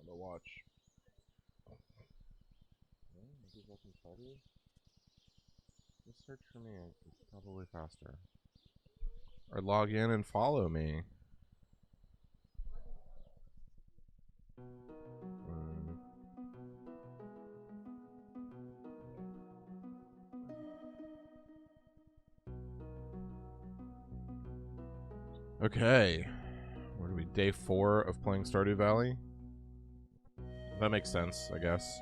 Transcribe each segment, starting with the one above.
to watch. Maybe I can Stardew? Just search for me. It's probably faster. Or log in and follow me. Mm. Okay. What are we? Day 4 of playing Stardew Valley? That makes sense, I guess.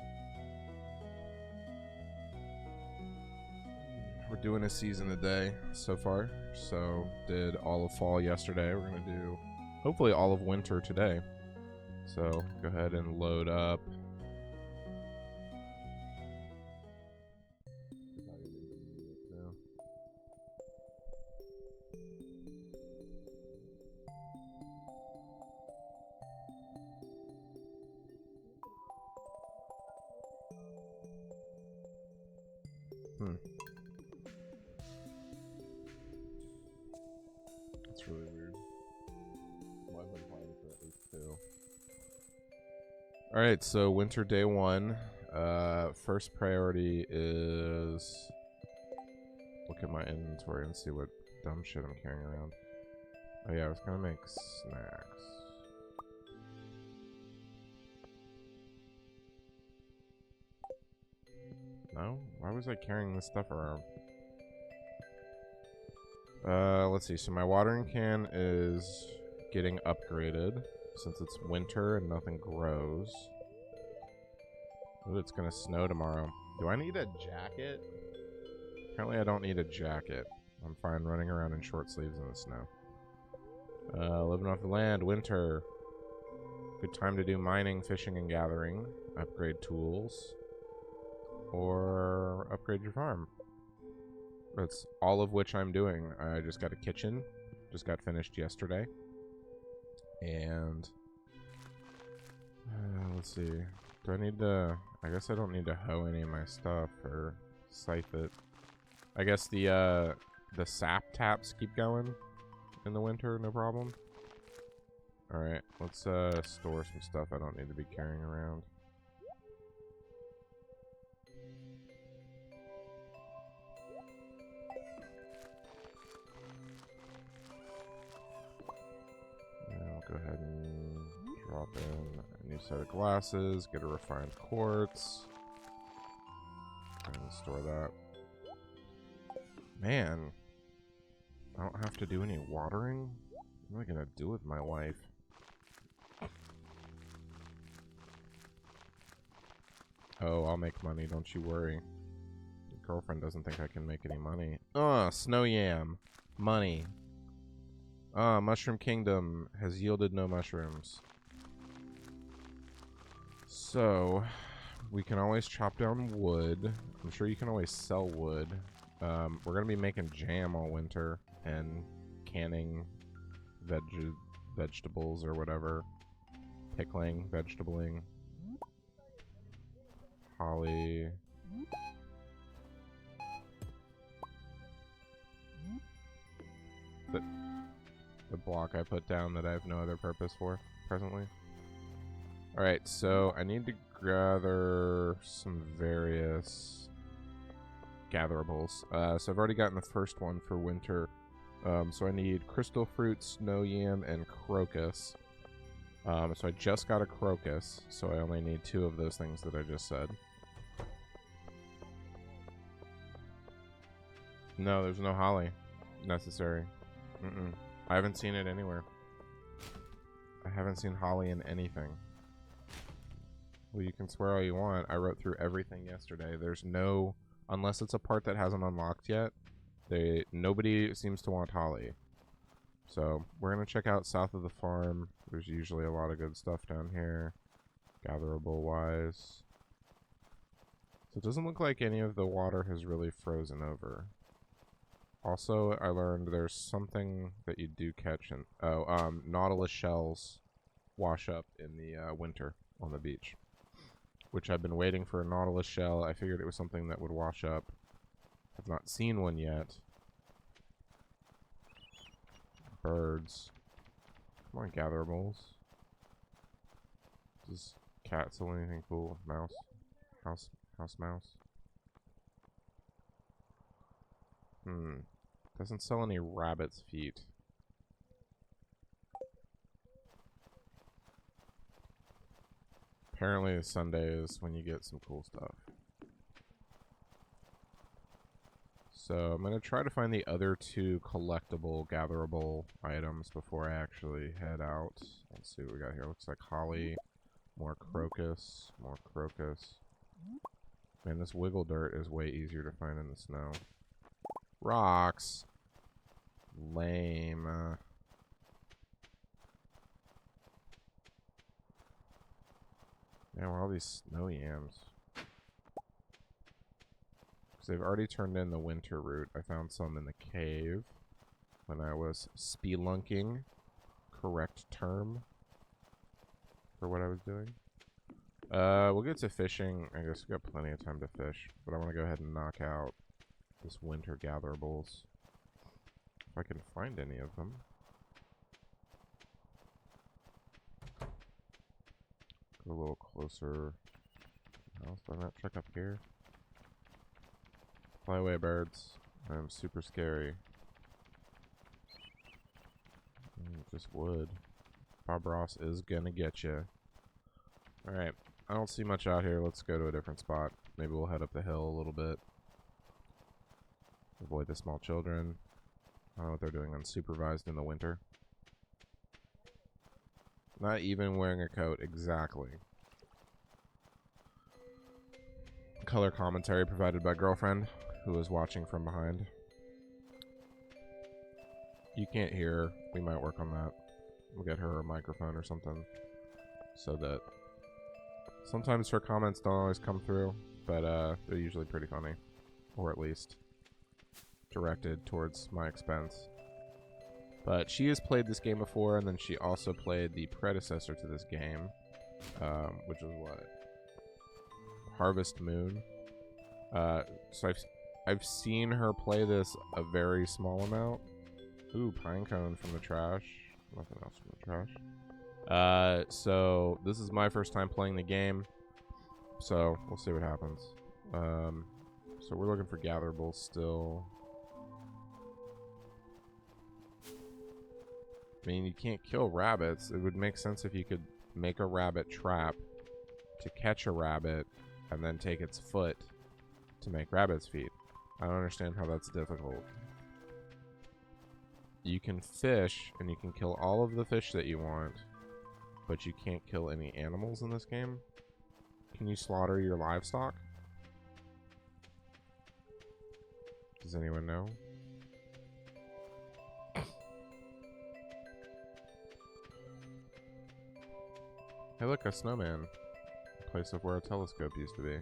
We're doing a season a day so far. So, did all of fall yesterday. We're going to do, hopefully, all of winter today. So, go ahead and load up. That's really weird. Well, I've been playing for at least 2. Alright, so winter day 1. First priority is look at my inventory and see what dumb shit I'm carrying around. Oh yeah, I was gonna make snacks. No? Why was I carrying this stuff around? Let's see. So my watering can is getting upgraded since it's winter and nothing grows. Ooh, it's gonna snow tomorrow. Do I need a jacket? Apparently I don't need a jacket. I'm fine running around in short sleeves in the snow. Living off the land, winter. Good time to do mining, fishing, and gathering. Upgrade tools. Or upgrade your farm. That's all of which I'm doing. I just got a kitchen. Just got finished yesterday. And let's see. Do I need to... I guess I don't need to hoe any of my stuff or scythe it. I guess the sap taps keep going in the winter, no problem. Alright, let's store some stuff I don't need to be carrying around. Go ahead and drop in a new set of glasses, get a refined quartz, and store that. Man, I don't have to do any watering? What am I gonna do with my life? Oh, I'll make money, don't you worry. Your girlfriend doesn't think I can make any money. Snow yam. Money. Mushroom Kingdom has yielded no mushrooms. So, we can always chop down wood. I'm sure you can always sell wood. We're going to be making jam all winter and canning vegetables or whatever. Pickling, vegetabling. Holly. The block I put down that I have no other purpose for presently. Alright, so I need to gather some various gatherables. So I've already gotten the first one for winter. So I need crystal fruit, snow yam, and crocus. So I just got a crocus, so I only need 2 of those things that I just said. No, there's no holly necessary. I haven't seen it anywhere. I haven't seen holly in anything. Well, you can swear all you want. I wrote through everything yesterday. There's no... Unless it's a part that hasn't unlocked yet, nobody seems to want holly. So, we're going to check out south of the farm. There's usually a lot of good stuff down here, gatherable-wise. So it doesn't look like any of the water has really frozen over. Also, I learned there's something that you do catch in... nautilus shells wash up in the winter on the beach. Which I've been waiting for a nautilus shell. I figured it was something that would wash up. I've not seen one yet. Birds. Come on, gatherables. Does Cat sell anything cool? Mouse? House mouse? Doesn't sell any rabbit's feet. Apparently Sunday is when you get some cool stuff. So I'm going to try to find the other two collectible, gatherable items before I actually head out. Let's see what we got here. Looks like holly, more crocus, more crocus. Man, this wiggle dirt is way easier to find in the snow. Rocks. Lame. Man, where are all these snow yams? Because they've already turned in the winter root. I found some in the cave when I was spelunking. Correct term for what I was doing. We'll get to fishing. I guess we got plenty of time to fish. But I want to go ahead and knock out this winter gatherables. If I can find any of them. Go a little closer. Why not check up here? Fly away, birds. I'm super scary. Just wood. Bob Ross is gonna get you. Alright. I don't see much out here. Let's go to a different spot. Maybe we'll head up the hill a little bit. Avoid the small children. I don't know what they're doing unsupervised in the winter. Not even wearing a coat. Exactly. Color commentary provided by girlfriend, who is watching from behind. You can't hear. We might work on that. We'll get her a microphone or something. So that sometimes her comments don't always come through, but they're usually pretty funny. Or at least directed towards my expense. But she has played this game before, and then she also played the predecessor to this game, which was what? Harvest Moon. So I've seen her play this a very small amount. Ooh, pine cone from the trash. Nothing else from the trash. So this is my first time playing the game. So we'll see what happens. So we're looking for gatherables still. I mean, you can't kill rabbits. It would make sense if you could make a rabbit trap to catch a rabbit and then take its foot to make rabbit's feet. I don't understand how that's difficult. You can fish, and you can kill all of the fish that you want, but you can't kill any animals in this game. Can you slaughter your livestock? Does anyone know? Hey, look, a snowman. A place of where a telescope used to be.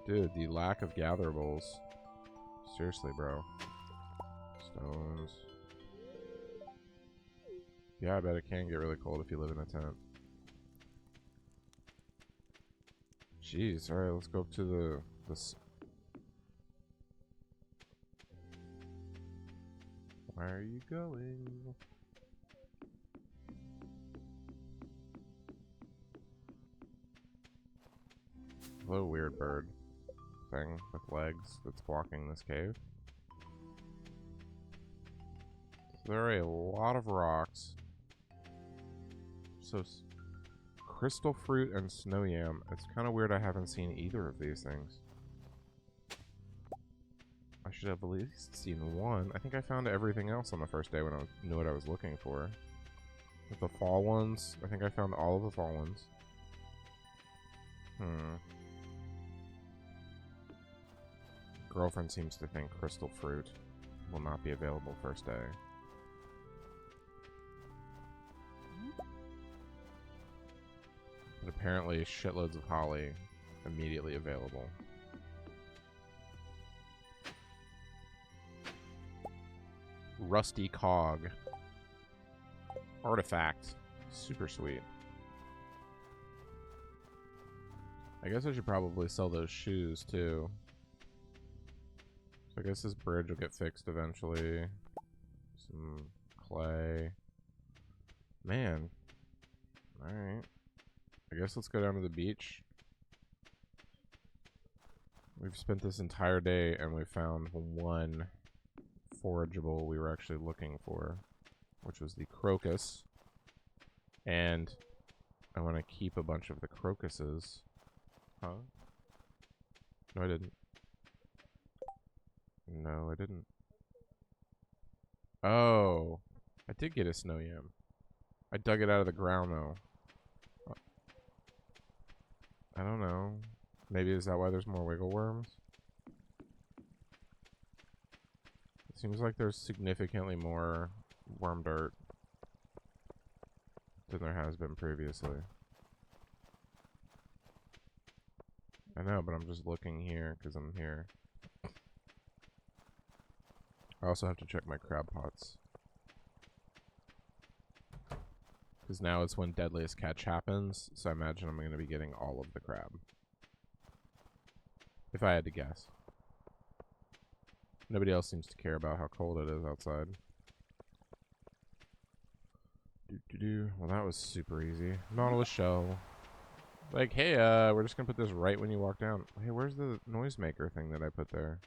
Dude, the lack of gatherables. Seriously, bro. Stones. Yeah, I bet it can get really cold if you live in a tent. Jeez, alright, let's go up to this. Where are you going? A little weird bird thing with legs that's blocking this cave. So there are a lot of rocks. So crystal fruit and snow yam. It's kind of weird I haven't seen either of these things. I should have at least seen one. I think I found everything else on the first day when I knew what I was looking for. With the fall ones, I think I found all of the fall ones. Girlfriend seems to think crystal fruit will not be available first day. But apparently shitloads of holly immediately available. Rusty cog. Artifact. Super sweet. I guess I should probably sell those shoes too. So I guess this bridge will get fixed eventually. Some clay. Man. Alright. I guess let's go down to the beach. We've spent this entire day and we found one forageable we were actually looking for, which was the crocus. And I want to keep a bunch of the crocuses. Huh? No, I didn't. No, I didn't. Oh, I did get a snow yam. I dug it out of the ground, though. I don't know. Maybe is that why there's more wiggle worms? It seems like there's significantly more worm dirt than there has been previously. I know, but I'm just looking here because I'm here. I also have to check my crab pots. Because now it's when Deadliest Catch happens, so I imagine I'm going to be getting all of the crab. If I had to guess. Nobody else seems to care about how cold it is outside. Well, that was super easy. Nautilus shell. Like, hey, we're just going to put this right when you walk down. Hey, where's the noisemaker thing that I put there?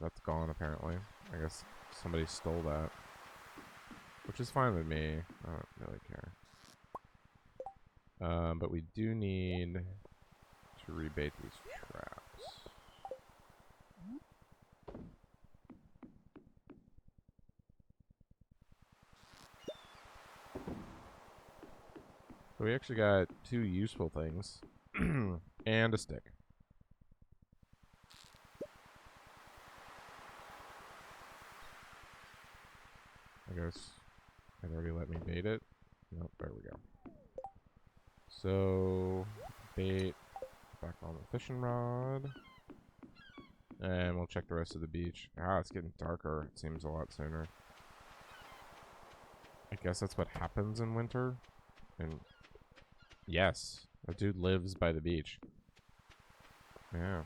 That's gone, apparently. I guess somebody stole that. Which is fine with me. I don't really care. But we do need to rebait these traps. So we actually got 2 useful things. And a stick. I guess it already let me bait it. Nope, there we go. So, bait back on the fishing rod. And we'll check the rest of the beach. Ah, it's getting darker. It seems a lot sooner. I guess that's what happens in winter. And yes, a dude lives by the beach. Yeah.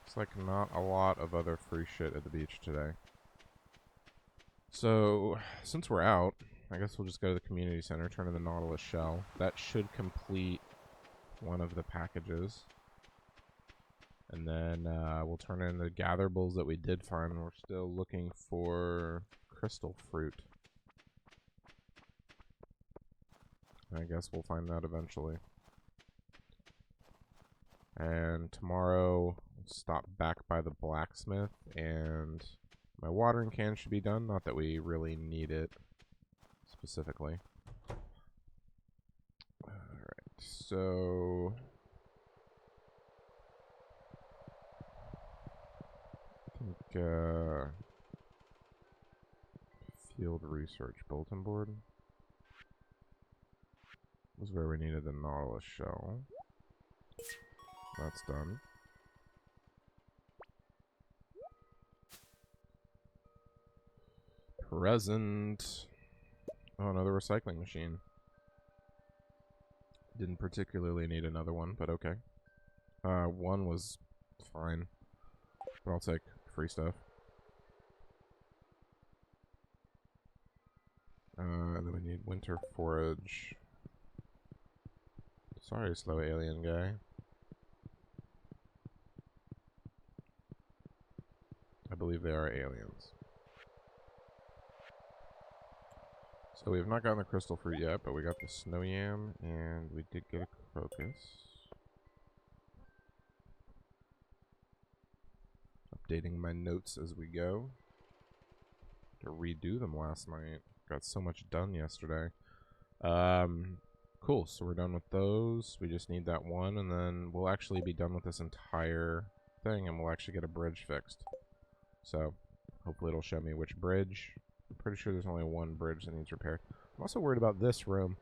It's like not a lot of other free shit at the beach today. So, since we're out, I guess we'll just go to the community center, turn in the Nautilus shell. That should complete one of the packages. And then we'll turn in the gatherables that we did find. We're still looking for crystal fruit. I guess we'll find that eventually. And tomorrow, we'll stop back by the blacksmith, and my watering can should be done. Not that we really need it specifically. Alright, so I think field research bulletin board was where we needed the Nautilus shell. That's done. Present. Oh, another recycling machine. Didn't particularly need another one, but okay. One was fine. But I'll take free stuff. And then we need winter forage. Sorry, slow alien guy. I believe they are aliens. So we have not gotten the crystal fruit yet, but we got the snow yam, and we did get a crocus. Updating my notes as we go. To redo them last night. Got so much done yesterday. Cool, so we're done with those. We just need that one, and then we'll actually be done with this entire thing, and we'll actually get a bridge fixed. So, hopefully it'll show me which bridge. I'm pretty sure there's only one bridge that needs repaired. I'm also worried about this room.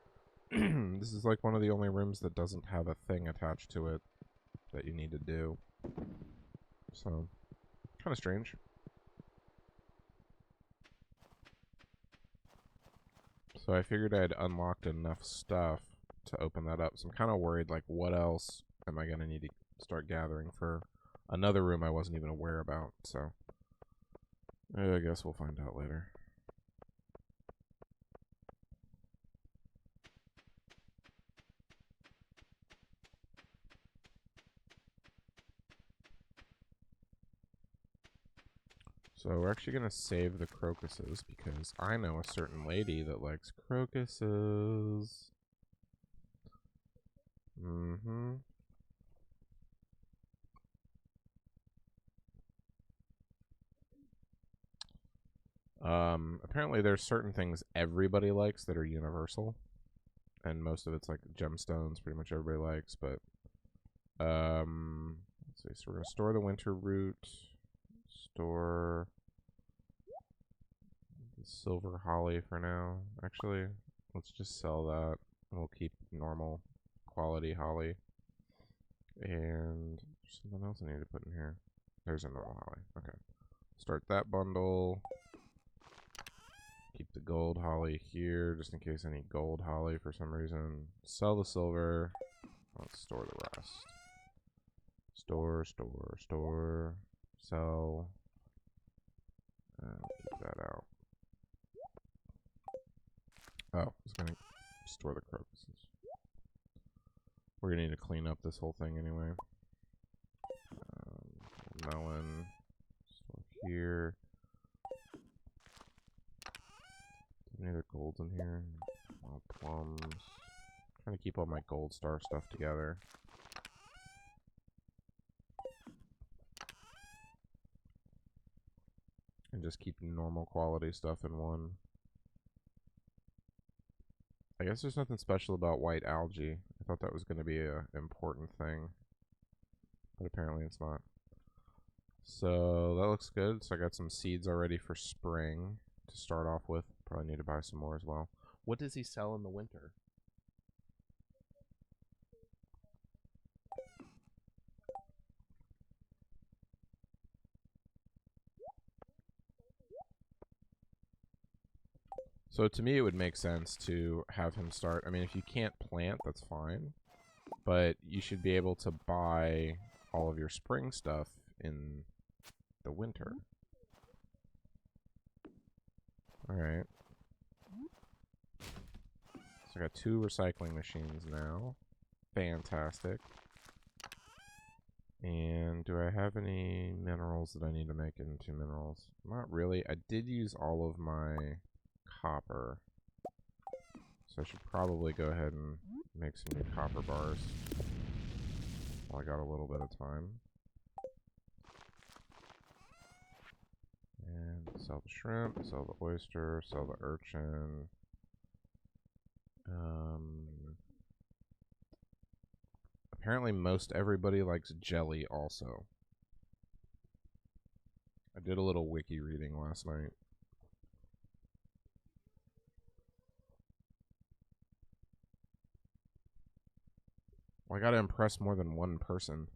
This is like one of the only rooms that doesn't have a thing attached to it that you need to do. So, kind of strange. So I figured I had unlocked enough stuff to open that up. So I'm kind of worried, like, what else am I going to need to start gathering for another room I wasn't even aware about, so I guess we'll find out later. So we're actually going to save the crocuses because I know a certain lady that likes crocuses. Mm-hmm. Apparently there's certain things everybody likes that are universal. And most of it's like gemstones, pretty much everybody likes, but let's see, so we're gonna store the winter root, store the silver holly for now. Actually, let's just sell that. We'll keep normal quality holly. And something else I need to put in here. There's a normal holly. Okay. Start that bundle. Keep the gold holly here, just in case I need gold holly for some reason. Sell the silver. Let's store the rest. Store, store, store. Sell. Keep that out. Oh, I was going to store the crocuses. We're going to need to clean up this whole thing anyway. Melon. Store here. Any other golds in here? All plums. Trying to keep all my gold star stuff together. And just keep normal quality stuff in one. I guess there's nothing special about white algae. I thought that was going to be an important thing. But apparently it's not. So that looks good. So I got some seeds already for spring to start off with. Probably need to buy some more as well. What does he sell in the winter? So to me, it would make sense to have him start. I mean, if you can't plant, that's fine. But you should be able to buy all of your spring stuff in the winter. Alright. So I got 2 recycling machines now. Fantastic. And do I have any minerals that I need to make into minerals? Not really. I did use all of my copper. So I should probably go ahead and make some new copper bars while I got a little bit of time. And sell the shrimp, sell the oyster, sell the urchin. Apparently most everybody likes jelly also. I did a little wiki reading last night. Well, I gotta impress more than one person.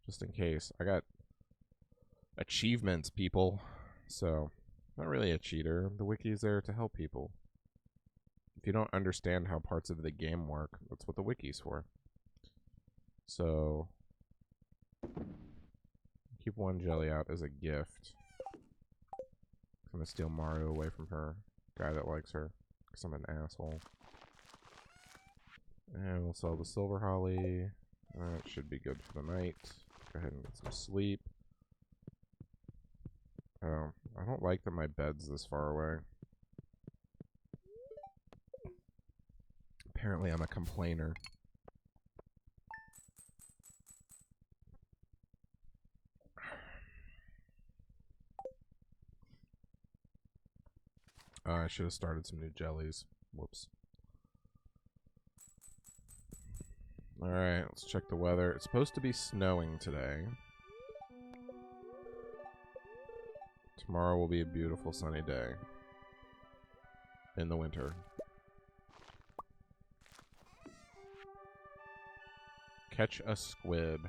Just in case. I got achievements, people. So, not really a cheater. The wiki is there to help people. If you don't understand how parts of the game work, that's what the wiki's for. So, keep one jelly out as a gift. I'm gonna steal Mario away from her. Guy that likes her. Because I'm an asshole. And we'll sell the silver holly. That should be good for the night. Go ahead and get some sleep. Oh, I don't like that my bed's this far away. Apparently I'm a complainer. I should have started some new jellies. Whoops. Alright, let's check the weather. It's supposed to be snowing today. Tomorrow will be a beautiful sunny day. In the winter. Catch a squid.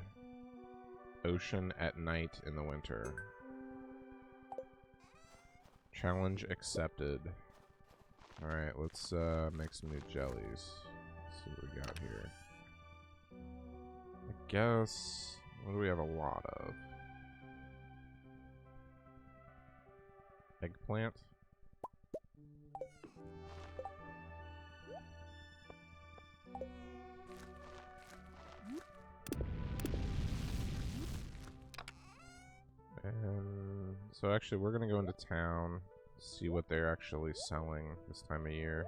Ocean at night in the winter. Challenge accepted. Alright, let's make some new jellies. Let's see what we got here. I guess What do we have a lot of? Eggplant? And so actually we're gonna go into town, see what they're actually selling this time of year.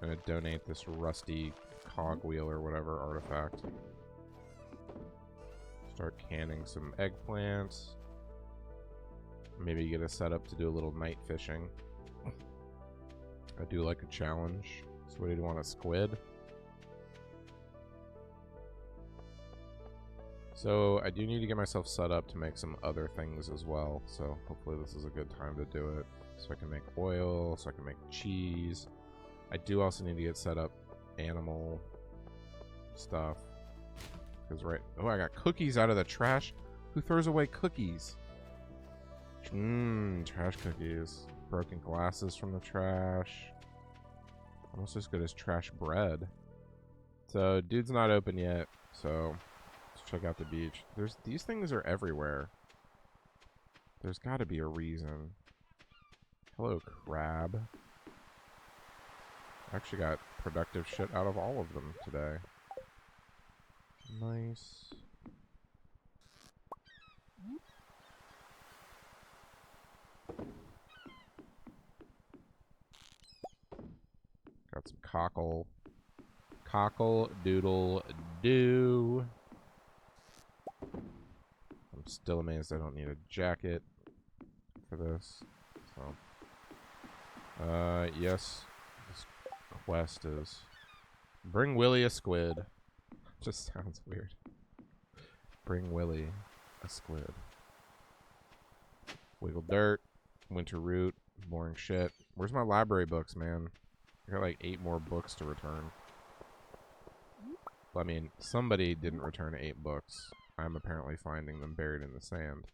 Gonna donate this rusty cogwheel or whatever artifact. Start canning some eggplants. Maybe get a setup to do a little night fishing. I do like a challenge. So what do you want, a squid? So I do need to get myself set up to make some other things as well. So hopefully this is a good time to do it. So I can make oil, so I can make cheese. I do also need to get set up animal stuff. Because oh, I got cookies out of the trash. Who throws away cookies? Trash cookies. Broken glasses from the trash. Almost as good as trash bread. So dude's not open yet, so let's check out the beach. These things are everywhere. There's got to be a reason. Hello, crab. I actually got productive shit out of all of them today. Nice. Got some cockle. Cockle doodle doo. I'm still amazed I don't need a jacket for this. So, yes. This quest is bring Willie a squid. Just sounds weird. Bring Willie a squid. Wiggle dirt. Winter root. Boring shit. Where's my library books, man? I got like 8 more books to return. Well, I mean, somebody didn't return 8 books. I'm apparently finding them buried in the sand.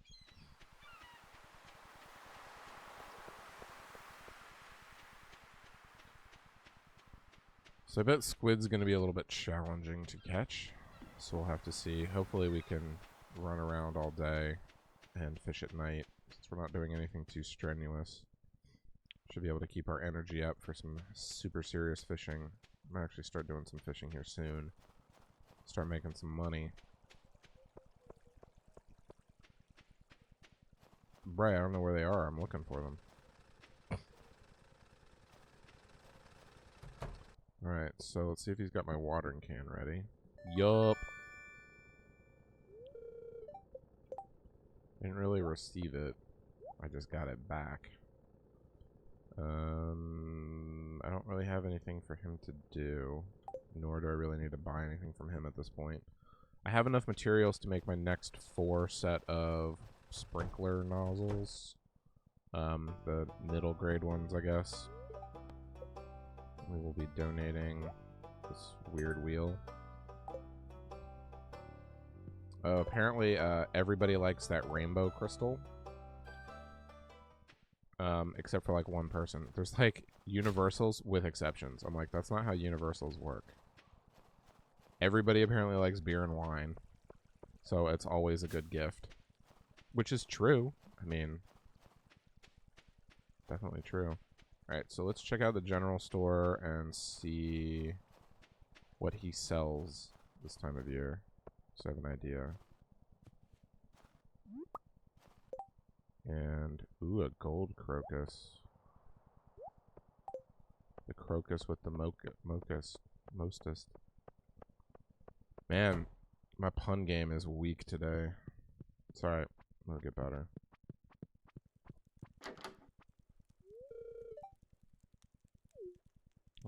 So I bet squid's going to be a little bit challenging to catch. So we'll have to see. Hopefully we can run around all day and fish at night, since we're not doing anything too strenuous. Should be able to keep our energy up for some super serious fishing. I might actually start doing some fishing here soon. Start making some money. Bray, I don't know where they are. I'm looking for them. Alright, so let's see if he's got my watering can ready. Yup. Didn't really receive it. I just got it back. I don't really have anything for him to do, nor do I really need to buy anything from him at this point. I have enough materials to make my next 4 set of sprinkler nozzles. The middle grade ones, I guess. We will be donating this weird wheel. Apparently, everybody likes that rainbow crystal. Except for like one person. There's like universals with exceptions. I'm like, that's not how universals work. Everybody apparently likes beer and wine. So it's always a good gift. Which is true. I mean, definitely true. Alright, so let's check out the general store and see what he sells this time of year. So I have an idea. And, ooh, a gold crocus. The crocus with the mostest. Man, my pun game is weak today. It's alright. It'll get better.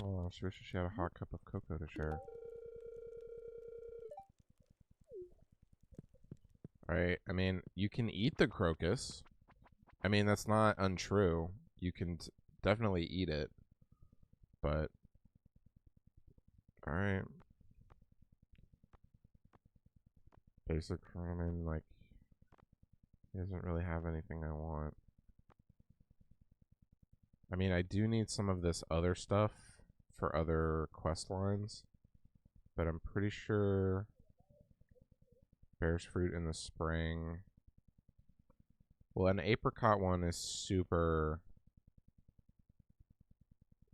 Oh, she wishes she had a hot cup of cocoa to share. Alright, I mean, you can eat the crocus. I mean, that's not untrue. You can definitely eat it. But, alright. Basic, I mean, like, he doesn't really have anything I want. I mean, I do need some of this other stuff for other quest lines. But I'm pretty sure Bears fruit in the spring. Well, an apricot one is super...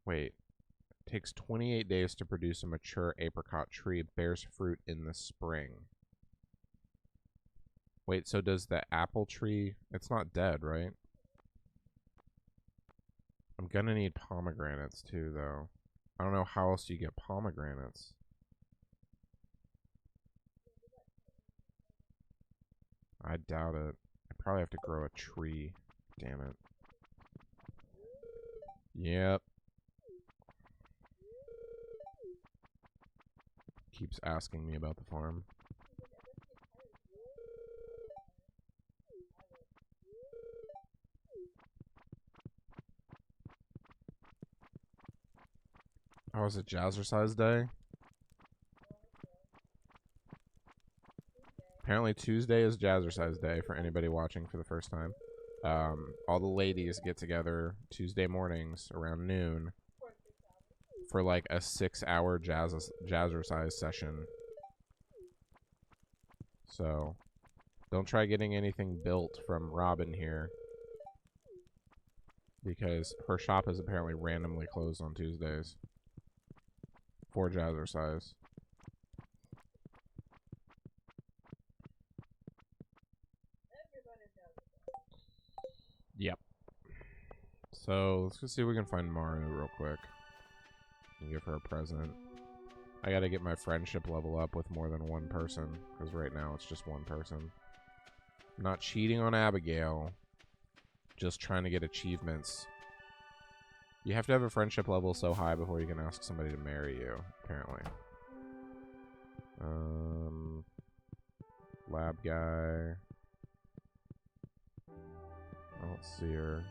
Wait. It takes 28 days to produce a mature apricot tree. Bears fruit in the spring. Wait, so does the apple tree... It's not dead, right? I'm gonna need pomegranates too, though. I don't know how else you get pomegranates. I doubt it. I probably have to grow a tree. Damn it. Yep. Keeps asking me about the farm. Oh, is it Jazzercise Day? Apparently Tuesday is Jazzercise Day for anybody watching for the first time. All the ladies get together Tuesday mornings around noon for like a 6-hour jazzercise session. So, don't try getting anything built from Robin here, because her shop is apparently randomly closed on Tuesdays for jazzercise. Yep. So, let's go see if we can find Maru real quick and give her a present. I gotta get my friendship level up with more than one person, because right now it's just one person. I'm not cheating on Abigail, just trying to get achievements. You have to have a friendship level so high before you can ask somebody to marry you, apparently. Lab guy. I don't see her.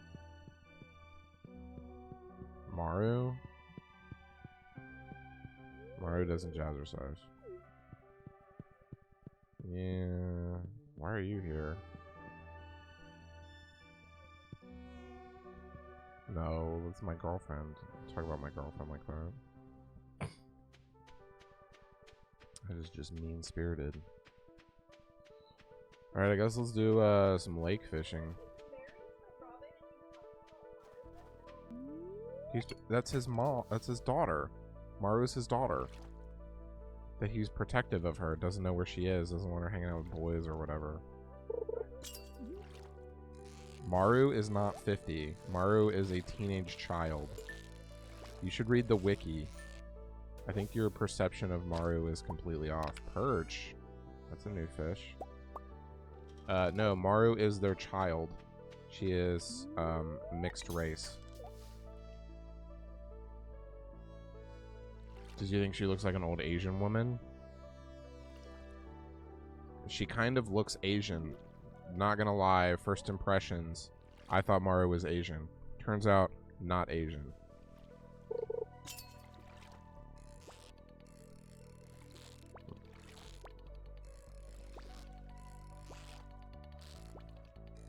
Maru? Maru doesn't jazzercise. Yeah. Why are you here? No, that's my girlfriend. Don't talk about my girlfriend like that. That is just mean-spirited. Alright, I guess let's do some lake fishing. That's his mom. That's his daughter. Maru's his daughter. That he's protective of her. Doesn't know where she is. Doesn't want her hanging out with boys or whatever. Maru is not 50. Maru is a teenage child. You should read the wiki. I think your perception of Maru is completely off. Perch. That's a new fish. No, Maru is their child. She is mixed race. Did you think she looks like an old Asian woman? She kind of looks Asian. Not gonna lie, first impressions, I thought Maru was Asian. Turns out, not Asian.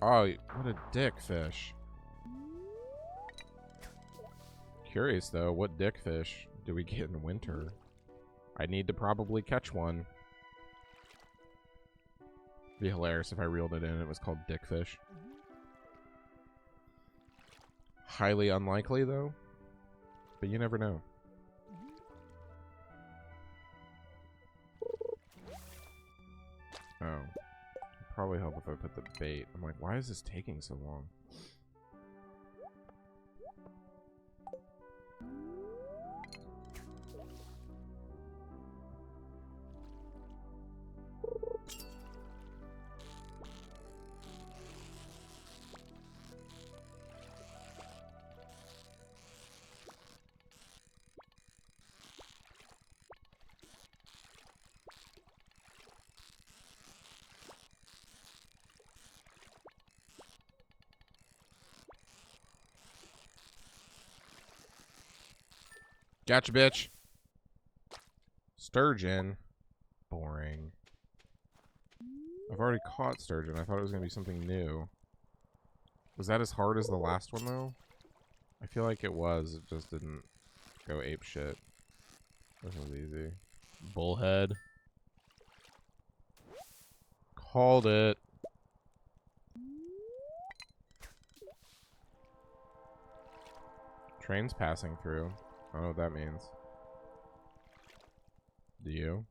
Oh, what a dick fish. Curious though, what dick fish do we get in winter? I need to probably catch one. Be hilarious if I reeled it in and it was called dickfish. Highly unlikely though, but you never know. Oh, it'd probably help if I put the bait. I'm like, why is this taking so long? Gotcha, bitch. Sturgeon. Boring. I've already caught sturgeon. I thought it was going to be something new. Was that as hard as the last one, though? I feel like it was. It just didn't go ape shit. This was easy. Bullhead. called it. Train's passing through. I don't know what that means. Do you?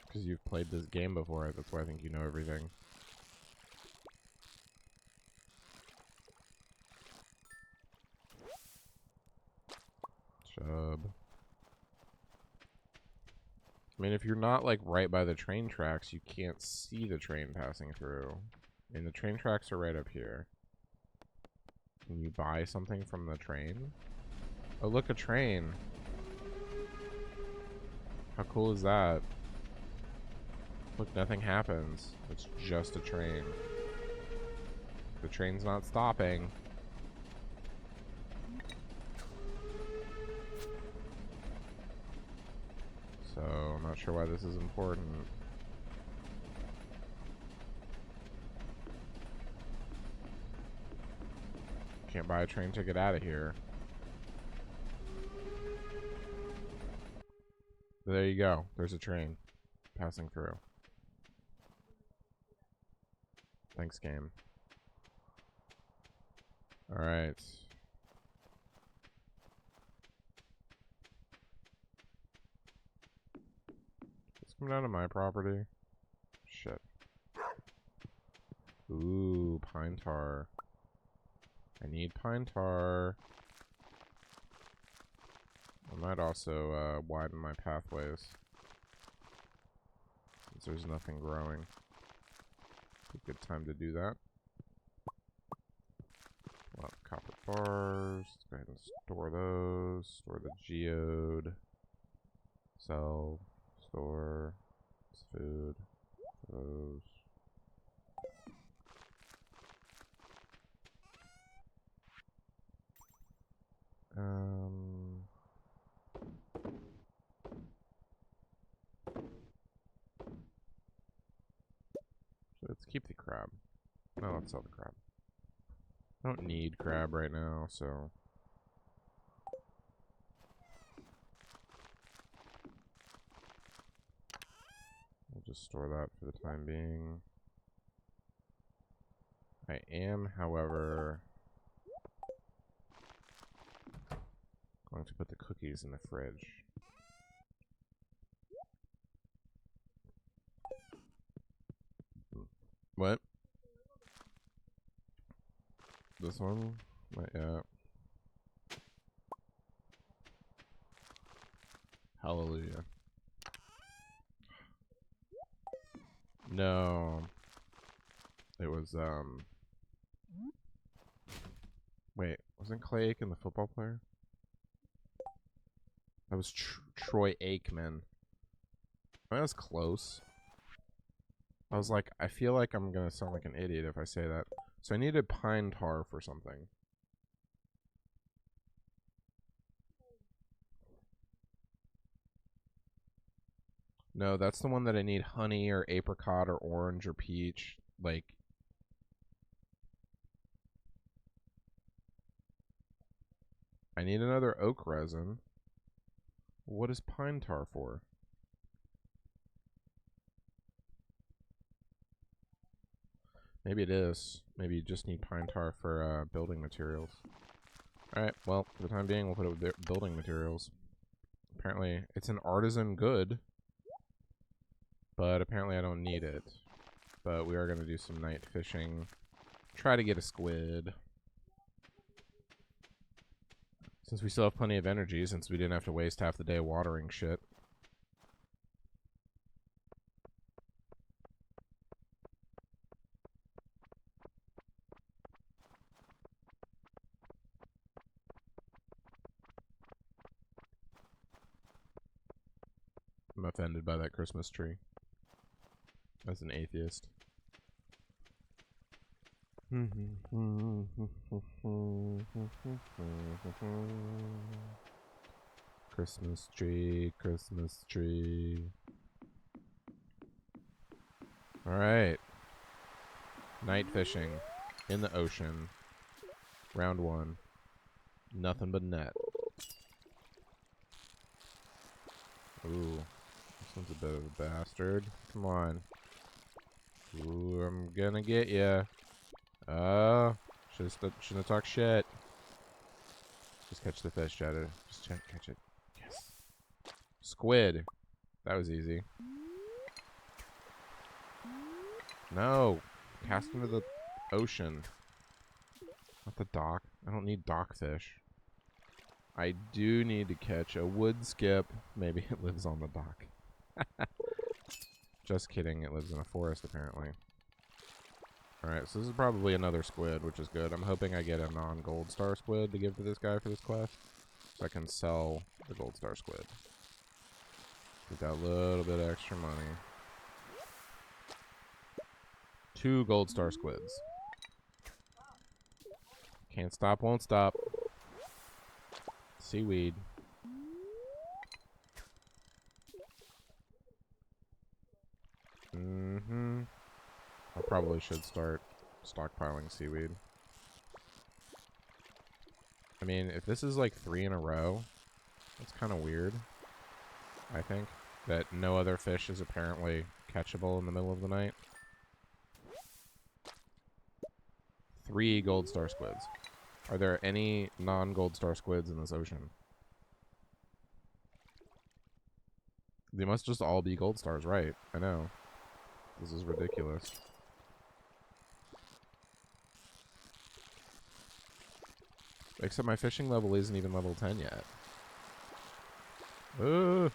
Because you've played this game before. That's why I think you know everything. Chub. I mean, if you're not, like, right by the train tracks, you can't see the train passing through. I mean, the train tracks are right up here. Can you buy something from the train? Oh, look, a train. How cool is that? Look, nothing happens. It's just a train. The train's not stopping. So, I'm not sure why this is important. Can't buy a train ticket out of here. But there you go. There's a train passing through. Thanks, game. Alright. Let's come down to my property. Shit. Ooh, pine tar. I need pine tar. I might also widen my pathways, since there's nothing growing. It's a good time to do that. A lot of copper bars. Let's go ahead and store those. Store the geode. Sell. Store. It's food. Those. So let's keep the crab. No, let's sell the crab. I don't need crab right now, so. We'll just store that for the time being. I am, however, going to put the cookies in the fridge. What? This one? Not yet. Hallelujah. No. It was, wait, wasn't Clay Aiken the football player? That was Troy Aikman. I was close. I was like, I feel like I'm gonna sound like an idiot if I say that. So I needed pine tar for something. No, that's the one that I need honey or apricot or orange or peach. Like, I need another oak resin. What is pine tar for? Maybe it is. Maybe you just need pine tar for building materials. Alright, well, for the time being, we'll put it with building materials. Apparently, it's an artisan good. But apparently I don't need it. But we are going to do some night fishing. Try to get a squid. Since we still have plenty of energy, since we didn't have to waste half the day watering shit. I'm offended by that Christmas tree. As an atheist. Christmas tree, Christmas tree. Alright. Night fishing. In the ocean. Round 1. Nothing but net. Ooh. This one's a bit of a bastard. Come on. Ooh, I'm gonna get ya. Oh, shouldn't have talked shit. Just catch the fish, Jetta. Just catch it. Yes. Squid. That was easy. No. Cast into the ocean. Not the dock. I don't need dock fish. I do need to catch a wood skip. Maybe it lives on the dock. Just kidding. It lives in a forest, apparently. Alright, so this is probably another squid, which is good. I'm hoping I get a non-gold star squid to give to this guy for this quest. So I can sell the gold star squid. Get that little bit of extra money. 2 gold star squids. Can't stop, won't stop. Seaweed. I probably should start stockpiling seaweed. I mean, if this is like 3 in a row, that's kind of weird. I think that no other fish is apparently catchable in the middle of the night. 3 gold star squids. Are there any non-gold star squids in this ocean? They must just all be gold stars, right? I know. This is ridiculous. Except my fishing level isn't even level 10 yet. Ooh.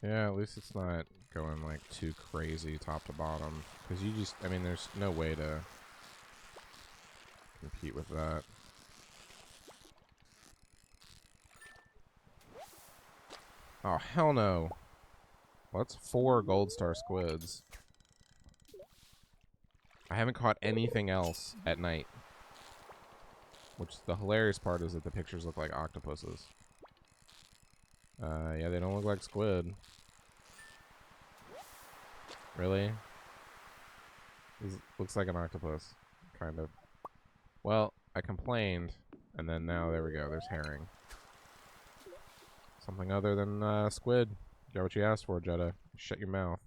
Yeah, at least it's not going like too crazy top to bottom. Because you just, I mean, there's no way to compete with that. Oh, hell no. Well, that's 4 gold star squids. I haven't caught anything else at night. Which, the hilarious part is that the pictures look like octopuses. Yeah, they don't look like squid. Really? This looks like an octopus. Kind of. Well, I complained, and then now, there we go, there's herring. Something other than squid. Got what you asked for, Jetta. Shut your mouth.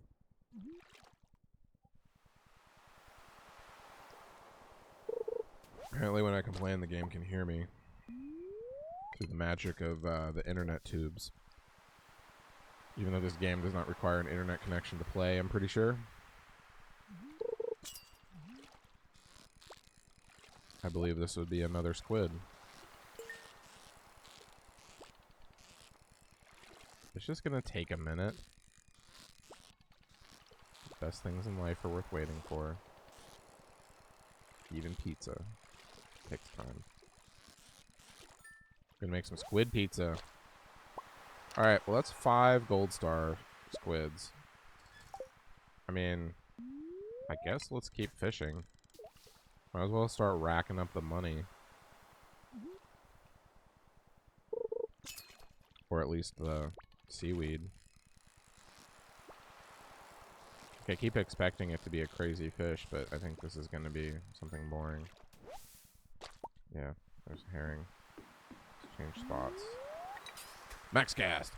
Apparently when I complain, the game can hear me. Through the magic of the internet tubes. Even though this game does not require an internet connection to play, I'm pretty sure. I believe this would be another squid. It's just gonna take a minute. The best things in life are worth waiting for. Even pizza takes time. Gonna make some squid pizza. Alright, well that's 5 gold star squids. I mean, I guess let's keep fishing. Might as well start racking up the money. Or at least the seaweed. Okay, I keep expecting it to be a crazy fish, but I think this is going to be something boring. Yeah, there's a herring. Let's change spots. Max cast!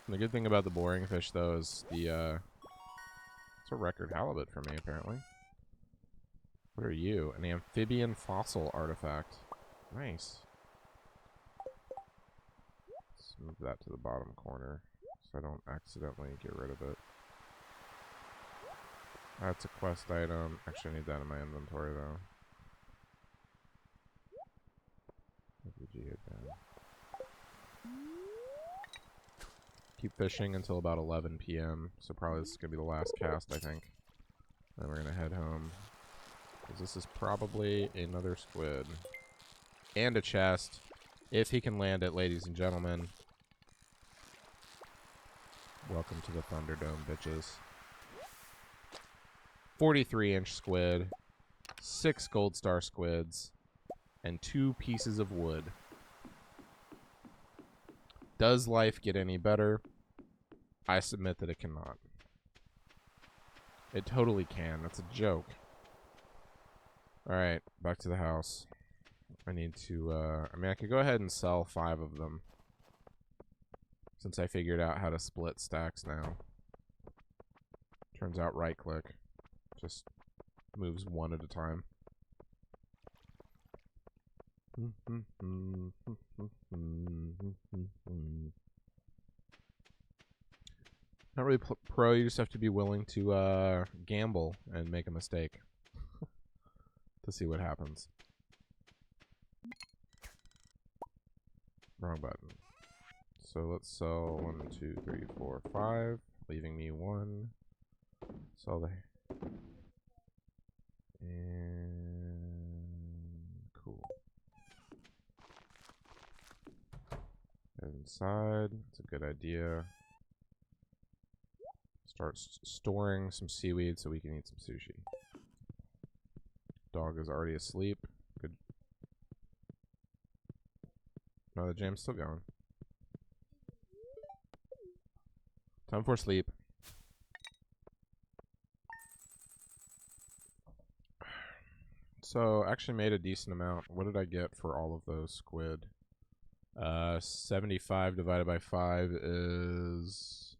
The good thing about the boring fish, though, is the, it's a record halibut for me, apparently. What are you? An amphibian fossil artifact. Nice. Let's move that to the bottom corner so I don't accidentally get rid of it. That's a quest item. Actually, I need that in my inventory, though. RPG again. Keep fishing until about 11 p.m. So probably this is going to be the last cast, I think. Then we're going to head home. Because this is probably another squid. And a chest. If he can land it, ladies and gentlemen. Welcome to the Thunderdome, bitches. 43-inch squid, 6 gold star squids, and 2 pieces of wood. Does life get any better? I submit that it cannot. It totally can. That's a joke. Alright, back to the house. I need to, I mean, I could go ahead and sell 5 of them. Since I figured out how to split stacks now. Turns out right-click just moves one at a time. Not really pro, you just have to be willing to gamble and make a mistake to see what happens. Wrong button. So let's sell 1, 2, 3, 4, 5, leaving me 1. Sell the... And... cool. Inside, it's a good idea. Start storing some seaweed so we can eat some sushi. Dog is already asleep. Good. No, the jam's still going. Time for sleep. So, actually made a decent amount. What did I get for all of those squid? 75 divided by 5 is...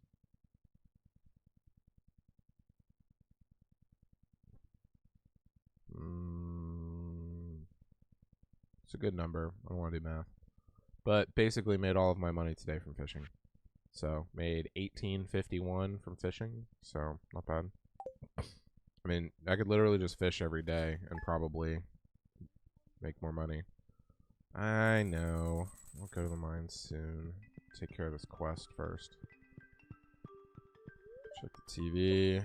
it's a good number. I don't want to do math. But basically made all of my money today from fishing. So, made $18.51 from fishing. So, not bad. I mean, I could literally just fish every day and probably make more money. I know. I'll go to the mines soon. Take care of this quest first. Check the TV.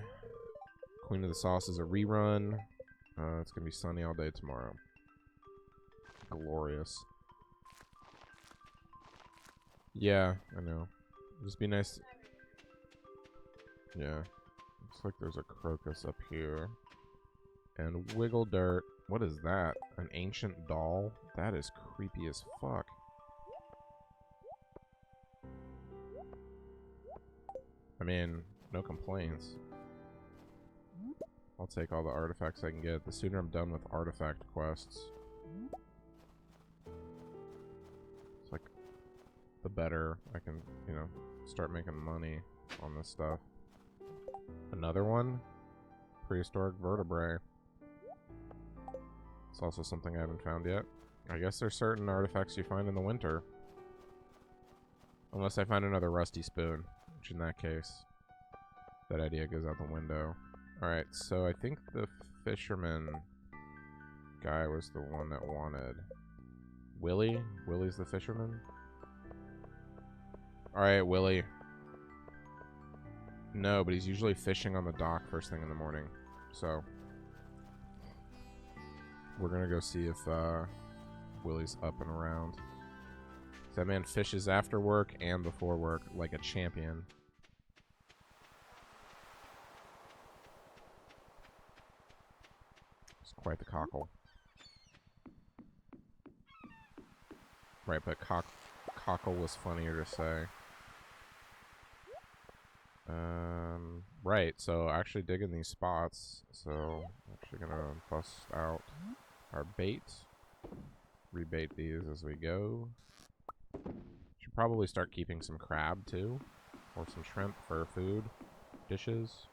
Queen of the Sauce is a rerun. It's going to be sunny all day tomorrow. Glorious. Yeah, I know. It'd just be nice. Yeah. Looks like there's a crocus up here. And wiggle dirt. What is that? An ancient doll? That is creepy as fuck. I mean, no complaints. I'll take all the artifacts I can get. The sooner I'm done with artifact quests, it's like, the better I can, you know, start making money on this stuff. Another one? Prehistoric vertebrae. It's also something I haven't found yet. I guess there's certain artifacts you find in the winter. Unless I find another rusty spoon, which in that case, that idea goes out the window. Alright, so I think the fisherman guy was the one that wanted... Willie? Willie's the fisherman? Alright, Willie. No, but he's usually fishing on the dock first thing in the morning. So, we're gonna go see if Willie's up and around. That man fishes after work and before work like a champion. It's quite the cockle. Right, but cockle was funnier to say. Right, so actually digging these spots. So, actually gonna bust out our bait. Rebait these as we go. Should probably start keeping some crab too. Or some shrimp for food dishes.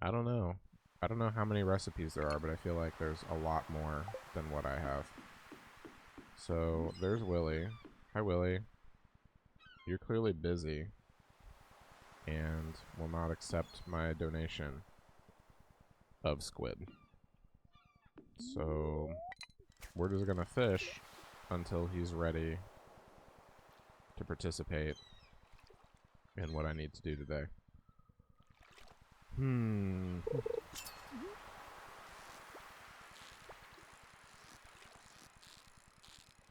I don't know. I don't know how many recipes there are, but I feel like there's a lot more than what I have. So, there's Willie. Hi, Willie. You're clearly busy and will not accept my donation of squid. So, we're just gonna fish until he's ready to participate in what I need to do today.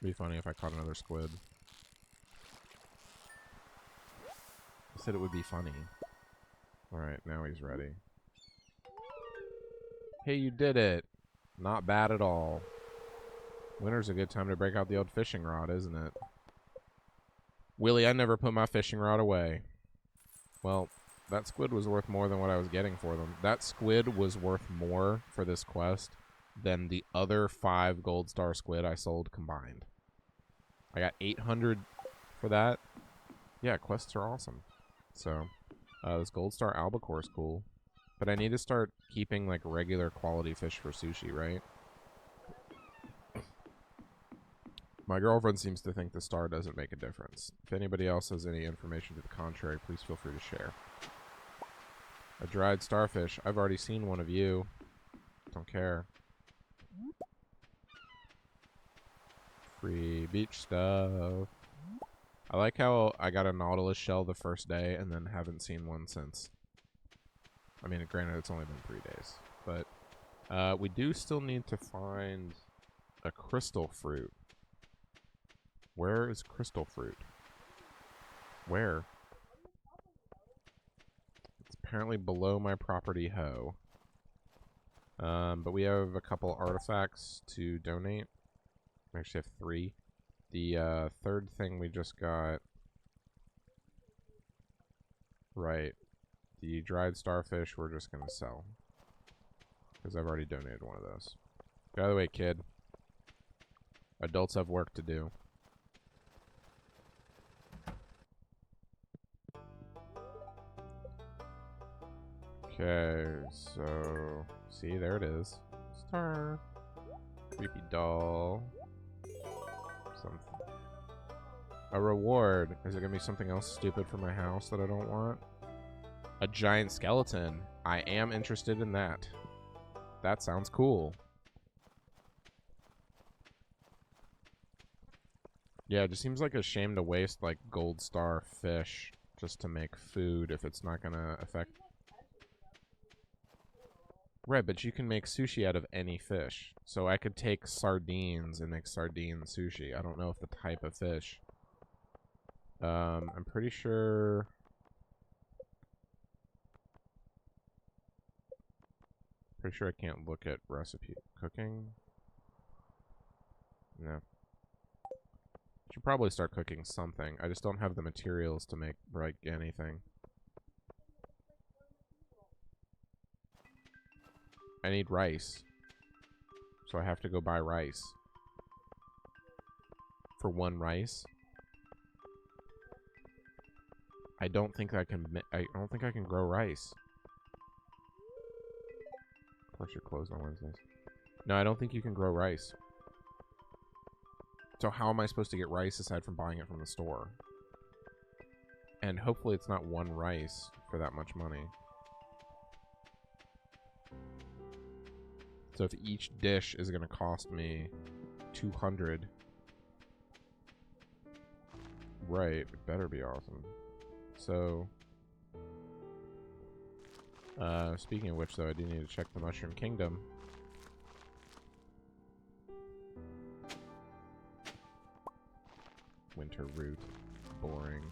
Be funny if I caught another squid. I said it would be funny. Alright, now he's ready. Hey, you did it! Not bad at all. Winter's a good time to break out the old fishing rod, isn't it? Willie, I never put my fishing rod away. Well, that squid was worth more than what I was getting for them. That squid was worth more for this quest than the other 5 gold star squid I sold combined. I got 800 for that. Yeah, quests are awesome. So, this gold star albacore is cool. But I need to start keeping, like, regular quality fish for sushi, right? My girlfriend seems to think the star doesn't make a difference. If anybody else has any information to the contrary, please feel free to share. A dried starfish. I've already seen one of you. Don't care. Free beach stuff. I like how I got a nautilus shell the first day and then haven't seen one since. I mean, granted, it's only been 3 days. But we do still need to find a crystal fruit. Where is crystal fruit? Where? It's apparently below my property hoe. But we have a couple artifacts to donate. We actually have 3. The third thing we just got. Right. The dried starfish we're just going to sell. Because I've already donated one of those. By the way, kid. Adults have work to do. Okay, so... See, there it is. Star. Creepy doll. Something. A reward. Is it going to be something else stupid for my house that I don't want? A giant skeleton. I am interested in that. That sounds cool. Yeah, it just seems like a shame to waste, like, gold star fish just to make food if it's not going to affect... Right, but you can make sushi out of any fish. So I could take sardines and make sardine sushi. I don't know if the type of fish. I'm pretty sure... Pretty sure I can't look at recipe cooking. No. Should probably start cooking something. I just don't have the materials to make, like, anything. I need rice. So I have to go buy rice. For 1 rice. I don't think I can grow rice. Of course you're closed on Wednesdays. No, I don't think you can grow rice. So how am I supposed to get rice aside from buying it from the store? And hopefully it's not 1 rice for that much money. So if each dish is going to cost me 200... Right, it better be awesome. So... speaking of which, though, I do need to check the Mushroom Kingdom. Winter root. Boring.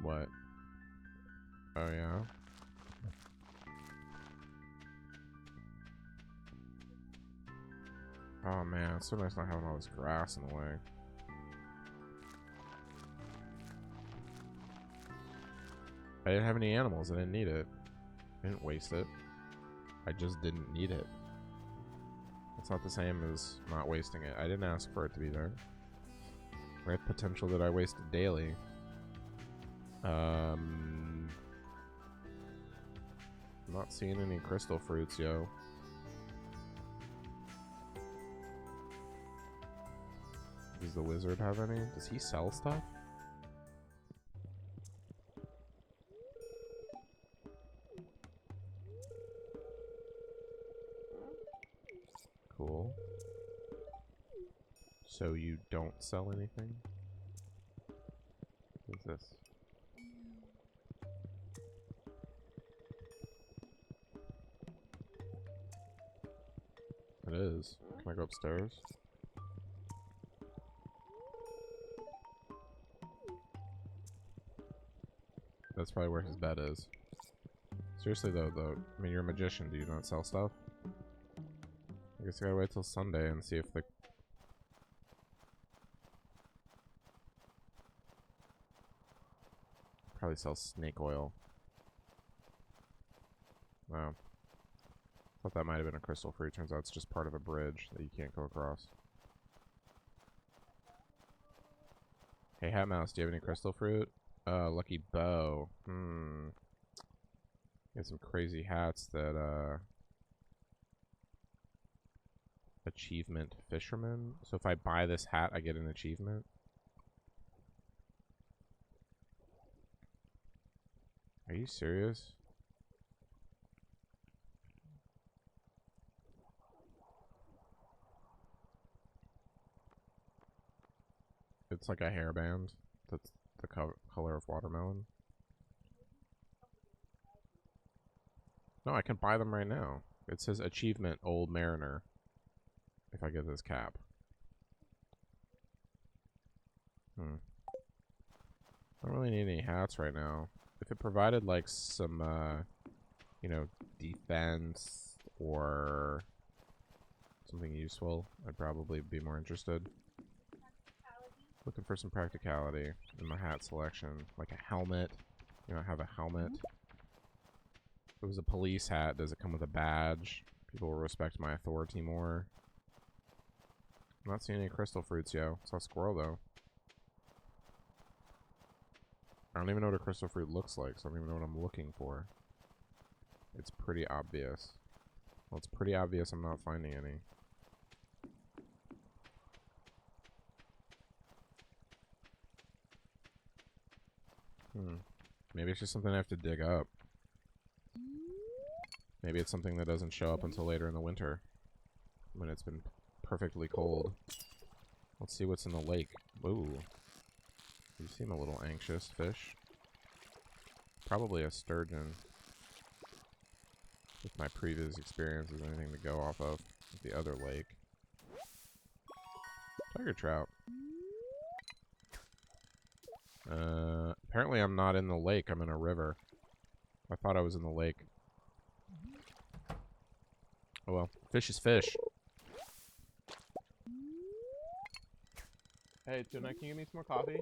What? Oh, yeah? Oh, man. It's so nice not having all this grass in the way. I didn't have any animals. I didn't need it. I didn't waste it. I just didn't need it. It's not the same as not wasting it. I didn't ask for it to be there. Right? Potential that I wasted daily. I'm not seeing any crystal fruits, yo. Does the wizard have any? Does he sell stuff? Cool. So you don't sell anything? What's this? It is. Can I go upstairs? That's probably where his bed is. Seriously though, I mean, you're a magician. Do you not sell stuff? I guess I gotta wait till Sunday and see if the... Probably sell snake oil. Wow. Thought that might have been a crystal fruit. Turns out it's just part of a bridge that you can't go across. Hey, Hat Mouse, do you have any crystal fruit? Lucky bow. Get some crazy hats that, achievement fisherman. So if I buy this hat, I get an achievement. Are you serious? It's like a hairband that's the color of watermelon. No, I can buy them right now. It says achievement old mariner. If I get this cap. I don't really need any hats right now. If it provided like some, you know, defense or something useful, I'd probably be more interested. Looking for some practicality in my hat selection. Like a helmet. You know, I have a helmet. If it was a police hat, does it come with a badge? People will respect my authority more. I'm not seeing any crystal fruits, yo. Saw a squirrel, though. I don't even know what a crystal fruit looks like, so I don't even know what I'm looking for. It's pretty obvious. Well, it's pretty obvious I'm not finding any. Maybe it's just something I have to dig up. Maybe it's something that doesn't show up until later in the winter. When it's been perfectly cold. Let's see what's in the lake. Ooh. You seem a little anxious, fish. Probably a sturgeon. If my previous experience is anything to go off of with the other lake. Tiger trout. Apparently I'm not in the lake, I'm in a river. I thought I was in the lake. Oh well, fish is fish. Hey, Tuna, can you give me some more coffee?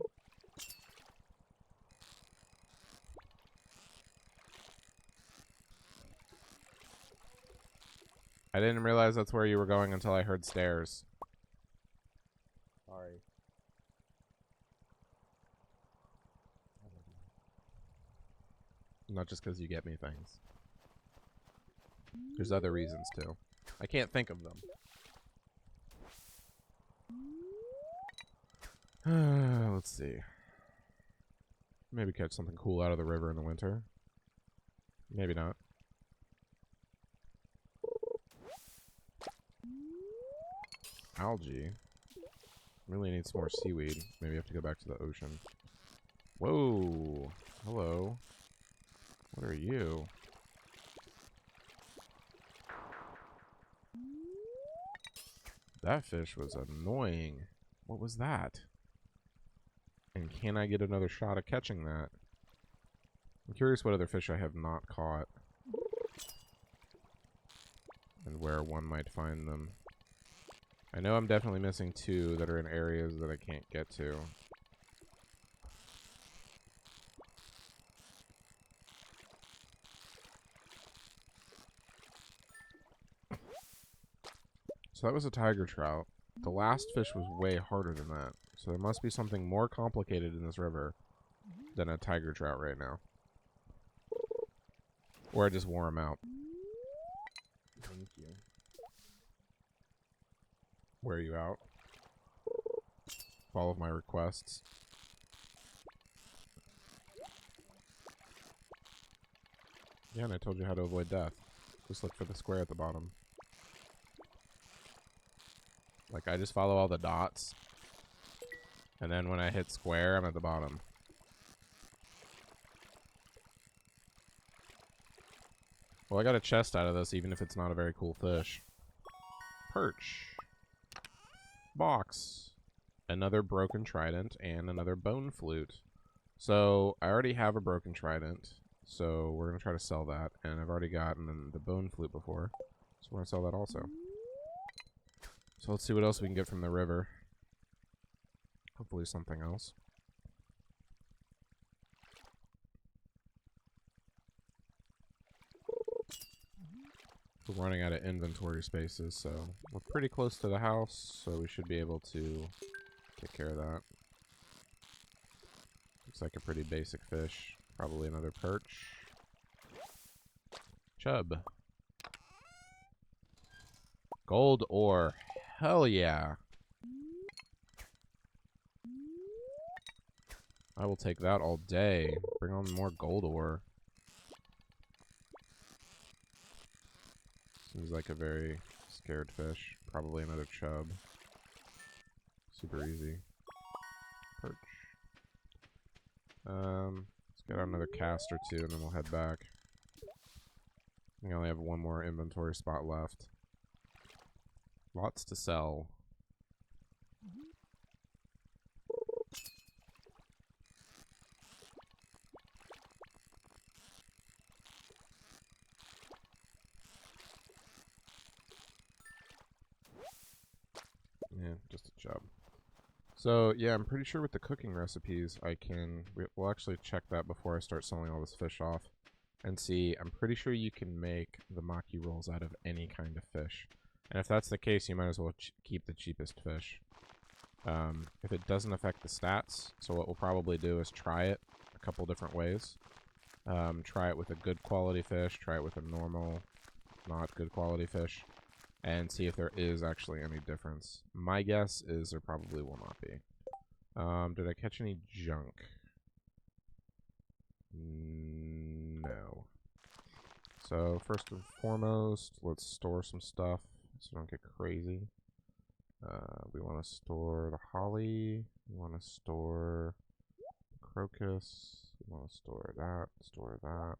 I didn't realize that's where you were going until I heard stairs. Sorry. Not just because you get me things. There's other reasons too. I can't think of them. Let's see. Maybe catch something cool out of the river in the winter. Maybe not. Algae. Really need some more seaweed. Maybe I have to go back to the ocean. Whoa. Hello. What are you? That fish was annoying. What was that? And can I get another shot at catching that? I'm curious what other fish I have not caught. And where one might find them. I know I'm definitely missing two that are in areas that I can't get to. So that was a tiger trout. The last fish was way harder than that. So there must be something more complicated in this river than a tiger trout right now. Or I just wore him out. Thank you. Wear you out. Follow my requests. Yeah, and I told you how to avoid death. Just look for the square at the bottom. Like, I just follow all the dots. And then when I hit square, I'm at the bottom. Well, I got a chest out of this, even if it's not a very cool fish. Perch. box. Another broken trident and another bone flute. So I already have a broken trident, so we're going to try to sell that. And I've already gotten the bone flute before, so we're going to sell that also. So let's see what else we can get from the river. Hopefully something else. We're running out of inventory spaces, so we're pretty close to the house, so we should be able to take care of that. Looks like a pretty basic fish. Probably another perch. Chub. Gold ore. Hell yeah. I will take that all day. Bring on more gold ore. Seems like a very scared fish. Probably another chub. Super easy. Perch. Let's get out another cast or two and then we'll head back. We only have one more inventory spot left. Lots to sell. Yeah, just a chub. So, yeah, I'm pretty sure with the cooking recipes, we'll actually check that before I start selling all this fish off. And see, I'm pretty sure you can make the maki rolls out of any kind of fish. And if that's the case, you might as well keep the cheapest fish. If it doesn't affect the stats, so what we'll probably do is try it a couple different ways. Try it with a good quality fish, try it with a normal, not good quality fish, and see if there is actually any difference. My guess is there probably will not be. Did I catch any junk? No. So first and foremost, let's store some stuff so we don't get crazy. We want to store the holly. We want to store the crocus. We want to store that. Store that.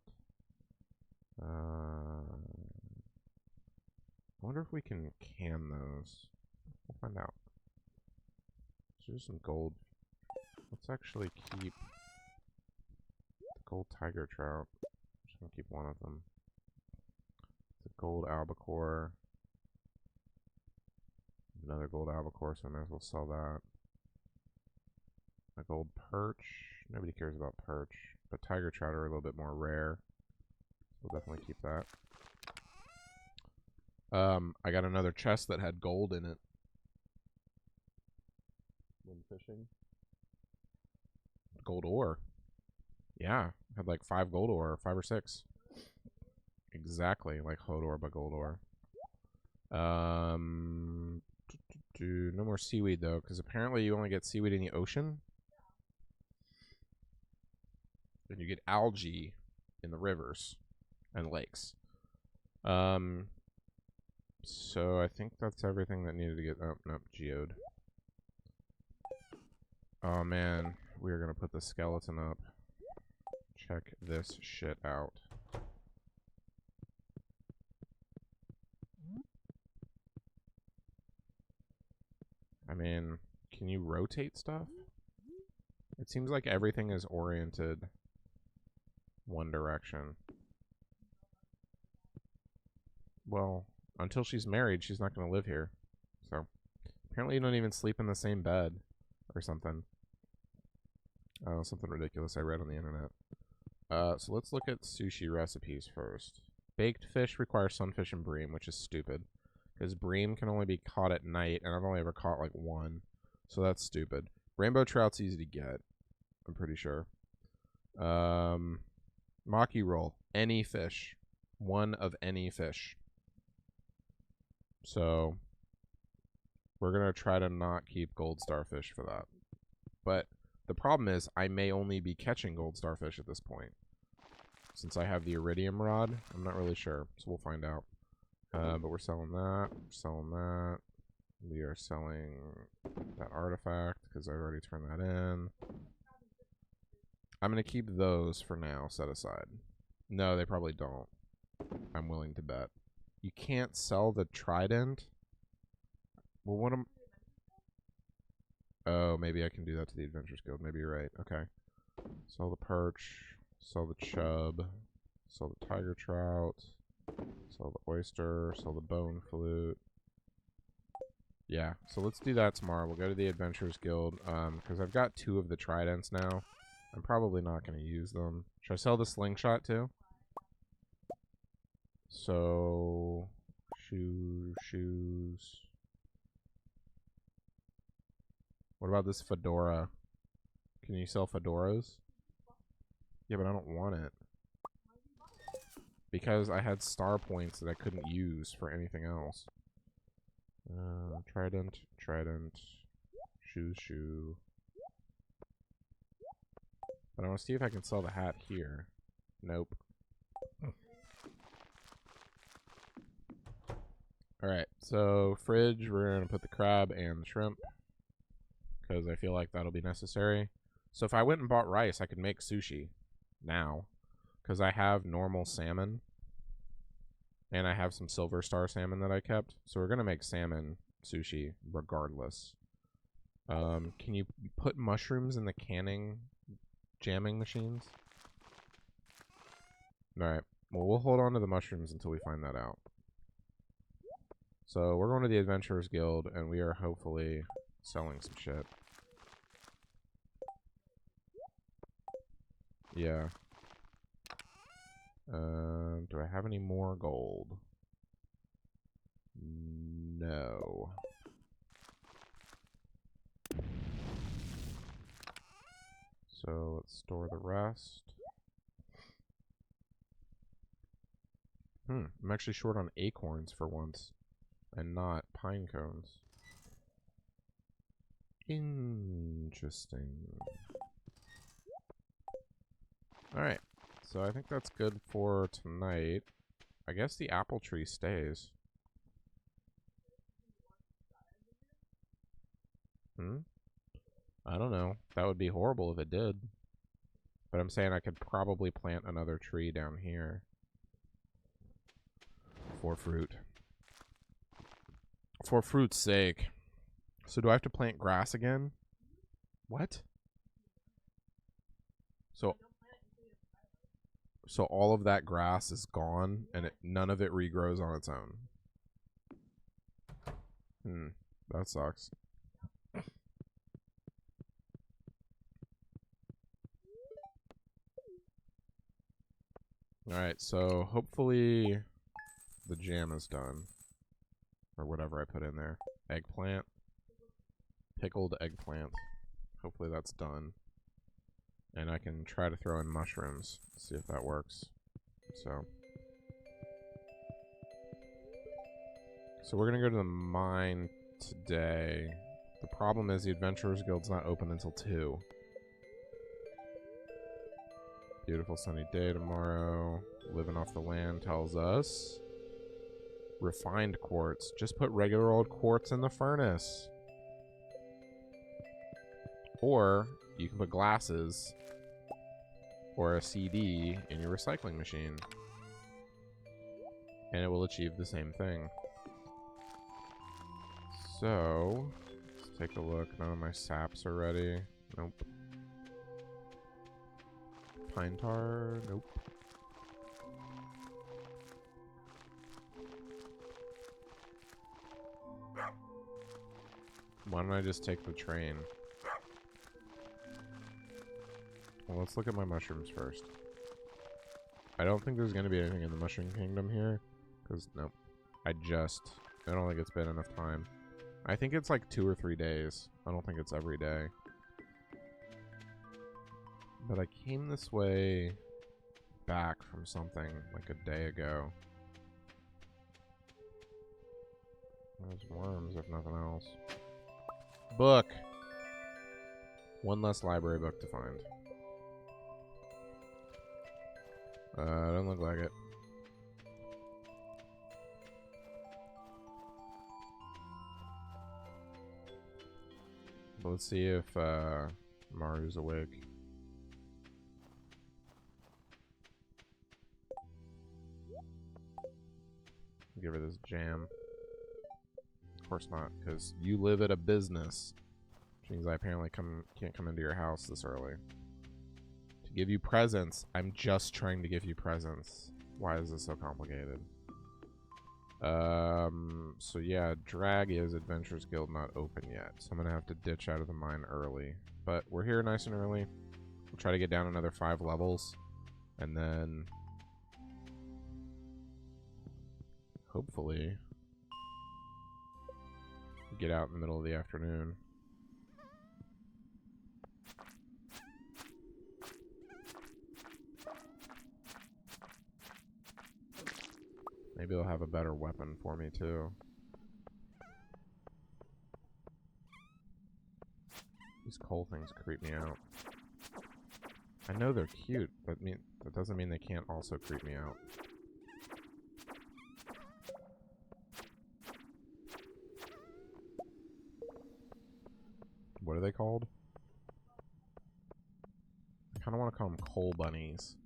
I wonder if we can can those. We'll find out. So there's some gold. Let's actually keep the gold tiger trout. I'm just gonna keep one of them. The gold albacore. Another gold albacore, so I might as well sell that. A gold perch. Nobody cares about perch. But tiger trout are a little bit more rare. So we'll definitely keep that. I got another chest that had gold in it. When fishing. Gold ore. Yeah. Had like 5 gold ore, 5 or 6. Exactly like Hodor, but gold ore. No more seaweed though, because apparently you only get seaweed in the ocean. And you get algae in the rivers and lakes. So I think that's everything that needed to get. Oh, nope, geode. Oh man, we are gonna put the skeleton up. Check this shit out. I mean, can you rotate stuff? It seems like everything is oriented one direction. Well, until she's married, she's not going to live here. So, apparently you don't even sleep in the same bed or something. Oh, something ridiculous I read on the internet. So let's look at sushi recipes first. Baked fish requires sunfish and bream, which is stupid. Because bream can only be caught at night, and I've only ever caught like 1. So that's stupid. Rainbow trout's easy to get. I'm pretty sure. Maki roll. Any fish. 1 of any fish. So we're going to try to not keep gold starfish for that. But the problem is I may only be catching gold starfish at this point. Since I have the iridium rod, I'm not really sure. So we'll find out. But we're selling that. We're selling that. We are selling that artifact because I already turned that in. I'm going to keep those for now set aside. No, they probably don't. I'm willing to bet. You can't sell the trident? Well, what am... Oh, maybe I can do that to the Adventurers Guild. Maybe you're right. Okay. Sell the perch. Sell the chub. Sell the tiger trout. Sell the oyster. Sell the bone flute. Yeah, so let's do that tomorrow. We'll go to the Adventurers Guild, because I've got 2 of the tridents now. I'm probably not going to use them. Should I sell the slingshot too? So, shoes. What about this fedora? Can you sell fedoras? Yeah, but I don't want it. Because I had star points that I couldn't use for anything else. Trident, shoe. But I want to see if I can sell the hat here. Nope. Alright, so fridge, we're going to put the crab and the shrimp. Because I feel like that'll be necessary. So if I went and bought rice, I could make sushi now. Because I have normal salmon. And I have some silver star salmon that I kept. So we're going to make salmon sushi regardless. Can you put mushrooms in the jamming machines? Alright. Well, we'll hold on to the mushrooms until we find that out. So we're going to the Adventurers Guild, and we are hopefully selling some shit. Yeah. Do I have any more gold? No. So let's store the rest. I'm actually short on acorns for once, and not pine cones. Interesting. Alright, so I think that's good for tonight. I guess the apple tree stays. I don't know. That would be horrible if it did. But I'm saying I could probably plant another tree down here. For fruit. For fruit's sake. So do I have to plant grass again? What? So all of that grass is gone, and none of it regrows on its own. That sucks. Alright, so hopefully the jam is done. Or whatever I put in there. Eggplant. Pickled eggplant. Hopefully that's done. And I can try to throw in mushrooms. See if that works. So we're going to go to the mine today. The problem is the Adventurers Guild's not open until 2. Beautiful sunny day tomorrow. Living off the land tells us. Refined quartz. Just put regular old quartz in the furnace. Or you can put glasses or a CD in your recycling machine. And it will achieve the same thing. So, let's take a look. None of my saps are ready. Nope. Pine tar? Nope. Why don't I just take the train? Well, let's look at my mushrooms first. I don't think there's going to be anything in the Mushroom Kingdom here. Because, nope. I don't think it's been enough time. I think it's like 2 or 3 days. I don't think it's every day. But I came this way back from something like a day ago. There's worms, if nothing else. Book! One less library book to find. Doesn't look like it. But let's see if Maru's awake. Give her this jam. Of course not, because you live at a business. Means I apparently can't come into your house this early. To give you presents. I'm just trying to give you presents. Why is this so complicated? So yeah, Drag is Adventurers Guild not open yet. So I'm gonna have to ditch out of the mine early. But we're here nice and early. We'll try to get down another 5 levels. And then hopefully get out in the middle of the afternoon. Maybe they'll have a better weapon for me too. These coal things creep me out. I know they're cute, but that doesn't mean they can't also creep me out. What are they called? I kind of want to call them coal bunnies.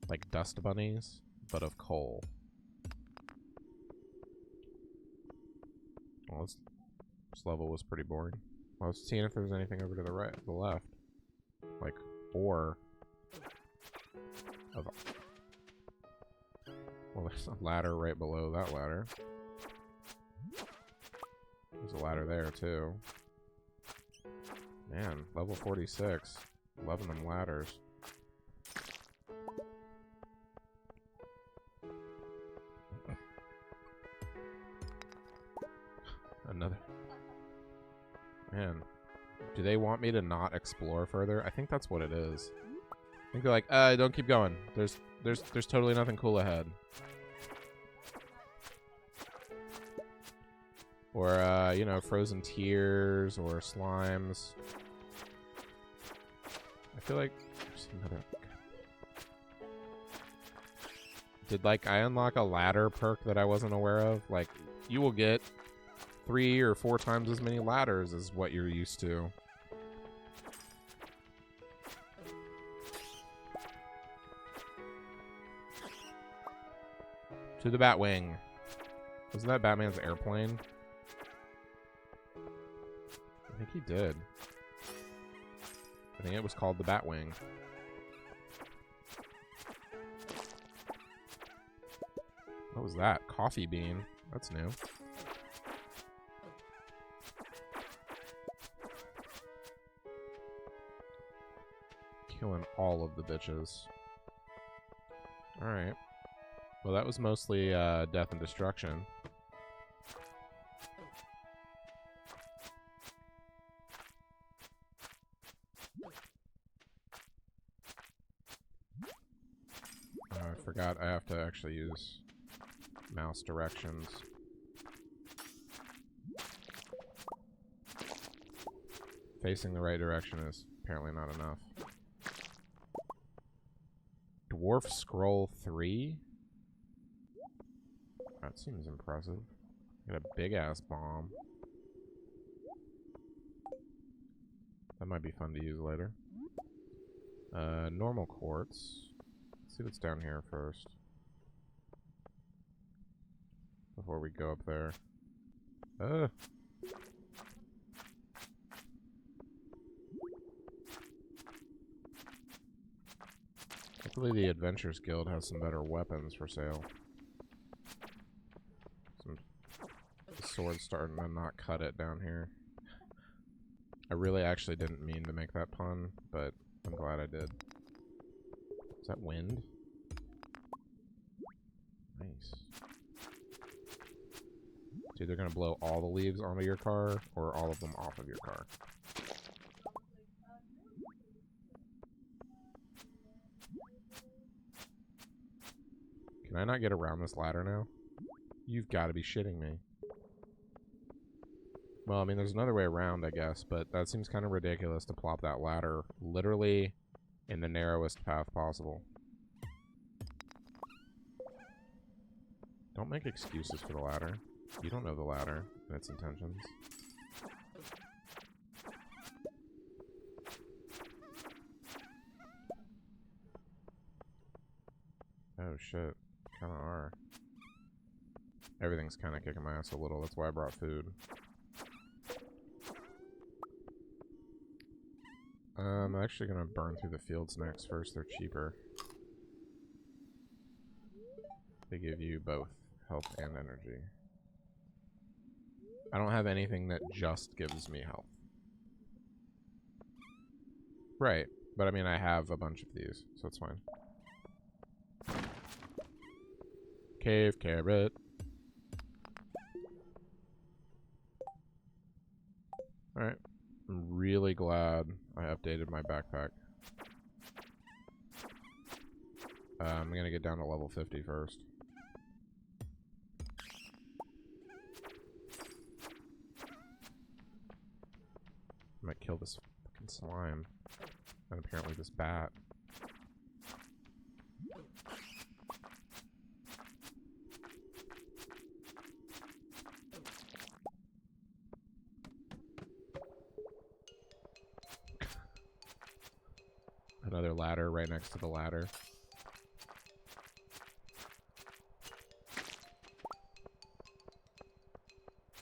Like dust bunnies, but of coal. Well, this level was pretty boring. I was seeing if there's anything over to the right, the left. Like, ore. Well, there's a ladder right below that ladder. There's a ladder there, too. Man, level 46. Loving them ladders. Another. Man. Do they want me to not explore further? I think that's what it is. I think they're like, don't keep going. There's totally nothing cool ahead. Or, you know, frozen tears or slimes. I feel like there's another. Did, like, I unlock a ladder perk that I wasn't aware of? Like, you will get 3 or 4 times as many ladders as what you're used to. To the Batwing. Wasn't that Batman's airplane? I think he did. I think it was called the Batwing. What was that? Coffee bean. That's new. Killing all of the bitches. Alright. Well, that was mostly death and destruction. I forgot I have to actually use mouse directions. Facing the right direction is apparently not enough. Dwarf Scroll 3? That seems impressive. Got a big-ass bomb. That might be fun to use later. Normal quartz. Let's see what's down here first. Before we go up there. Hopefully the Adventurers Guild has some better weapons for sale. The sword's starting to not cut it down here. I really actually didn't mean to make that pun, but I'm glad I did. Is that wind? Nice. It's either gonna blow all the leaves onto your car, or all of them off of your car. Can I not get around this ladder now? You've got to be shitting me. Well, I mean, there's another way around, I guess, but that seems kind of ridiculous to plop that ladder literally in the narrowest path possible. Don't make excuses for the ladder. You don't know the ladder and its intentions. Oh, shit. Kinda are. Everything's kinda kicking my ass a little. That's why I brought food. I'm actually gonna burn through the fields next first. They're cheaper. They give you both health and energy. I don't have anything that just gives me health. Right, but I mean I have a bunch of these, so it's fine. Cave carrot. Alright. I'm really glad I updated my backpack. I'm gonna get down to level 50 first. I might kill this fucking slime. And apparently this bat. Another ladder right next to the ladder.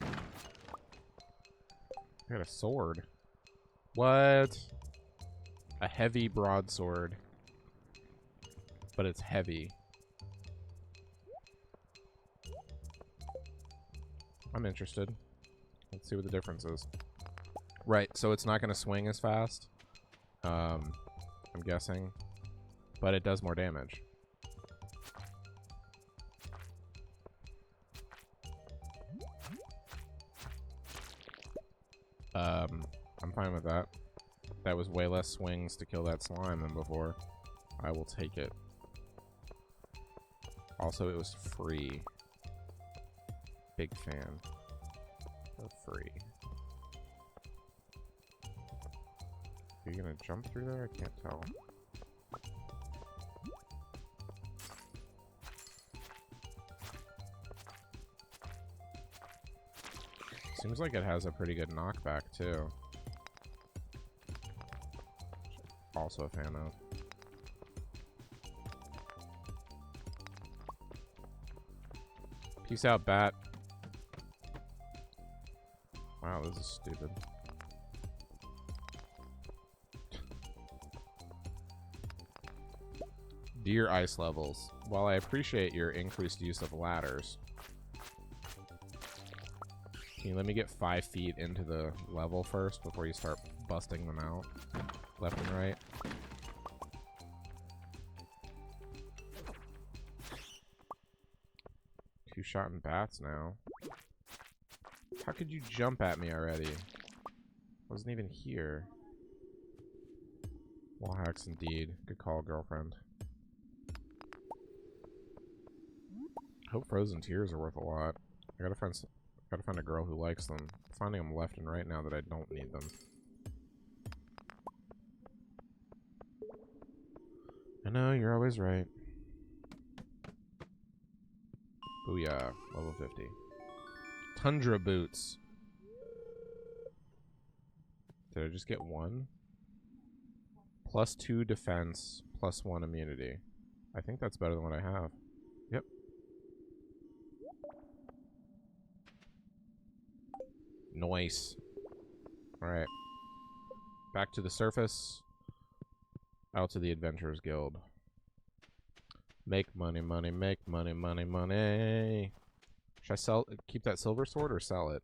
I got a sword. What? A heavy broadsword. But it's heavy. I'm interested. Let's see what the difference is. Right, so it's not going to swing as fast. I'm guessing. But it does more damage. I'm fine with that. That was way less swings to kill that slime than before. I will take it. Also, it was free. Big fan of free. Are you gonna jump through there? I can't tell. Seems like it has a pretty good knockback, too. Also a fan of. Peace out, bat. Wow, this is stupid. Dear ice levels, while I appreciate your increased use of ladders, can you let me get 5 feet into the level first before you start busting them out left and right? Two-shotting bats now. How could you jump at me already? Wasn't even here. Wall hacks indeed. Good call, girlfriend. Hope frozen tears are worth a lot. I gotta find a girl who likes them. I'm finding them left and right now that I don't need them. I know, you're always right. Booyah, level 50. Tundra boots. Did I just get one? +2 defense, +1 immunity. I think that's better than what I have. Yep. Nice. Alright. Back to the surface. Out to the Adventurers Guild. Make money, money, make money, money, money. Should I keep that silver sword or sell it?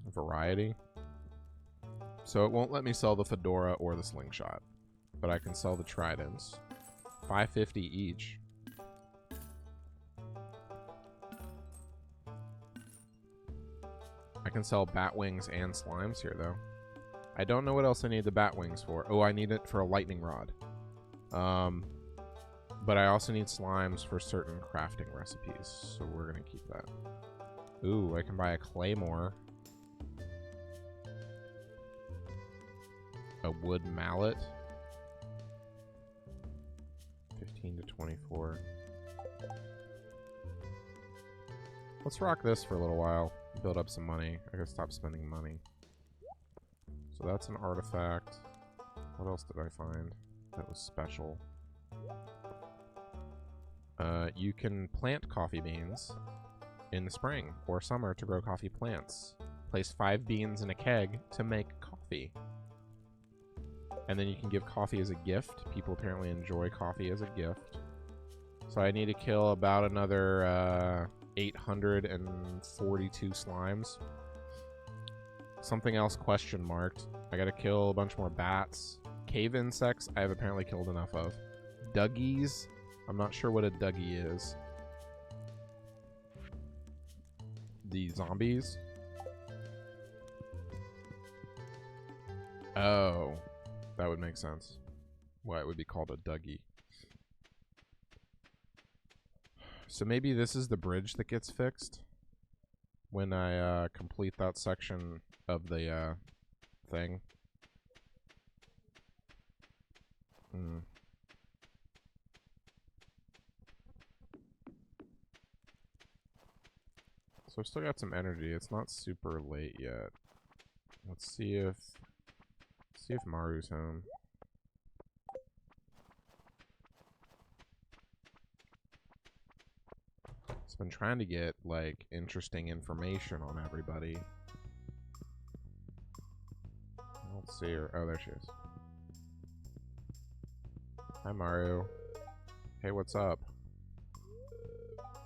Variety. So it won't let me sell the fedora or the slingshot. But I can sell the tridents. $5.50 each. I can sell bat wings and slimes here, though. I don't know what else I need the bat wings for. Oh, I need it for a lightning rod. But I also need slimes for certain crafting recipes, so we're gonna keep that. Ooh, I can buy a claymore. A wood mallet. 15 to 24. Let's rock this for a little while. Build up some money. I gotta stop spending money. So that's an artifact. What else did I find that was special? You can plant coffee beans in the spring or summer to grow coffee plants. Place 5 beans in a keg to make coffee. And then you can give coffee as a gift. People apparently enjoy coffee as a gift. So I need to kill about another 842 slimes. Something else question marked. I gotta kill a bunch more bats. Cave insects, I have apparently killed enough of. Duggies, I'm not sure what a Dougie is. The zombies. Oh, that would make sense. Why it would be called a Dougie. So maybe this is the bridge that gets fixed when I complete that section of the thing. So I've still got some energy. It's not super late yet. Let's see if Maru's home. It's been trying to get like interesting information on everybody. Let's see her. Oh, there she is. Hi, Maru. Hey, what's up?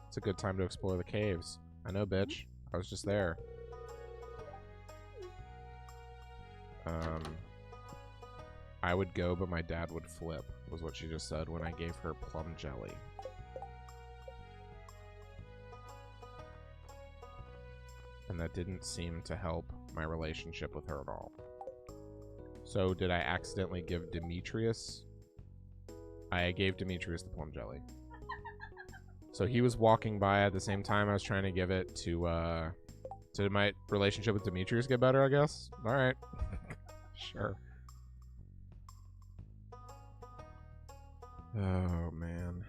It's a good time to explore the caves. I know, bitch. I was just there. I would go, but my dad would flip, was what she just said when I gave her plum jelly. And that didn't seem to help my relationship with her at all. So did I accidentally give Demetrius? I gave Demetrius the plum jelly. So he was walking by at the same time I was trying to give it to my relationship with Demetrius get better, I guess? Alright. Sure. Oh, man.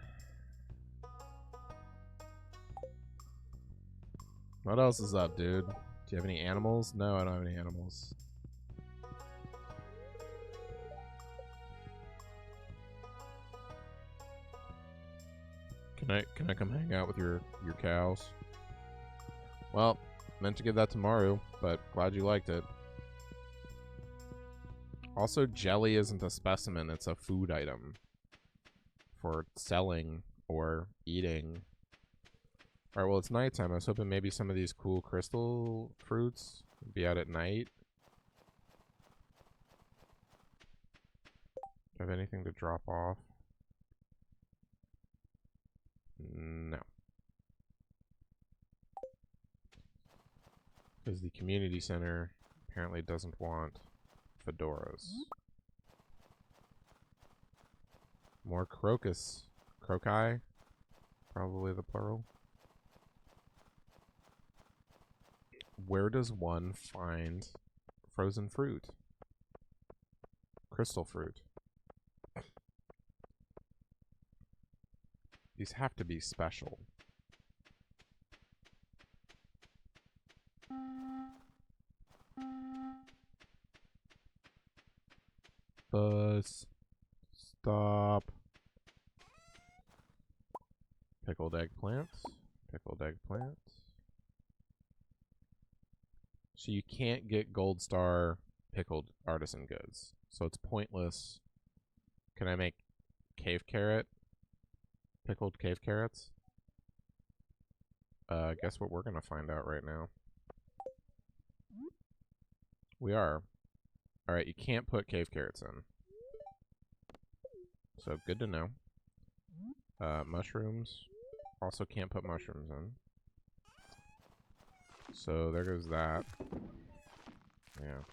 What else is up, dude? Do you have any animals? No, I don't have any animals. Can I come hang out with your cows? Well, meant to give that to Maru, but glad you liked it. Also, jelly isn't a specimen, it's a food item for selling or eating. Alright, well, it's nighttime. I was hoping maybe some of these cool crystal fruits would be out at night. Do I have anything to drop off? No. Because the community center apparently doesn't want fedoras. More crocus. Croci? Probably the plural. Where does one find frozen fruit? Crystal fruit. These have to be special. Bus. Stop. Pickled eggplants. Pickled eggplants. So you can't get gold star pickled artisan goods. So it's pointless. Can I make cave carrot? Pickled cave carrots? Guess what we're gonna find out right now. We are. Alright, you can't put cave carrots in. So good to know. Mushrooms. Also can't put mushrooms in. So there goes that. Yeah.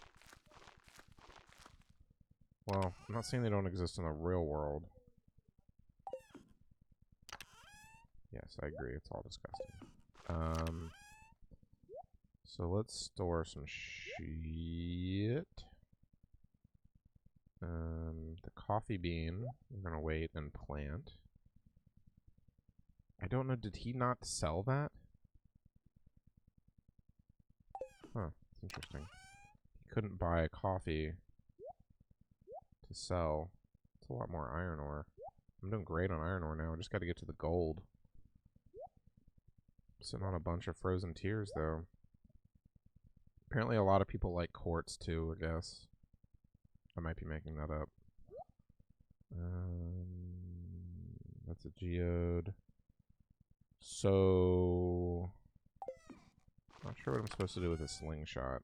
Well, I'm not saying they don't exist in the real world. Yes, I agree. It's all disgusting. So let's store some shit. The coffee bean, we're gonna wait and plant. I don't know, did he not sell that? Huh, that's interesting. He couldn't buy a coffee to sell. It's a lot more iron ore. I'm doing great on iron ore now. I just gotta get to the gold. Sitting on a bunch of frozen tears, though. Apparently a lot of people like quartz too, I guess. I might be making that up. That's a geode. So... not sure what I'm supposed to do with a slingshot.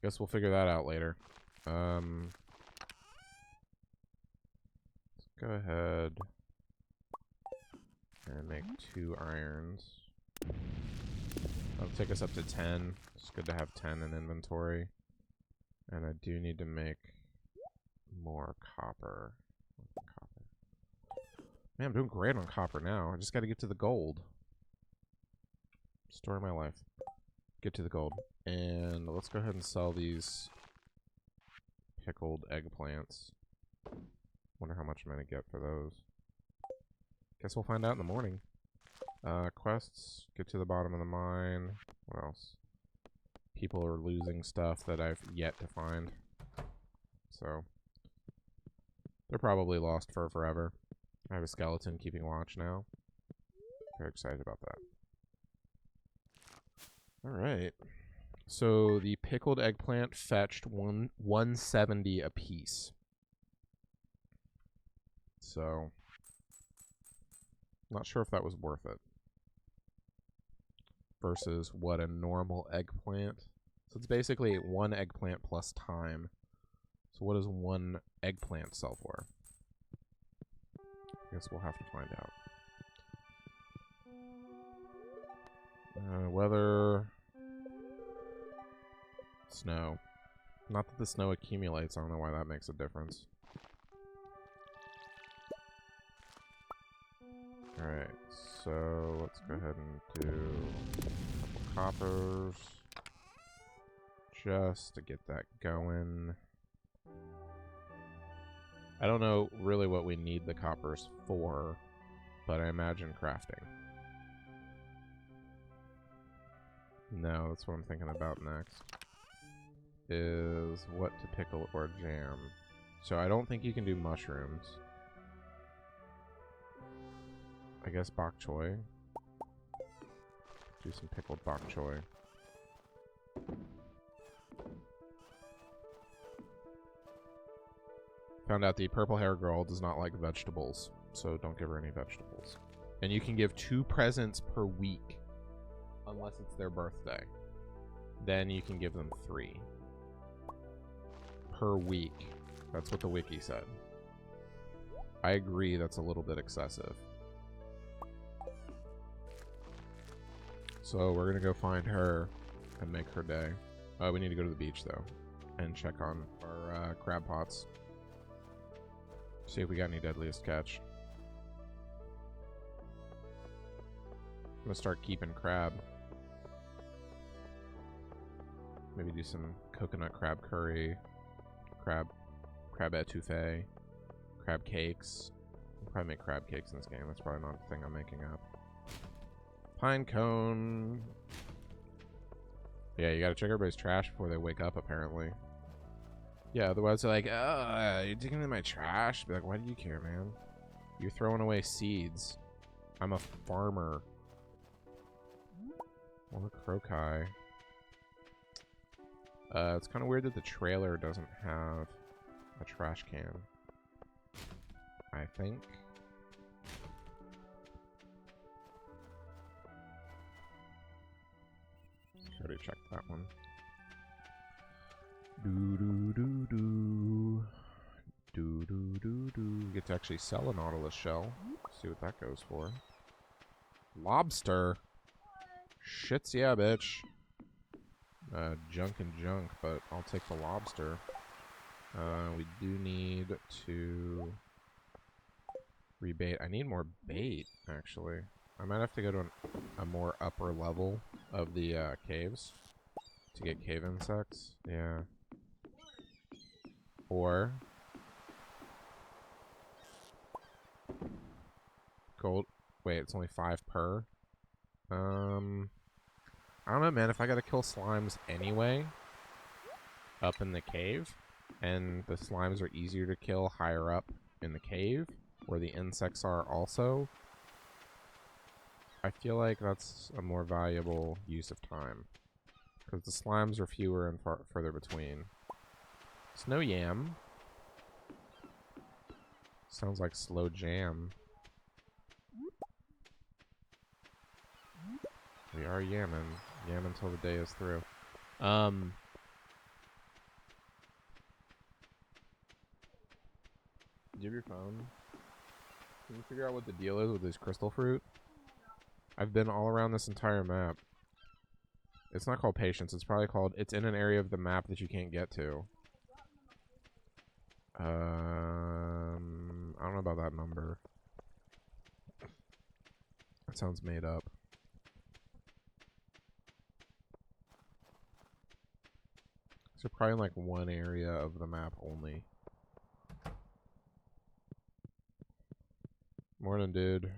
Guess we'll figure that out later. Let's go ahead and make 2 irons. That'll take us up to 10. It's good to have 10 in inventory. And I do need to make more copper. Man, I'm doing great on copper now. I just got to get to the gold. Story of my life. Get to the gold. And let's go ahead and sell these pickled eggplants. Wonder how much I'm going to get for those. Guess we'll find out in the morning. Quests. Get to the bottom of the mine. What else? People are losing stuff that I've yet to find. So, they're probably lost for forever. I have a skeleton keeping watch now. Very excited about that. Alright. So, the pickled eggplant fetched 170 a piece. So, not sure if that was worth it. Versus what a normal eggplant. So it's basically 1 eggplant plus time. So what does 1 eggplant sell for? I guess we'll have to find out. Weather. Snow. Not that the snow accumulates. I don't know why that makes a difference. Alright, so let's go ahead and do a couple coppers. Just to get that going. I don't know really what we need the coppers for, but I imagine crafting. No, that's what I'm thinking about next. Is what to pickle or jam. So I don't think you can do mushrooms. I guess bok choy. Do some pickled bok choy. Found out the purple hair girl does not like vegetables, so don't give her any vegetables. And you can give 2 presents per week, unless it's their birthday. Then you can give them 3 per week. That's what the wiki said. I agree that's a little bit excessive. So we're gonna go find her and make her day. We need to go to the beach though and check on our crab pots. See if we got any deadliest catch. I'm gonna start keeping crab. Maybe do some coconut crab curry, crab etouffee, crab cakes. I'll probably make crab cakes in this game. That's probably not a thing I'm making up. Pine cone. Yeah, you gotta check everybody's trash before they wake up, apparently. Yeah, otherwise they're like, oh, you're digging in my trash? Be like, why do you care, man? You're throwing away seeds. I'm a farmer. Or croci. It's kind of weird that the trailer doesn't have a trash can. I think. Already checked that one. We get to actually sell a Nautilus shell. See what that goes for. Lobster. Shits yeah, bitch. Junk and junk, but I'll take the lobster. We do need to rebait. I need more bait, actually. I might have to go to a more upper level of the caves to get cave insects. Yeah. Or gold. Wait, it's only 5 per. I don't know, man. If I gotta kill slimes anyway, up in the cave, and the slimes are easier to kill higher up in the cave, where the insects are also, I feel like that's a more valuable use of time. Because the slimes are fewer and further between. Snow yam. Sounds like slow jam. We are yamming. Yam until the day is through. Do you have your phone? Can you figure out what the deal is with this crystal fruit? I've been all around this entire map. It's not called patience. It's probably called... It's in an area of the map that you can't get to. I don't know about that number. That sounds made up. So probably in like one area of the map only. Morning, dude.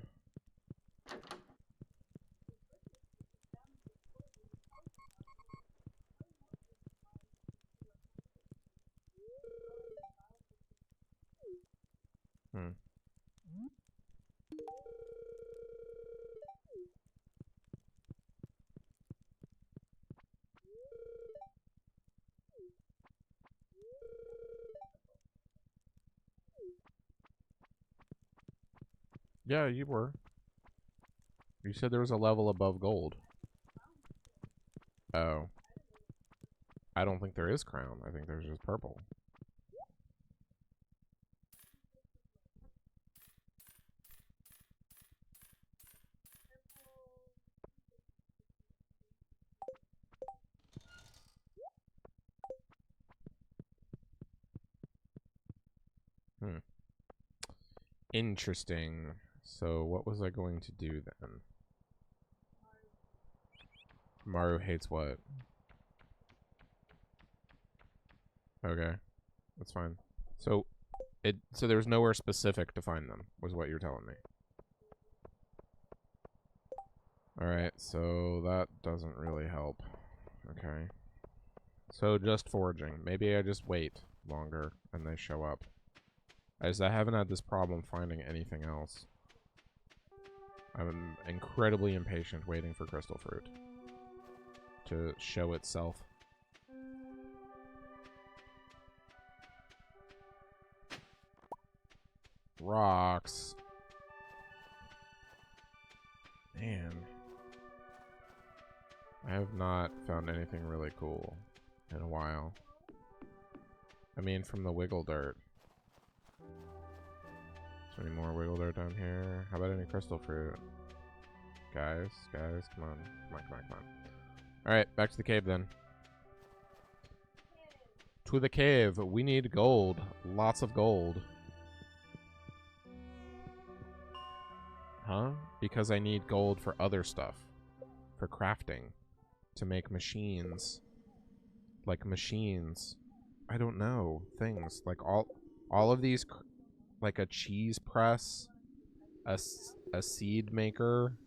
Yeah, you were. You said there was a level above gold. Oh. I don't think there is crown. I think there's just purple. Interesting. So what was I going to do then? Maru hates what? Okay. That's fine. So there was nowhere specific to find them, was what you're telling me. Alright, so that doesn't really help. Okay. So just foraging. Maybe I just wait longer and they show up. I haven't had this problem finding anything else. I'm incredibly impatient waiting for crystal fruit to show itself. Rocks. Man. I have not found anything really cool in a while. I mean, from the wiggle dirt. Is there any more wiggle dirt down here? How about any crystal fruit? Guys, come on. Come on. Alright, back to the cave then. To the cave. We need gold. Lots of gold. Huh? Because I need gold for other stuff. For crafting. To make machines. Like machines. I don't know. Things. Like all of these... Like a cheese press. A seed maker.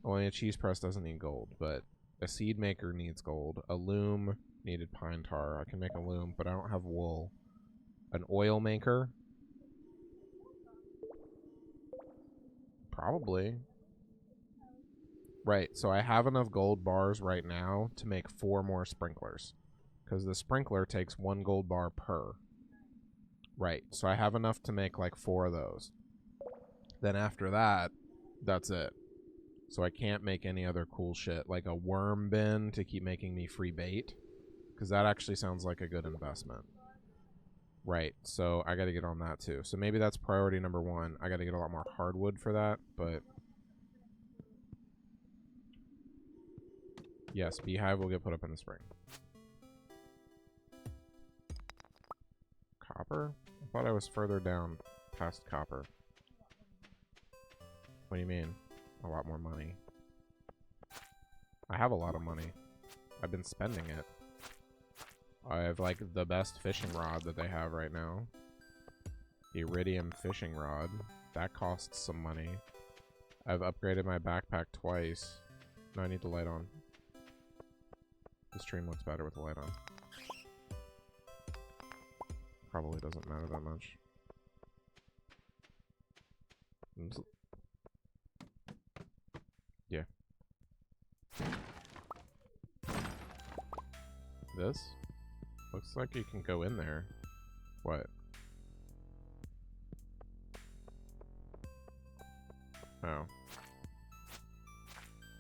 Well, a cheese press doesn't need gold, but a seed maker needs gold. A loom needed pine tar. I can make a loom, but I don't have wool. An oil maker? Probably. Right, so I have enough gold bars right now to make 4 more sprinklers. Because the sprinkler takes 1 gold bar per. Right, so I have enough to make like 4 of those. Then after that, that's it. So I can't make any other cool shit, like a worm bin to keep making me free bait. Because that actually sounds like a good investment. Right, so I gotta get on that too. So maybe that's priority number 1. I gotta get a lot more hardwood for that, but... Yes, beehive will get put up in the spring. Copper? I thought I was further down past copper. What do you mean? A lot more money. I have a lot of money. I've been spending it. I have like the best fishing rod that they have right now. The iridium fishing rod. That costs some money. I've upgraded my backpack twice. No, I need the light on. The stream looks better with the light on. Probably doesn't matter that much. Yeah. This? Looks like you can go in there. What? Oh.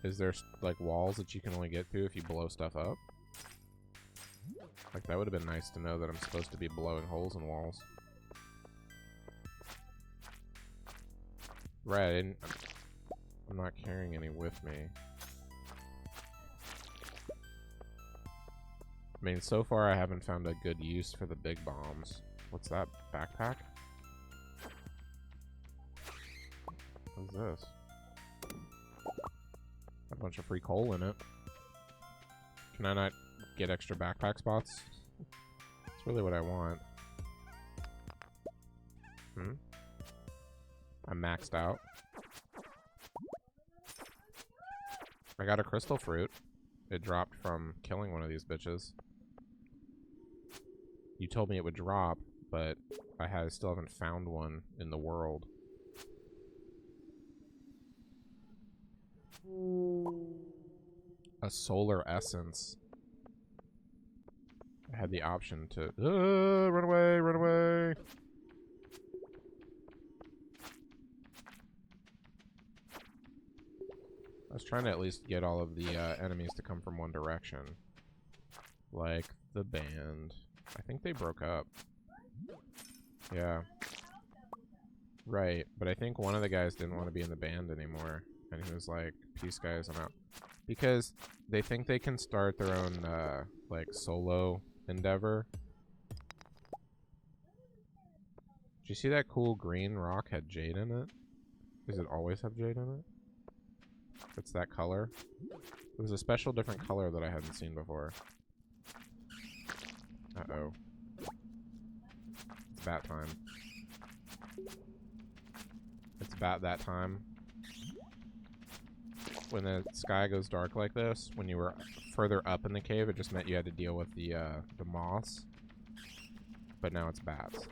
Is there, like, walls that you can only get through if you blow stuff up? Like, that would have been nice to know that I'm supposed to be blowing holes in walls. Right, I'm not carrying any with me. I mean, so far I haven't found a good use for the big bombs. What's that? Backpack? What's this? A bunch of free coal in it. Can I not get extra backpack spots? That's really what I want. I'm maxed out. I got a crystal fruit. It dropped from killing one of these bitches. You told me it would drop, but I still haven't found one in the world. A solar essence. I had the option to... run away, run away! I was trying to at least get all of the enemies to come from one direction. Like the band. I think they broke up. Yeah. Right, but I think one of the guys didn't want to be in the band anymore. And he was like, peace guys, I'm out. Because they think they can start their own, like, solo endeavor. Did you see that cool green rock had jade in it? Does it always have jade in it? It's that color. It was a special different color that I hadn't seen before. Uh-oh. It's bat time. It's about that time. When the sky goes dark like this, when you were further up in the cave, it just meant you had to deal with the moss. But now it's bats.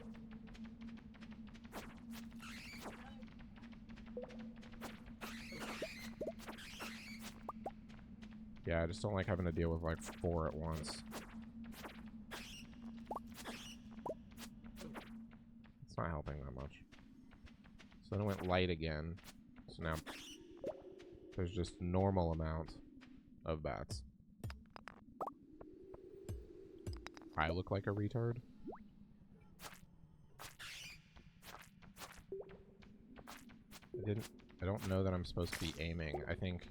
Yeah, I just don't like having to deal with like 4 at once. It's not helping that much. So then it went light again. So now there's just normal amount of bats. I look like a retard. I don't know that I'm supposed to be aiming. I think,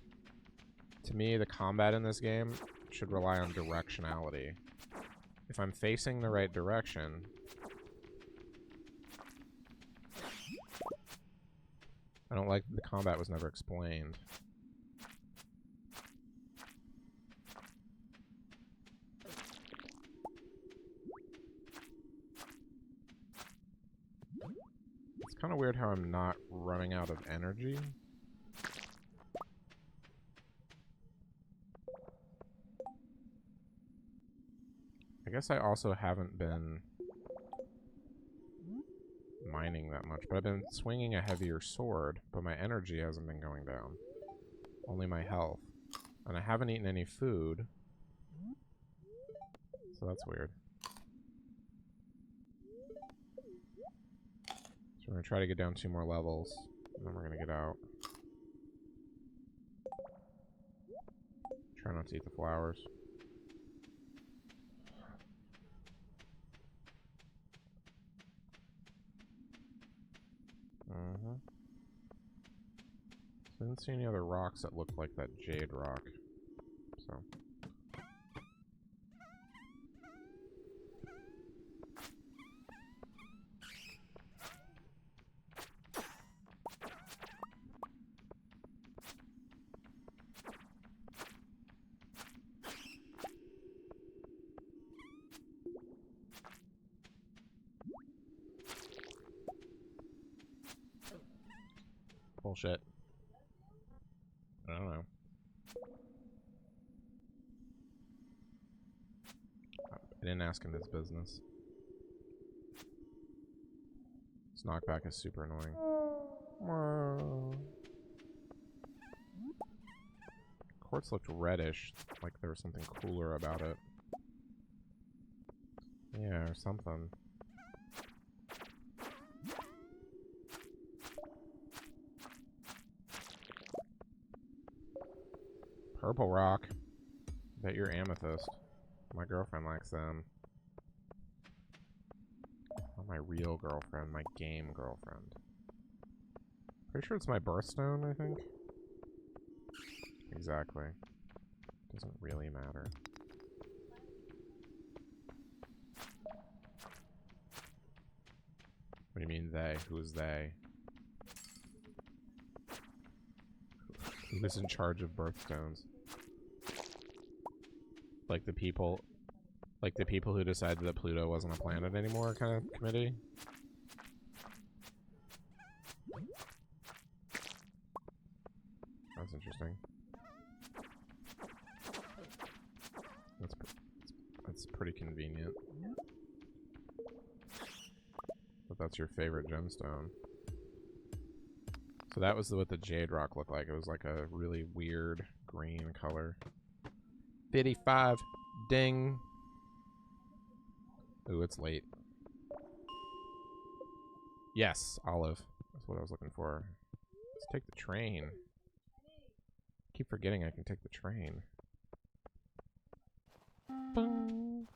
to me, the combat in this game should rely on directionality. If I'm facing the right direction... I don't like that the combat was never explained. It's kind of weird how I'm not running out of energy. I guess I also haven't been mining that much, but I've been swinging a heavier sword, but my energy hasn't been going down. Only my health. And I haven't eaten any food. So that's weird. So we're gonna try to get down 2 more levels, and then we're gonna get out. Try not to eat the flowers. I didn't see any other rocks that looked like that jade rock. So. Bullshit. I don't know. I didn't ask him his business. This knockback is super annoying. Quartz looked reddish, like there was something cooler about it. Yeah, or something. Purple rock. Bet you're amethyst. My girlfriend likes them. Not my real girlfriend, my game girlfriend. Pretty sure it's my birthstone, I think. Exactly. Doesn't really matter. What do you mean they? Who's they? Who's in charge of birthstones? Like the people who decided that Pluto wasn't a planet anymore kind of committee? That's interesting. That's pretty convenient. But that's your favorite gemstone. So that was what the jade rock looked like. It was like a really weird green color. 55. Ding. Ooh, it's late. Yes, olive. That's what I was looking for. Let's take the train. Keep forgetting I can take the train. Boom.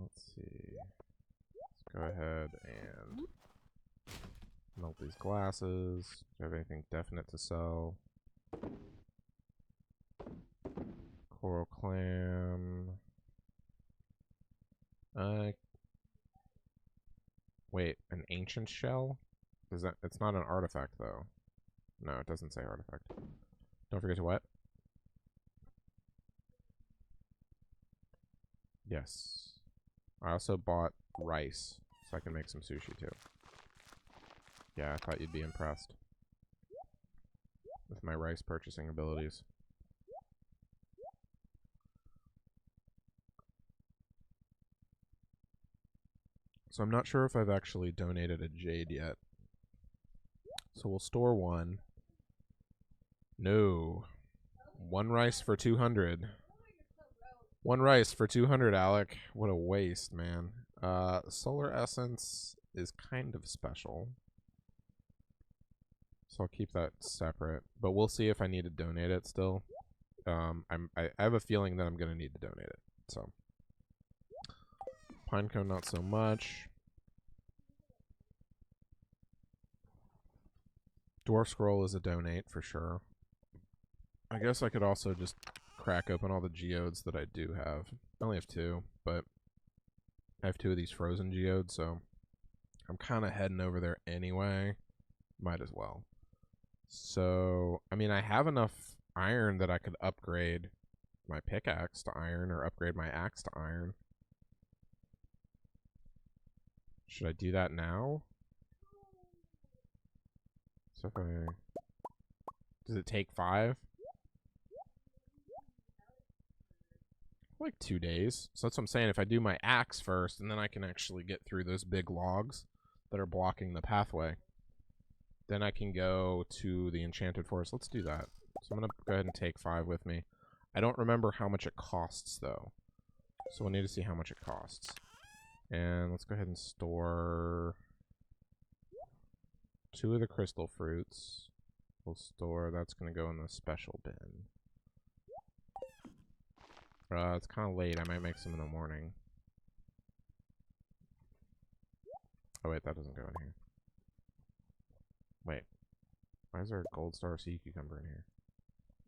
Let's see. Let's go ahead and melt these glasses. Do you have anything definite to sell? Coral clam. Wait, an ancient shell? Is that? It's not an artifact though. No, it doesn't say artifact. Don't forget to what? Yes. I also bought rice, so I can make some sushi too. Yeah, I thought you'd be impressed with my rice purchasing abilities. So I'm not sure if I've actually donated a jade yet. So we'll store one. No. One rice for 200. One rice for 200, Alec. What a waste, man. Solar essence is kind of special. So I'll keep that separate. But we'll see if I need to donate it still. I have a feeling that I'm going to need to donate it. So. Pinecone, not so much. Dwarf scroll is a donate for sure. I guess I could also just crack open all the geodes that I do have. I only have 2, but I have 2 of these frozen geodes, so I'm kind of heading over there anyway. Might as well. So, I mean, I have enough iron that I could upgrade my pickaxe to iron or upgrade my axe to iron. Should I do that now? So if I... Does it take 5? Like 2 days. So that's what I'm saying. If I do my axe first, and then I can actually get through those big logs that are blocking the pathway, then I can go to the enchanted forest. Let's do that. So I'm going to go ahead and take 5 with me. I don't remember how much it costs, though. So we'll need to see how much it costs. And let's go ahead and store 2 of the crystal fruits. We'll store, that's going to go in the special bin. It's kind of late. I might make some in the morning. Oh, wait, that doesn't go in here. Wait. Why is there a gold star sea cucumber in here?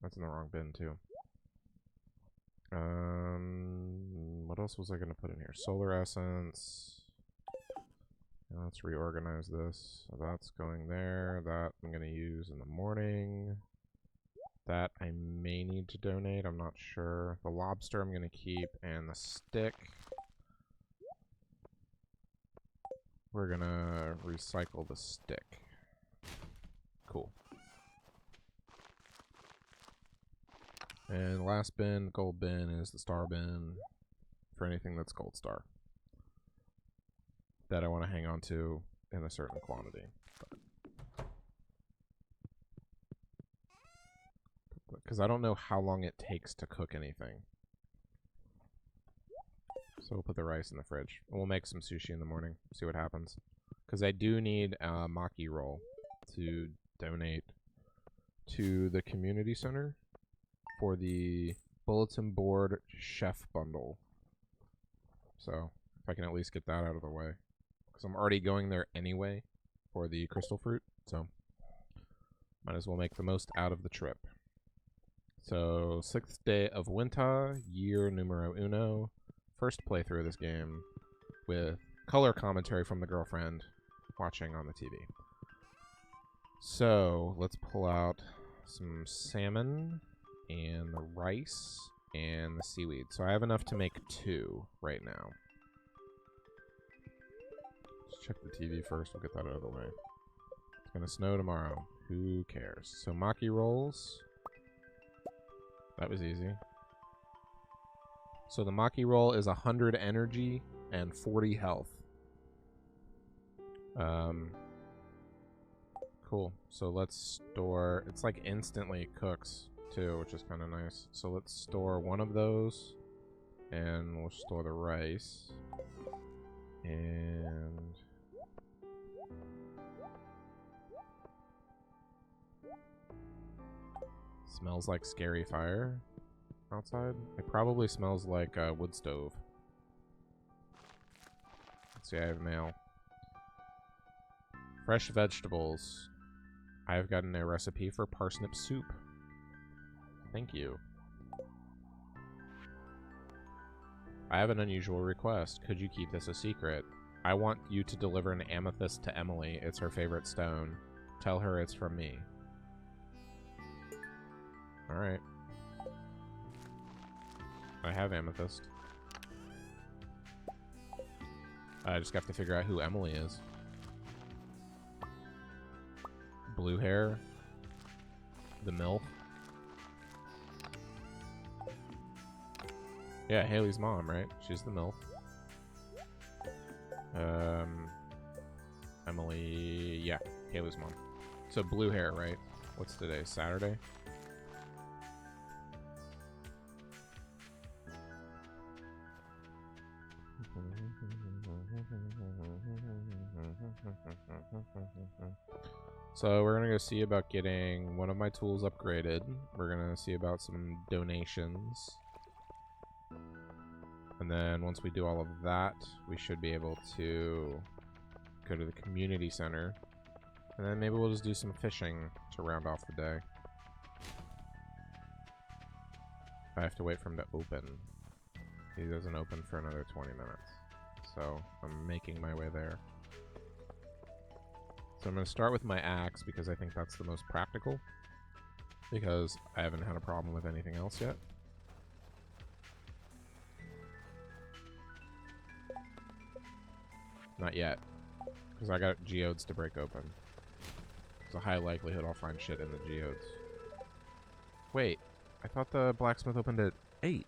That's in the wrong bin, too. What else was I going to put in here? Solar essence. Now let's reorganize this. So that's going there. That I'm going to use in the morning. That I may need to donate. I'm not sure. The lobster I'm going to keep. And the stick. We're going to recycle the stick. Cool. And last bin, gold bin, is the star bin for anything that's gold star that I want to hang on to in a certain quantity. Because I don't know how long it takes to cook anything. So we'll put the rice in the fridge. And we'll make some sushi in the morning. See what happens. Because I do need a maki roll to donate to the community center for the bulletin board chef bundle. So if I can at least get that out of the way. Because I'm already going there anyway for the crystal fruit. So might as well make the most out of the trip. So 6th day of winter, year numero uno. First playthrough of this game with color commentary from the girlfriend watching on the TV. So let's pull out some salmon and the rice and the seaweed. So I have enough to make 2 right now. Let's check the TV first. We'll get that out of the way. It's going to snow tomorrow. Who cares? So maki rolls. That was easy. So the maki roll is 100 energy and 40 health. Cool. So let's store... It's like instantly cooks, too, which is kind of nice. So let's store one of those. And we'll store the rice. And... Smells like scary fire outside. It probably smells like a wood stove. Let's see, I have mail. Fresh vegetables. I have gotten a recipe for parsnip soup. Thank you. I have an unusual request. Could you keep this a secret? I want you to deliver an amethyst to Emily. It's her favorite stone. Tell her it's from me. Alright. I have amethyst. I just have to figure out who Emily is. Blue hair. The MILF. Yeah, Haley's mom, right? She's the MILF. Emily... Yeah, Haley's mom. So blue hair, right? What's today? Saturday? So we're going to go see about getting one of my tools upgraded. We're going to see about some donations. And then once we do all of that, we should be able to go to the community center. And then maybe we'll just do some fishing to round off the day. I have to wait for him to open. He doesn't open for another 20 minutes. So I'm making my way there. So I'm going to start with my axe because I think that's the most practical. Because I haven't had a problem with anything else yet. Not yet. Because I got geodes to break open. There's a high likelihood I'll find shit in the geodes. Wait. I thought the blacksmith opened at 8.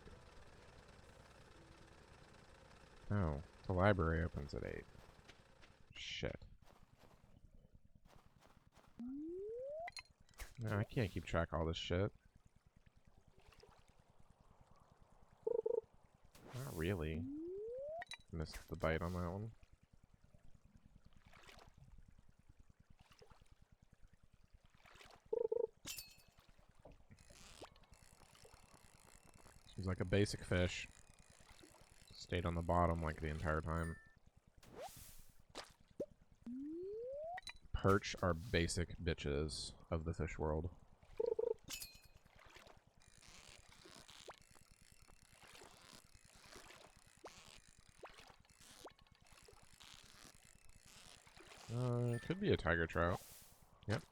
No. The library opens at 8. Shit. No, I can't keep track of all this shit. Not really. Missed the bite on that one. Seems like a basic fish. Stayed on the bottom like the entire time. Perch are basic bitches of the fish world. It could be a tiger trout. Yep.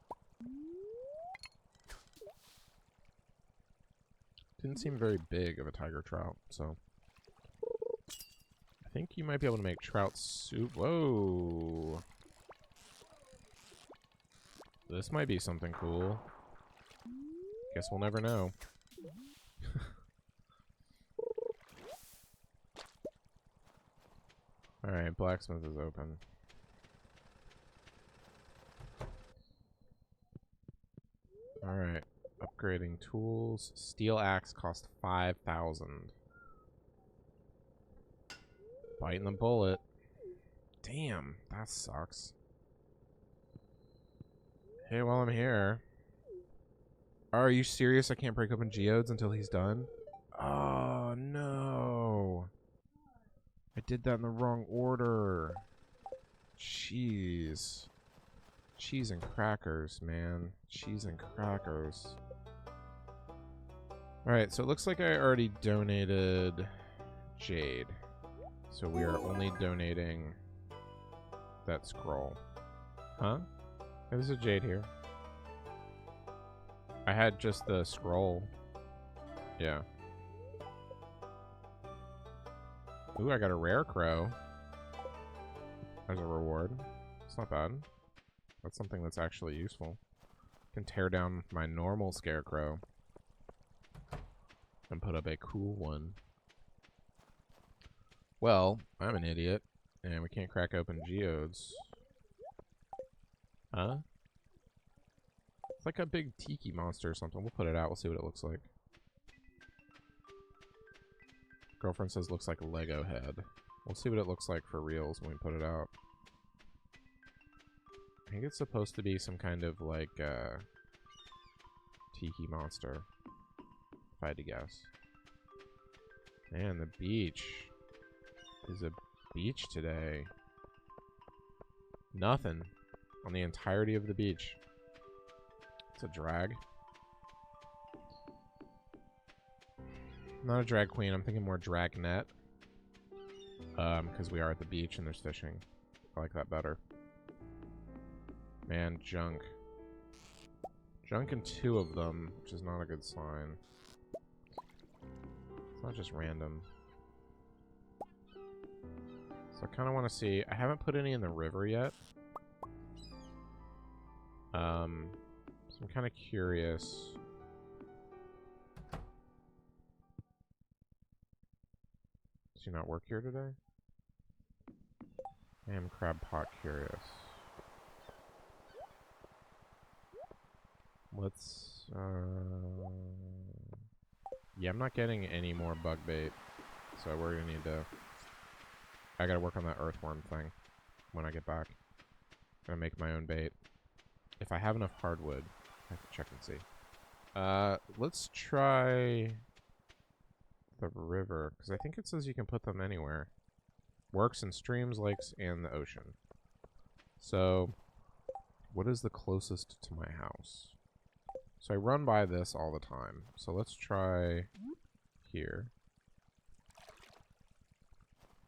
Didn't seem very big of a tiger trout, so... I think you might be able to make trout soup. Whoa! This might be something cool. Guess we'll never know. Alright, blacksmith is open. Alright, upgrading tools. Steel axe cost 5,000. Biting the bullet. Damn, that sucks. Hey, while I'm here. Are you serious? I can't break open geodes until he's done? Oh, no. I did that in the wrong order. Jeez. Cheese and crackers, man. Cheese and crackers. Alright, so it looks like I already donated jade. So we are only donating that scroll. Huh? There's a jade here. I had just the scroll. Yeah. Ooh, I got a rare crow as a reward. It's not bad. That's something that's actually useful. Can tear down my normal scarecrow and put up a cool one. Well, I'm an idiot, and we can't crack open geodes. Huh? It's like a big tiki monster or something. We'll put it out. We'll see what it looks like. Girlfriend says looks like a Lego head. We'll see what it looks like for reals when we put it out. I think it's supposed to be some kind of like tiki monster, if I had to guess. Man, the beach is a beach today. Nothing on the entirety of the beach. It's a drag. Not a drag queen. I'm thinking more dragnet. Because we are at the beach and there's fishing. I like that better. Man, junk. Junk in 2 of them, which is not a good sign. It's not just random. So I kind of want to see. I haven't put any in the river yet. So I'm kind of curious. Does he not work here today? I am crab pot curious. Let's, yeah, I'm not getting any more bug bait, so we're gonna need to, I gotta work on that earthworm thing when I get back. I'm gonna make my own bait. If I have enough hardwood, I have to check and see. Let's try the river, because I think it says you can put them anywhere. Works in streams, lakes, and the ocean. So, what is the closest to my house? So I run by this all the time. So let's try here.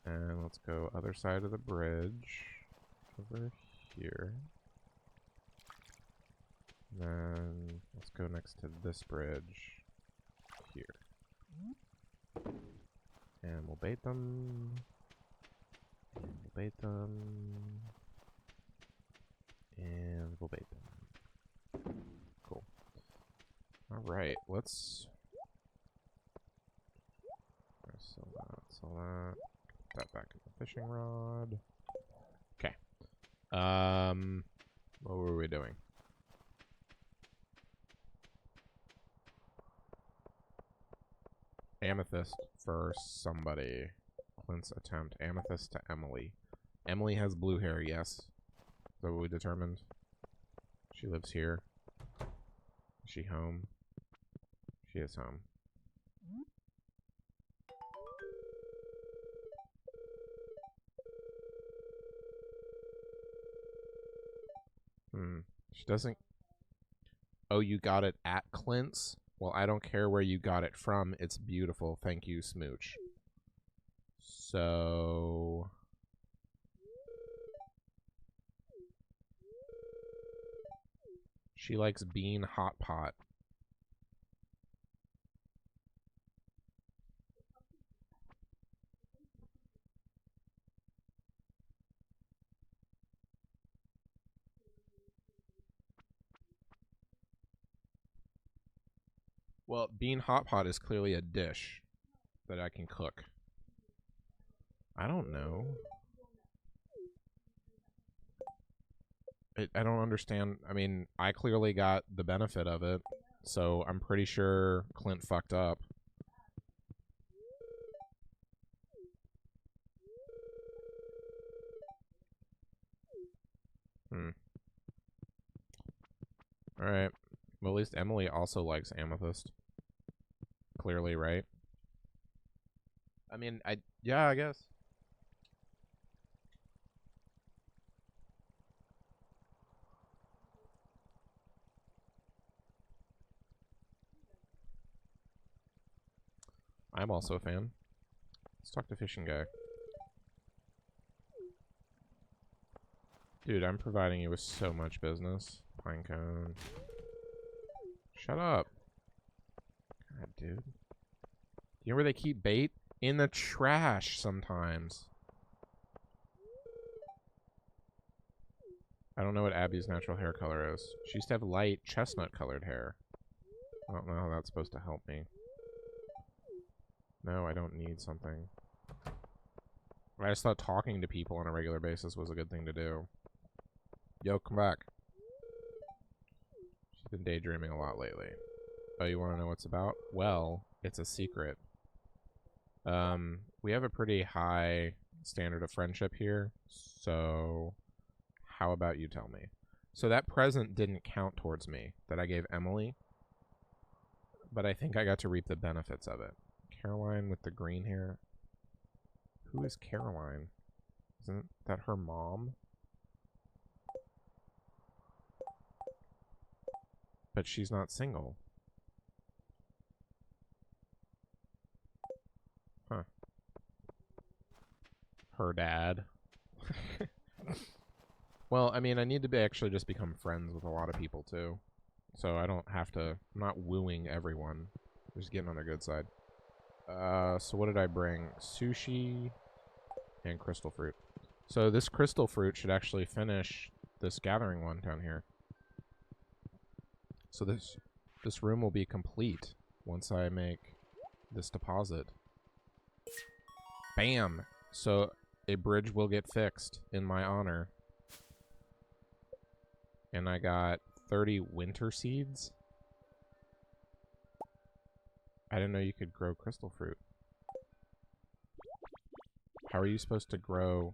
And let's go other side of the bridge. Over here. And then let's go next to this bridge. Here. And we'll bait them. And we'll bait them. And we'll bait them. Cool. Alright, let's sell that. Put that back in the fishing rod. Okay. What were we doing? Amethyst for somebody. Clint's attempt. Amethyst to Emily. Emily has blue hair, yes. Is that what we determined? She lives here. Is she home? She is home. She doesn't... Oh, you got it at Clint's? Well, I don't care where you got it from. It's beautiful. Thank you, Smooch. So... She likes bean hot pot. Well, bean hot pot is clearly a dish that I can cook. I don't know. I don't understand. I mean, I clearly got the benefit of it, so I'm pretty sure Clint fucked up. Alright. Well, at least Emily also likes amethyst. Clearly, right? I mean, yeah, I guess. I'm also a fan. Let's talk to Fishing Guy. Dude, I'm providing you with so much business. Pinecone. Shut up. God, dude. You know where they keep bait? In the trash sometimes. I don't know what Abby's natural hair color is. She used to have light chestnut colored hair. I don't know how that's supposed to help me. No, I don't need something. I just thought talking to people on a regular basis was a good thing to do. Yo, come back. She's been daydreaming a lot lately. Oh, you want to know what's about? Well, it's a secret. We have a pretty high standard of friendship here, so how about you tell me? So that present didn't count towards me that I gave Emily, but I think I got to reap the benefits of it. Caroline with the green hair. Who is Caroline? Isn't that her mom? But she's not single. Huh. Her dad. Well, I mean, I need to actually just become friends with a lot of people, too. So I don't have to... I'm not wooing everyone. Just getting on their good side. So what did I bring? Sushi and crystal fruit. So this crystal fruit should actually finish this gathering one down here. So this room will be complete once I make this deposit. Bam! So a bridge will get fixed in my honor. And I got 30 winter seeds. I didn't know you could grow crystal fruit. How are you supposed to grow?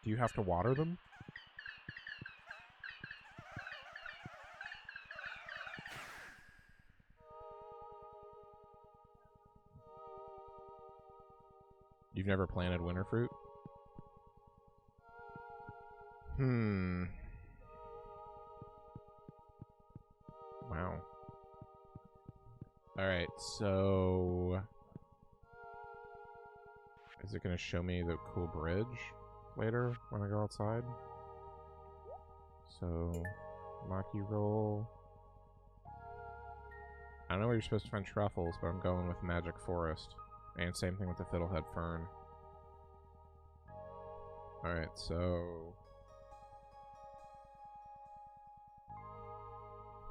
Do you have to water them? You've never planted winter fruit? Wow. Alright, so... Is it going to show me the cool bridge later when I go outside? So... Maki roll... I don't know where you're supposed to find truffles, but I'm going with Magic Forest. And same thing with the Fiddlehead Fern. Alright, so...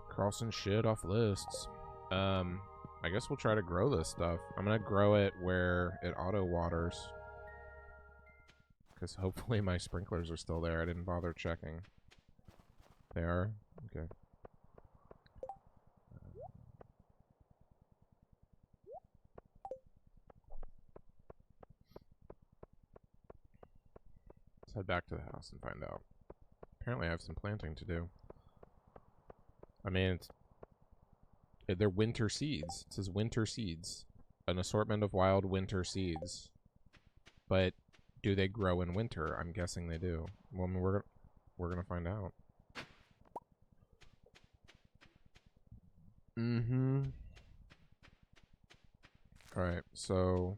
Crossing shit off lists. I guess we'll try to grow this stuff. I'm gonna grow it where it auto-waters. Because hopefully my sprinklers are still there. I didn't bother checking. They are? Okay. Let's head back to the house and find out. Apparently I have some planting to do. I mean, they're winter seeds. It says winter seeds. An assortment of wild winter seeds. But do they grow in winter? I'm guessing they do. Well, I mean, we're gonna find out. Alright, so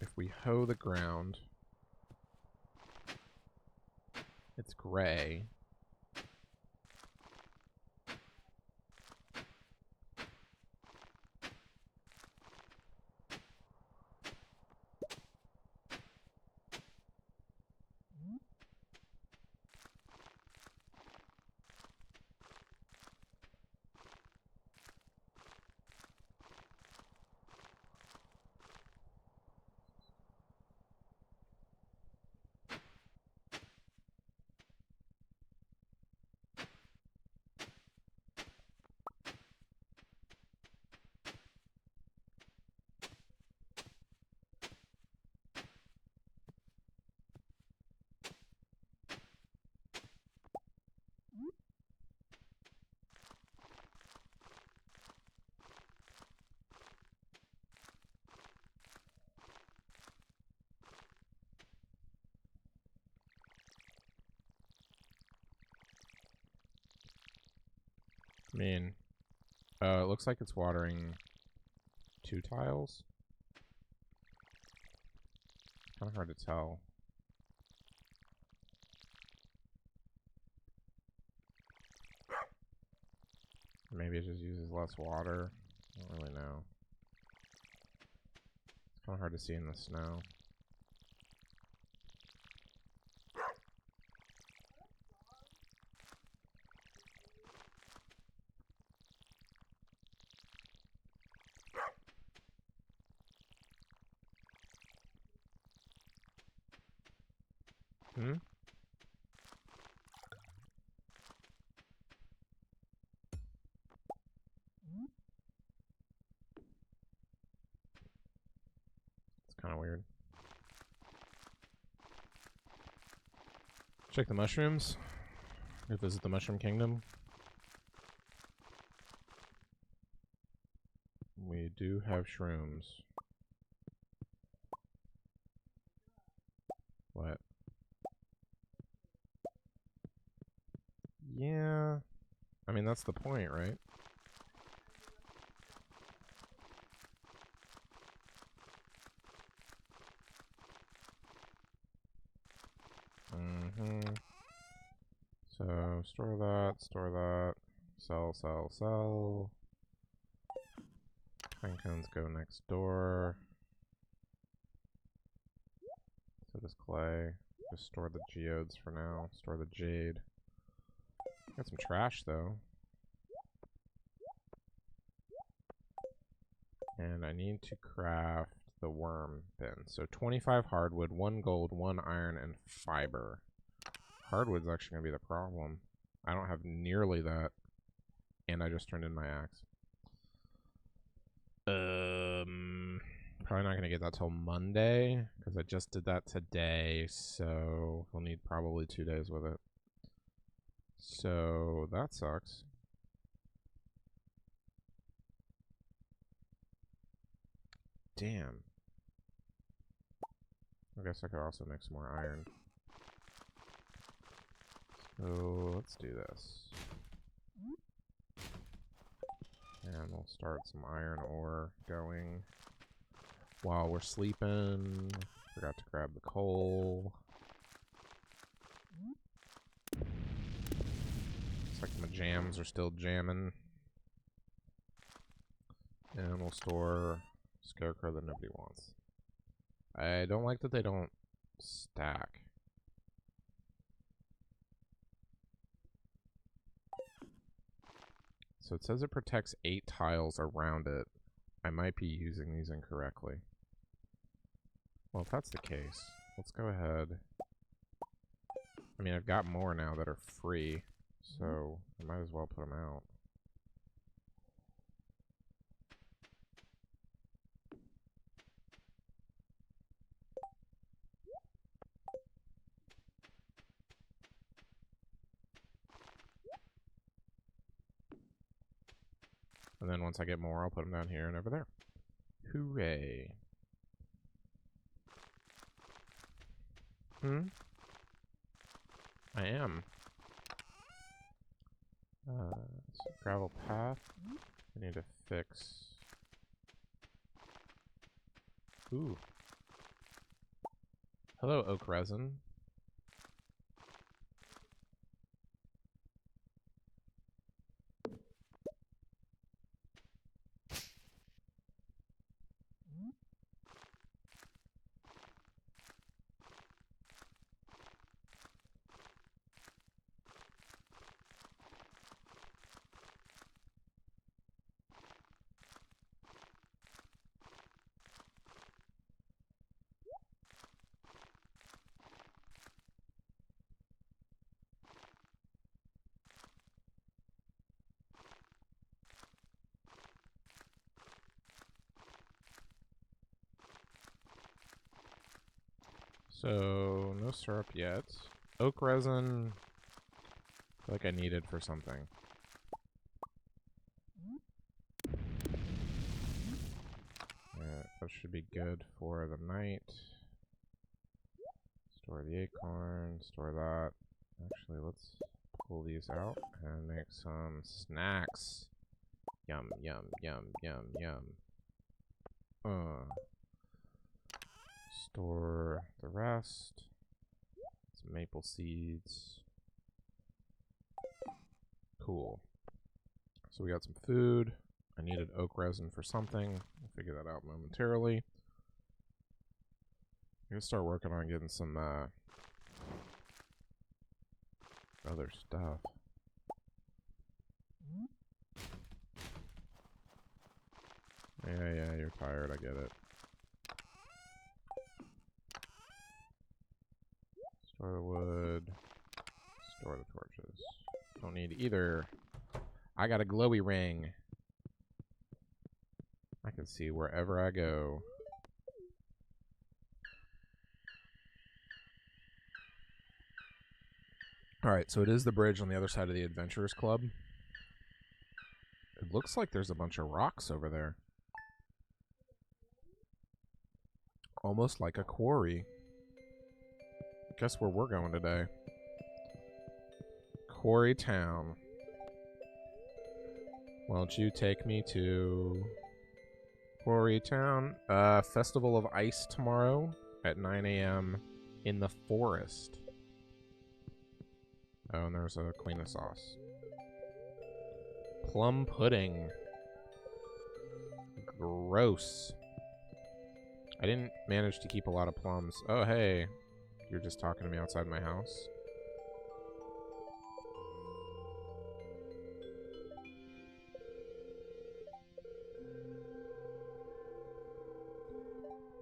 if we hoe the ground, it's gray. I mean, it looks like it's watering 2 tiles. Kind of hard to tell. Maybe it just uses less water. I don't really know. It's kind of hard to see in the snow. Hmm? It's kind of weird. Check the mushrooms. Go visit the Mushroom Kingdom. We do have shrooms. What? Yeah. I mean, that's the point, right? Mm-hmm. So, store that, sell, sell, sell. Pine cones go next door. So does clay. Just store the geodes for now. Store the jade. Got some trash, though. And I need to craft the worm bin. So 25 hardwood, 1 gold, 1 iron, and fiber. Hardwood's actually going to be the problem. I don't have nearly that. And I just turned in my axe. Probably not going to get that till Monday. Because I just did that today. So we'll need probably 2 days with it. So that sucks. Damn. I guess I could also make some more iron. So let's do this. And we'll start some iron ore going while we're sleeping. Forgot to grab the coal. Looks like my jams are still jamming. And we'll store Scarecrow that nobody wants. I don't like that they don't stack. So it says it protects 8 tiles around it. I might be using these incorrectly. Well, if that's the case, let's go ahead. I mean, I've got more now that are free, so I might as well put them out. And then once I get more, I'll put them down here and over there. Hooray. I am. So gravel path. I need to fix. Ooh. Hello, oak resin. So, no syrup yet. Oak resin, I feel like I need it for something. That should be good for the night. Store the acorn, store that. Actually, let's pull these out and make some snacks. Yum, yum, yum, yum, yum. Store the rest. Some maple seeds. Cool. So we got some food. I needed oak resin for something. We'll figure that out momentarily. I'm gonna start working on getting some other stuff. Yeah, you're tired, I get it. Store the wood. Store the torches. Don't need either. I got a glowy ring. I can see wherever I go. Alright, so it is the bridge on the other side of the Adventurers Club. It looks like there's a bunch of rocks over there. Almost like a quarry. Guess where we're going today? Quarry Town. Won't you take me to Quarry Town? Festival of Ice tomorrow at 9 a.m. in the forest. Oh, and there's a queen of sauce. Plum pudding. Gross. I didn't manage to keep a lot of plums. Oh, hey. You're just talking to me outside my house.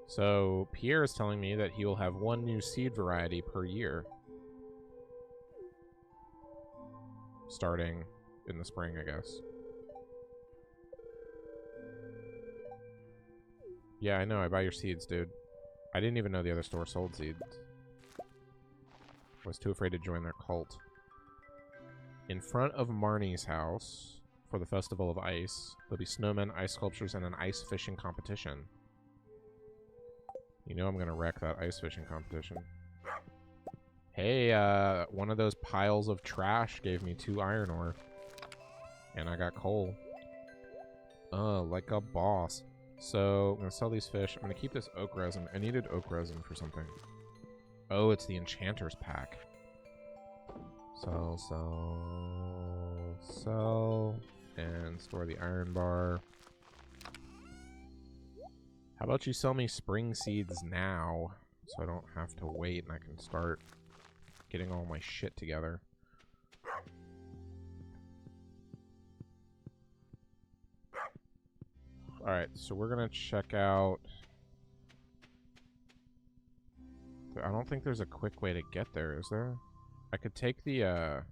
So, Pierre is telling me that he will have one new seed variety per year. Starting in the spring, I guess. Yeah, I know. I buy your seeds, dude. I didn't even know the other store sold seeds. I was too afraid to join their cult. In front of Marnie's house, for the Festival of Ice, there'll be snowmen, ice sculptures, and an ice fishing competition. You know I'm gonna wreck that ice fishing competition. Hey, one of those piles of trash gave me 2 iron ore. And I got coal. Like a boss. So, I'm gonna sell these fish. I'm gonna keep this oak resin. I needed oak resin for something. Oh, it's the Enchanter's Pack. Sell. And store the iron bar. How about you sell me spring seeds now, so I don't have to wait and I can start getting all my shit together. Alright, so we're gonna check out... I don't think there's a quick way to get there, is there? I could take the,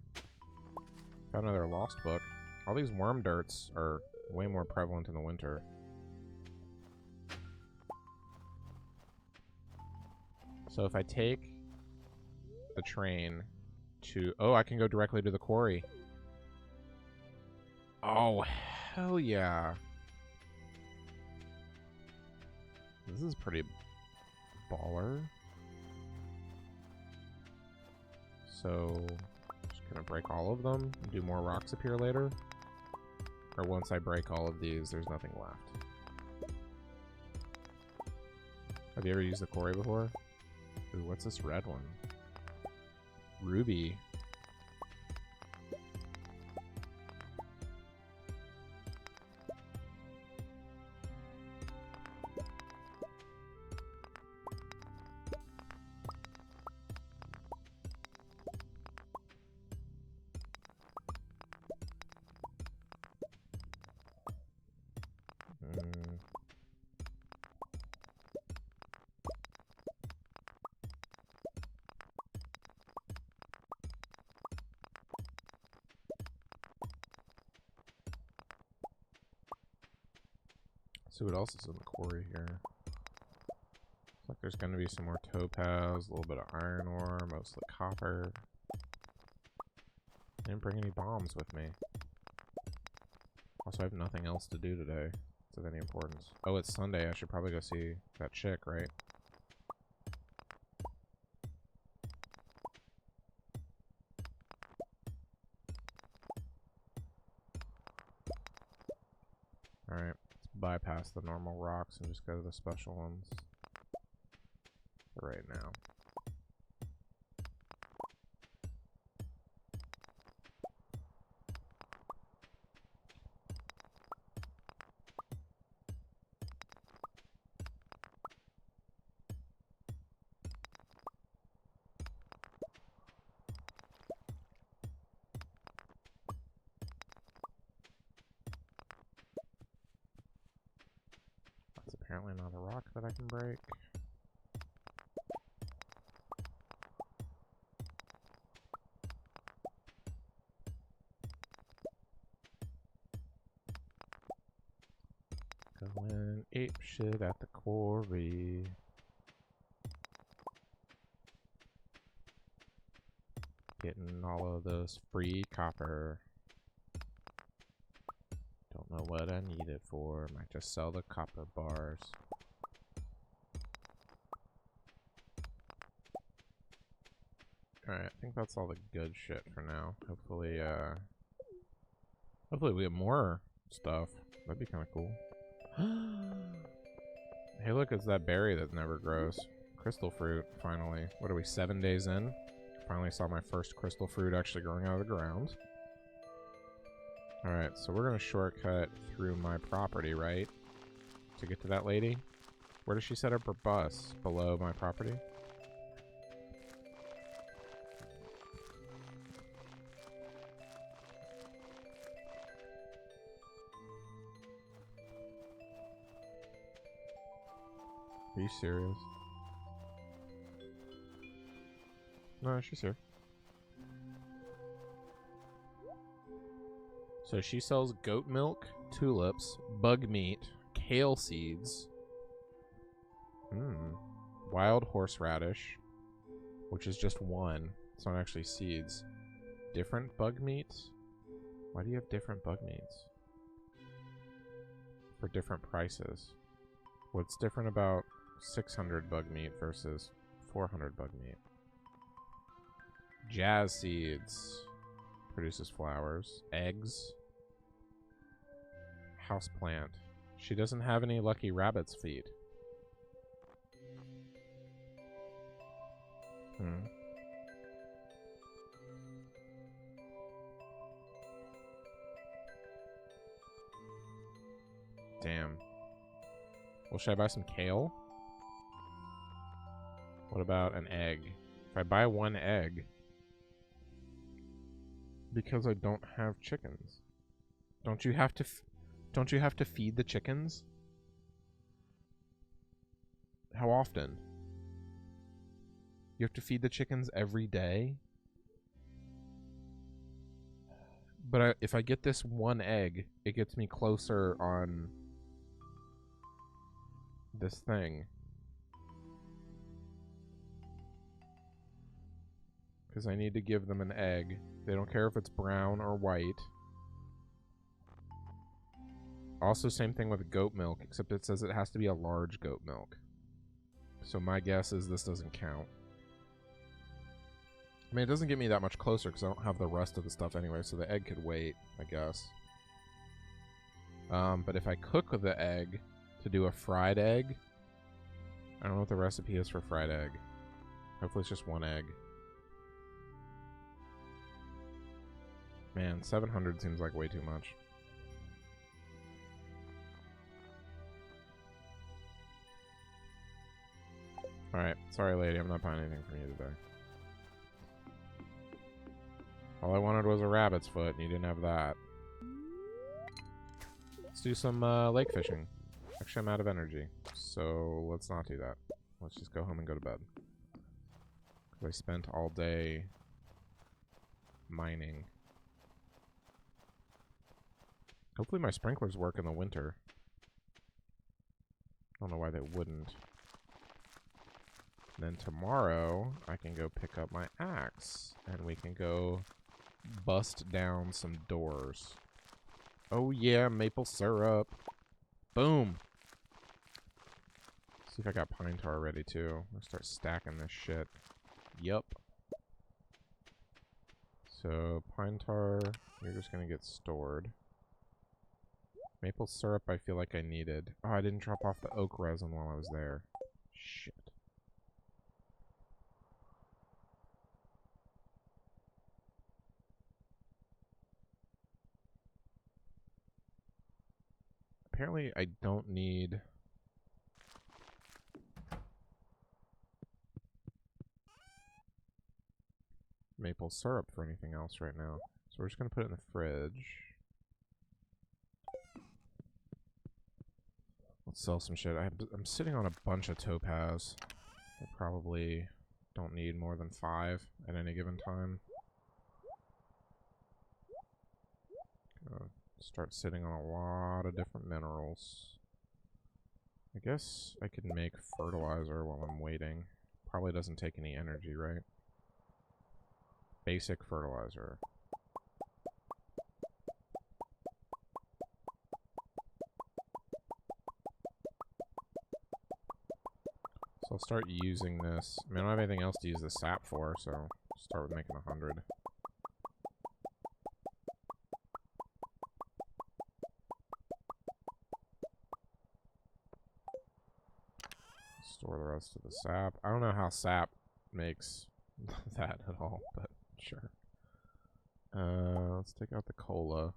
found another lost book. All these worm dirts are way more prevalent in the winter. So if I take the train to... Oh, I can go directly to the quarry. Oh, hell yeah. This is pretty baller. So, just gonna break all of them and do more rocks appear later. Or once I break all of these, there's nothing left. Have you ever used the quarry before? Ooh, what's this red one? Ruby. See what else is in the quarry here. Looks like there's going to be some more topaz, a little bit of iron ore, mostly copper. I didn't bring any bombs with me. Also, I have nothing else to do today. It's of any importance. Oh, it's Sunday. I should probably go see that chick, right? Alright, let's bypass the normal rocks and just go to the special ones. For right now. That's apparently not a rock that I can break. Going ape shit at the quarry. Getting all of those free copper. Don't know what I need it for. Might just sell the copper bars. Alright, I think that's all the good shit for now. Hopefully we get more stuff. That'd be kind of cool. Hey, look, it's that berry that never grows. Crystal fruit, finally. What are we, 7 days in? Finally saw my first crystal fruit actually growing out of the ground. Alright, so we're going to shortcut through my property, right? To get to that lady? Where does she set up her bus? Below my property? Are you serious? No, she's here. So she sells goat milk, tulips, bug meat, kale seeds, wild horseradish, which is just one. It's not actually seeds. Different bug meats? Why do you have different bug meats? For different prices. What's different about 600 bug meat versus 400 bug meat? Jazz seeds. Produces flowers. Eggs. Houseplant. She doesn't have any lucky rabbit's feet. Damn. Well, should I buy some kale? What about an egg? If I buy one egg, because I don't have chickens, don't you have to feed the chickens? How often? You have to feed the chickens every day? But if I get this one egg, it gets me closer on this thing. Because I need to give them an egg. They don't care if it's brown or white. Also, same thing with goat milk, except it says it has to be a large goat milk. So my guess is this doesn't count. I mean, it doesn't get me that much closer because I don't have the rest of the stuff anyway, so the egg could wait, I guess. But if I cook the egg to do a fried egg, I don't know what the recipe is for fried egg. Hopefully it's just one egg. Man, 700 seems like way too much. Alright, sorry lady, I'm not buying anything from you today. All I wanted was a rabbit's foot, and you didn't have that. Let's do some lake fishing. Actually, I'm out of energy, so let's not do that. Let's just go home and go to bed. Because I spent all day mining. Hopefully my sprinklers work in the winter. I don't know why they wouldn't. And then tomorrow, I can go pick up my axe, and we can go bust down some doors. Oh yeah, maple syrup. Boom. See if I got pine tar ready too. I'm gonna start stacking this shit. Yup. So pine tar, you're just gonna get stored. Maple syrup I feel like I needed. Oh, I didn't drop off the oak resin while I was there. Shit. Apparently I don't need... maple syrup for anything else right now. So we're just going to put it in the fridge. Let's sell some shit. I'm sitting on a bunch of topaz. I probably don't need more than 5 at any given time. Gonna start sitting on a lot of different minerals. I guess I could make fertilizer while I'm waiting. Probably doesn't take any energy, right? Basic fertilizer. So I'll start using this. I mean, I don't have anything else to use the sap for, so I'll start with making 100. Store the rest of the sap. I don't know how sap makes that at all, but sure. Let's take out the cola.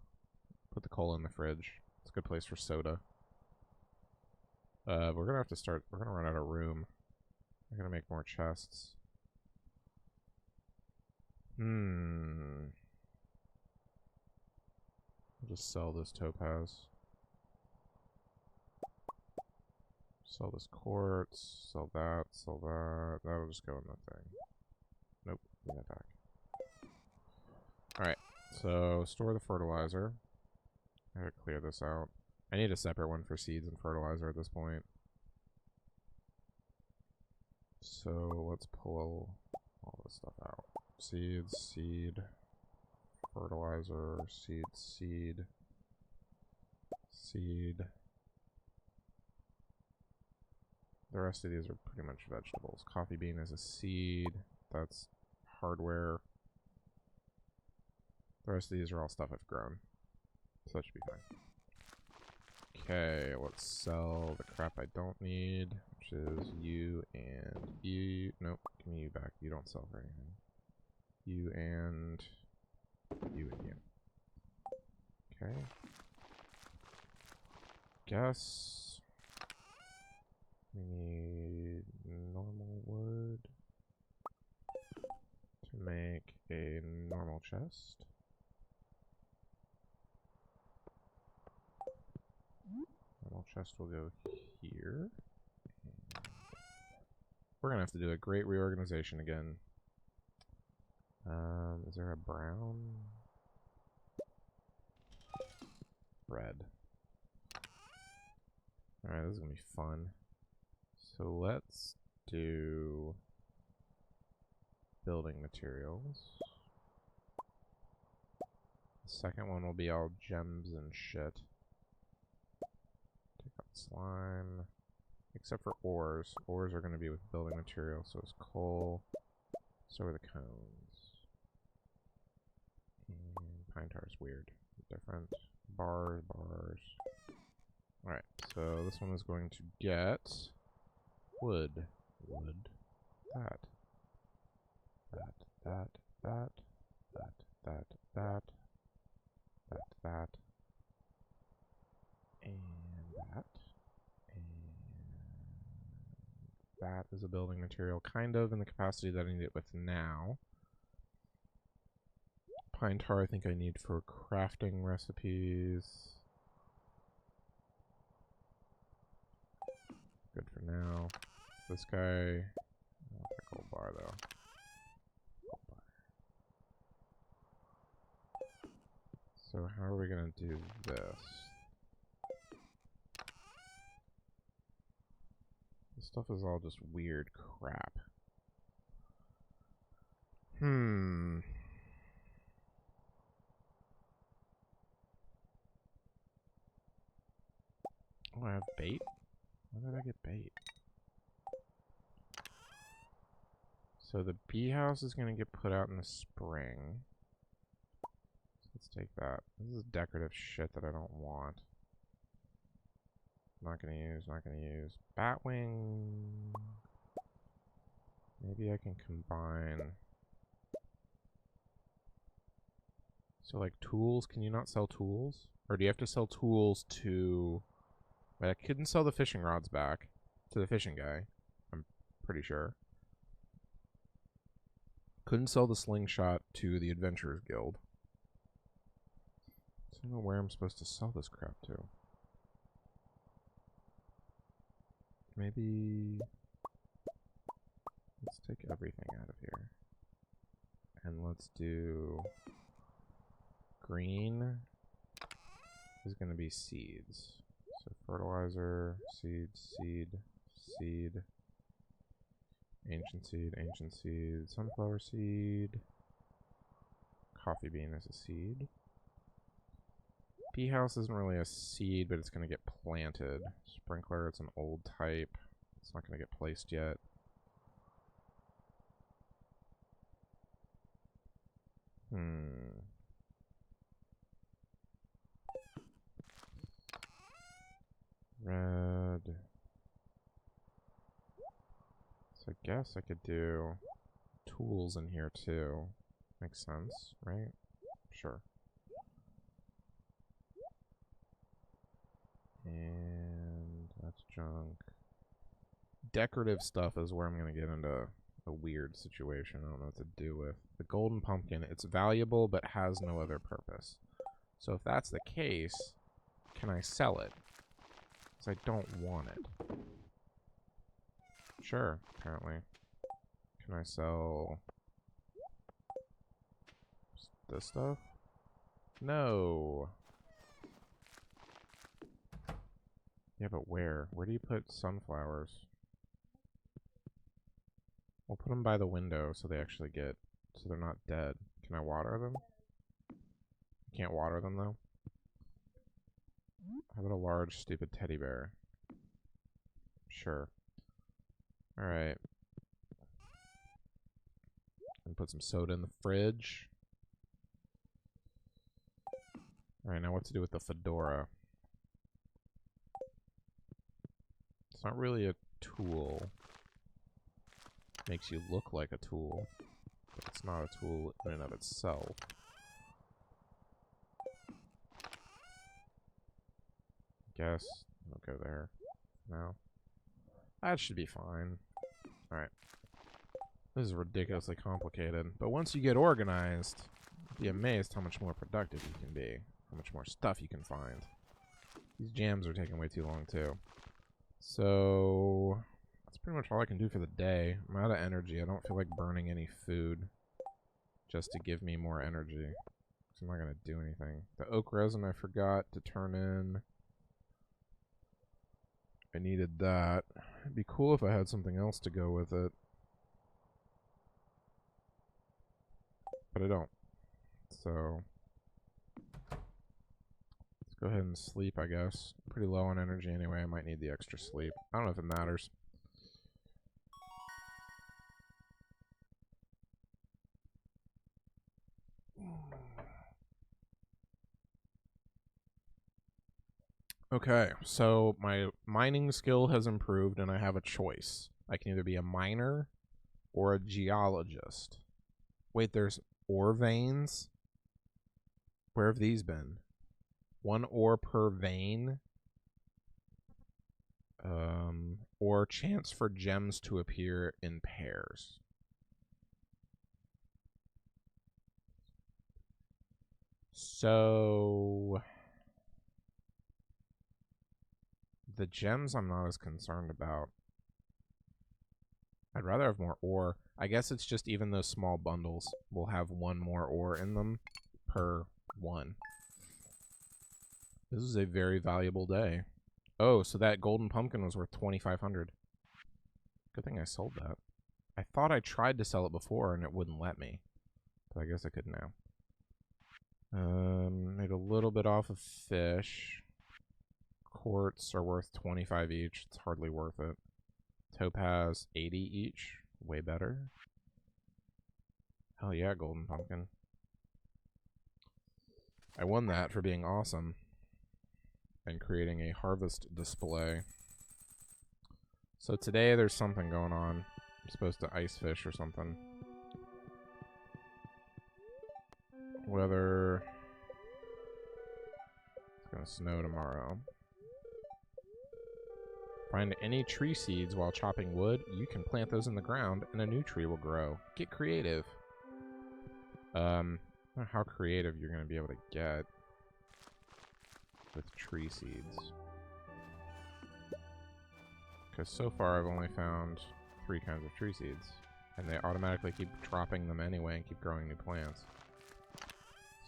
Put the cola in the fridge. It's a good place for soda. We're gonna have to start. We're gonna run out of room. We're gonna make more chests. I'll just sell this topaz. Sell this quartz. Sell that. Sell that. That'll just go in that thing. Nope. Give me that back. Alright. So, store the fertilizer. I gotta clear this out. I need a separate one for seeds and fertilizer at this point. So, let's pull all this stuff out. Seeds, seed, fertilizer, seed, seed, seed. The rest of these are pretty much vegetables. Coffee bean is a seed. That's hardware. The rest of these are all stuff I've grown. So that should be fine. Okay, let's sell the crap I don't need, which is you and you. Nope, give me you back. You don't sell for anything. You and you and you. Okay. Guess we need normal wood to make a normal chest. Normal chest will go here. We're gonna have to do a great reorganization again. Is there a brown? Red. Alright, this is gonna be fun. So let's do building materials. The second one will be all gems and shit. Take out slime. Except for ores. Ores are going to be with building materials, so it's coal. So are the cones. And pine tar is weird. Different. Bars, bars. Alright, so this one is going to get wood. Wood. That. That. That. And that. And that is a building material, kind of in the capacity that I need it with now. Pine tar I think I need for crafting recipes. Good for now. This guy, I want the gold bar though. Gold bar. So how are we gonna do this? This stuff is all just weird crap. Oh, I have bait? When did I get bait? So the bee house is going to get put out in the spring. So let's take that. This is decorative shit that I don't want. Not gonna use, not gonna use. Batwing. Maybe I can combine. So, like, tools, can you not sell tools? Or do you have to sell tools to... Wait, I couldn't sell the fishing rods back to the fishing guy. I'm pretty sure. Couldn't sell the slingshot to the Adventurers Guild. So I don't know where I'm supposed to sell this crap to. Maybe... Let's take everything out of here. And let's do... Green is going to be seeds. So fertilizer, seed, seed, seed. Ancient seed, sunflower seed. Coffee bean is a seed. Pea house isn't really a seed, but it's going to get planted. Sprinkler, it's an old type. It's not going to get placed yet. Red. So I guess I could do tools in here too. Makes sense, right? Sure. And that's junk. Decorative stuff is where I'm going to get into a weird situation I don't know what to do with. The golden pumpkin, it's valuable but has no other purpose. So if that's the case, can I sell it? Because I don't want it. Sure, apparently. Can I sell this stuff? No. Yeah, but where? Where do you put sunflowers? We'll put them by the window so they actually get... So they're not dead. Can I water them? Can't water them, though? How about a large, stupid teddy bear? Sure. Alright. And put some soda in the fridge. Alright, now what to do with the fedora? It's not really a tool. Makes you look like a tool. But it's not a tool in and of itself. Guess I'll go there. No. That should be fine. Alright. This is ridiculously complicated. But once you get organized, you'll be amazed how much more productive you can be. How much more stuff you can find. These jams are taking way too long, too. So... that's pretty much all I can do for the day. I'm out of energy. I don't feel like burning any food. Just to give me more energy. So I'm not going to do anything. The oak resin I forgot to turn in. I needed that. It'd be cool if I had something else to go with it. But I don't. So... let's go ahead and sleep, I guess. I'm pretty low on energy anyway. I might need the extra sleep. I don't know if it matters. Okay, so my mining skill has improved and I have a choice. I can either be a miner or a geologist. Wait, there's ore veins? Where have these been? 1 ore per vein? Or chance for gems to appear in pairs. So... the gems I'm not as concerned about. I'd rather have more ore. I guess it's just even those small bundles will have 1 more ore in them per 1. This is a very valuable day. Oh, so that golden pumpkin was worth 2,500. Good thing I sold that. I thought I tried to sell it before and it wouldn't let me. But I guess I could now. Made a little bit off of fish. Quartz are worth 25 each. It's hardly worth it. Topaz, 80 each. Way better. Hell yeah, golden pumpkin. I won that for being awesome. and creating a harvest display. So today there's something going on. I'm supposed to ice fish or something. Weather. It's gonna snow tomorrow. Find any tree seeds while chopping wood. You can plant those in the ground and a new tree will grow. Get creative. I don't know how creative you're gonna be able to get with tree seeds. Because so far I've only found 3 kinds of tree seeds. And they automatically keep dropping them anyway and keep growing new plants.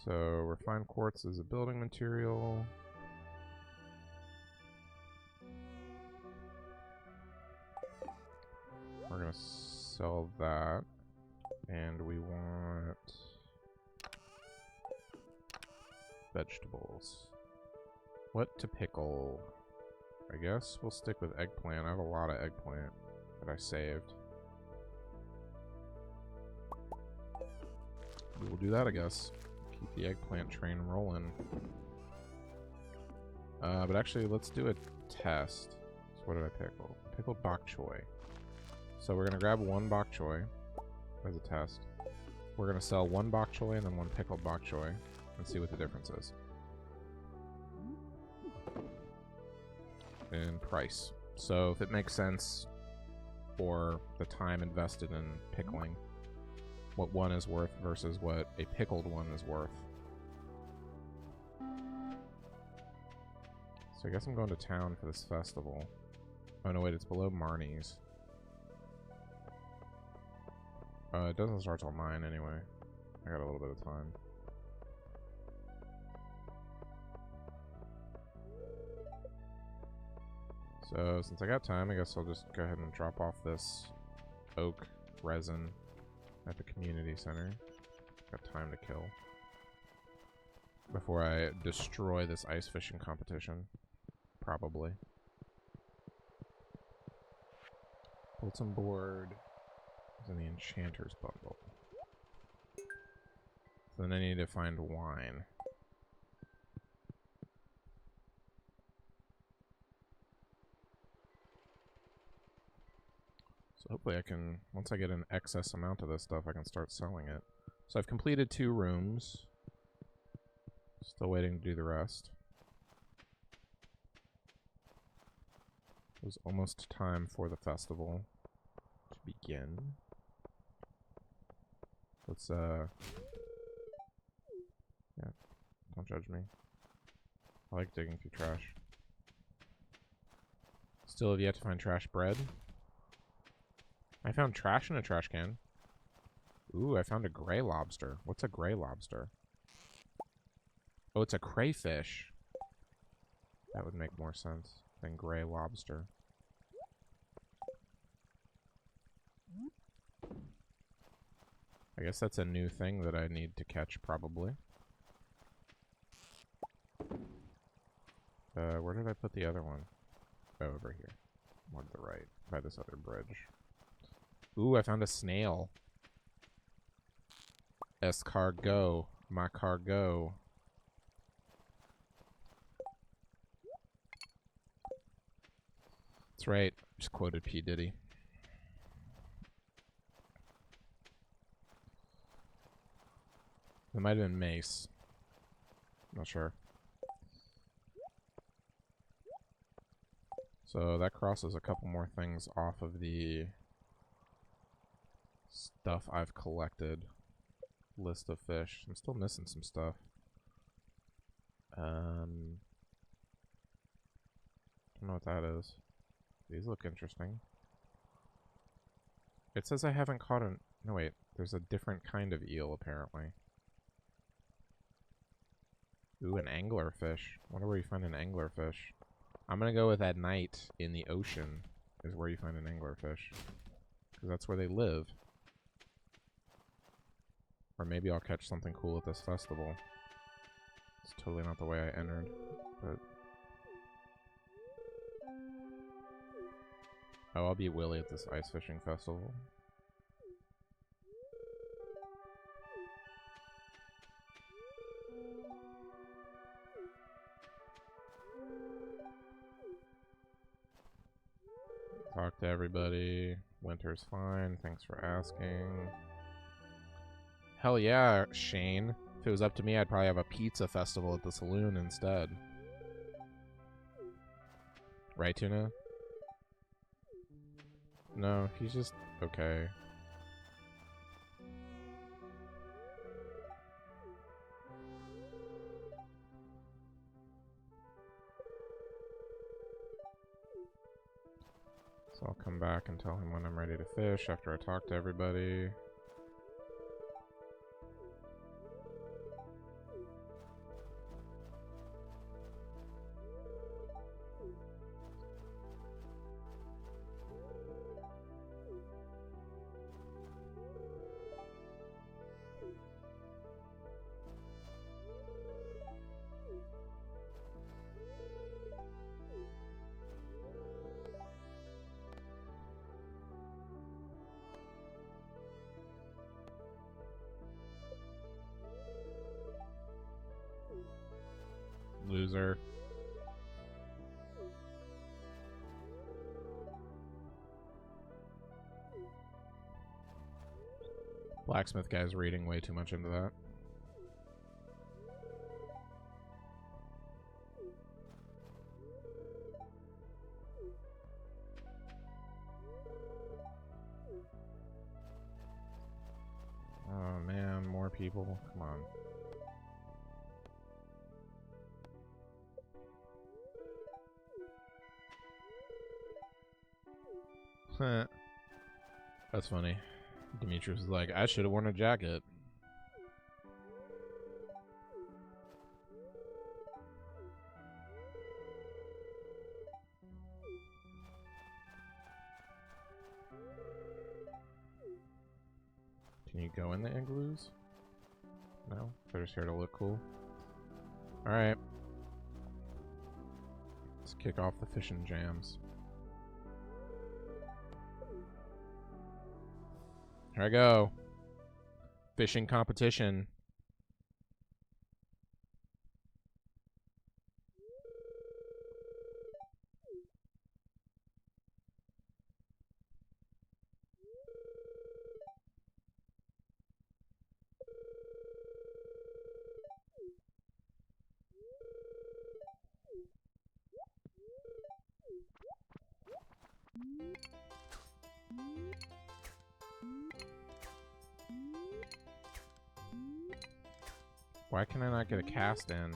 So refined quartz is a building material. We're gonna sell that. And we want vegetables. What to pickle? I guess we'll stick with eggplant. I have a lot of eggplant that I saved. We will do that, I guess. Keep the eggplant train rolling. But actually, let's do a test. So what did I pickle? Pickled bok choy. So we're going to grab 1 bok choy as a test. We're going to sell 1 bok choy and then 1 pickled bok choy and see what the difference is. In price. So if it makes sense for the time invested in pickling, what one is worth versus what a pickled one is worth. So I guess I'm going to town for this festival. Oh no, wait, it's below Marnie's. It doesn't start till 9 anyway. I got a little bit of time. So, since I got time, I guess I'll just go ahead and drop off this oak resin at the community center. Got time to kill. Before I destroy this ice fishing competition. Probably. Bulletin board is in the enchanter's bundle. So then I need to find wine. So hopefully I can, once I get an excess amount of this stuff, I can start selling it. So I've completed 2 rooms. Still waiting to do the rest. It was almost time for the festival to begin. Let's, yeah, don't judge me. I like digging through trash. Still have yet to find trash bread. I found trash in a trash can. Ooh, I found a gray lobster. What's a gray lobster? Oh, it's a crayfish. That would make more sense than gray lobster. I guess that's a new thing that I need to catch, probably. Where did I put the other one? Oh, over here. More to the right, by this other bridge. Ooh, I found a snail. Escargot. My cargo. That's right. Just quoted P. Diddy. It might have been Mace. Not sure. So that crosses a couple more things off of the stuff I've collected list of fish. I'm still missing some stuff. Don't know what that is. These look interesting. It says I haven't caught an... No, wait. There's a different kind of eel, apparently. Ooh, an anglerfish. Wonder where you find an anglerfish. I'm gonna go with at night in the ocean is where you find an anglerfish. Because that's where they live. Or maybe I'll catch something cool at this festival. It's totally not the way I entered, but... Oh, I'll be Willy at this ice fishing festival. Talk to everybody. Winter's fine. Thanks for asking. Hell yeah, Shane. If it was up to me, I'd probably have a pizza festival at the saloon instead. Right, Tuna? No, he's just okay. So I'll come back and tell him when I'm ready to fish after I talk to everybody. Loser. Blacksmith guy's reading way too much into that. Oh man, more people. Come on. That's funny. Demetrius is like, I should have worn a jacket. Can you go in the igloos? No? They're just here to look cool. Alright. Let's kick off the fishing jams. Here I go. Fishing competition. Why can I not get a cast in?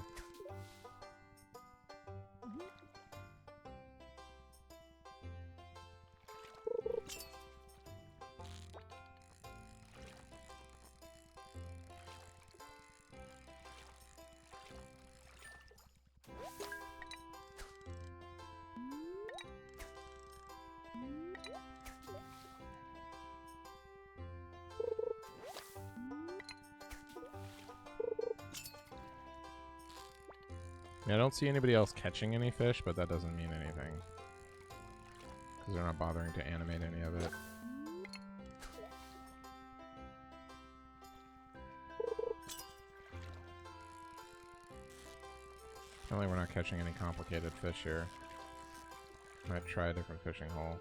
I don't see anybody else catching any fish, but that doesn't mean anything. Because they're not bothering to animate any of it. Apparently we're not catching any complicated fish here. Might try a different fishing hole.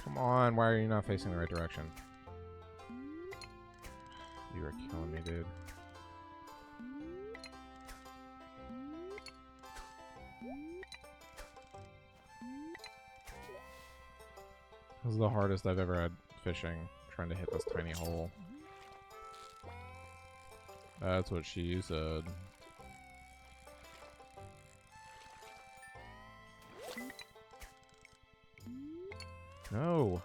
Come on, why are you not facing the right direction? You are killing me, dude. This is the hardest I've ever had fishing, trying to hit this tiny hole. That's what she said. No.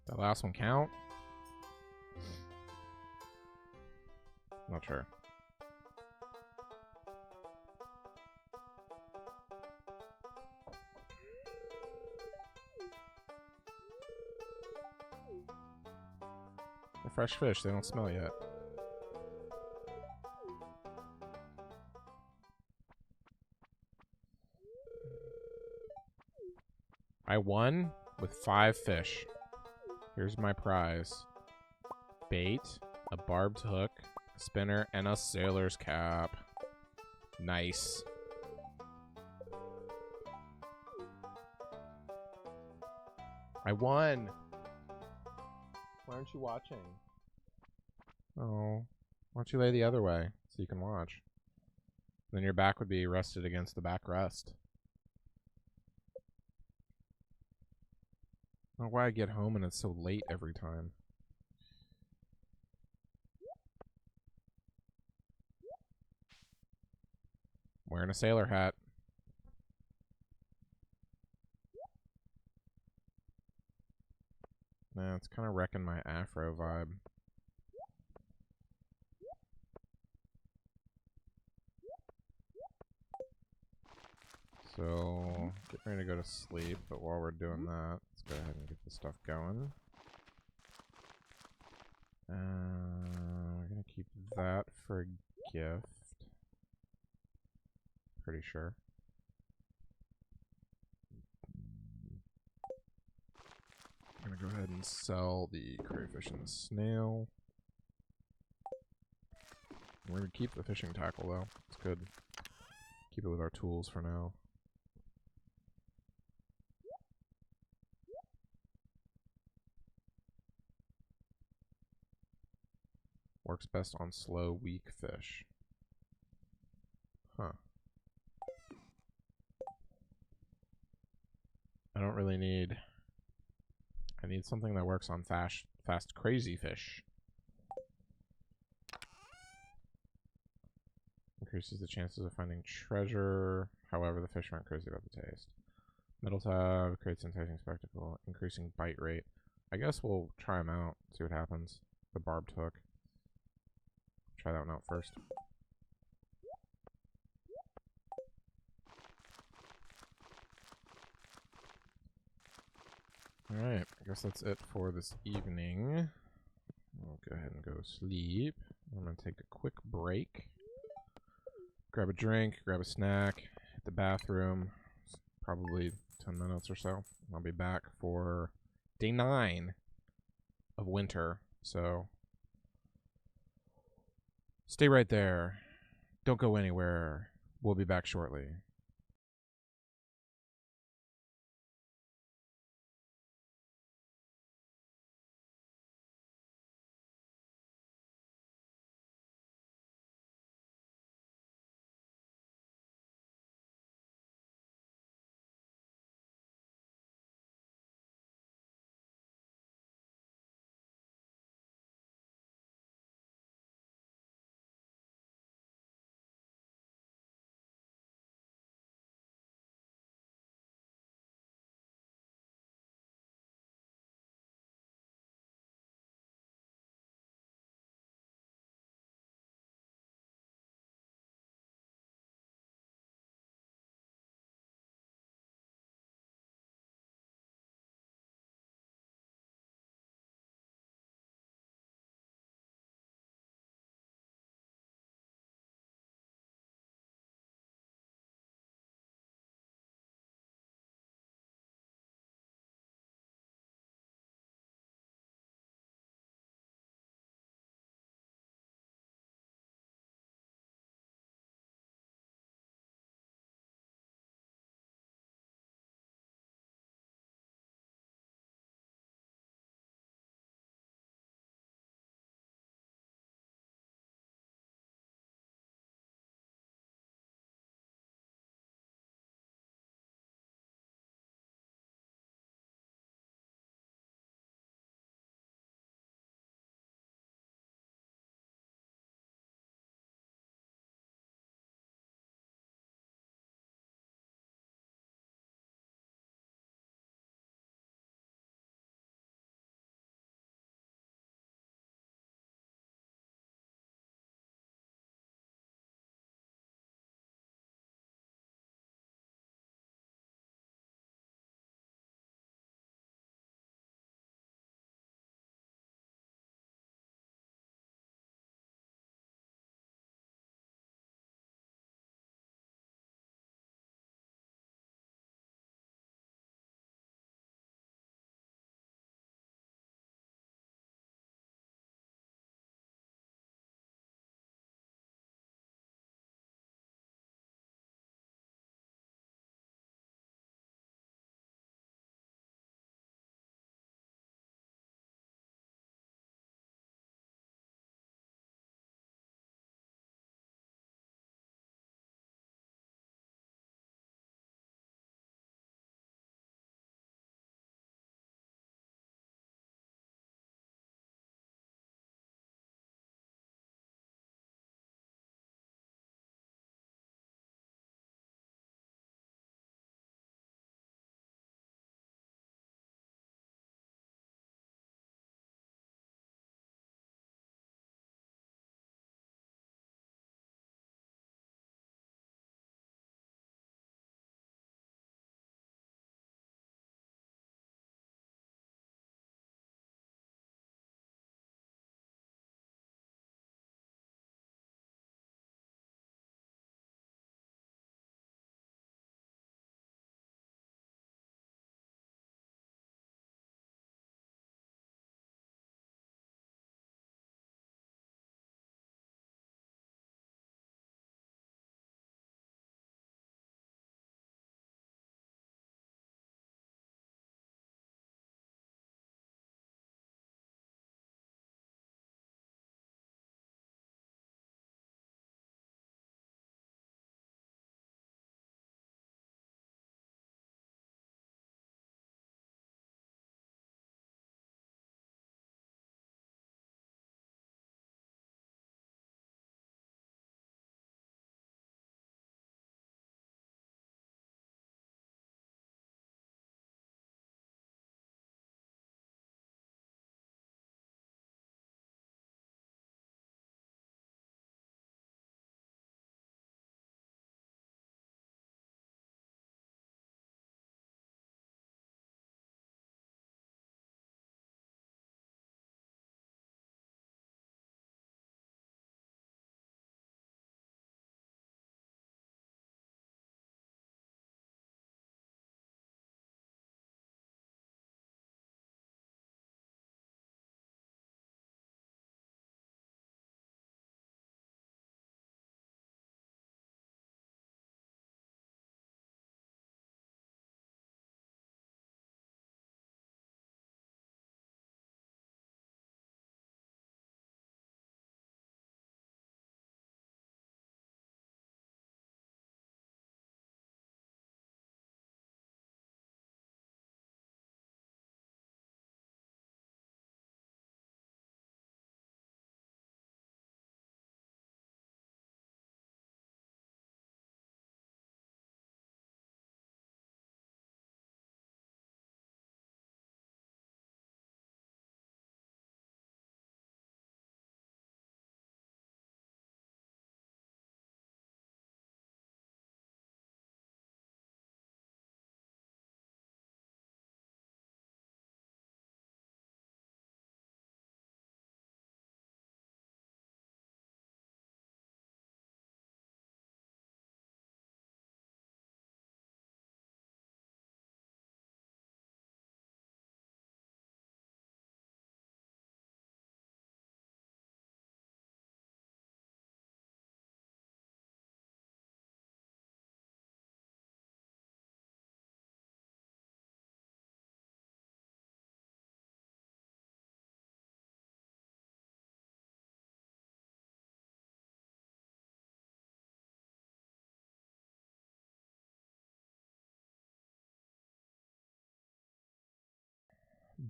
That last one count? Not sure. fresh fish. They don't smell yet. I won with 5 fish. Here's my prize. Bait, a barbed hook, a spinner, and a sailor's cap. Nice. I won. Why aren't you watching? Oh. Why don't you lay the other way so you can watch? Then your back would be rested against the backrest. I don't know why I get home and it's so late every time. Wearing a sailor hat. Nah, it's kind of wrecking my afro vibe. So, get ready to go to sleep, but while we're doing that, let's go ahead and get this stuff going. We're gonna keep that for a gift. Pretty sure. I'm gonna go ahead and sell the crayfish and the snail. We're gonna keep the fishing tackle though. It's good. Keep it with our tools for now. Works best on slow, weak fish. Huh. I don't really need... I need something that works on fast, crazy fish. Increases the chances of finding treasure. However, the fish aren't crazy about the taste. Middle tab creates enticing spectacle. Increasing bite rate. I guess we'll try them out. See what happens. The barbed hook. Try that one out first. Alright, I guess that's it for this evening. I'll go ahead and go sleep. I'm going to take a quick break. Grab a drink, grab a snack, hit the bathroom. It's probably 10 minutes or so. I'll be back for day 9 of winter. So stay right there. Don't go anywhere. We'll be back shortly.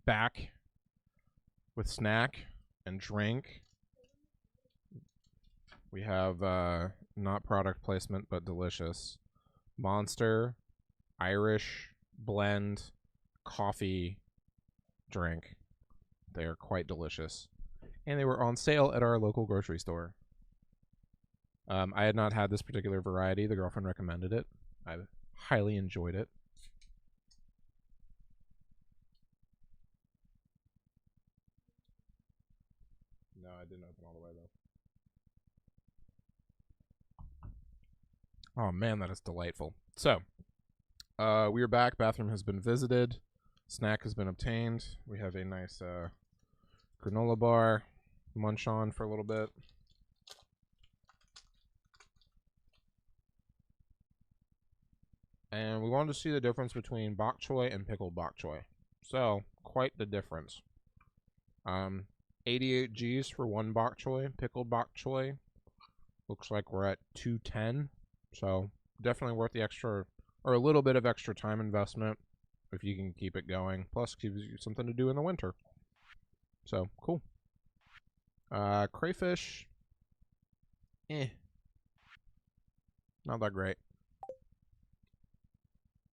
back with snack and drink. We have not product placement, but delicious Monster Irish blend coffee drink. They are quite delicious, and they were on sale at our local grocery store. I had not had this particular variety. The girlfriend recommended it. I highly enjoyed it. No, I didn't open all the way though. Oh man, that is delightful. So, we are back. Bathroom has been visited. Snack has been obtained. We have a nice granola bar. Munch on for a little bit. And we wanted to see the difference between bok choy and pickled bok choy. So, quite the difference. 88 G's for one bok choy. Pickled bok choy looks like we're at 210. So, definitely worth the extra, or a little bit of extra time investment if you can keep it going. Plus, gives you something to do in the winter. So, cool. Crayfish. Not that great.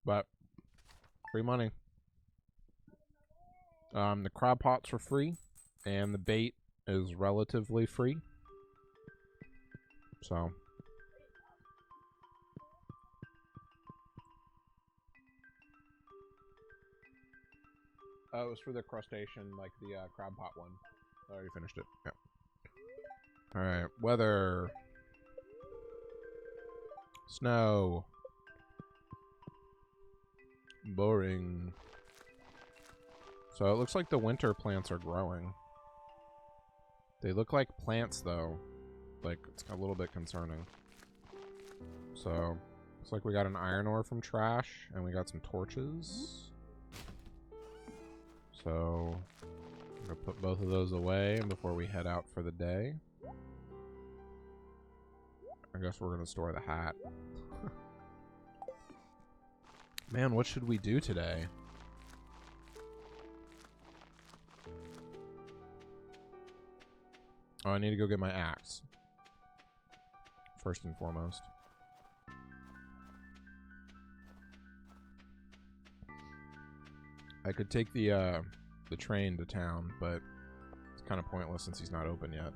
But, free money. The crab pots are free, and the bait is relatively free. So. It was for the crustacean, like the crab pot one. I already finished it. Yeah. Alright, weather. Snow. Boring. So it looks like the winter plants are growing. They look like plants, though. Like, it's a little bit concerning. So, looks like we got an iron ore from trash, and we got some torches. So, I'm going to put both of those away before we head out for the day. I guess we're going to store the hat. Man, what should we do today? Oh, I need to go get my axe. First and foremost. I could take the train to town, but it's kind of pointless since he's not open yet.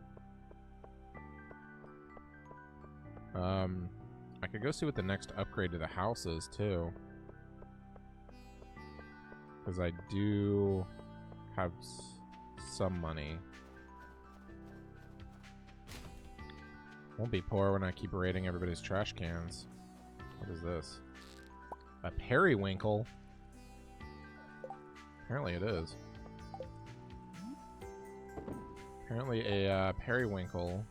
I could go see what the next upgrade to the house is, too. Because I do have some money. Won't be poor when I keep raiding everybody's trash cans. What is this? A periwinkle? Apparently it is. Apparently a periwinkle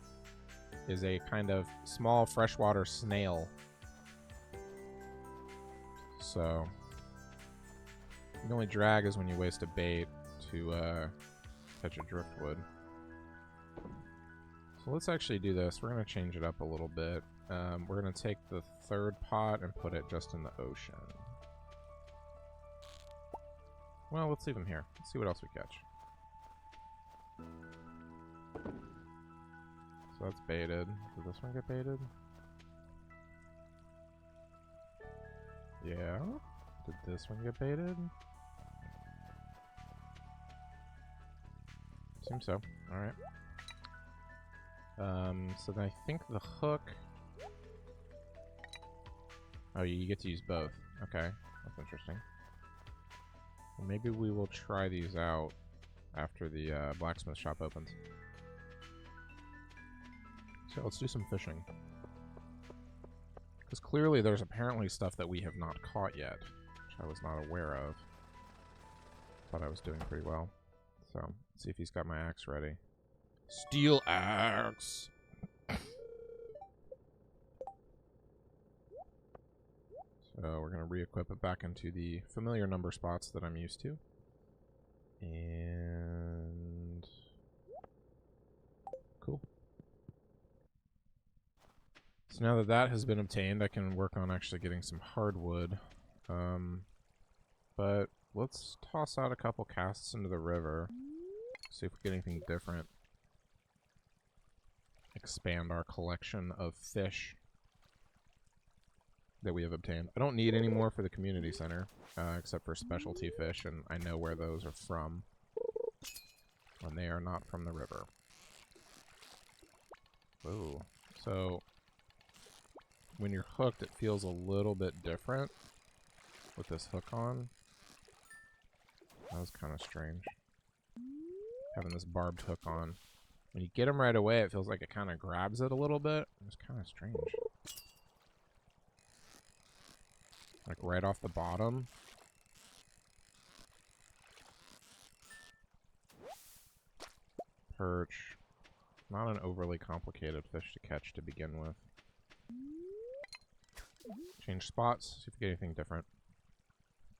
is a kind of small freshwater snail. So, the only drag is when you waste a bait to catch a driftwood. So let's actually do this. We're going to change it up a little bit. We're going to take the third pot and put it just in the ocean. Well, let's leave him here. Let's see what else we catch. So that's baited. Did this one get baited? Yeah. Did this one get baited? Seems so. Alright. So then I think the hook... Oh, you get to use both. Okay, that's interesting. Well, maybe we will try these out after the blacksmith shop opens. So let's do some fishing. Because clearly there's apparently stuff that we have not caught yet, which I was not aware of. Thought I was doing pretty well. So, let's see if he's got my axe ready. Steel axe! So we're going to re-equip it back into the familiar number spots that I'm used to. And... cool. So now that that has been obtained, I can work on actually getting some hardwood. But let's toss out a couple casts into the river. See if we get anything different. Expand our collection of fish that we have obtained. I don't need any more for the community center, except for specialty fish, and I know where those are from. And they are not from the river. Ooh. So, when you're hooked, it feels a little bit different with this hook on. That was kind of strange. Having this barbed hook on. When you get them right away, it feels like it kind of grabs it a little bit. It's kind of strange. Like right off the bottom. Perch. Not an overly complicated fish to catch to begin with. Change spots, see if we get anything different.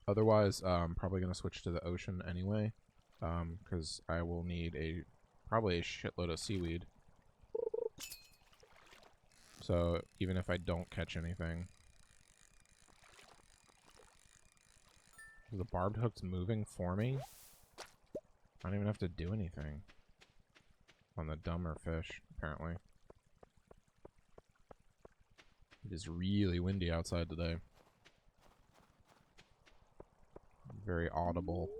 Otherwise, probably going to switch to the ocean anyway. Because I will need probably a shitload of seaweed. So, even if I don't catch anything. The barbed hook's moving for me. I don't even have to do anything. On the dumber fish, apparently. It is really windy outside today. Very audible.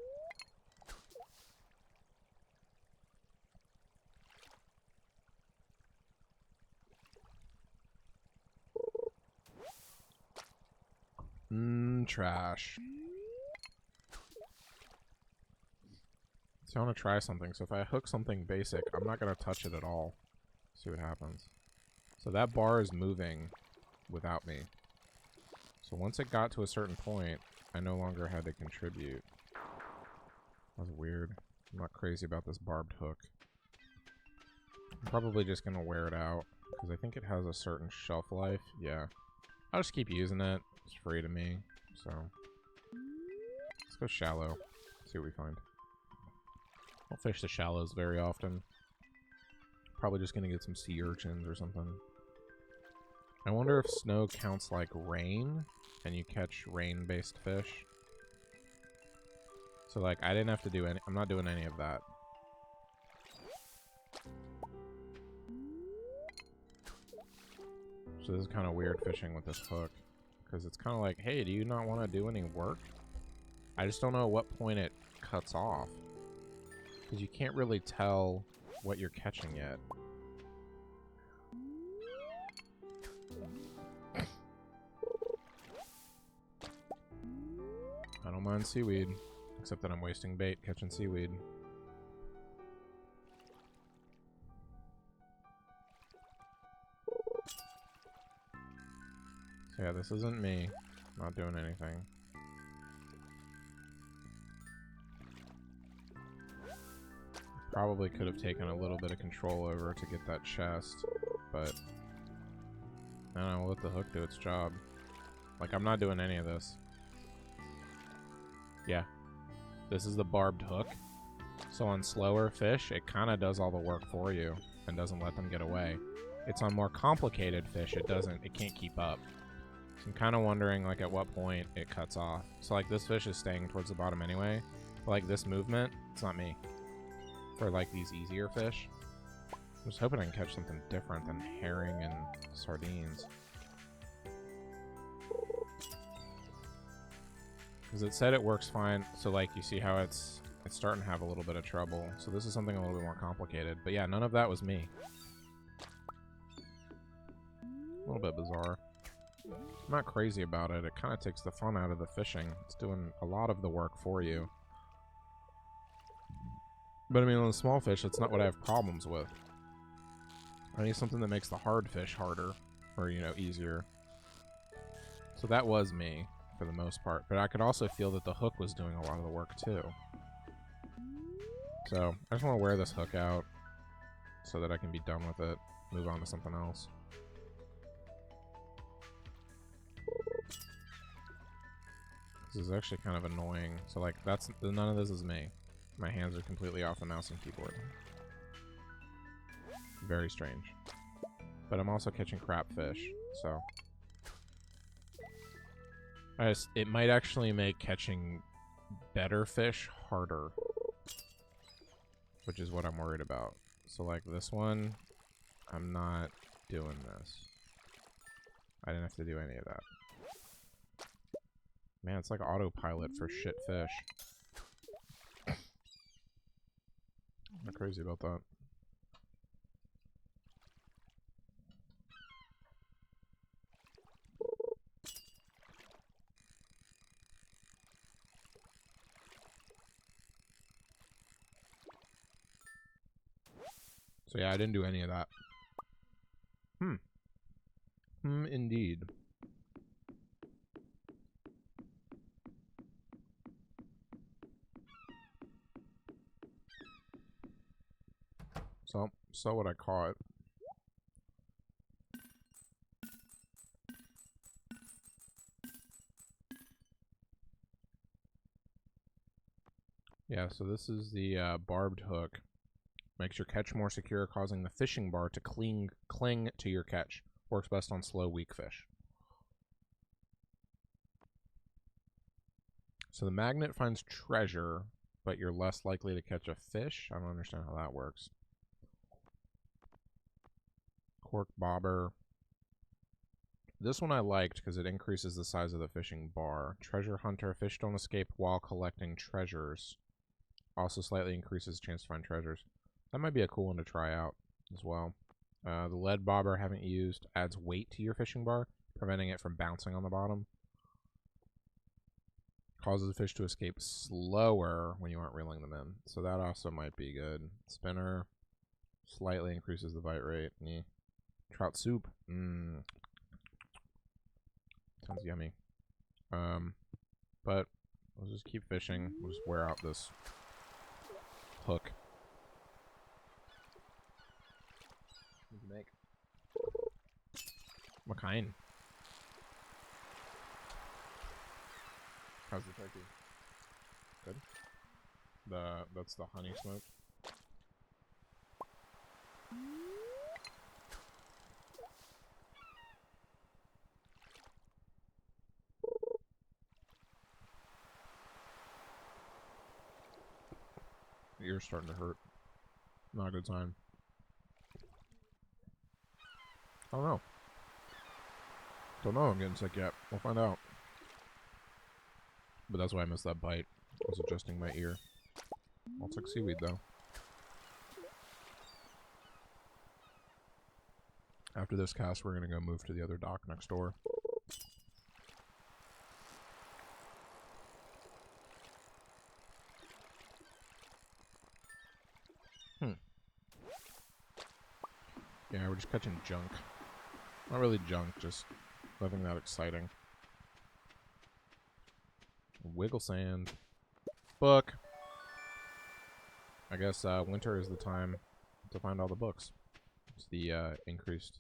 Trash. So I want to try something. So if I hook something basic, I'm not going to touch it at all. See what happens. So that bar is moving without me. So once it got to a certain point, I no longer had to contribute. That was weird. I'm not crazy about this barbed hook. I'm probably just going to wear it out, because I think it has a certain shelf life. Yeah. I'll just keep using it. It's free to me. So let's go shallow. See what we find. I don't fish the shallows very often. Probably just gonna get some sea urchins or something. I wonder if snow counts like rain, and you catch rain-based fish. So like, I didn't have to do any. I'm not doing any of that. So this is kind of weird fishing with this hook, because it's kind of like, hey, do you not want to do any work? I just don't know at what point it cuts off. Because you can't really tell what you're catching yet. I don't mind seaweed, except that I'm wasting bait catching seaweed. So yeah, this isn't me. Not doing anything. Probably could have taken a little bit of control over to get that chest, but I don't know, we'll let the hook do its job. Like, I'm not doing any of this. Yeah. This is the barbed hook. So on slower fish, it kind of does all the work for you and doesn't let them get away. It's on more complicated fish, it can't keep up. So I'm kind of wondering, like, at what point it cuts off. So, like, this fish is staying towards the bottom anyway. But, like, this movement, it's not me. For, like, these easier fish. I'm just hoping I can catch something different than herring and sardines. Because it said it works fine, so, like, you see how it's starting to have a little bit of trouble. So this is something a little bit more complicated. But yeah, none of that was me. A little bit bizarre. I'm not crazy about it. It kind of takes the fun out of the fishing. It's doing a lot of the work for you. But I mean, on the small fish, that's not what I have problems with. I need something that makes the hard fish harder. Or, you know, easier. So that was me, for the most part. But I could also feel that the hook was doing a lot of the work, too. So, I just want to wear this hook out. So that I can be done with it. Move on to something else. This is actually kind of annoying. So, like, none of this is me. My hands are completely off the mouse and keyboard. Very strange. But I'm also catching crap fish, so... it might actually make catching better fish harder, which is what I'm worried about. So like this one, I'm not doing this. I didn't have to do any of that. Man, it's like autopilot for shit fish. I'm not crazy about that. So yeah, I didn't do any of that. Indeed. So what I caught. Yeah, so this is the barbed hook. Makes your catch more secure, causing the fishing bar to cling to your catch. Works best on slow, weak fish. So the magnet finds treasure, but you're less likely to catch a fish? I don't understand how that works. Cork bobber. This one I liked because it increases the size of the fishing bar. Treasure hunter. Fish don't escape while collecting treasures. Also slightly increases chance to find treasures. That might be a cool one to try out as well. The lead bobber, haven't used. Adds weight to your fishing bar, preventing it from bouncing on the bottom. Causes the fish to escape slower when you aren't reeling them in. So that also might be good. Spinner. Slightly increases the bite rate. Trout soup. Sounds yummy. But we'll just keep fishing. We'll just wear out this hook. What do you make? What kind? How's the turkey? Good? That's the honey smoked? Your ear's starting to hurt. Not a good sign. I don't know. Don't know I'm getting sick yet. We'll find out. But that's why I missed that bite. I was adjusting my ear. I'll take seaweed though. After this cast, we're gonna go move to the other dock next door. Yeah, we're just catching junk. Not really junk, just nothing that exciting. Wiggle sand. Book! I guess winter is the time to find all the books. It's the increased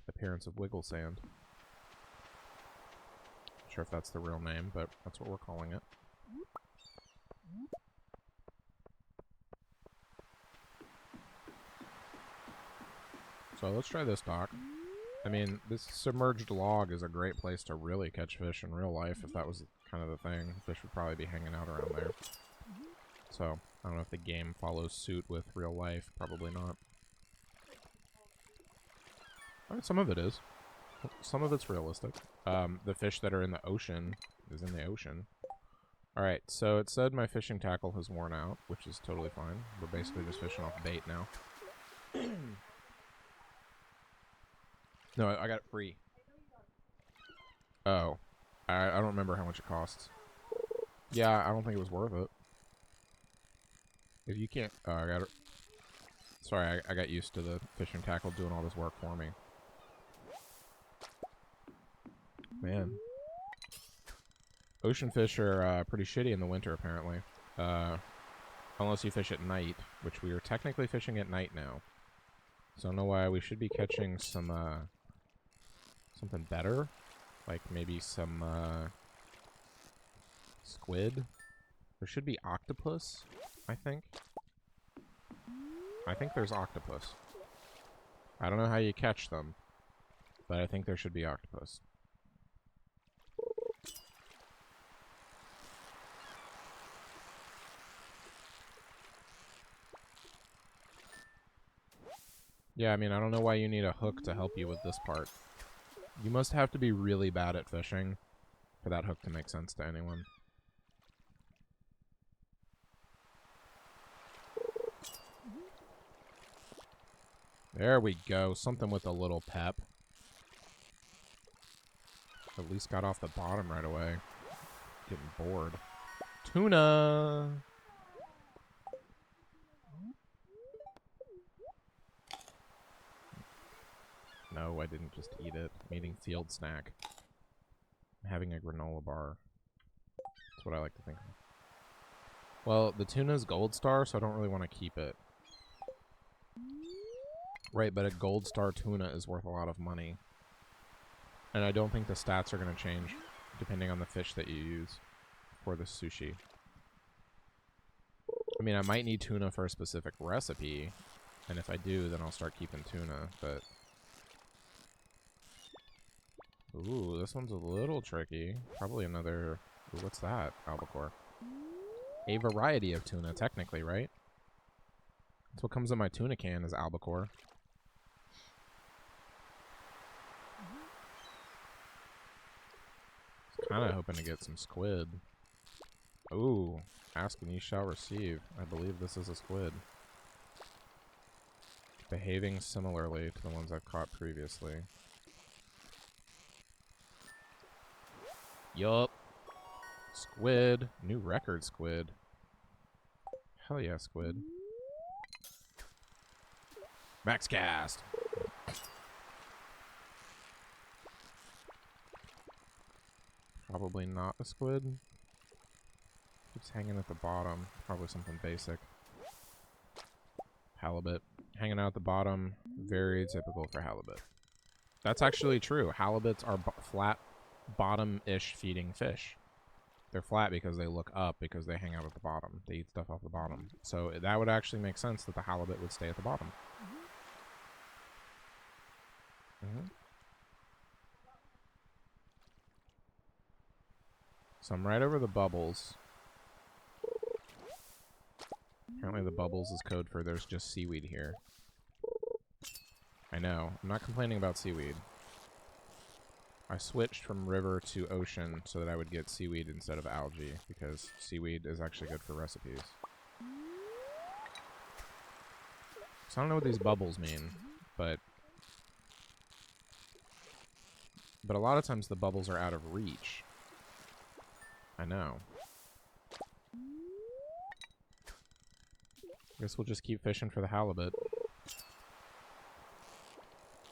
appearance of wiggle sand. Not sure if that's the real name, but that's what we're calling it. So let's try this dock. I mean, this submerged log is a great place to really catch fish in real life. If that was kind of the thing, fish would probably be hanging out around there. So, I don't know if the game follows suit with real life. Probably not. I mean, some of it is. Some of it's realistic. The fish that are in the ocean is in the ocean. Alright, so it said my fishing tackle has worn out, which is totally fine. We're basically just fishing off bait now. No, I got it free. Oh. I don't remember how much it costs. Yeah, I don't think it was worth it. If you can't... Oh, I got it. Sorry, I got used to the fishing tackle doing all this work for me. Man. Ocean fish are pretty shitty in the winter, apparently. Unless you fish at night, which we are technically fishing at night now. So I don't know why we should be catching some, something better. Like maybe some, squid. There should be octopus, I think. I think there's octopus. I don't know how you catch them, but I think there should be octopus. Yeah, I mean, I don't know why you need a hook to help you with this part. You must have to be really bad at fishing for that hook to make sense to anyone. There we go. Something with a little pep. At least got off the bottom right away. Getting bored. Tuna! No, I didn't just eat it. I'm eating field snack. I'm having a granola bar. That's what I like to think of. Well, the tuna's gold star, so I don't really want to keep it. Right, but a gold star tuna is worth a lot of money. And I don't think the stats are going to change depending on the fish that you use for the sushi. I mean, I might need tuna for a specific recipe, and if I do, then I'll start keeping tuna, but... Ooh, this one's a little tricky. Probably another... Ooh, what's that? Albacore. A variety of tuna, technically, right? That's what comes in my tuna can is albacore. Kind of hoping to get some squid. Ooh, ask and you shall receive. I believe this is a squid. Behaving similarly to the ones I've caught previously. Yup. Squid. New record, squid. Hell yeah, squid. Max cast. Probably not a squid. Keeps hanging at the bottom. Probably something basic. Halibut. Hanging out at the bottom. Very typical for halibut. That's actually true. Halibuts are flat bottom-ish feeding fish. They're flat because they look up because they hang out at the bottom. They eat stuff off the bottom. So that would actually make sense that the halibut would stay at the bottom. So I'm right over the bubbles. Apparently the bubbles is code for there's just seaweed here. I know. I'm not complaining about seaweed. I switched from river to ocean so that I would get seaweed instead of algae, because seaweed is actually good for recipes. So I don't know what these bubbles mean, but a lot of times the bubbles are out of reach. I know. Guess we'll just keep fishing for the halibut.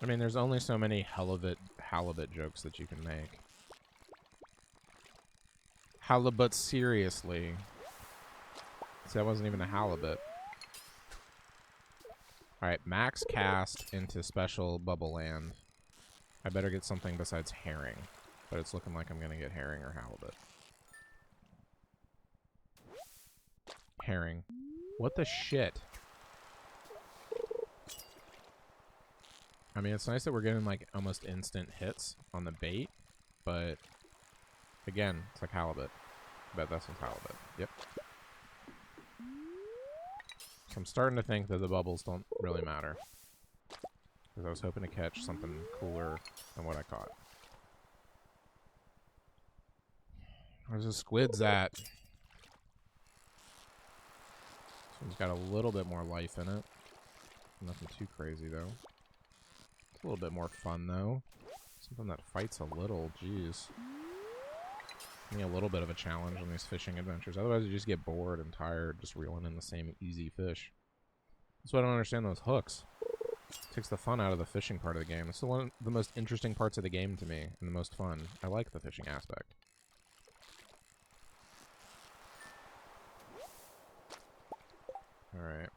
I mean, there's only so many halibut jokes that you can make. Halibut, seriously. See, that wasn't even a halibut. Alright, max cast into special bubble land. I better get something besides herring. But it's looking like I'm gonna get herring or halibut. Herring. What the shit? I mean, it's nice that we're getting, like, almost instant hits on the bait, but, again, it's like halibut. I bet that's what's halibut. Yep. So I'm starting to think that the bubbles don't really matter. Because I was hoping to catch something cooler than what I caught. Where's the squids at? This one's got a little bit more life in it. Nothing too crazy, though. It's a little bit more fun, though. Something that fights a little, jeez. Give me a little bit of a challenge on these fishing adventures. Otherwise, you just get bored and tired just reeling in the same easy fish. That's why I don't understand those hooks. It takes the fun out of the fishing part of the game. It's one of the most interesting parts of the game to me, and the most fun. I like the fishing aspect. Alright.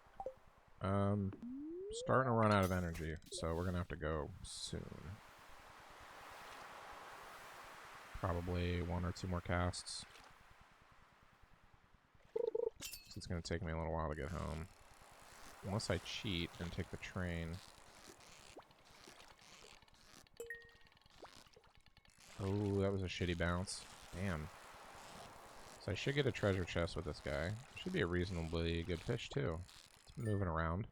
Starting to run out of energy, so we're gonna have to go soon. Probably 1 or 2 more casts. So it's gonna take me a little while to get home. Unless I cheat and take the train. Oh, that was a shitty bounce. Damn. So I should get a treasure chest with this guy. Should be a reasonably good fish, too. It's moving around.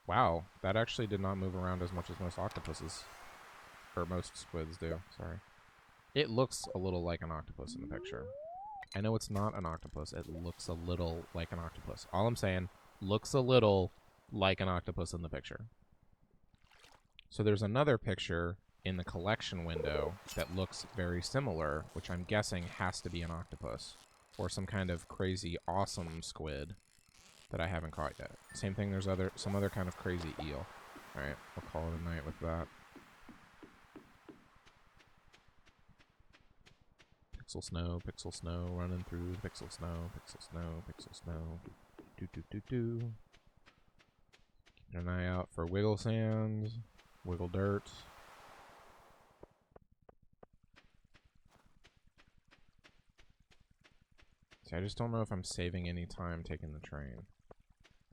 Wow, that actually did not move around as much as most octopuses. Or most squids do, sorry. It looks a little like an octopus in the picture. I know it's not an octopus. It looks a little like an octopus. All I'm saying, looks a little like an octopus in the picture. So there's another picture in the collection window that looks very similar, which I'm guessing has to be an octopus. Or some kind of crazy awesome squid that I haven't caught yet. Same thing, there's some other kind of crazy eel. Alright, we'll call it a night with that. Pixel snow, running through the pixel snow, pixel snow, pixel snow. Do. Keep an eye out for wiggle sands, wiggle dirt. See, I just don't know if I'm saving any time taking the train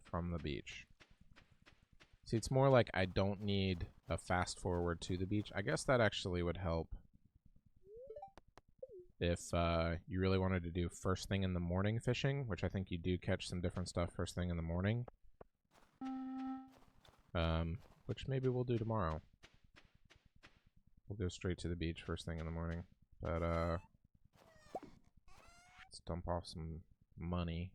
from the beach. See, it's more like I don't need a fast forward to the beach. I guess that actually would help if you really wanted to do first thing in the morning fishing, which I think you do catch some different stuff first thing in the morning. Which maybe we'll do tomorrow. We'll go straight to the beach first thing in the morning. But, let's dump off some money.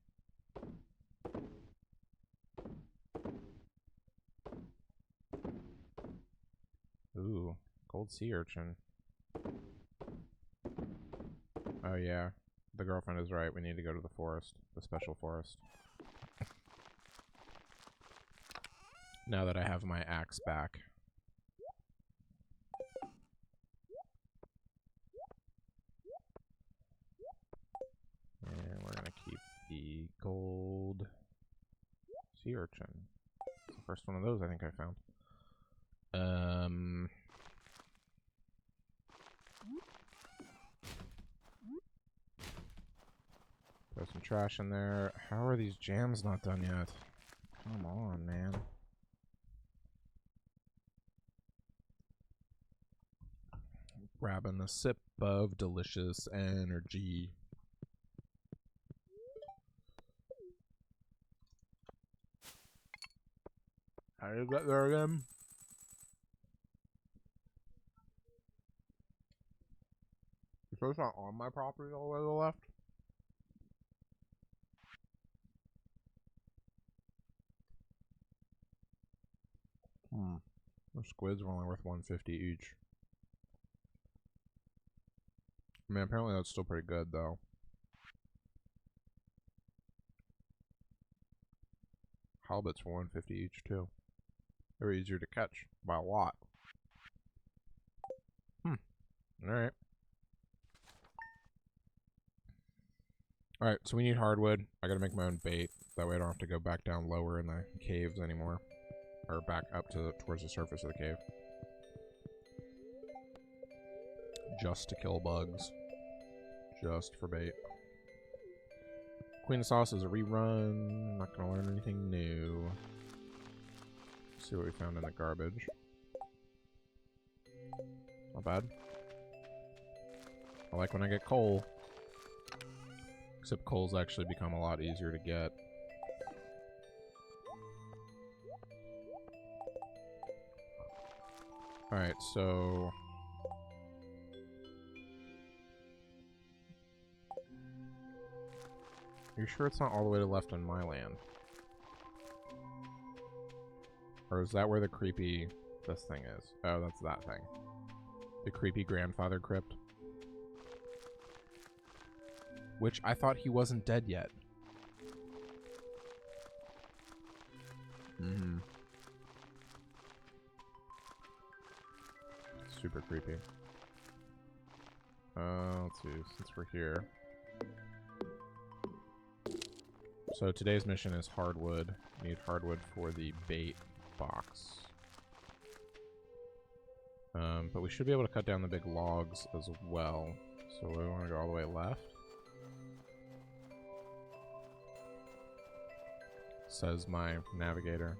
Ooh, gold sea urchin. Oh yeah, the girlfriend is right. We need to go to the forest, the special forest. Now that I have my axe back. And we're gonna keep the gold sea urchin. It's the first one of those I think I found. Throw some trash in there. How are these jams not done yet? Come on, man. Grabbing a sip of delicious energy. How did you get there again? You sure it's not on my property all the way to the left? Those squids are only worth $150 each. I mean, apparently that's still pretty good, though. Halibut's for $150 each, too. They're easier to catch by a lot. Alright. Alright, so we need hardwood. I gotta make my own bait. That way I don't have to go back down lower in the caves anymore. Or back up to towards the surface of the cave. Just to kill bugs. Just for bait. Queen of Sauce is a rerun. Not gonna learn anything new. Let's see what we found in the garbage. Not bad. I like when I get coal. Except coal's actually become a lot easier to get. Alright, so... Are you sure it's not all the way to the left on my land? Or is that where the creepy... this thing is? Oh, that's that thing. The creepy grandfather crypt. Which I thought he wasn't dead yet. Super creepy. Let's see, since we're here. So today's mission is hardwood. We need hardwood for the bait box. But we should be able to cut down the big logs as well. So we want to go all the way left. Says my navigator.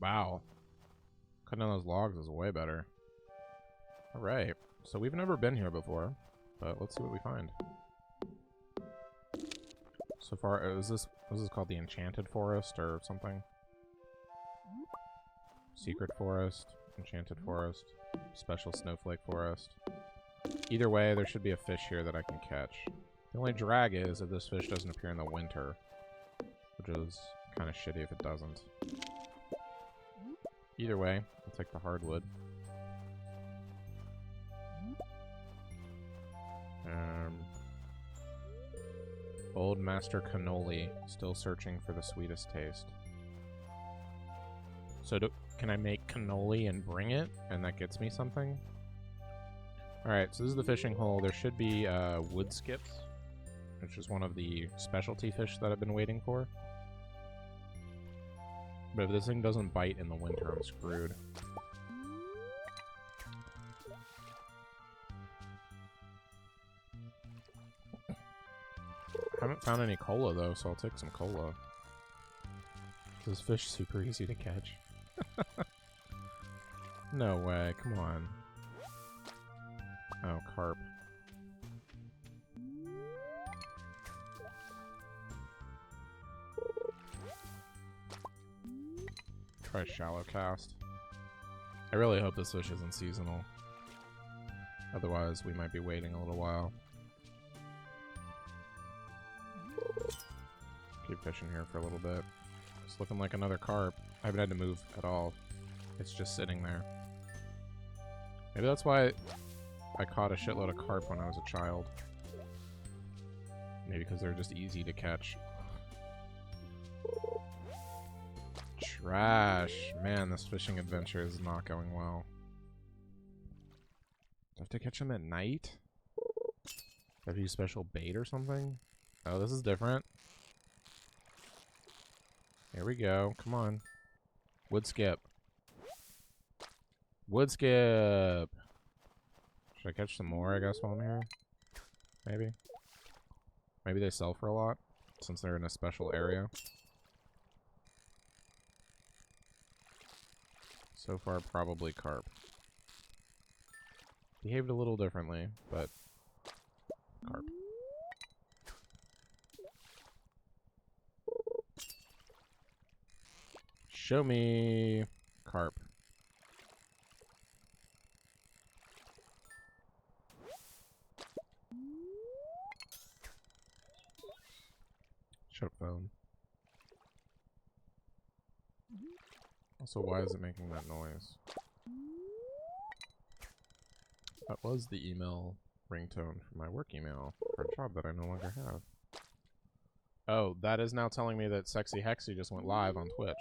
Wow. Cutting down those logs is way better. Alright. So we've never been here before, but let's see what we find. So far, is this called the Enchanted Forest or something? Secret Forest, Enchanted Forest, Special Snowflake Forest. Either way, there should be a fish here that I can catch. The only drag is that this fish doesn't appear in the winter, which is kind of shitty if it doesn't. Either way, I'll take the hardwood. Old Master Cannoli, still searching for the sweetest taste. So can I make cannoli and bring it, and that gets me something? Alright, so this is the fishing hole. There should be wood skips, which is one of the specialty fish that I've been waiting for. But if this thing doesn't bite in the winter, I'm screwed. I haven't found any cola, though, so I'll take some cola. This fish is super easy to catch. No way, come on. Oh, carp. Try shallow cast. I really hope this fish isn't seasonal. Otherwise, we might be waiting a little while. Keep fishing here for a little bit. It's looking like another carp. I haven't had to move at all. It's just sitting there. Maybe that's why I caught a shitload of carp when I was a child. Maybe because they're just easy to catch. Trash. Man, this fishing adventure is not going well. Do I have to catch them at night? Do I have to use special bait or something? Oh, this is different. Here we go. Come on. Wood skip. Wood skip! Should I catch some more, I guess, while I'm here? Maybe? Maybe they sell for a lot, since they're in a special area. So far, probably carp. Behaved a little differently, but carp. Show me carp. Shut up, phone. Also, why is it making that noise? That was the email ringtone for my work email for a job that I no longer have. Oh, that is now telling me that Sexy Hexy just went live on Twitch.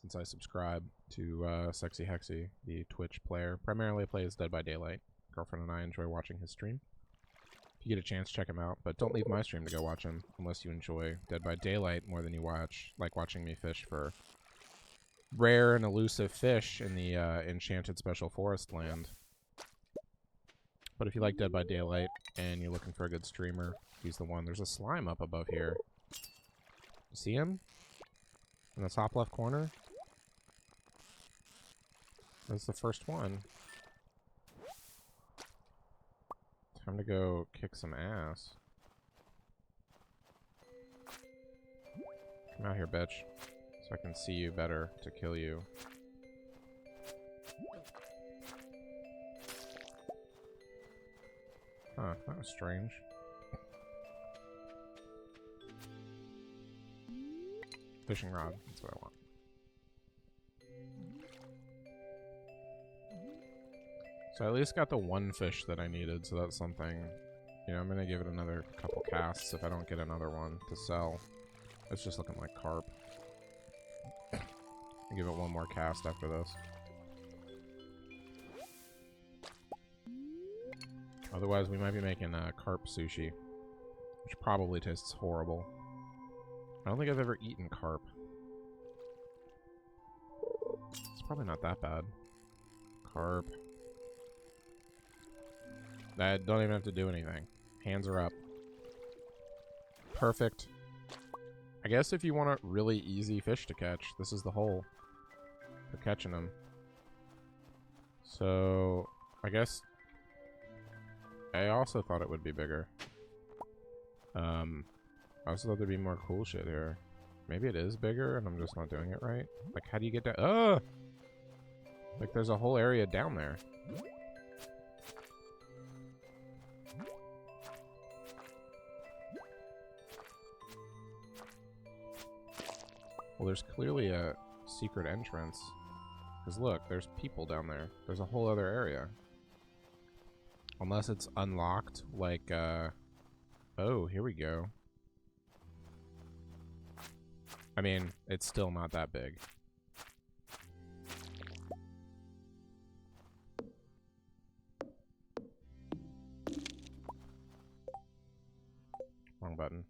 Since I subscribe to Sexy Hexy, the Twitch player, primarily plays Dead by Daylight. Girlfriend and I enjoy watching his stream. If you get a chance, check him out, but don't leave my stream to go watch him, unless you enjoy Dead by Daylight more than you like watching me fish for rare and elusive fish in the Enchanted Special Forest land. But if you like Dead by Daylight, and you're looking for a good streamer, he's the one. There's a slime up above here. You see him? In the top left corner? That's the first one. Time to go kick some ass. Come out here, bitch. So I can see you better to kill you. Huh, that was strange. Fishing rod, that's what I want. So I at least got the one fish that I needed, so that's something. You know, I'm gonna give it another couple casts if I don't get another one to sell. It's just looking like carp. I'll give it one more cast after this. Otherwise, we might be making carp sushi, which probably tastes horrible. I don't think I've ever eaten carp. It's probably not that bad. Carp. I don't even have to do anything. Hands are up. Perfect. I guess if you want a really easy fish to catch, this is the hole for catching them. So, I guess I also thought it would be bigger. I also thought there'd be more cool shit here. Maybe it is bigger and I'm just not doing it right. Like, how do you get down? Oh! Like, there's a whole area down there. Well, there's clearly a secret entrance. Because look, there's people down there. There's a whole other area. Unless it's unlocked, like, oh, here we go. I mean, it's still not that big. Wrong button.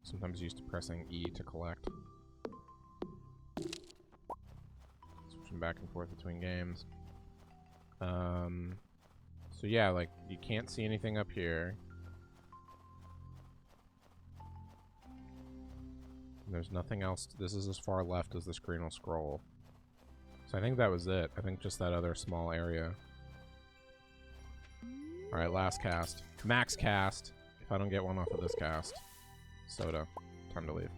Sometimes used to pressing E to collect. Switching back and forth between games. So yeah, like, you can't see anything up here. There's nothing else. This is as far left as the screen will scroll. So I think that was it. I think just that other small area. Alright, last cast. Max cast. If I don't get one off of this cast. Soda. Time to leave.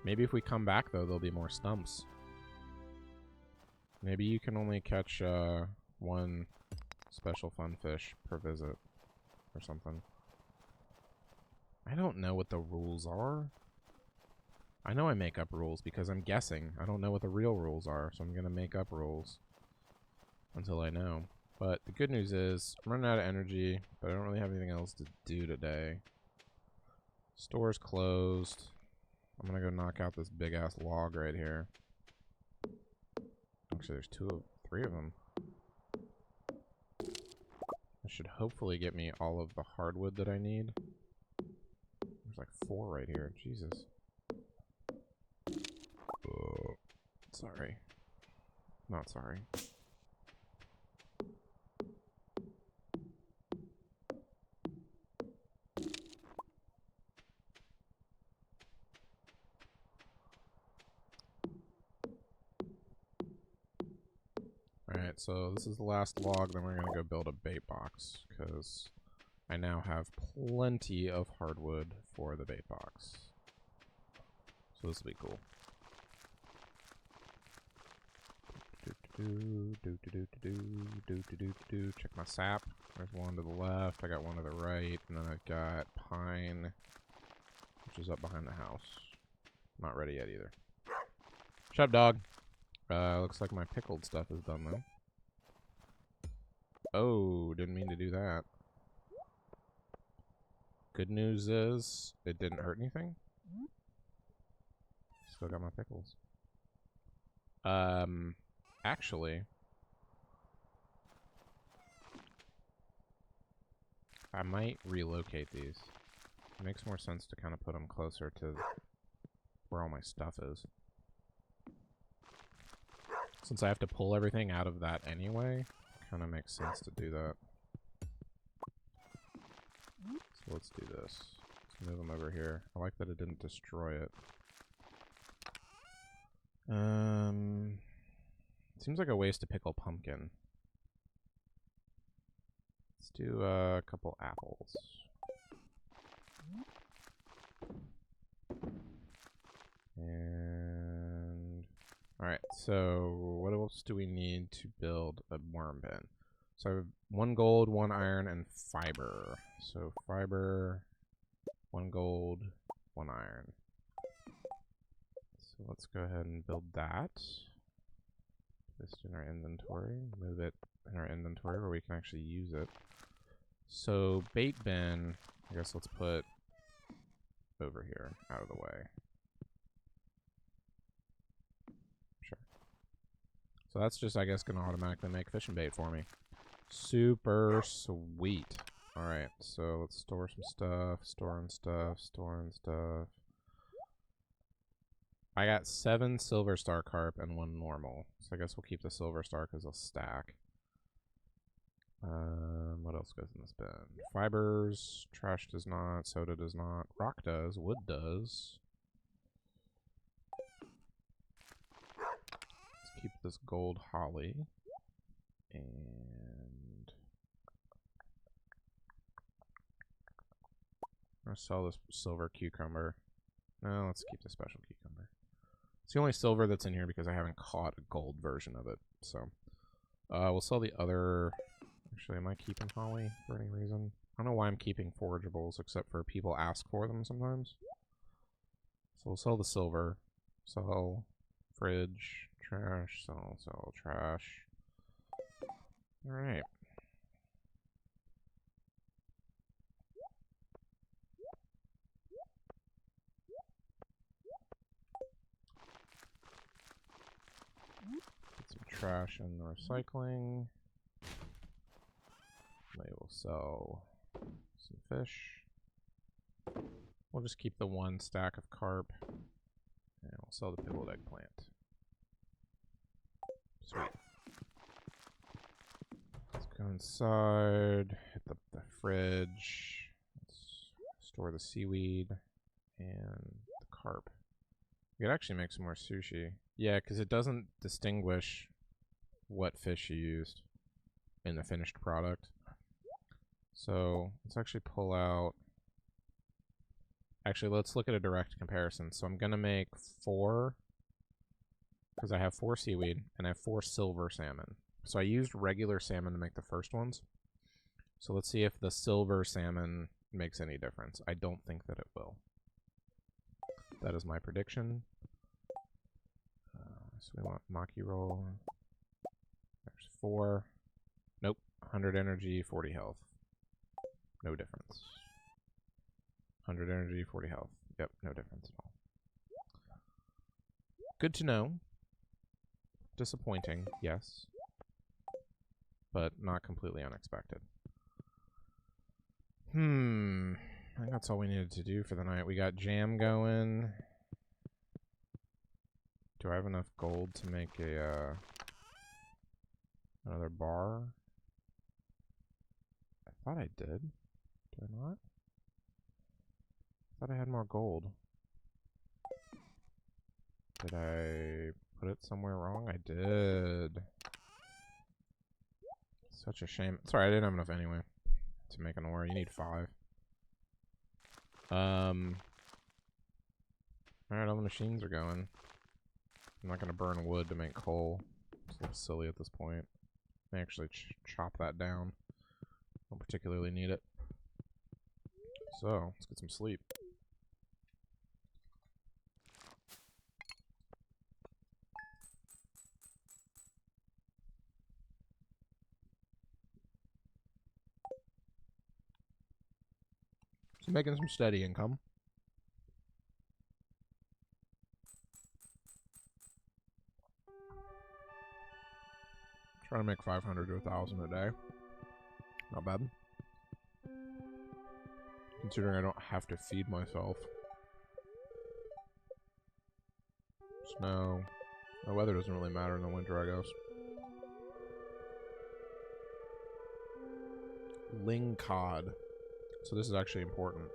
Maybe if we come back, though, there'll be more stumps. Maybe you can only catch one special fun fish per visit or something. I don't know what the rules are. I know I make up rules because I'm guessing. I don't know what the real rules are, so I'm going to make up rules until I know. But the good news is I'm running out of energy, but I don't really have anything else to do today. Store's closed. I'm going to go knock out this big-ass log right here. Actually, there's three of them. This should hopefully get me all of the hardwood that I need. There's like 4 right here. Jesus. Oh, sorry. Not sorry. Alright, so this is the last log, then we're gonna go build a bait box, because I now have plenty of hardwood for the bait box. So this will be cool. Check my sap. There's one to the left, I got one to the right, and then I've got pine, which is up behind the house. Not ready yet either. Shut up, dog. Looks like my pickled stuff is done, though. Oh, didn't mean to do that. Good news is, it didn't hurt anything. Still got my pickles. Actually, I might relocate these. It makes more sense to kind of put them closer to where all my stuff is. Since I have to pull everything out of that anyway, it kind of makes sense to do that. So let's do this. Let's move them over here. I like that it didn't destroy it. Seems like a waste to pickle pumpkin. Let's do a couple apples. And alright, so what else do we need to build a worm bin? So I have 1 gold, 1 iron, and fiber. So fiber, 1 gold, 1 iron. So let's go ahead and build that. This in our inventory. Move it in our inventory where we can actually use it. So bait bin, I guess let's put over here, out of the way. Sure. So that's just, I guess, going to automatically make fishing bait for me. Super sweet. Alright, so let's store some stuff, storing stuff. I got 7 silver star carp and 1 normal. So I guess we'll keep the silver star because they'll stack. What else goes in this bin? Fibers. Trash does not. Soda does not. Rock does. Wood does. Let's keep this gold holly. And I'm gonna sell this silver cucumber. No, let's keep the special cucumber. It's the only silver that's in here because I haven't caught a gold version of it. So we'll sell the other. Actually, am I keeping holly for any reason? I don't know why I'm keeping forageables, except for people ask for them sometimes. So we'll sell the silver. Sell fridge, trash, sell trash. Alright. Put some trash in the recycling. They will sell some fish. We'll just keep the one stack of carp. And we'll sell the pickled eggplant. Sweet. Let's go inside, hit the fridge. Let's store the seaweed and the carp. We could actually make some more sushi. Yeah, because it doesn't distinguish what fish you used in the finished product. So let's actually pull out. Actually, let's look at a direct comparison. So I'm going to make 4, because I have 4 seaweed, and I have 4 silver salmon. So I used regular salmon to make the first ones. So let's see if the silver salmon makes any difference. I don't think that it will. That is my prediction. So we want maki roll. There's 4. Nope. 100 energy, 40 health. No difference. 100 energy, 40 health. Yep, no difference at all. Good to know. Disappointing, yes. But not completely unexpected. I think that's all we needed to do for the night. We got jam going. Do I have enough gold to make a another bar? I thought I did. Did I not? I thought I had more gold. Did I put it somewhere wrong? I did. Such a shame. Sorry, I didn't have enough anyway to make an ore. You need 5. Alright, all the machines are going. I'm not going to burn wood to make coal. It's a little silly at this point. I may actually chop that down. Don't particularly need it. So, let's get some sleep. So making some steady income. Trying to make 500 to 1,000 a day. Not bad. Considering I don't have to feed myself. Snow. The weather doesn't really matter in the winter, I guess. Ling cod. So this is actually important.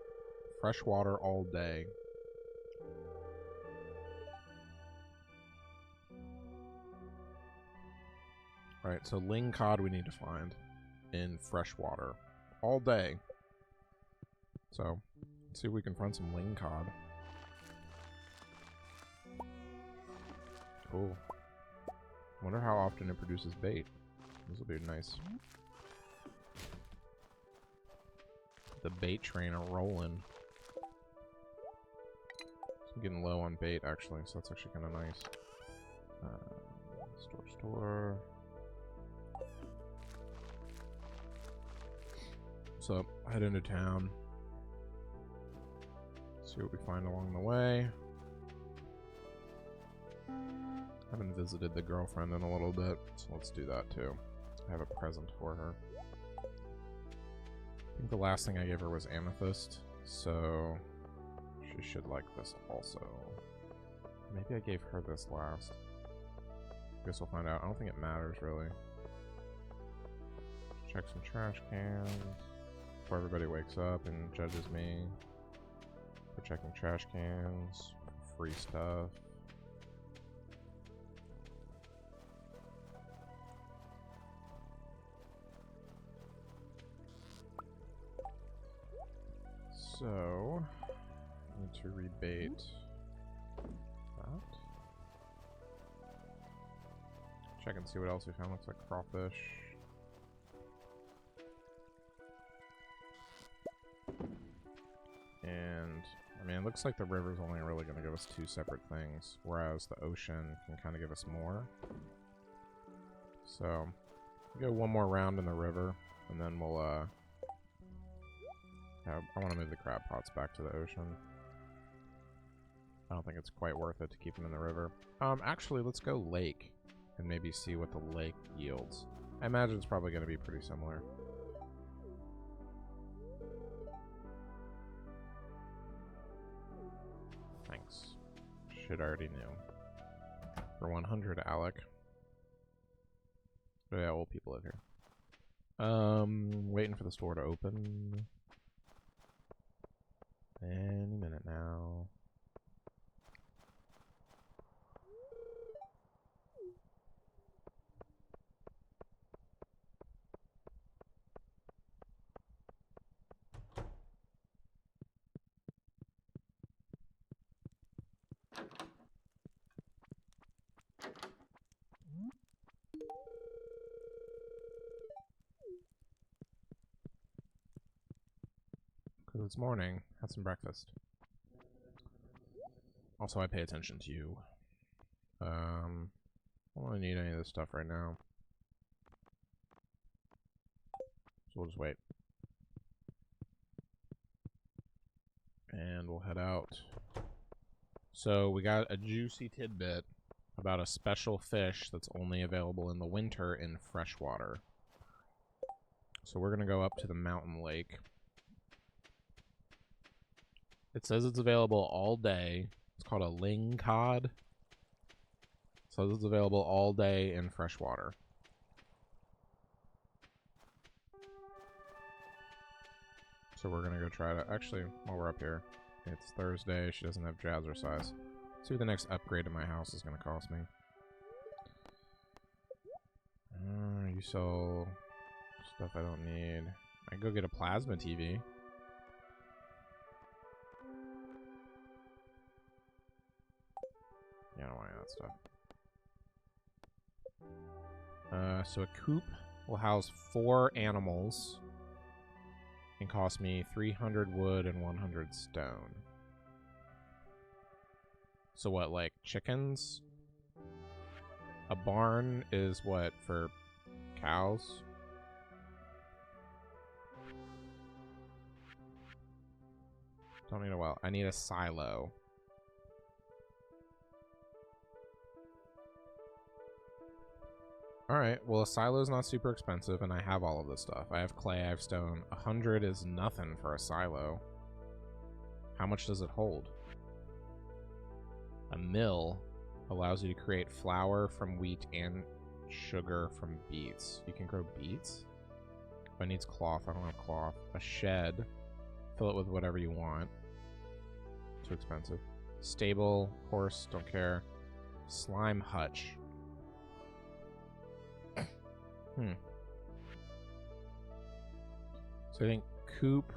Fresh water all day. Alright, so ling cod we need to find in fresh water all day. So, let's see if we can find some ling cod. Cool. Wonder how often it produces bait. This will be nice. The bait train are rolling. I'm getting low on bait actually, so that's actually kind of nice. Store. So, head into town. See what we find along the way. Haven't visited the girlfriend in a little bit, so let's do that too. I have a present for her. I think the last thing I gave her was amethyst, so she should like this also. Maybe I gave her this last. Guess we'll find out. I don't think it matters really. Check some trash cans before everybody wakes up and judges me for checking trash cans, free stuff. So, need to rebait that. Check and see what else we found. Looks like crawfish. And, I mean, it looks like the river's only really going to give us 2 separate things, whereas the ocean can kind of give us more. So, go one more round in the river, and then we'll, I want to move the crab pots back to the ocean. I don't think it's quite worth it to keep them in the river. Actually, let's go lake, and maybe see what the lake yields. I imagine it's probably going to be pretty similar. Thanks. Shit, I already knew. For 100, Alec. Oh yeah, old people live here. Waiting for the store to open. Any minute now. Because it's morning. Had some breakfast. Also, I pay attention to you. I don't really need any of this stuff right now. So we'll just wait. And we'll head out. So we got a juicy tidbit about a special fish that's only available in the winter in freshwater. So we're going to go up to the mountain lake. It says it's available all day. It's called a ling cod. So it's available all day in freshwater. So we're going to go try to... Actually, while we're up here, it's Thursday. She doesn't have jazzercise. See what the next upgrade in my house is going to cost me. You sell stuff I don't need. I can go get a plasma TV. Yeah, I don't want any of that stuff. So a coop will house 4 animals and cost me 300 wood and 100 stone. So what, like chickens? A barn is what, for cows? Don't need a well. I need a silo. Alright, well a silo is not super expensive and I have all of this stuff. I have clay, I have stone. 100 is nothing for a silo. How much does it hold? A mill allows you to create flour from wheat and sugar from beets. You can grow beets? But it needs cloth. I don't have cloth. A shed. Fill it with whatever you want. Too expensive. Stable. Horse. Don't care. Slime hutch. So I think coop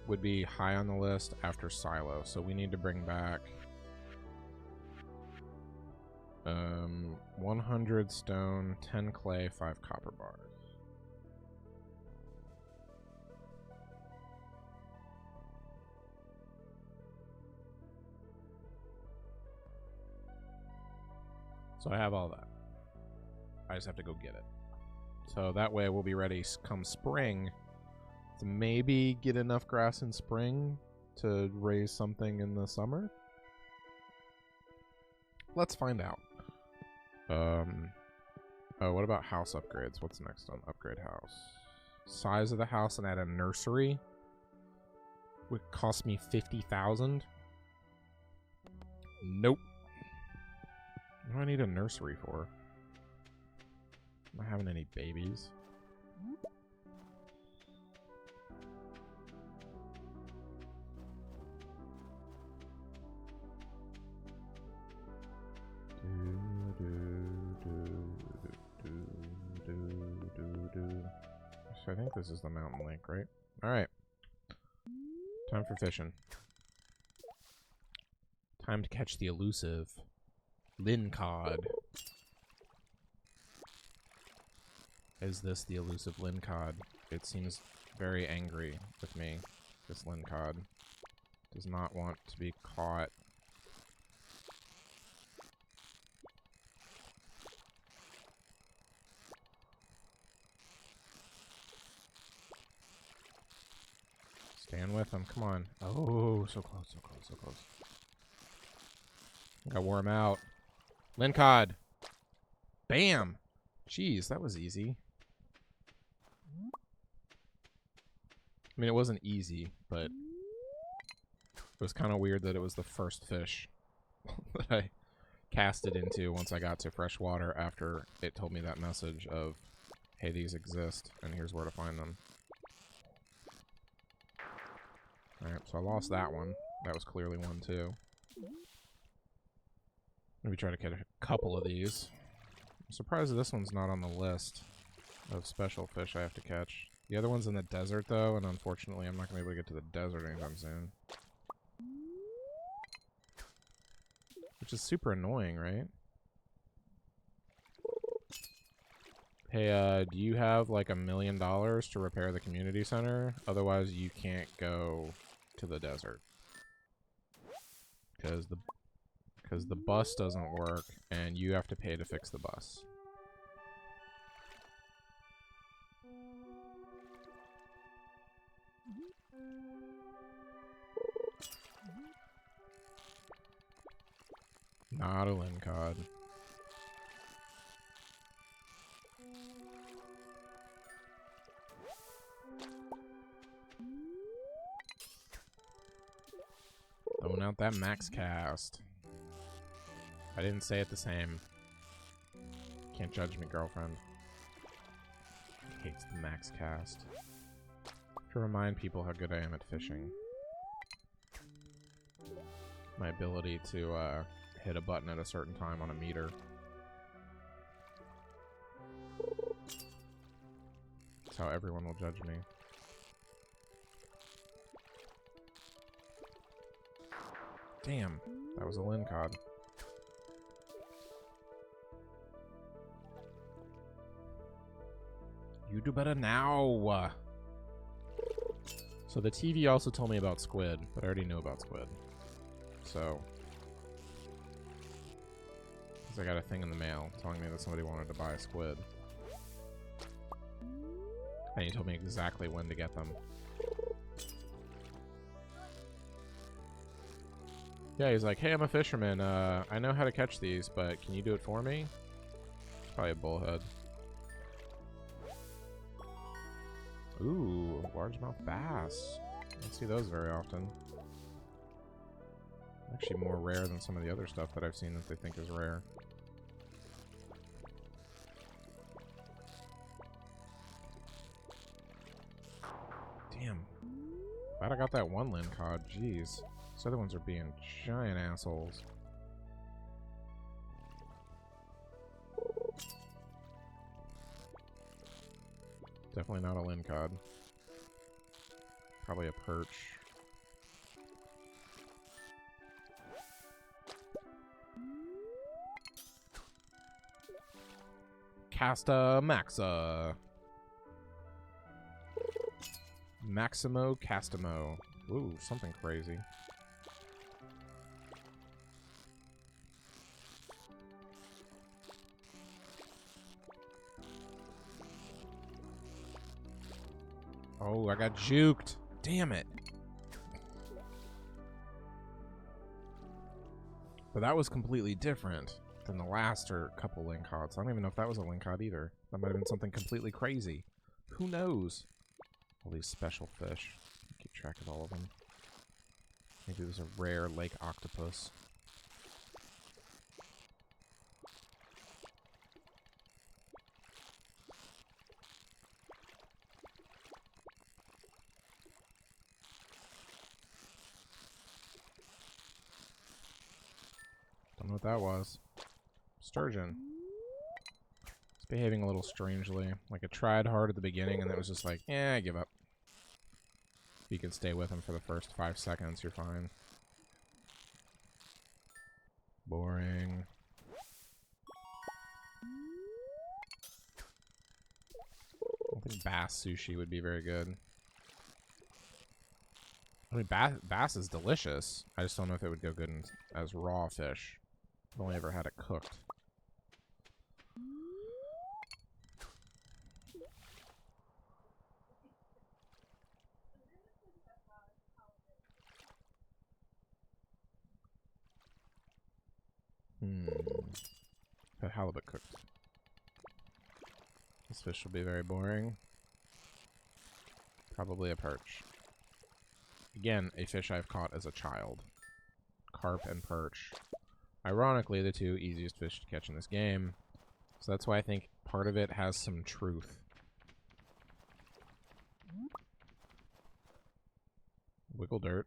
would be high on the list after silo. So we need to bring back 100 stone, 10 clay, 5 copper bars. So I have all that. I just have to go get it. So that way we'll be ready come spring to maybe get enough grass in spring to raise something in the summer. Let's find out. Oh, what about house upgrades? What's next on upgrade house? Size of the house and add a nursery would cost me 50,000. Nope. What do I need a nursery for? I'm not having any babies. I think this is the mountain lake, right? Alright. Time for fishing. Time to catch the elusive Lincod. Is this the elusive Lincod? It seems very angry with me, this Lincod. Does not want to be caught. Stand with him, come on. Oh, so close, so close, so close. I wore him out. Lincod! Bam! Jeez, that was easy. I mean, it wasn't easy, but it was kind of weird that it was the first fish that I casted into once I got to fresh water after it told me that message of, hey, these exist, and here's where to find them. Alright, so I lost that one. That was clearly one, too. Maybe try to get a couple of these. I'm surprised this one's not on the list of special fish I have to catch. The other one's in the desert, though, and unfortunately I'm not going to be able to get to the desert anytime soon. Which is super annoying, right? Hey, do you have like $1 million to repair the community center? Otherwise, you can't go to the desert. Because the bus doesn't work, and you have to pay to fix the bus. Not a Lincod. Throwing out that max cast. I didn't say it the same. Can't judge me, girlfriend. Hates the max cast. To remind people how good I am at fishing. My ability to hit a button at a certain time on a meter. That's how everyone will judge me. Damn, that was a Lincod. You do better now! So the TV also told me about squid, but I already knew about squid. So... I got a thing in the mail telling me that somebody wanted to buy a squid. And he told me exactly when to get them. Yeah, he's like, hey, I'm a fisherman. I know how to catch these, but can you do it for me? Probably a bullhead. Ooh, largemouth bass. I don't see those very often. Actually more rare than some of the other stuff that I've seen that they think is rare. Damn. Glad I got that one Lincod. Jeez. These other ones are being giant assholes. Definitely not a Lincod. Probably a perch. Casta Maxa. Maximo Castamo. Ooh, something crazy. Oh, I got juked. Damn it. But that was completely different than the last or couple Lincods. I don't even know if that was a Lincod either. That might have been something completely crazy. Who knows? All these special fish. Keep track of all of them. Maybe there's a rare lake octopus. Don't know what that was. Sturgeon. It's behaving a little strangely. Like, it tried hard at the beginning, and it was just like, eh, I give up. If you can stay with him for the first 5 seconds, you're fine. Boring. I think bass sushi would be very good. I mean, bass is delicious. I just don't know if it would go good as raw fish. I've only ever had it cooked. But halibut cooked. This fish will be very boring. Probably a perch. Again, a fish I've caught as a child. Carp and perch. Ironically, the two easiest fish to catch in this game. So that's why I think part of it has some truth. Wiggle dirt.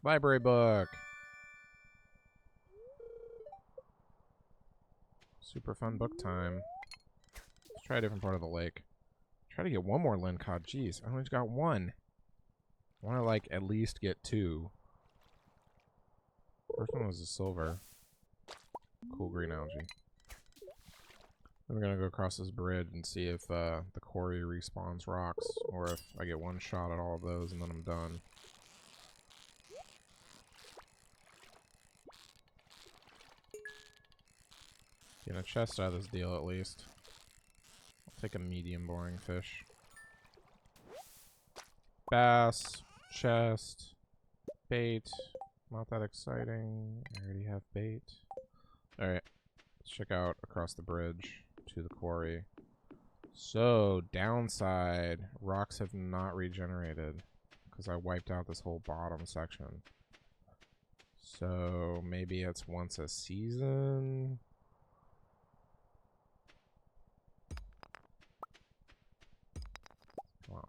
Library book! Super fun book time. Let's try a different part of the lake. Try to get one more Lincod. Jeez, I only got one. I want to, like, at least get 2. First one was a silver. Cool green algae. Then we're gonna go across this bridge and see if the quarry respawns rocks, or if I get one shot at all of those and then I'm done. Getting a chest out of this deal at least. I'll take a medium boring fish. Bass, chest, bait. Not that exciting. I already have bait. Alright, let's check out across the bridge to the quarry. So, downside, rocks have not regenerated because I wiped out this whole bottom section. So, maybe it's once a season?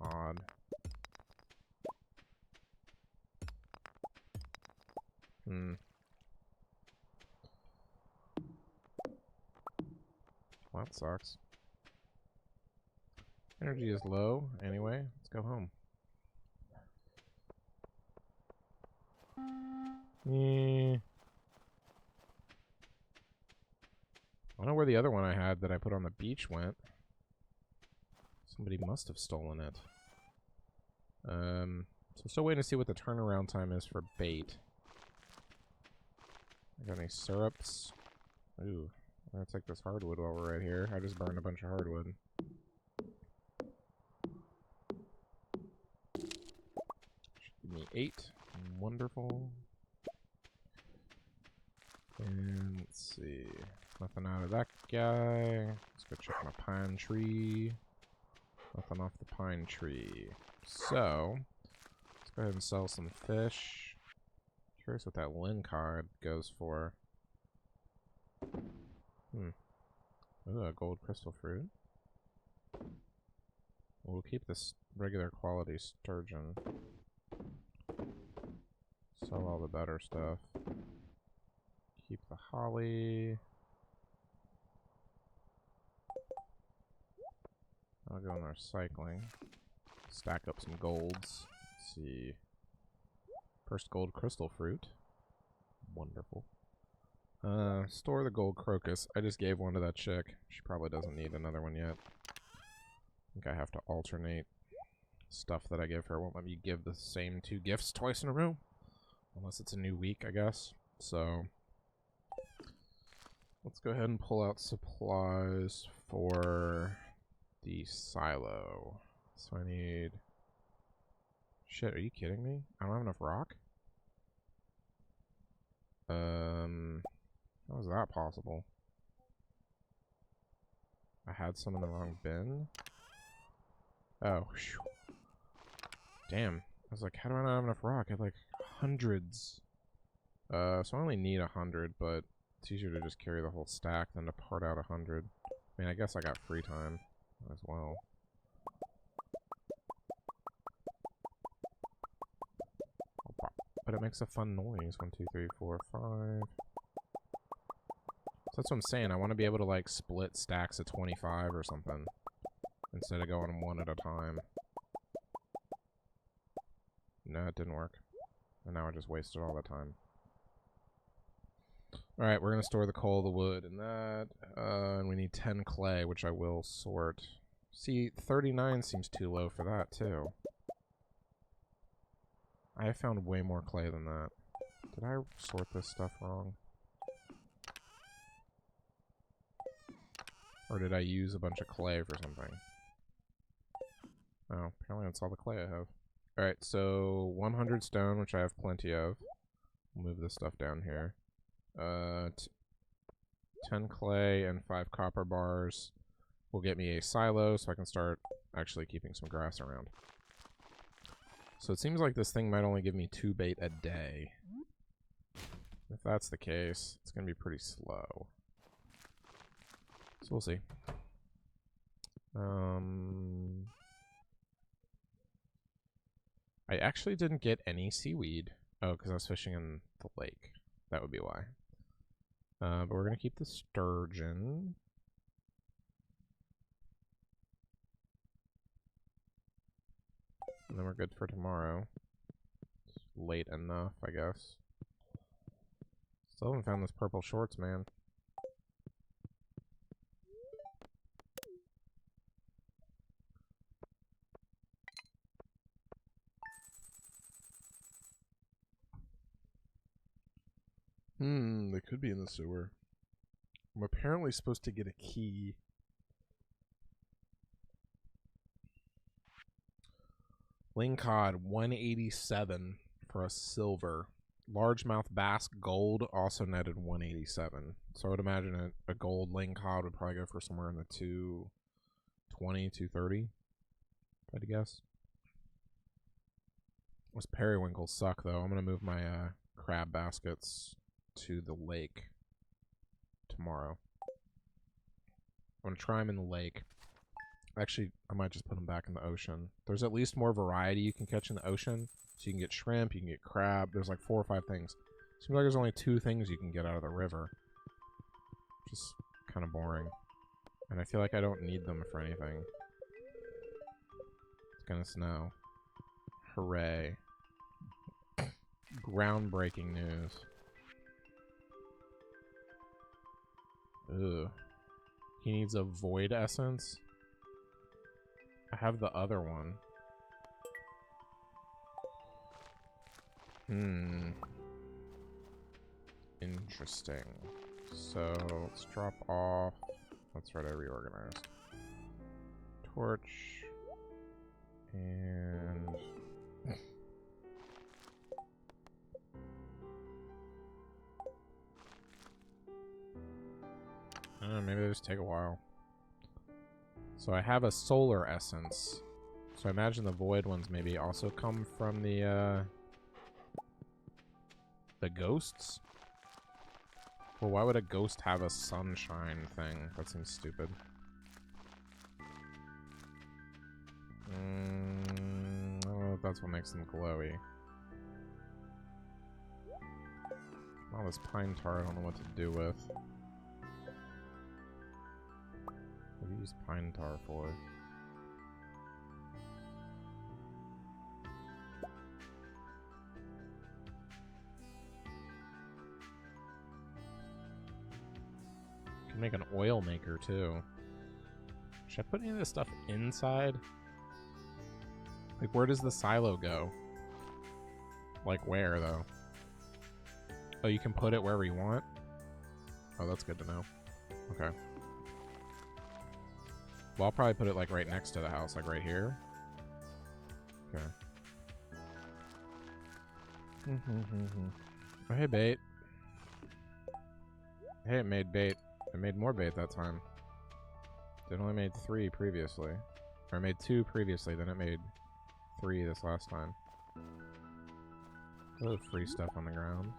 Odd. Well, that sucks. Energy is low. Anyway, let's go home. I don't know where the other one I had that I put on the beach went. Somebody must have stolen it. So still waiting to see what the turnaround time is for bait. I got any syrups? Ooh, I'm gonna take this hardwood while we're right here. I just burned a bunch of hardwood. Should give me 8. Wonderful. And let's see. Nothing out of that guy. Let's go check my pine tree. Nothing off the pine tree. So, let's go ahead and sell some fish. Curious what that Lin card goes for. Ooh, a gold crystal fruit. We'll keep this regular quality sturgeon. Sell all the better stuff. Keep the holly. I'll go in our cycling. Stack up some golds. Let's see. First gold crystal fruit. Wonderful. Store the gold crocus. I just gave one to that chick. She probably doesn't need another one yet. I think I have to alternate stuff that I give her. Won't let me give the same 2 gifts twice in a row. Unless it's a new week, I guess. So, let's go ahead and pull out supplies for the silo. So I need... Shit, are you kidding me? I don't have enough rock? How is that possible? I had some in the wrong bin? Oh, whew. Damn. I was like, how do I not have enough rock? I have like hundreds. So I only need 100, but it's easier to just carry the whole stack than to part out 100. I mean, I guess I got free time as well. But it makes a fun noise. 1, 2, 3, 4, 5. That's what I'm saying. I want to be able to, like, split stacks of 25 or something. Instead of going one at a time. No, it didn't work. And now I just wasted all the time. Alright, we're going to store the coal, the wood, and that. And we need 10 clay, which I will sort. See, 39 seems too low for that, too. I have found way more clay than that. Did I sort this stuff wrong? Or did I use a bunch of clay for something? Oh, apparently that's all the clay I have. Alright, so 100 stone, which I have plenty of. Move this stuff down here. 10 clay and 5 copper bars will get me a silo so I can start actually keeping some grass around. So it seems like this thing might only give me 2 bait a day. If that's the case, it's going to be pretty slow. So we'll see. I actually didn't get any seaweed. Oh, because I was fishing in the lake. That would be why. But we're going to keep the sturgeon. And then we're good for tomorrow. It's late enough, I guess. Still haven't found this purple shorts, man. They could be in the sewer. I'm apparently supposed to get a key. Lingcod, 187 for a silver. Largemouth bass gold also netted 187. So I would imagine a gold lingcod would probably go for somewhere in the 220, 230. I'd guess. Those periwinkles suck, though. I'm going to move my crab baskets to the lake tomorrow. I'm going to try them in the lake. Actually, I might just put them back in the ocean. There's at least more variety you can catch in the ocean. So you can get shrimp, you can get crab. There's like 4 or 5 things. Seems like there's only 2 things you can get out of the river. Just kind of boring. And I feel like I don't need them for anything. It's gonna snow. Hooray. Groundbreaking news. Ugh. He needs a void essence? I have the other one. Interesting. So, let's drop off. That's right, I reorganized. Torch. And... I don't know, maybe they just take a while. So I have a solar essence. So I imagine the void ones maybe also come from the ghosts? Well, why would a ghost have a sunshine thing? That seems stupid. I don't know if that's what makes them glowy. All this pine tar I don't know what to do with. What do you use pine tar for? Can make an oil maker too. Should I put any of this stuff inside? Like, where does the silo go? Like, where, though? Oh, you can put it wherever you want? Oh, that's good to know. Okay. Well, I'll probably put it, like, right next to the house, like, right here. Okay. Oh, hey, bait. Hey, it made bait. It made more bait that time. It only made 3 previously. Or it made 2 previously, then it made 3 this last time. A little free stuff on the ground.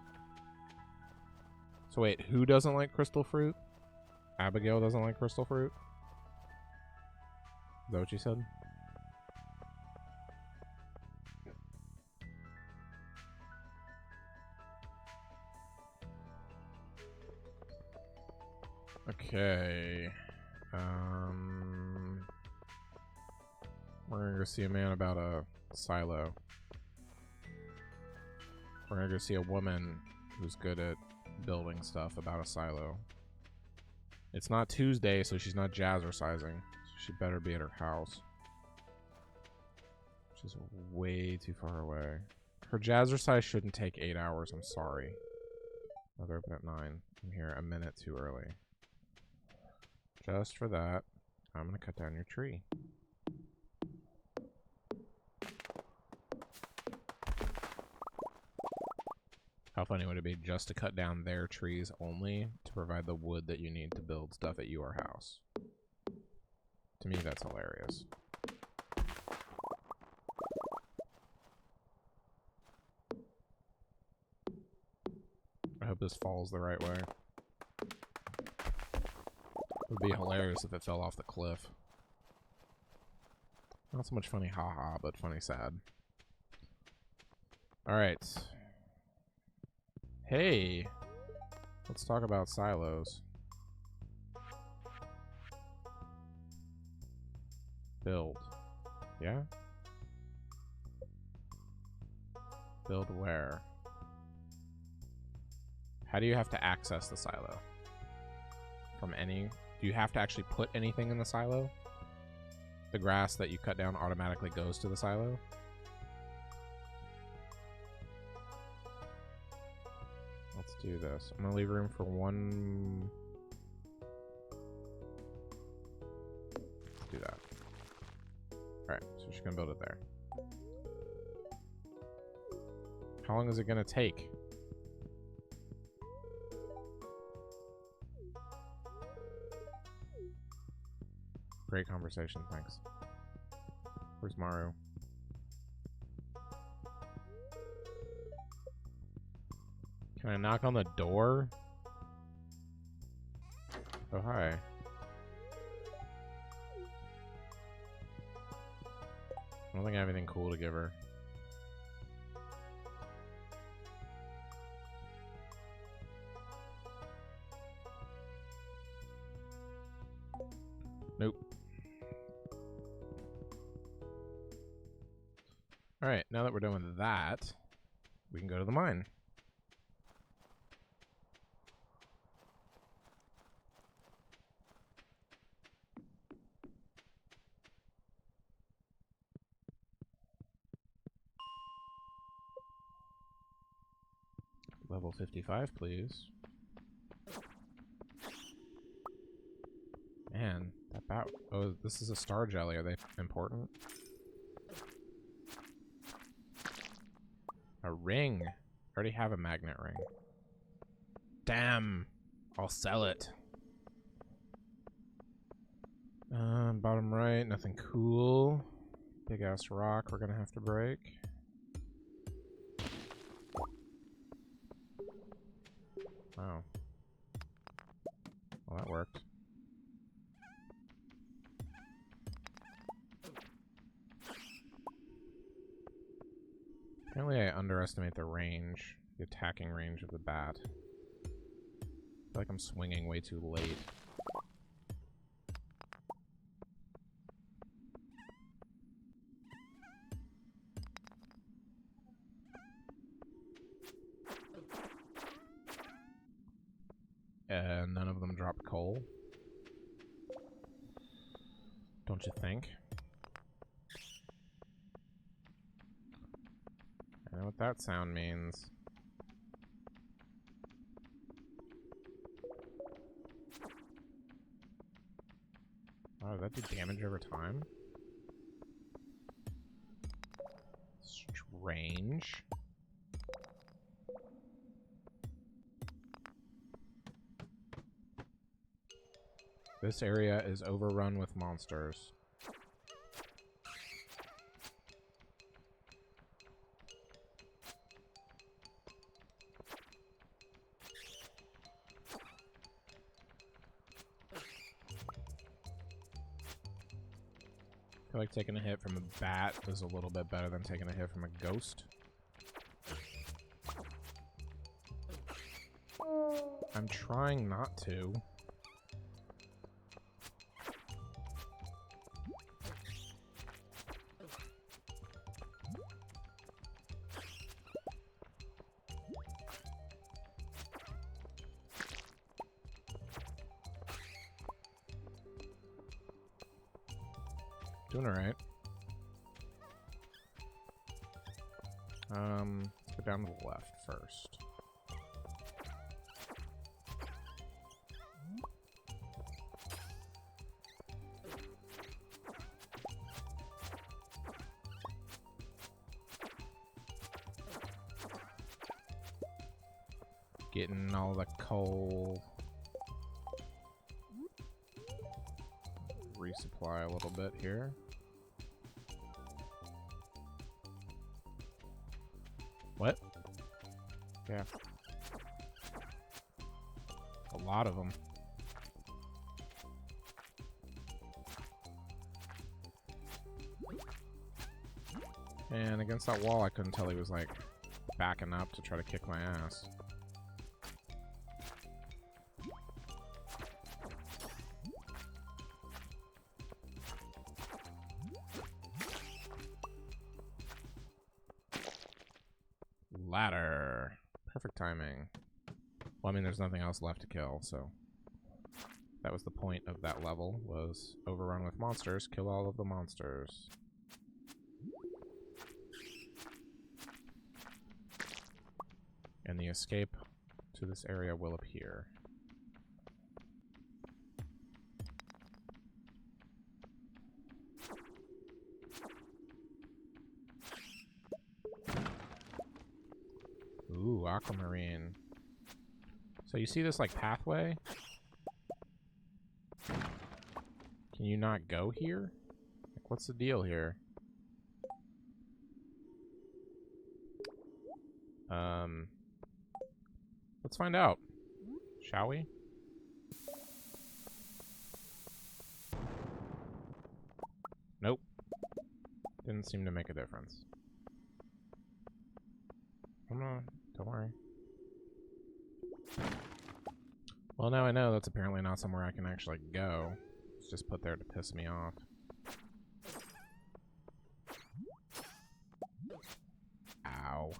So wait, who doesn't like crystal fruit? Abigail doesn't like crystal fruit? Is that what you said? Okay. We're gonna go see a man about a silo. We're gonna go see a woman who's good at building stuff about a silo. It's not Tuesday, so she's not jazzercising. So she better be at her house. Which is way too far away. Her jazzercise shouldn't take 8 hours, I'm sorry. Oh, they're open at 9. I'm here a minute too early. Just for that, I'm gonna cut down your tree. How funny would it be just to cut down their trees only to provide the wood that you need to build stuff at your house? To me, that's hilarious. I hope this falls the right way. It would be hilarious if it fell off the cliff. Not so much funny haha, but funny sad. Alright. Hey! Let's talk about silos. Build. Yeah? Build where? How do you have to access the silo? From any... Do you have to actually put anything in the silo? The grass that you cut down automatically goes to the silo? Let's do this. I'm gonna leave room for one... Let's do that. Alright, so she's gonna build it there. How long is it gonna take? Great conversation, thanks. Where's Maru? Can I knock on the door? Oh, hi. I don't think I have anything cool to give her. Nope. Alright, now that we're done with that, we can go to the mine. Level 55, please. Man, that bat... Oh, this is a star jelly. Are they important? A ring. I already have a magnet ring. Damn. I'll sell it. Bottom right, nothing cool. Big ass rock we're gonna have to break. Wow. Well, that worked. Apparently I underestimate the range, the attacking range of the bat. I feel like I'm swinging way too late. None of them dropped coal. Don't you think? I know what that sound means. Oh, does that do damage over time? Strange. This area is overrun with monsters. I feel like taking a hit from a bat is a little bit better than taking a hit from a ghost. I'm trying not to. Doing alright. Let's go down to the left first. Getting all the coal. Resupply a little bit here. What? Yeah. A lot of them. And against that wall, I couldn't tell he was, like, backing up to try to kick my ass. Ladder. Perfect timing. Well, I mean, there's nothing else left to kill, so... That was the point of that level, was overrun with monsters, kill all of the monsters. And the escape to this area will appear. Ooh, aquamarine. So you see this, like, pathway? Can you not go here? Like, what's the deal here? Let's find out. Shall we? Nope. Didn't seem to make a difference. Don't worry. Well, now I know that's apparently not somewhere I can actually go. It's just put there to piss me off. Ow.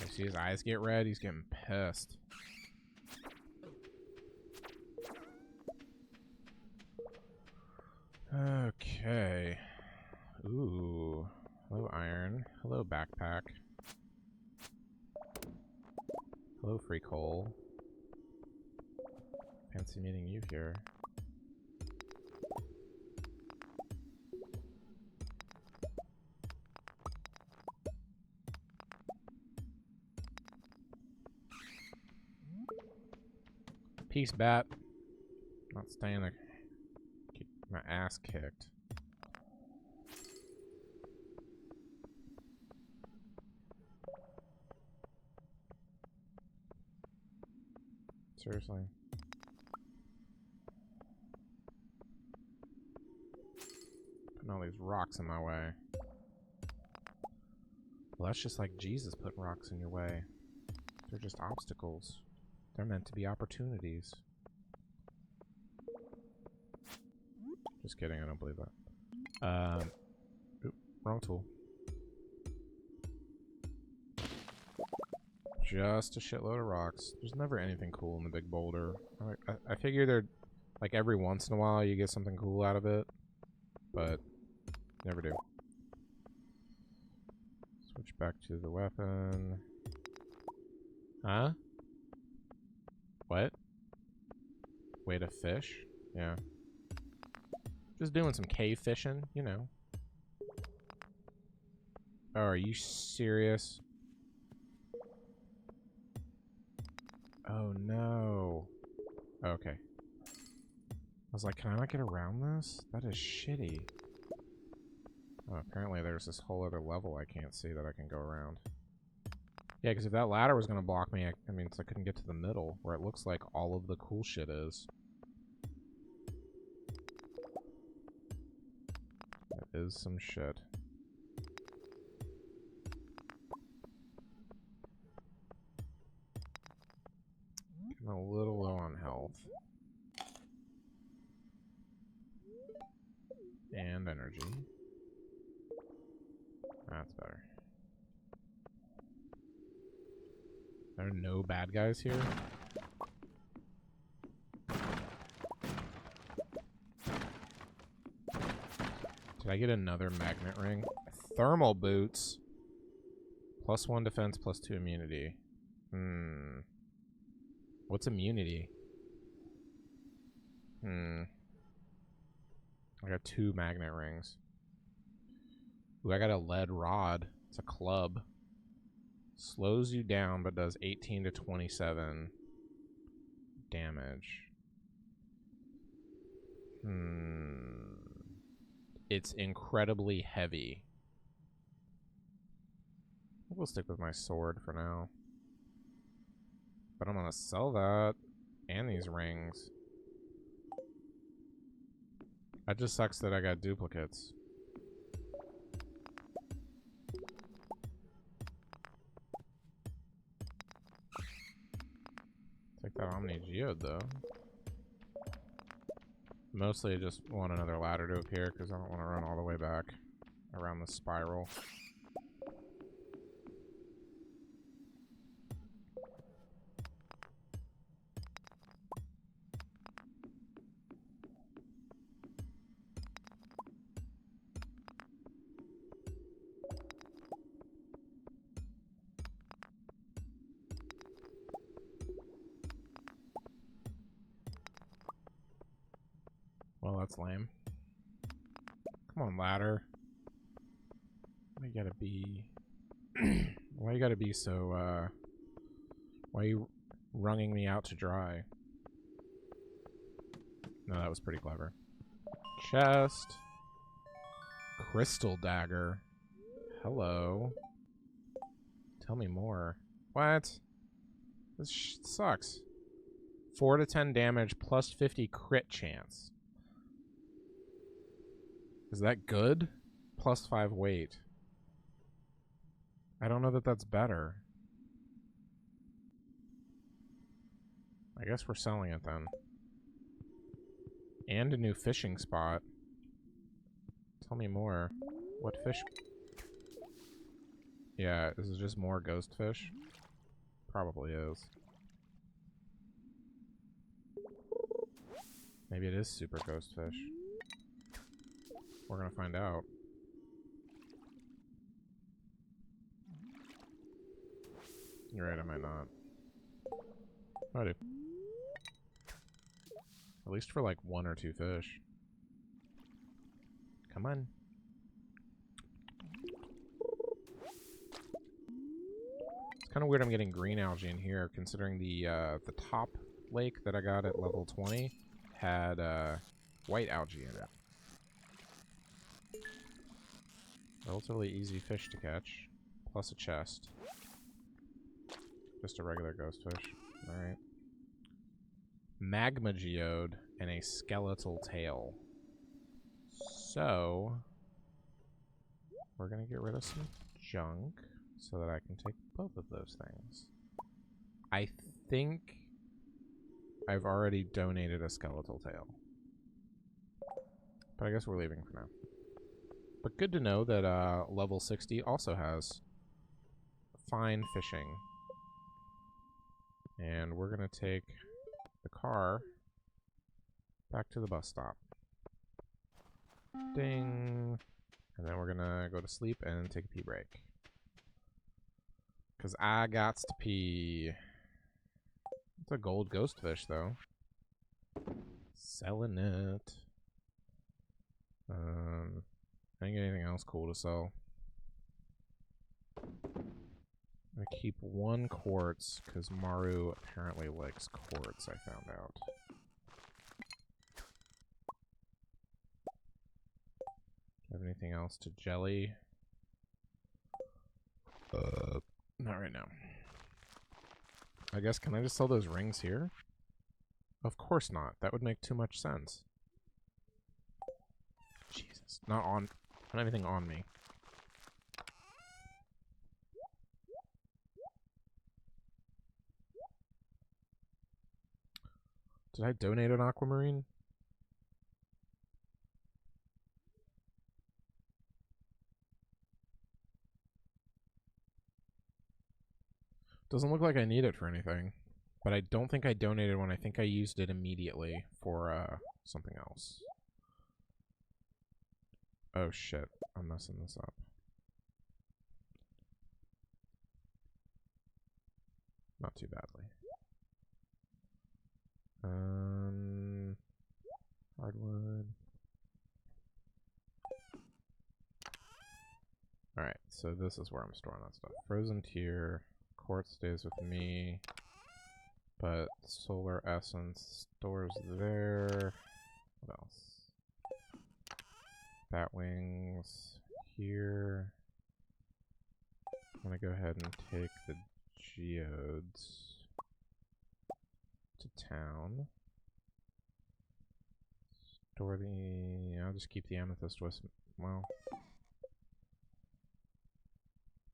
I see his eyes get red, he's getting pissed. Okay. Ooh. Hello, iron. Hello, backpack. Hello, free coal. Fancy meeting you here. Peace, bat. Not staying there. Get my ass kicked. Seriously. Putting all these rocks in my way. Well, that's just like Jesus putting rocks in your way. They're just obstacles. They're meant to be opportunities. Just kidding, I don't believe that. Oop, wrong tool. Just a shitload of rocks. There's never anything cool in the big boulder. I figure they're, like, every once in a while you get something cool out of it, but never do. Switch back to the weapon. Huh? What? Way to fish? Yeah. Just doing some cave fishing, you know. Oh, are you serious? Oh no. Okay. I was like, can I not get around this? That is shitty. Oh, apparently there's this whole other level I can't see that I can go around. Yeah, because if that ladder was going to block me, I mean, I couldn't get to the middle, where it looks like all of the cool shit is. That is some shit. Getting a little low on health. And energy. That's better. There are no bad guys here? Did I get another magnet ring? Thermal boots. +1 defense, +2 immunity. What's immunity? I got 2 magnet rings. Ooh, I got a lead rod. It's a club. Slows you down, but does 18 to 27 damage. It's incredibly heavy. We'll stick with my sword for now. But I'm gonna sell that and these rings. That just sucks that I got duplicates. Take that Omni Geode though. Mostly I just want another ladder to appear because I don't want to run all the way back around the spiral. Well, that's lame. Come on, ladder. Why you gotta be... Why you gotta be so, Why are you wrunging me out to dry? No, that was pretty clever. Chest. Crystal dagger. Hello. Tell me more. What? This sucks. 4 to 10 damage plus 50 crit chance. Is that good? Plus 5 weight. I don't know that that's better. I guess we're selling it then. And a new fishing spot. Tell me more. What fish? Yeah, is it just more ghost fish? Probably is. Maybe it is super ghost fish. We're gonna find out. You're right, I might not. I do. At least for like 1 or 2 fish. Come on. It's kind of weird I'm getting green algae in here, considering the top lake that I got at level 20 had white algae in it. Relatively easy fish to catch. Plus a chest. Just a regular ghost fish. Alright. Magma geode and a skeletal tail. So we're gonna get rid of some junk so that I can take both of those things. I think I've already donated a skeletal tail. But I guess we're leaving for now. But good to know that level 60 also has fine fishing. And we're going to take the car back to the bus stop. Ding. And then we're going to go to sleep and take a pee break. Because I got to pee. It's a gold ghost fish, though. Selling it. I didn't get anything else cool to sell. I'm gonna keep 1 quartz, because Maru apparently likes quartz, I found out. Have anything else to jelly? Not right now. I guess, can I just sell those rings here? Of course not. That would make too much sense. Jesus. Not anything on me. Did I donate an aquamarine? Doesn't look like I need it for anything. But I don't think I donated one. I think I used it immediately for something else. Oh shit, I'm messing this up. Not too badly. Hardwood. Alright, so this is where I'm storing that stuff. Frozen tier. Quartz stays with me. But solar essence stores there. What else? Bat wings here. I'm gonna go ahead and take the geodes to town. Store the... I'll just keep the amethyst with... Well...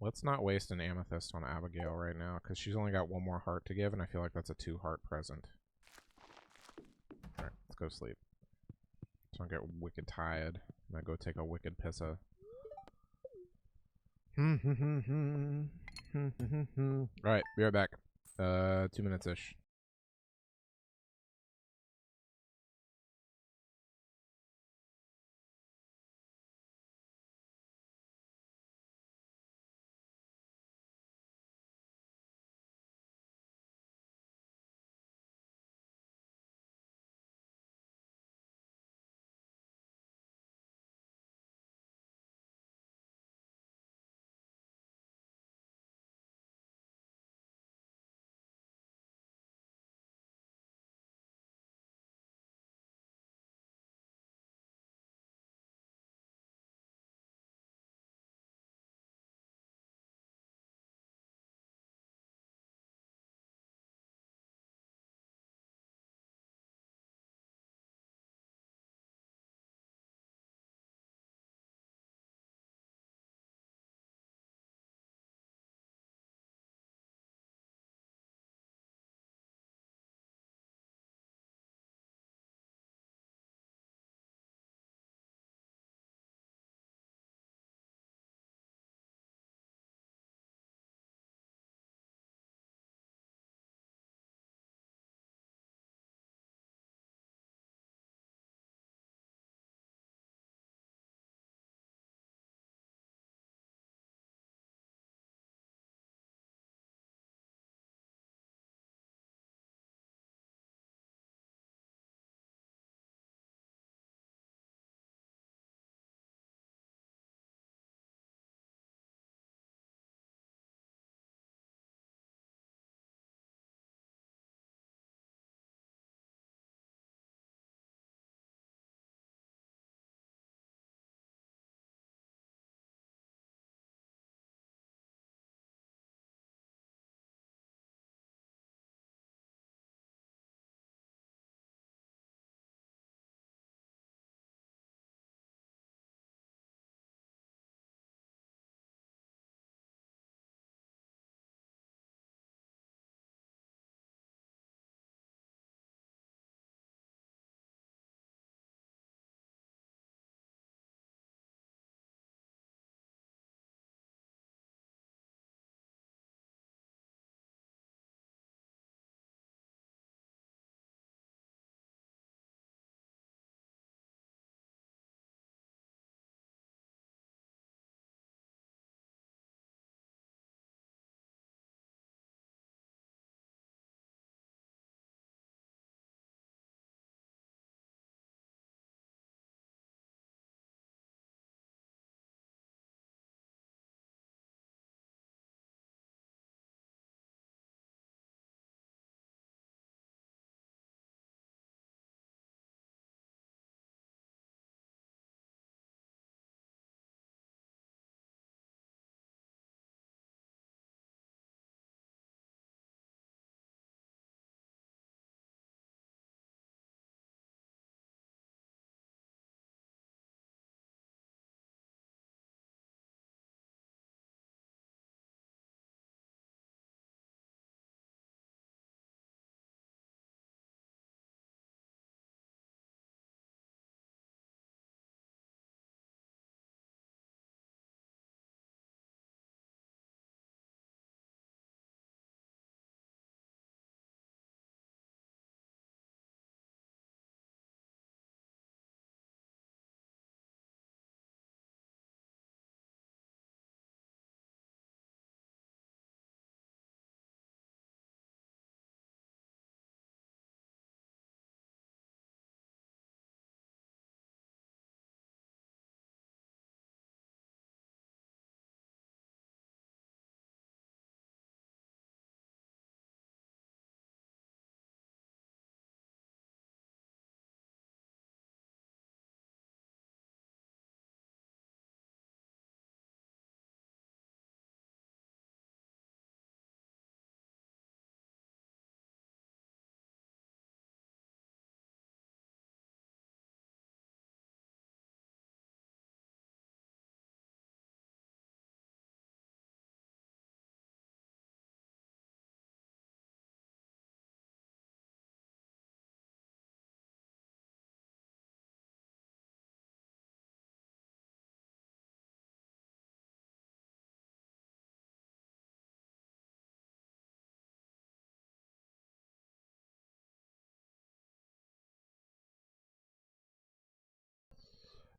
Let's not waste an amethyst on Abigail right now, because she's only got one more heart to give, and I feel like that's a 2-heart present. Alright, let's go sleep. So I get wicked tired. I'm gonna go take a wicked pissa. Alright, be right back. 2 minutes-ish.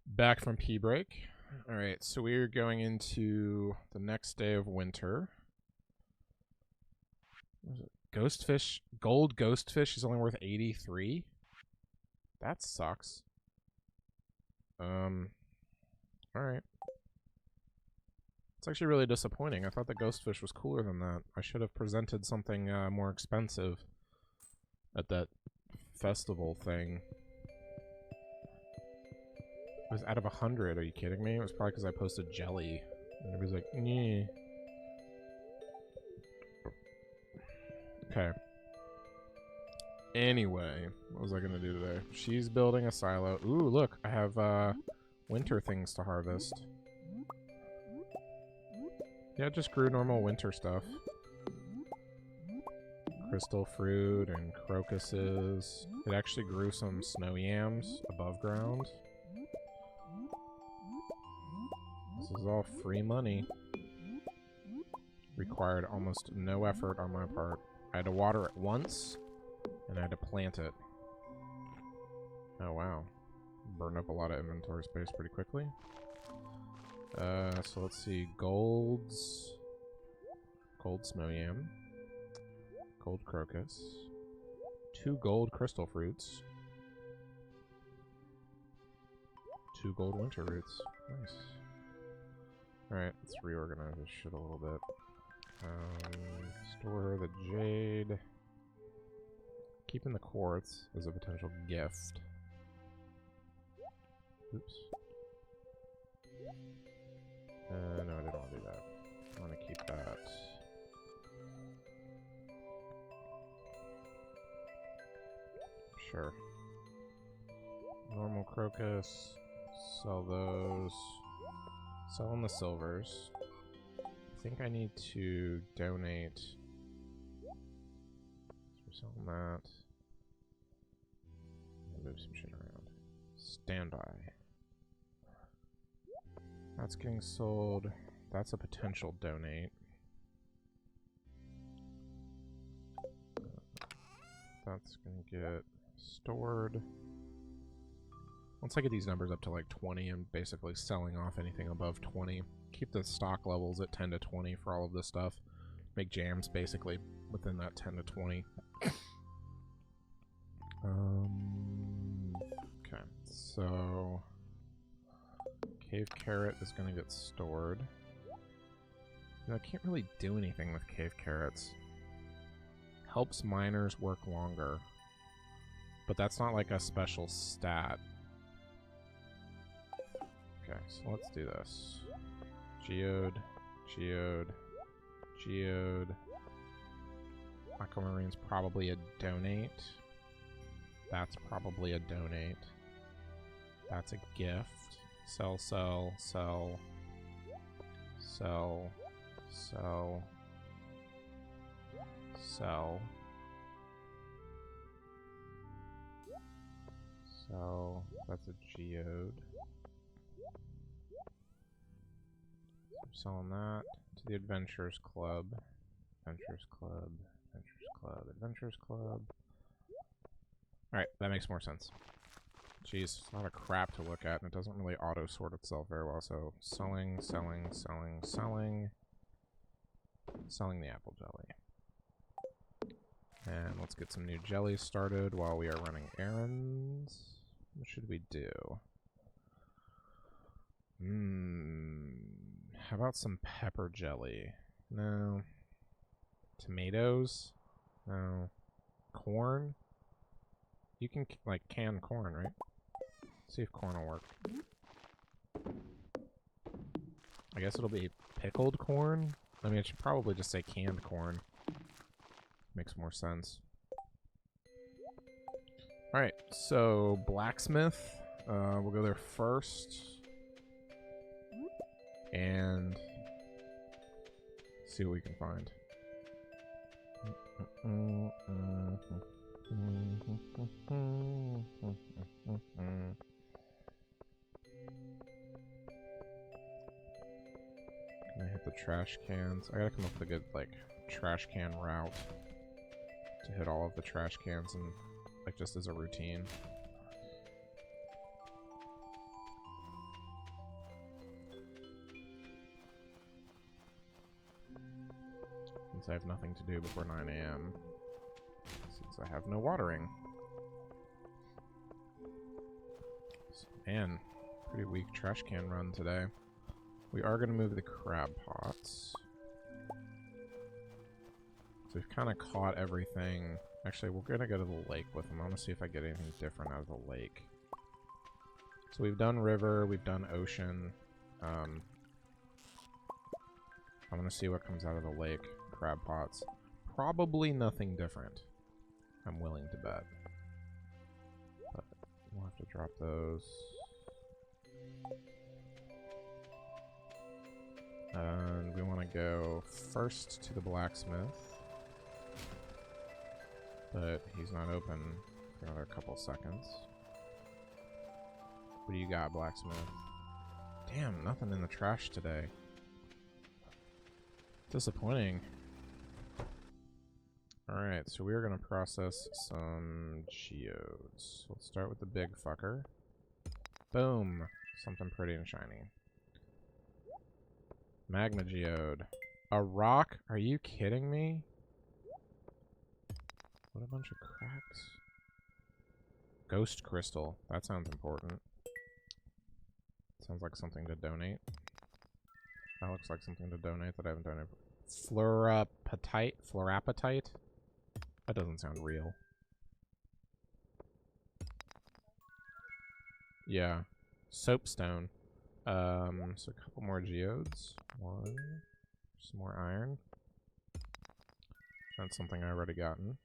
Back from pee break. All right, so we're going into the next day of winter. What is it? Ghostfish, gold ghostfish is only worth 83. That sucks. All right. It's actually really disappointing. I thought the ghostfish was cooler than that. I should have presented something more expensive at that festival thing. It was out of 100. Are you kidding me? It was probably because I posted jelly. And everybody's like, nee. Okay. Anyway, what was I going to do today? She's building a silo. Ooh, look. I have winter things to harvest. Yeah, it just grew normal winter stuff. Crystal fruit and crocuses. It actually grew some snow yams above ground. This is all free money. Required almost no effort on my part. I had to water it once, and I had to plant it. Oh, wow. Burned up a lot of inventory space pretty quickly. So let's see. Gold snow yam. Gold crocus. 2 gold crystal fruits. 2 gold winter roots. Nice. Alright, let's reorganize this shit a little bit. Store the jade. Keeping the quartz as a potential gift. Oops. No, I didn't want to do that. I want to keep that. Sure. Normal crocus. Sell those. Selling the silvers. I think I need to donate. So we're selling that. Move some shit around. Standby. That's getting sold. That's a potential donate. That's gonna get stored. Once I get these numbers up to like 20, I'm basically selling off anything above 20. Keep the stock levels at 10 to 20 for all of this stuff. Make jams basically within that 10 to 20. Okay, so cave carrot is going to get stored. You know, I can't really do anything with cave carrots. Helps miners work longer, but that's not like a special stat. Okay, so let's do this. Geode, geode, geode. Aquamarine's probably a donate. That's probably a donate. That's a gift. Sell, sell, sell. Sell, sell. Sell. Sell. That's a geode. Selling that to the Adventurers Club. Adventurers Club. Adventurers Club. Adventurers Club. Alright, that makes more sense. Jeez, a lot of crap to look at, and it doesn't really auto-sort itself very well. So, selling, selling, selling, selling. Selling the apple jelly. And let's get some new jellies started while we are running errands. What should we do? How about some pepper jelly? No. Tomatoes? No. Corn? You can, like, can corn, right? See if corn will work. I guess it'll be pickled corn? I mean, I should probably just say canned corn. Makes more sense. Alright, so blacksmith. We'll go there first. And see what we can find. Gonna hit the trash cans. I gotta come up with a good, like, trash can route to hit all of the trash cans and, like, just as a routine. since I have nothing to do before 9 a.m. Since I have no watering. Man, pretty weak trash can run today. We are going to move the crab pots. So we've kind of caught everything. Actually, we're going to go to the lake with them. I want to see if I get anything different out of the lake. So we've done river, we've done ocean. I want to see what comes out of the lake. Crab pots. Probably nothing different. I'm willing to bet. But we'll have to drop those. And we want to go first to the blacksmith. But he's not open for another couple seconds. What do you got, blacksmith? Damn, nothing in the trash today. Disappointing. Alright, so we're going to process some geodes. Let's start with the big fucker. Boom! Something pretty and shiny. Magma geode. A rock? Are you kidding me? What a bunch of cracks. Ghost crystal. That sounds important. Sounds like something to donate. That looks like something to donate that I haven't donated. Fluorapatite? Fluorapatite? That doesn't sound real. Yeah. Soapstone. So a couple more geodes. One. Some more iron. That's something I already gotten.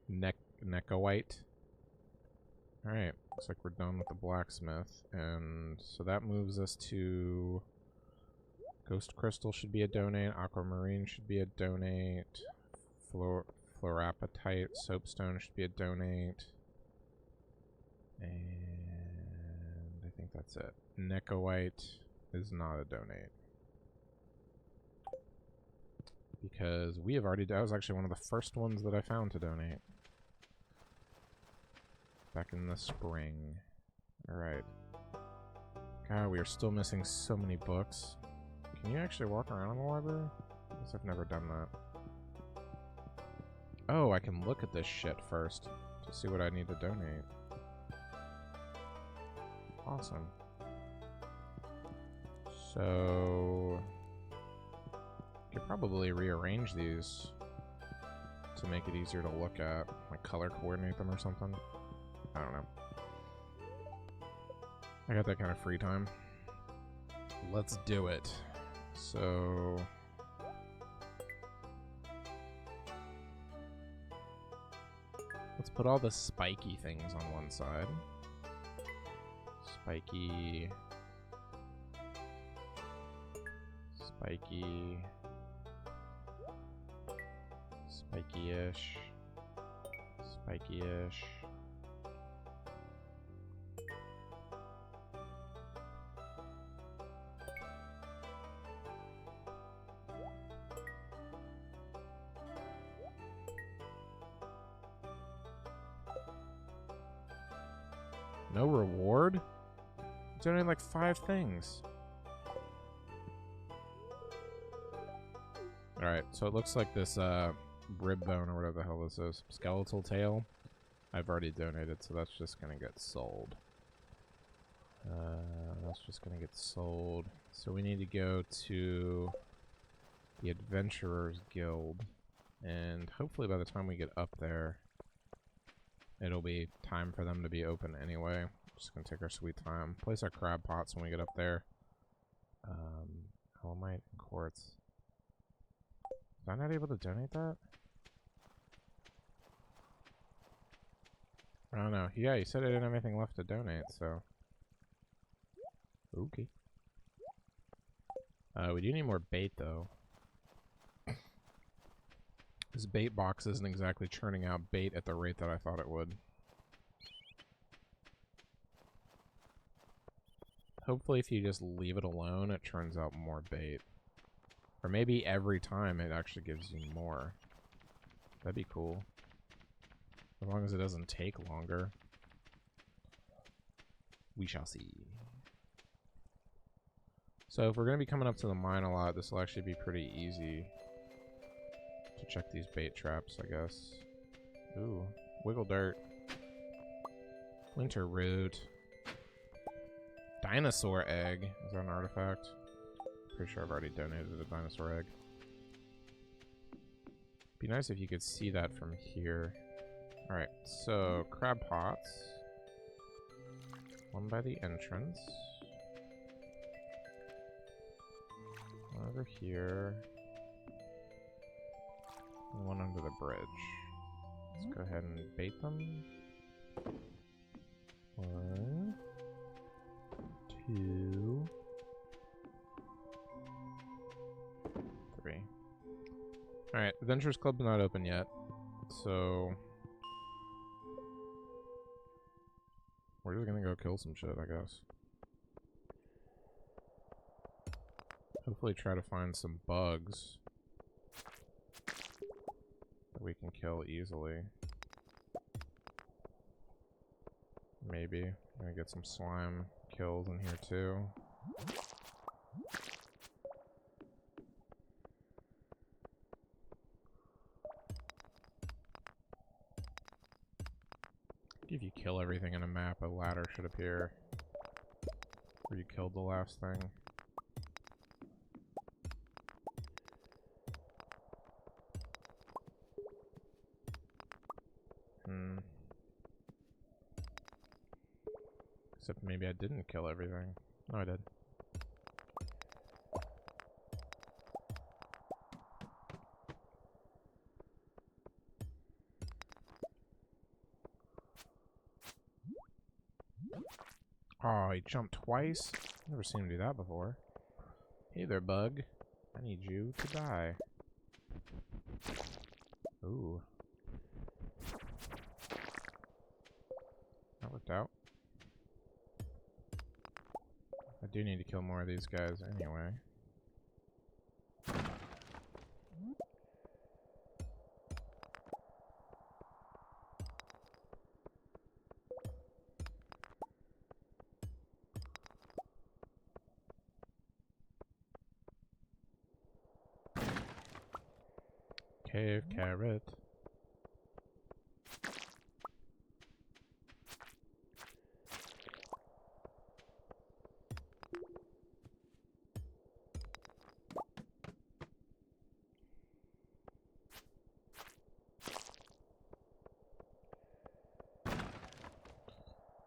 Necowite. Alright, looks like we're done with the blacksmith. And so that moves us to... Ghost crystal should be a donate. Aquamarine should be a donate. Fluorapatite. Soapstone should be a donate. And I think that's it. Necowite is not a donate. Because we have already... That was actually one of the first ones that I found to donate. Back in the spring. Alright. God, we are still missing so many books. Can you actually walk around in the library? I guess I've never done that. Oh, I can look at this shit first to see what I need to donate. Awesome. So... I could probably rearrange these to make it easier to look at. Like color coordinate them or something. I don't know. I got that kind of free time. Let's do it. So... let's put all the spiky things on one side. Spiky... Spiky... Spiky-ish. Spiky-ish. No reward? It's only like 5 things. Alright, so it looks like this rib bone or whatever the hell this is. Skeletal tail. I've already donated, so that's just gonna get sold. That's just gonna get sold. So we need to go to the Adventurers Guild. And hopefully by the time we get up there, it'll be time for them to be open anyway. Just gonna take our sweet time. Place our crab pots when we get up there. Helomite and quartz. Was I not able to donate that? I don't know. Yeah, you said I didn't have anything left to donate, so... Okay. We do need more bait, though. This bait box isn't exactly churning out bait at the rate that I thought it would. Hopefully if you just leave it alone, it turns out more bait. Or maybe every time it actually gives you more. That'd be cool. As long as it doesn't take longer. We shall see. So if we're going to be coming up to the mine a lot, this will actually be pretty easy. To check these bait traps, I guess. Ooh, wiggle dirt. Winter root. Dinosaur egg. Is that an artifact? Pretty sure I've already donated a dinosaur egg. Be nice if you could see that from here. Alright, so crab pots. One by the entrance. One over here. And one under the bridge. Let's go ahead and bait them. 1, 2, 3. Alright, Adventurers Club's not open yet, so we're just gonna go kill some shit, I guess. Hopefully try to find some bugs that we can kill easily. Maybe. I'm gonna get some slime kills in here too. If you kill everything in a map, a ladder should appear where you killed the last thing. Except maybe I didn't kill everything. No, I did. Oh, he jumped twice? Never seen him do that before. Hey there, bug. I need you to die. Ooh. That worked out. I do need to kill more of these guys anyway. Cave carrot.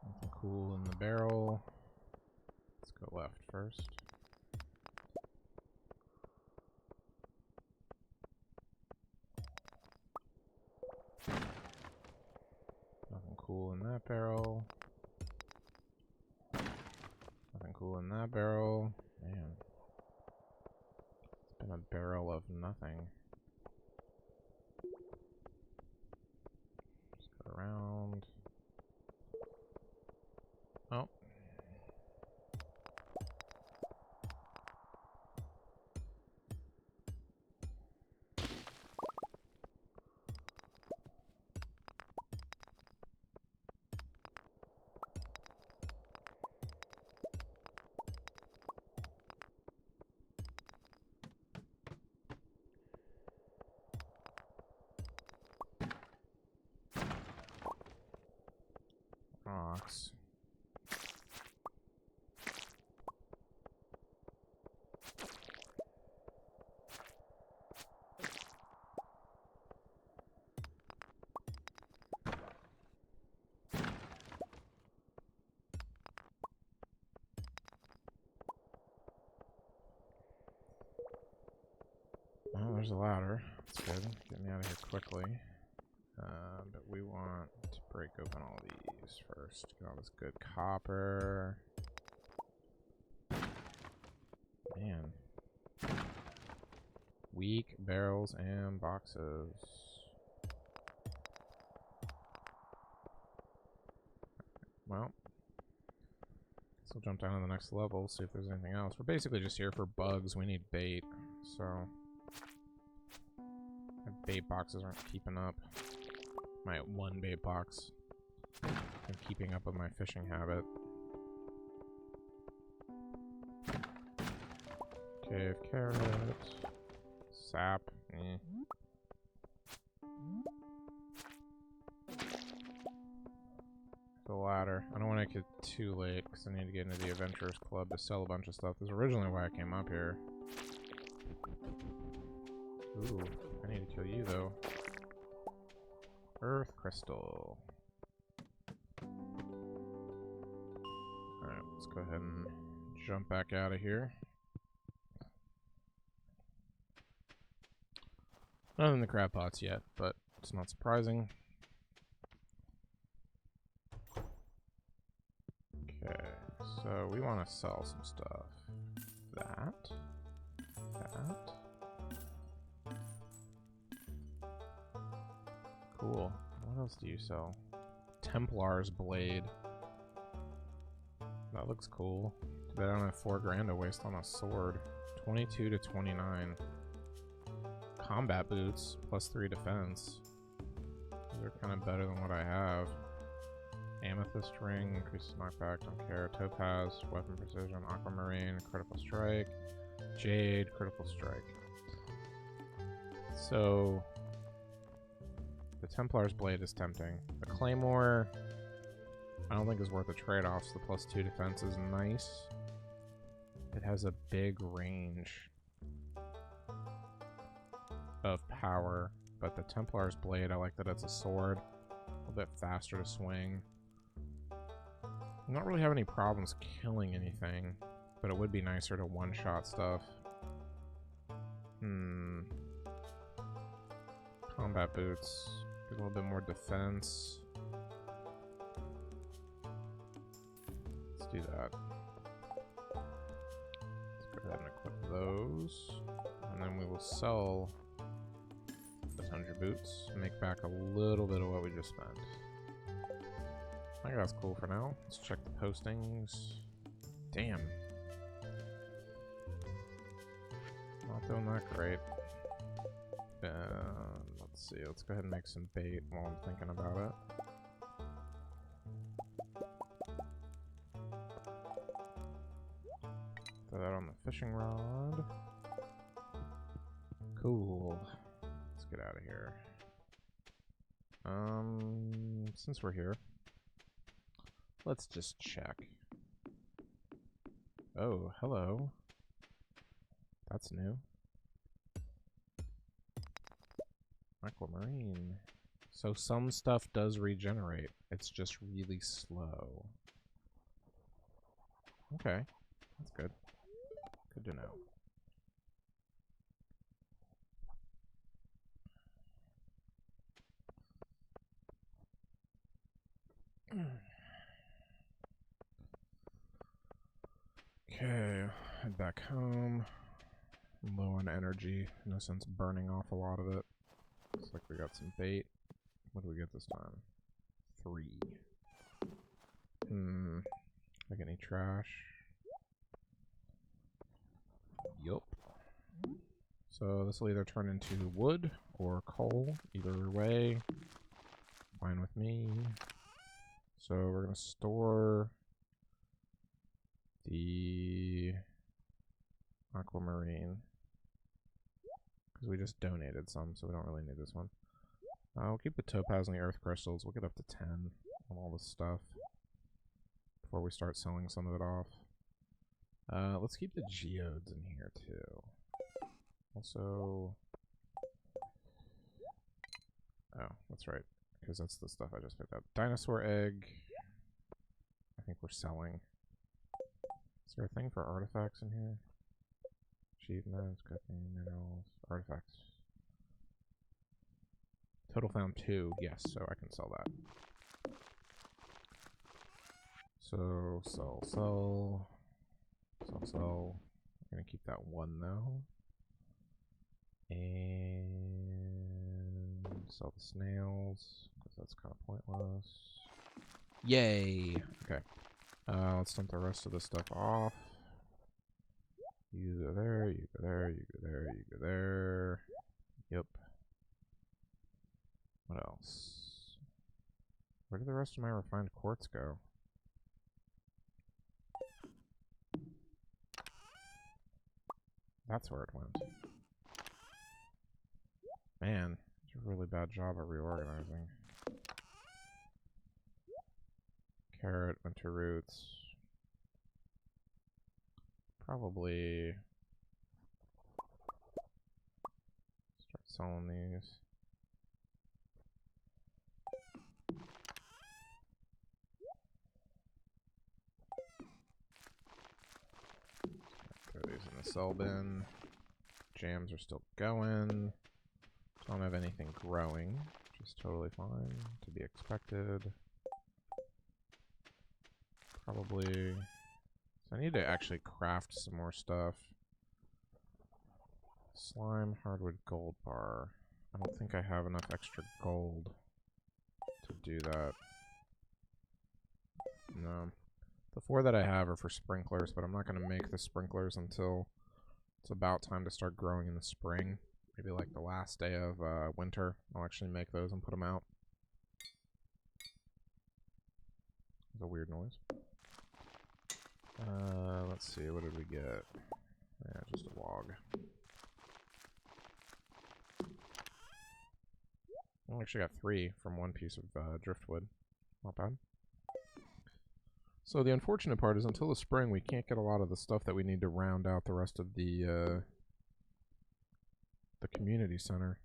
Nothing cool in the barrel. Let's go left first. Nothing cool in that barrel. Nothing cool in that barrel. Man. It's been a barrel of nothing. Just go around. Oh. Rocks. Oh, there's a ladder. That's good. Get me out of here quickly. But we want to break open all these first. Get all this good copper. Man. Weak barrels and boxes. Well. Guess we'll jump down to the next level, see if there's anything else. We're basically just here for bugs. We need bait, so... My bait boxes aren't keeping up. My one bait box. I'm keeping up with my fishing habit. Cave carrot. Sap. the ladder. I don't want to get too late because I need to get into the Adventurers Club to sell a bunch of stuff. This is originally why I came up here. Ooh, I need to kill you though. Earth Crystal. Alright, let's go ahead and jump back out of here. Nothing in the crab pots yet, but it's not surprising. Okay, so we want to sell some stuff. That. Cool. What else do you sell? Templar's Blade. That looks cool. But I don't have 4 grand to waste on a sword. 22 to 29. Combat boots, plus 3 defense. These are kind of better than what I have. Amethyst ring, increases knockback, don't care. Topaz, weapon precision, aquamarine, critical strike. Jade, critical strike. So the Templar's Blade is tempting. The Claymore, I don't think is worth a trade-off. So the plus 2 defense is nice. It has a big range of power, but the Templar's Blade, I like that it's a sword. A little bit faster to swing. I don't really have any problems killing anything, but it would be nicer to one-shot stuff. Combat boots. Get a little bit more defense. Let's do that. Let's go ahead and equip those. And then we will sell the Tundra boots and make back a little bit of what we just spent. I think that's cool for now. Let's check the postings. Damn. Not doing that great. Let's see. Let's go ahead and make some bait while I'm thinking about it. Throw that on the fishing rod. Cool. Let's get out of here. Since we're here, let's just check. Oh, hello. That's new. Aquamarine. So some stuff does regenerate. It's just really slow. Okay. That's good. Good to know. Okay, head back home. I'm low on energy. No sense burning off a lot of it. Looks like we got some bait. What do we get this time? 3. Like any trash? Yup. So this will either turn into wood or coal. Either way, fine with me. So we're gonna store the aquamarine because we just donated some, so we don't really need this one. We'll keep the topaz and the earth crystals. We'll get up to 10 on all this stuff before we start selling some of it off. Let's keep the geodes in here too. Also, oh, that's right, because that's the stuff I just picked up. Dinosaur egg. I think we're selling. Is there a thing for artifacts in here? Achievements, cooking, minerals, artifacts. Total found 2, yes, so I can sell that. So, sell. I'm gonna keep that 1 though. And sell the snails, because that's kind of pointless. Yay! Okay. Let's dump the rest of this stuff off. You go there, you go there, you go there, you go there. Yep. What else? Where did the rest of my refined quartz go? That's where it went. Man, it's a really bad job at reorganizing. Carrot, winter roots. Probably start selling these. Throw these in the sell bin. Jams are still going. Don't have anything growing, which is totally fine, to be expected. Probably. So I need to actually craft some more stuff. Slime, hardwood, gold bar. I don't think I have enough extra gold to do that. No. The 4 that I have are for sprinklers, but I'm not going to make the sprinklers until it's about time to start growing in the spring. Maybe like the last day of winter. I'll actually make those and put them out. It's a weird noise. Let's see, what did we get? Yeah, just a log. I actually got 3 from one piece of driftwood. Not bad. So the unfortunate part is until the spring we can't get a lot of the stuff that we need to round out the rest of the community center.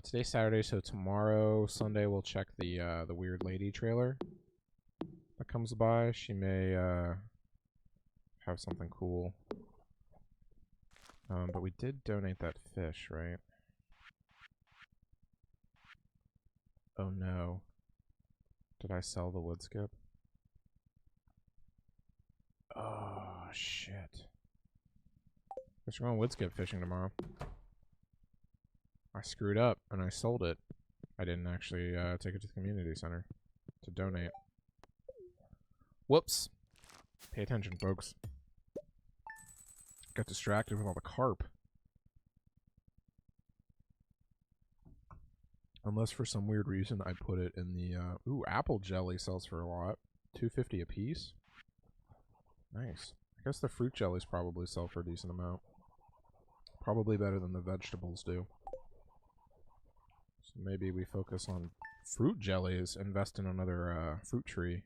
Today's Saturday, so tomorrow, Sunday, we'll check the Weird Lady trailer that comes by. She may have something cool. But we did donate that fish, right? Oh no. Did I sell the wood skip? Oh, shit. Guess we're going wood skip fishing tomorrow. I screwed up and I sold it. I didn't actually take it to the community center to donate. Whoops. Pay attention, folks. Got distracted with all the carp. Unless for some weird reason I put it in the... ooh, apple jelly sells for a lot. $2.50 a piece. Nice. I guess the fruit jellies probably sell for a decent amount. Probably better than the vegetables do. So maybe we focus on fruit jellies, invest in another fruit tree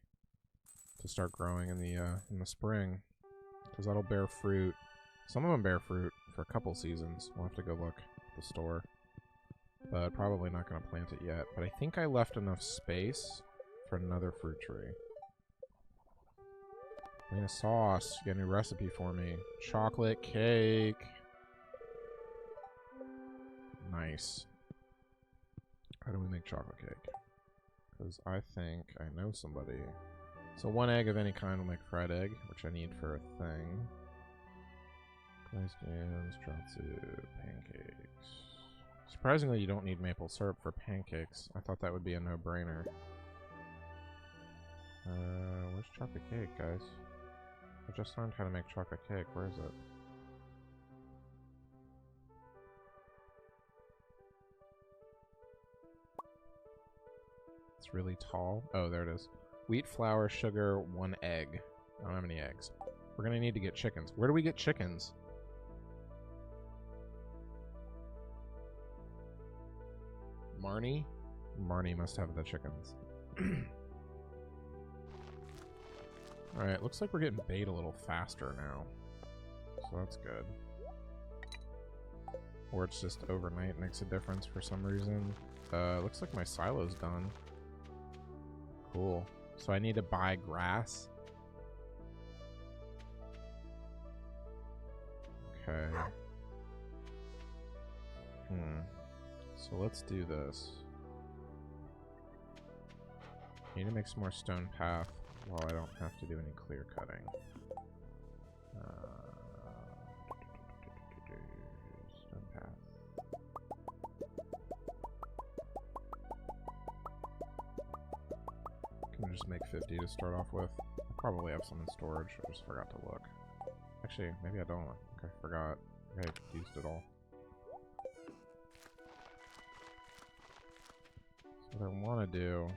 to start growing in the spring. Because that'll bear fruit. Some of them bear fruit for a couple seasons. We'll have to go look at the store. But probably not going to plant it yet. But I think I left enough space for another fruit tree. Lena Sauce, you got a new recipe for me. Chocolate cake. Nice. How do we make chocolate cake? Because I think I know somebody. So 1 egg of any kind will make fried egg, which I need for a thing. Glazed yams, trotsu, pancakes. Surprisingly, you don't need maple syrup for pancakes. I thought that would be a no-brainer. Where's chocolate cake, guys? I just learned how to make chocolate cake. Where is it? It's really tall. Oh, there it is. Wheat, flour, sugar, 1 egg. I don't have any eggs. We're gonna need to get chickens. Where do we get chickens? Marnie? Marnie must have the chickens. Alright, looks like we're getting bait a little faster now. So that's good. Or it's just overnight makes a difference for some reason. Looks like my silo's done. Cool. So I need to buy grass. Okay. So let's do this. Need to make some more stone path while I don't have to do any clear cutting. Stone path. Can just make 50 to start off with. I probably have some in storage. I just forgot to look. Actually, maybe I don't. Okay, forgot. I used it all. So what I want to do...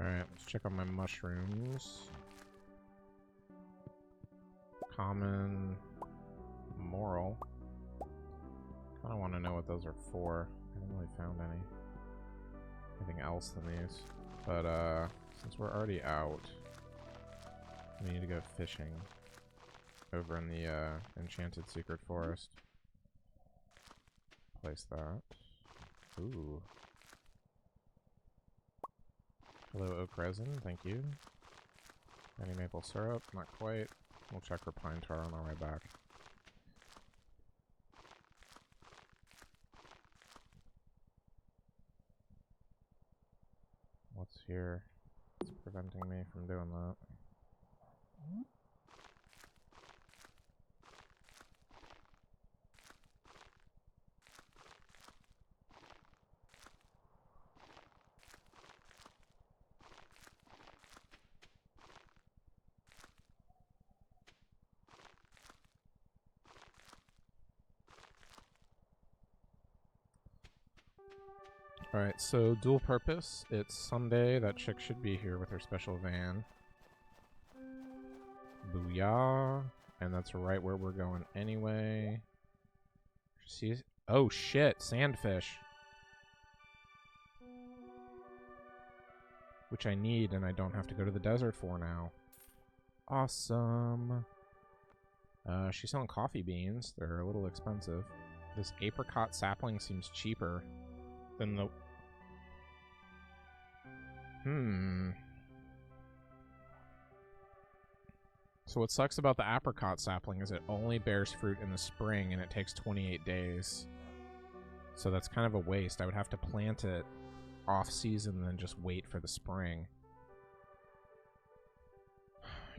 Alright, let's check on my mushrooms. Common. Moral. Kinda wanna know what those are for. I haven't really found anything else than these. But, since we're already out, we need to go fishing over in the, Enchanted Secret Forest. Place that. Ooh. Hello, oak resin, thank you. Any maple syrup? Not quite. We'll check for pine tar on our way back. What's here? It's preventing me from doing that. Alright, so dual purpose. It's Sunday. That chick should be here with her special van. Booyah. And that's right where we're going anyway. See? Oh shit, sandfish. Which I need and I don't have to go to the desert for now. Awesome. She's selling coffee beans. They're a little expensive. This apricot sapling seems cheaper than the... So what sucks about the apricot sapling is it only bears fruit in the spring and it takes 28 days. So that's kind of a waste. I would have to plant it off-season and then just wait for the spring.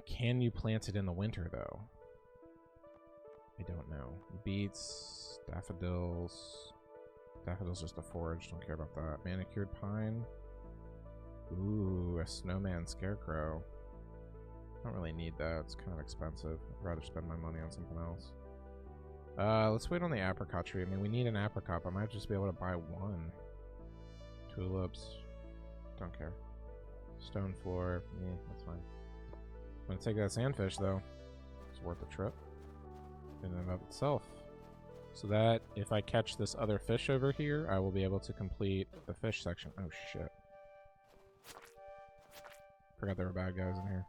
Can you plant it in the winter, though? I don't know. Beets, daffodils... Daffodil's just a forage, don't care about that. Manicured pine. Ooh, a snowman scarecrow. I don't really need that, it's kind of expensive. I'd rather spend my money on something else. Let's wait on the apricot tree. I mean, we need an apricot, but I might just be able to buy one. Tulips. Don't care. Stone floor. That's fine. I'm gonna take that sandfish, though. It's worth the trip. In and of itself. So that, if I catch this other fish over here, I will be able to complete the fish section. Oh, shit. Forgot there were bad guys in here.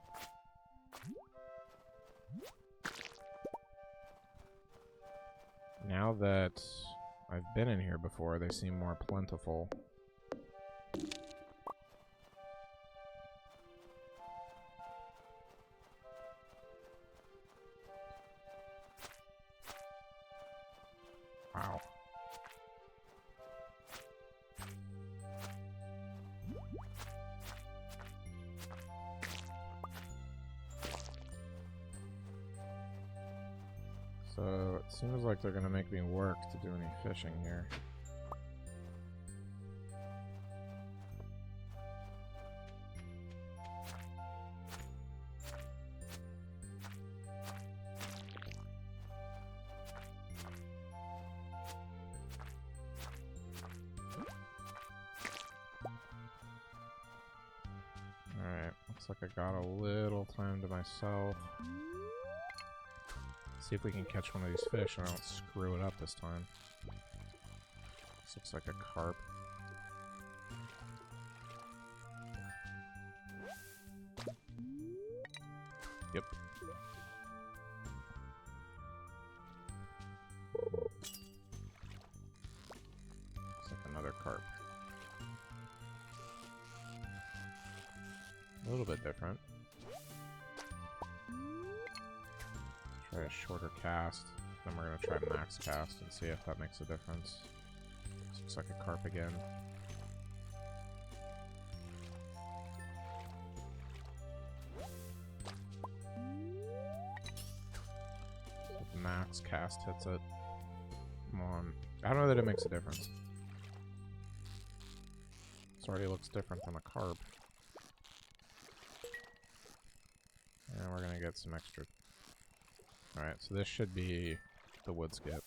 Now that I've been in here before, they seem more plentiful. Wow. So, it seems like they're gonna make me work to do any fishing here. Alright, looks like I got a little time to myself. See if we can catch one of these fish and I don't screw it up this time. This looks like a carp. Yep. Looks like another carp. A little bit different. Try a shorter cast, then we're gonna try max cast and see if that makes a difference. This looks like a carp again. If max cast hits it. Come on. I don't know that it makes a difference. This already looks different than a carp. And we're gonna get some extra. Alright, so this should be the wood skip.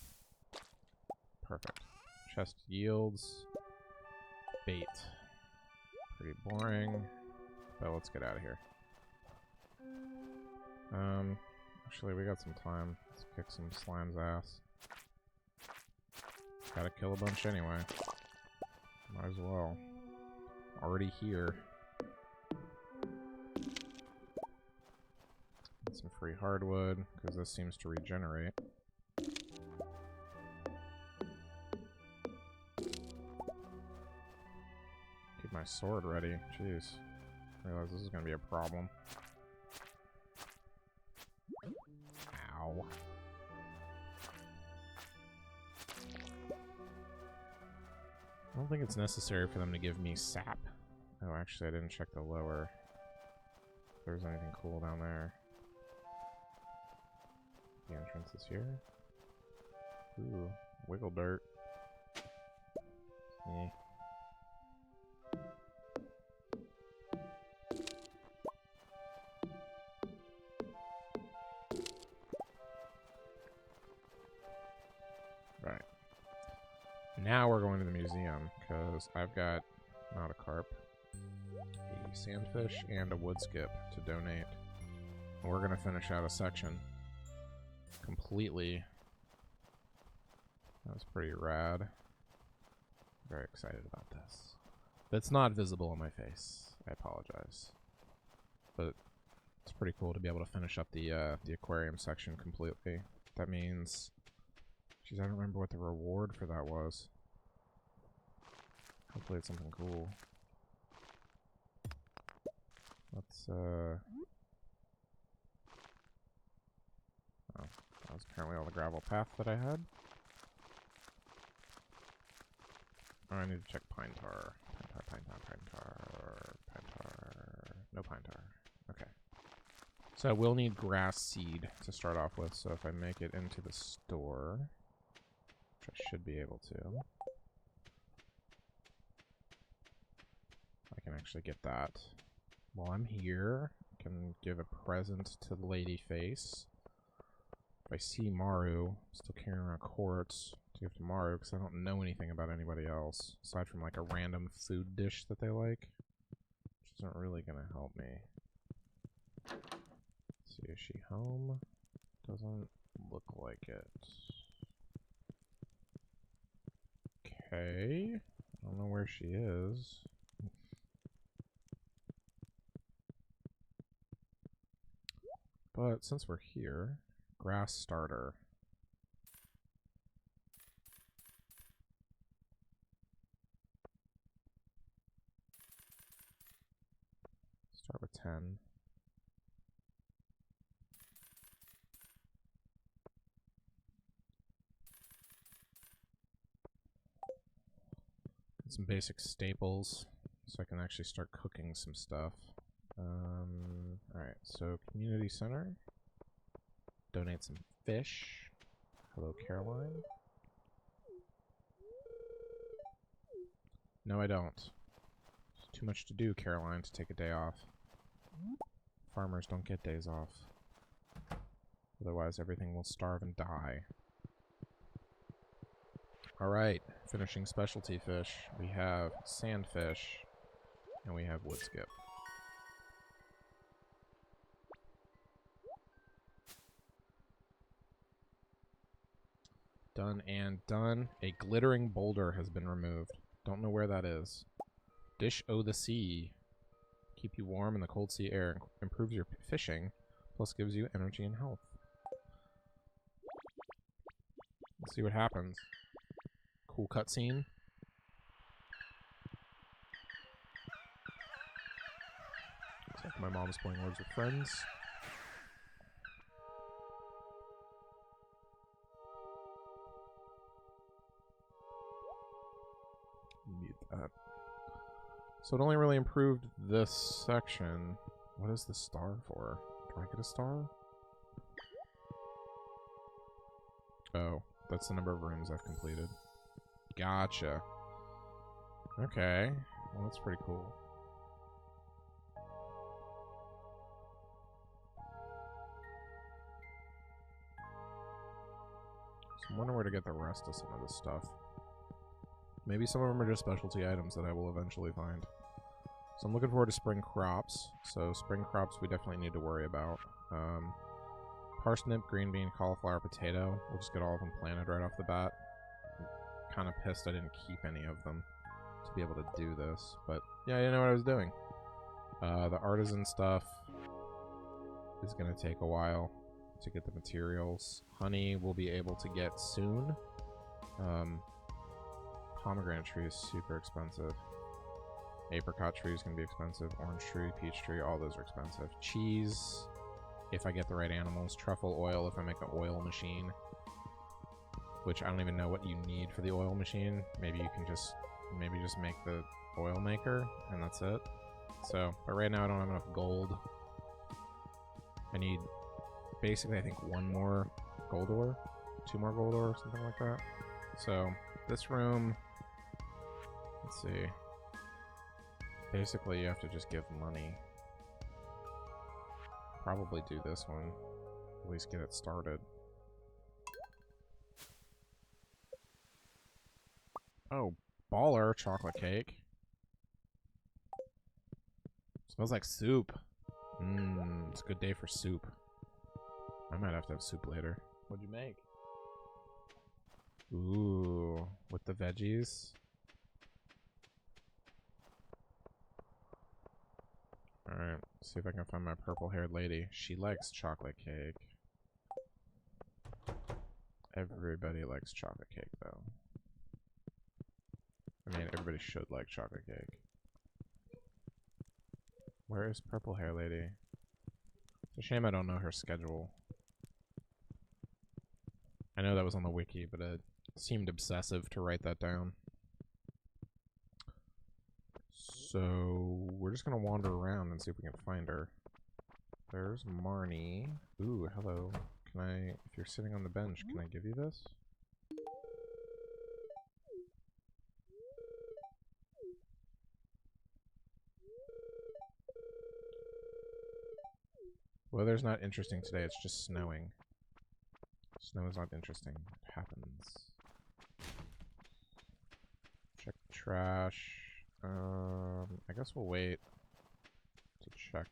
Perfect. Chest yields. Bait. Pretty boring. But let's get out of here. Actually, we got some time. Let's kick some slime's ass. Gotta kill a bunch anyway. Might as well. Already here. Get some free hardwood, because this seems to regenerate. Keep my sword ready. Jeez. I realize this is gonna be a problem. Ow. I don't think it's necessary for them to give me sap. Oh, actually, I didn't check the lower. If there's anything cool down there. The entrance is here. Ooh, wiggle dirt. Yeah. Right. Now we're going to the museum, because I've got not a carp, a sandfish, and a wood skip to donate. We're going to finish out a section completely. That was pretty rad. Very excited about this. That's not visible on my face. I apologize. But it's pretty cool to be able to finish up the aquarium section completely. That means... Jeez, I don't remember what the reward for that was. Hopefully it's something cool. Let's, Oh, that was apparently all the gravel path that I had. Oh, I need to check pine tar. Pine tar, pine tar, pine tar, pine tar. No pine tar. Okay. So I will need grass seed to start off with, so if I make it into the store, which I should be able to, I can actually get that. While I'm here, I can give a present to the lady face. If I see Maru, still carrying around quartz to give to Maru, because I don't know anything about anybody else, aside from like a random food dish that they like, which isn't really going to help me. Let's see, is she home? Doesn't look like it. Okay. I don't know where she is. But since we're here, grass starter. Start with 10. Some basic staples, so I can actually start cooking some stuff. Alright, so community center. Donate some fish. Hello, Caroline. No, I don't. There's too much to do, Caroline, to take a day off. Farmers don't get days off. Otherwise, everything will starve and die. Alright, finishing specialty fish. We have sandfish, and we have wood skip. Done and done. A glittering boulder has been removed. Don't know where that is. Dish o' the sea. Keep you warm in the cold sea air. Improves your fishing, plus gives you energy and health. Let's see what happens. Cool cutscene. Looks like my mom's playing Words with Friends. Mute that. So it only really improved this section. What is the star for? Do I get a star? Oh, that's the number of rooms I've completed. Gotcha. Okay. Well, that's pretty cool. So I'm wondering where to get the rest of some of this stuff. Maybe some of them are just specialty items that I will eventually find. So I'm looking forward to spring crops. So spring crops we definitely need to worry about. Parsnip, green bean, cauliflower, potato. We'll just get all of them planted right off the bat. I'm kind of pissed I didn't keep any of them to be able to do this. But yeah, I didn't know what I was doing. The artisan stuff is going to take a while to get the materials. Honey we'll be able to get soon. Pomegranate tree is super expensive. Apricot tree is going to be expensive. Orange tree, peach tree, all those are expensive. Cheese, if I get the right animals. Truffle oil, if I make an oil machine. Which I don't even know what you need for the oil machine. Maybe you can just make the oil maker, and that's it. So, but right now I don't have enough gold. I need, basically, I think one more gold ore. 2 more gold ore, something like that. So, this room, let's see. Basically, you have to just give money. Probably do this one. At least get it started. Oh, baller chocolate cake. Smells like soup. Mmm, it's a good day for soup. I might have to have soup later. What'd you make? Ooh, with the veggies. Alright, see if I can find my purple-haired lady. She likes chocolate cake. Everybody likes chocolate cake, though. I mean, everybody should like chocolate cake. Where is purple-haired lady? It's a shame I don't know her schedule. I know that was on the wiki, but it seemed obsessive to write that down. So, we're just gonna wander around and see if we can find her. There's Marnie. Ooh, hello. Can I, if you're sitting on the bench, can I give you this? Weather's not interesting today, it's just snowing. Snow is not interesting. It happens. Check the trash. I guess we'll wait to check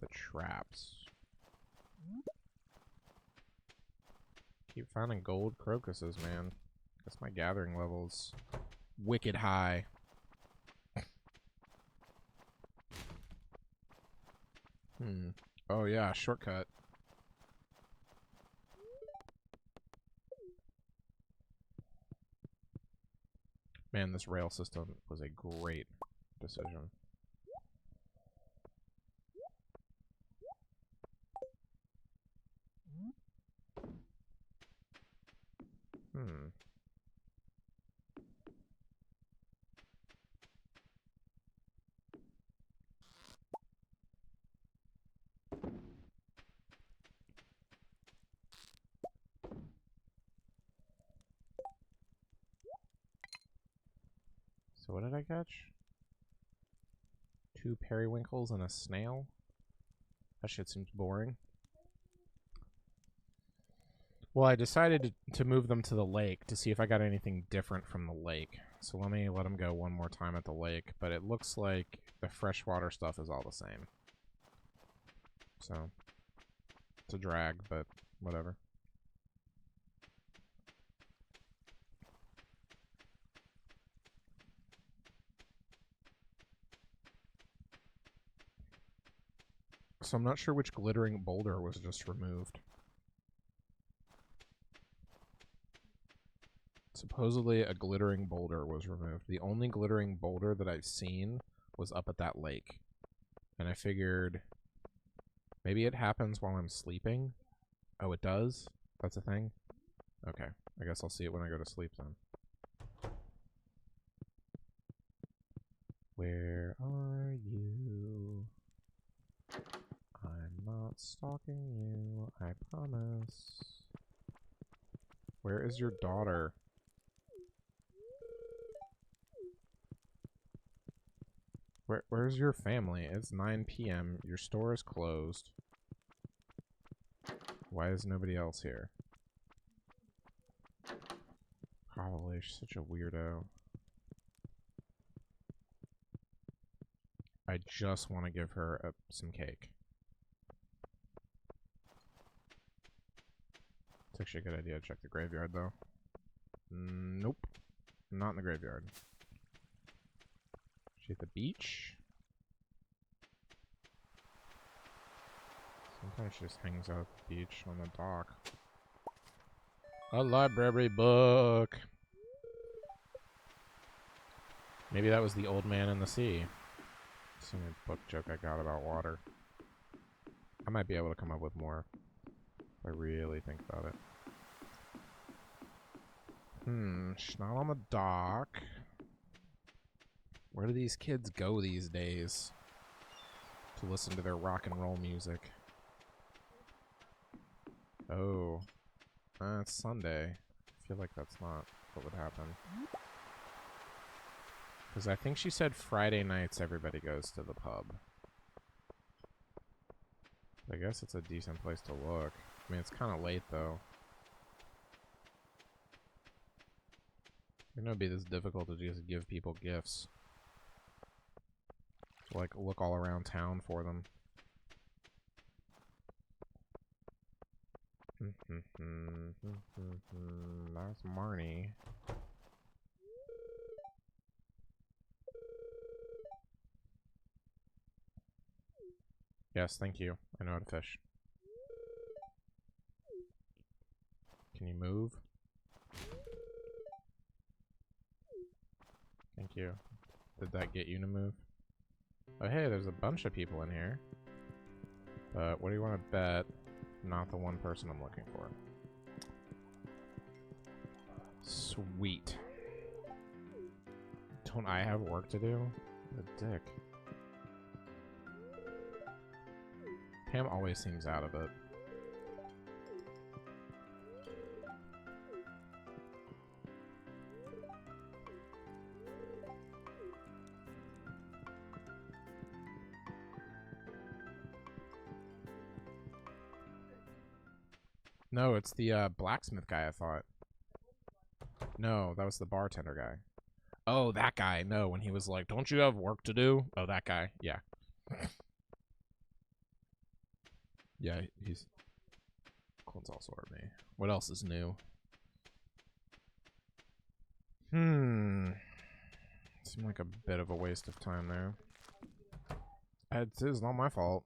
the traps. Keep finding gold crocuses, man. Guess my gathering level's wicked high. Oh yeah, shortcut. Man, this rail system was a great decision. So what did I catch? 2 periwinkles and a snail? That shit seems boring. Well, I decided to move them to the lake to see if I got anything different from the lake. So let me let them go one more time at the lake, but it looks like the freshwater stuff is all the same. So, it's a drag, but whatever. So I'm not sure which glittering boulder was just removed. Supposedly a glittering boulder was removed. The only glittering boulder that I've seen was up at that lake. And I figured maybe it happens while I'm sleeping. Oh, it does? That's a thing? Okay. I guess I'll see it when I go to sleep then. Where are you? I'm not stalking you, I promise. Where is your daughter? Where's your family? It's 9 p.m. Your store is closed. Why is nobody else here? Probably such a weirdo. I just want to give her some cake. It's actually a good idea to check the graveyard, though. Nope. Not in the graveyard. She at the beach? Sometimes she just hangs out at the beach on the dock. A library book! Maybe that was the old man in the sea. Some book joke I got about water. I might be able to come up with more if I really think about it. She's not on the dock. Where do these kids go these days to listen to their rock and roll music? Oh. It's Sunday. I feel like that's not what would happen. Because I think she said Friday nights everybody goes to the pub. I guess it's a decent place to look. I mean, it's kind of late, though. It's gonna be this difficult to just give people gifts. To, like, look all around town for them. That's Marnie. Yes, thank you. I know how to fish. Can you move? Thank you. Did that get you to move? Oh, hey, there's a bunch of people in here. But what do you want to bet? Not the one person I'm looking for. Sweet. Don't I have work to do? The dick. Pam always seems out of it. No, it's the blacksmith guy, I thought. No, that was the bartender guy. Oh, that guy. No, when he was like, don't you have work to do? Oh, that guy. Yeah. Yeah, he's... Clint's also me. What else is new? Seemed like a bit of a waste of time there. It's not my fault.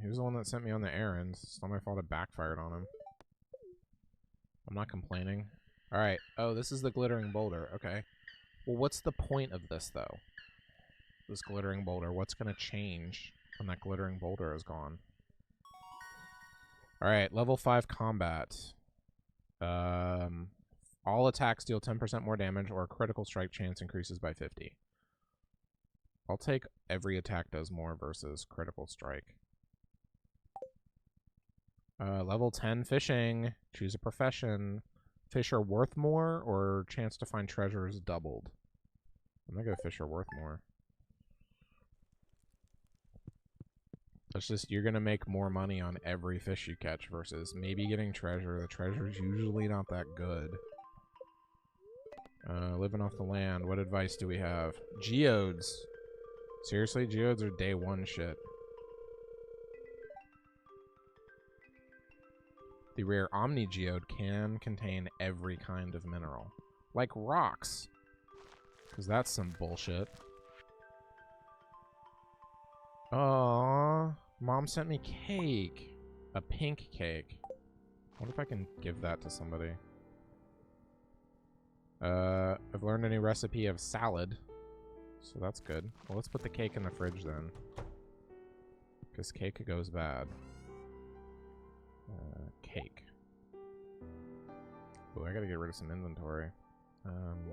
He was the one that sent me on the errands. It's not my fault it backfired on him. I'm not complaining. Alright. Oh, this is the glittering boulder. Okay. Well, what's the point of this, though? This glittering boulder. What's going to change when that glittering boulder is gone? Alright, level 5 combat. All attacks deal 10% more damage, or a critical strike chance increases by 50. I'll take every attack does more versus critical strike. Level 10 fishing. Choose a profession. Fish are worth more, or chance to find treasure is doubled. I'm gonna go fish are worth more. It's just, you're gonna make more money on every fish you catch versus maybe getting treasure. The treasure's usually not that good. Living off the land. What advice do we have? Geodes. Seriously? Geodes are day one shit. The rare Omni Geode can contain every kind of mineral. Like rocks. Because that's some bullshit. Aww. Mom sent me cake. A pink cake. I wonder if I can give that to somebody. I've learned a new recipe of salad. So that's good. Well, let's put the cake in the fridge then. Because cake goes bad. Cake. Oh, I gotta get rid of some inventory.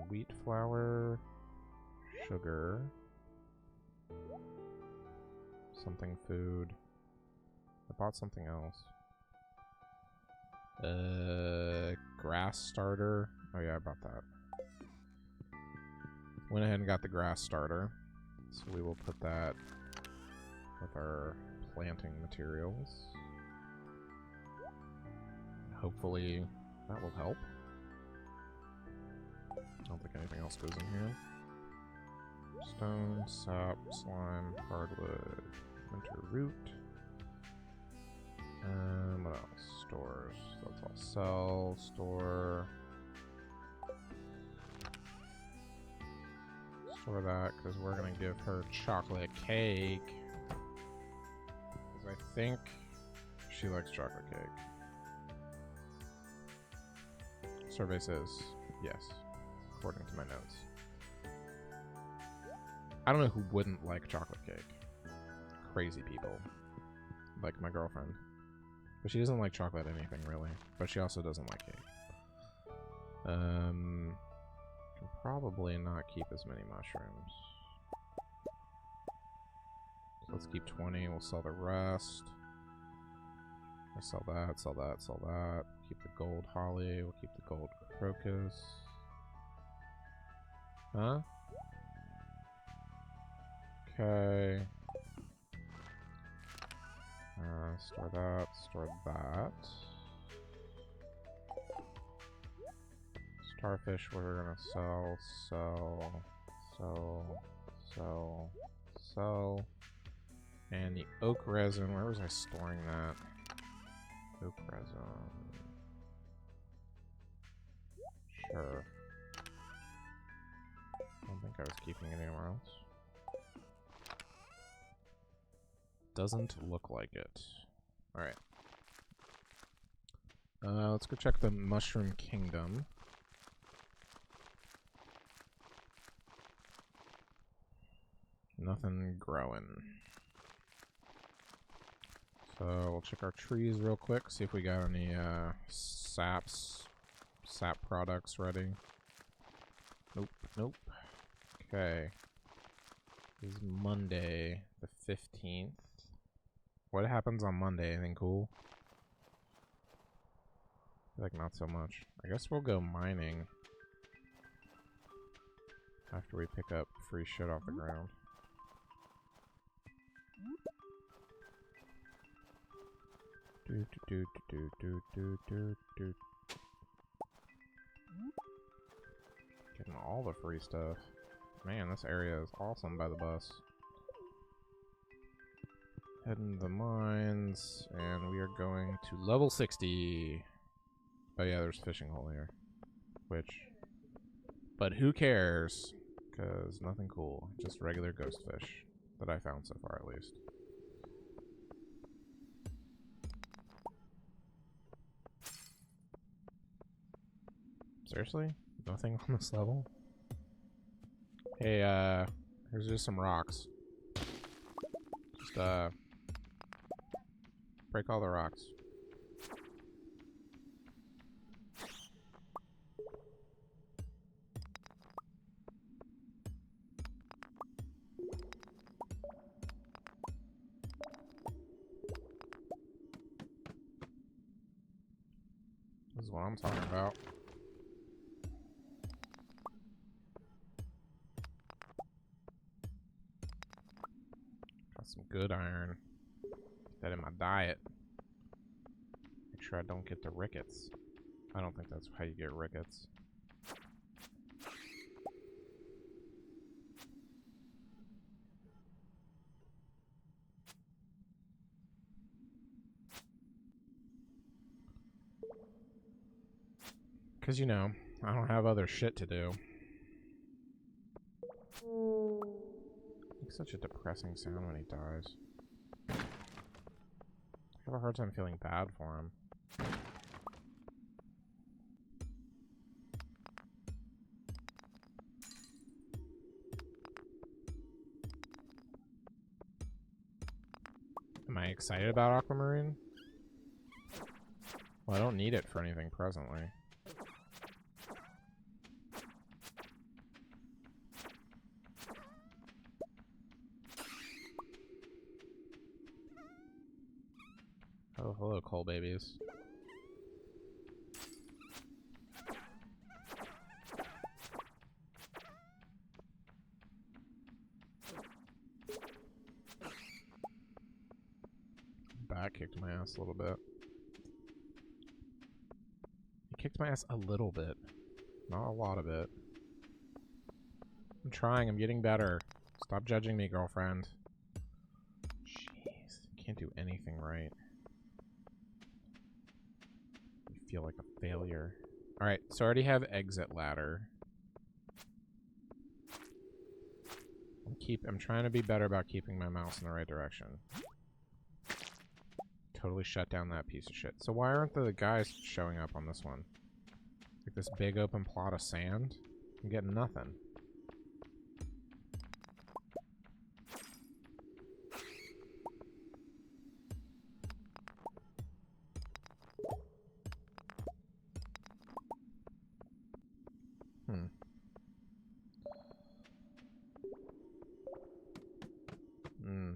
Wheat flour. Sugar. Something food. I bought something else. Grass starter. Oh yeah, I bought that. Went ahead and got the grass starter. So we will put that with our planting materials. Hopefully that will help. I don't think anything else goes in here. Stone, sap, slime, hardwood, winter root. And what else? Stores. That's all. Sell, store. Store that because we're gonna give her chocolate cake. Because I think she likes chocolate cake. Survey says yes, according to my notes. I don't know who wouldn't like chocolate cake. Crazy people. Like my girlfriend. But she doesn't like chocolate anything, really. But she also doesn't like cake. Can probably not keep as many mushrooms. So let's keep 20. We'll sell the rest. We'll sell that, sell that, sell that. Keep the gold holly. We'll keep the gold crocus. Huh? Okay. Store that, store that. Starfish we're gonna sell, sell. And the oak resin, where was I storing that? Oak resin. Sure. I don't think I was keeping it anywhere else. Doesn't look like it. Alright. Let's go check the Mushroom Kingdom. Nothing growing. So we'll check our trees real quick, see if we got any sap products ready. Nope, nope. Okay. This is Monday, the 15th. What happens on Monday? Anything cool? I feel like not so much. I guess we'll go mining after we pick up free shit off the ground. Getting all the free stuff. Man, this area is awesome by the bus. Heading to the mines, and we are going to level 60. Oh yeah, there's a fishing hole here. But who cares? Because nothing cool. Just regular ghost fish. That I found so far, at least. Seriously? Nothing on this level? Hey, here's just some rocks. Just, break all the rocks. This is what I'm talking about. Got some good iron. Get that in my diet. Make sure I don't get the rickets. I don't think that's how you get rickets. Because, you know, I don't have other shit to do. It's such a depressing sound when he dies. I have a hard time feeling bad for him. Am I excited about Aquamarine? Well, I don't need it for anything presently. Oh, hello, coal babies. Bat kicked my ass a little bit. He kicked my ass a little bit. Not a lot of it. I'm trying. I'm getting better. Stop judging me, girlfriend. Jeez. Can't do anything right. You feel like a failure. Alright, so I already have exit ladder. I'm trying to be better about keeping my mouse in the right direction. Totally shut down that piece of shit. So why aren't the guys showing up on this one? Like this big open plot of sand? I'm getting nothing.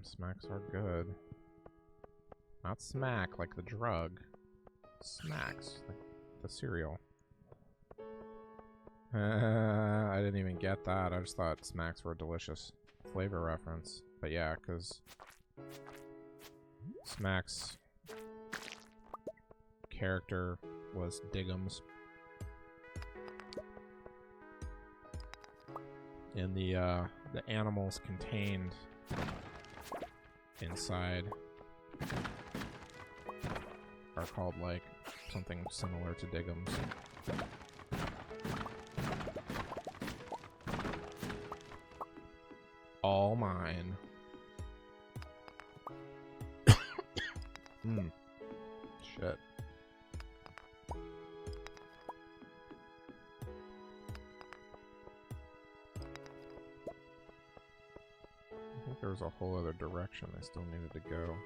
Smacks are good. Not smack like the drug. Smacks like the cereal. I didn't even get that. I just thought smacks were a delicious flavor reference. But yeah, because Smacks' character was Diggums. And the animals contained inside are called like something similar to Diggums. All mine. Shit. I think there was a whole other direction I still needed to go.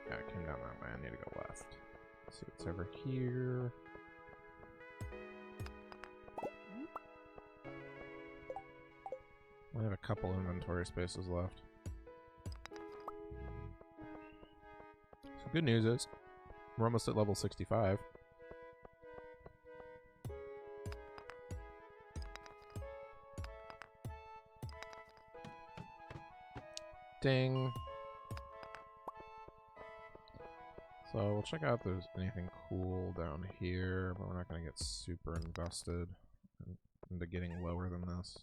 Yeah, I came down that way. I need to go left. Let's see what's over here. I have a couple inventory spaces left. So good news is, we're almost at level 65. Ding. So we'll check out if there's anything cool down here, but we're not going to get super invested into getting lower than this.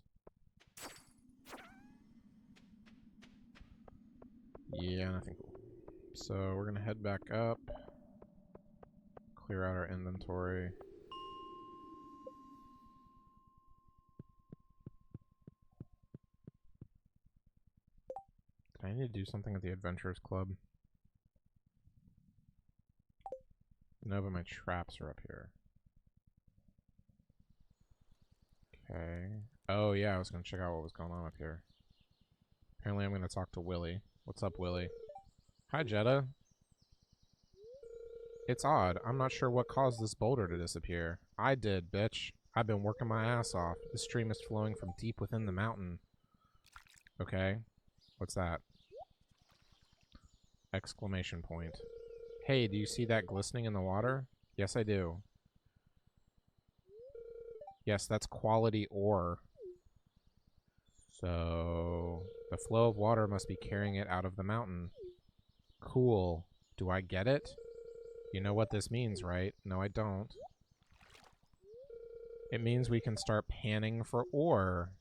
Yeah, nothing cool. So we're gonna head back up, clear out our inventory. Do I need to do something at the Adventurers Club? No, but my traps are up here. Okay. Oh yeah, I was gonna check out what was going on up here. Apparently I'm gonna talk to Willy. What's up, Willy? Hi, Jetta. It's odd. I'm not sure what caused this boulder to disappear. I did, bitch. I've been working my ass off. This stream is flowing from deep within the mountain. Okay. What's that? Exclamation point. Hey, do you see that glistening in the water? Yes, I do. Yes, that's quality ore. So, the flow of water must be carrying it out of the mountain. Cool. Do I get it? You know what this means, right? No, I don't. It means we can start panning for ore.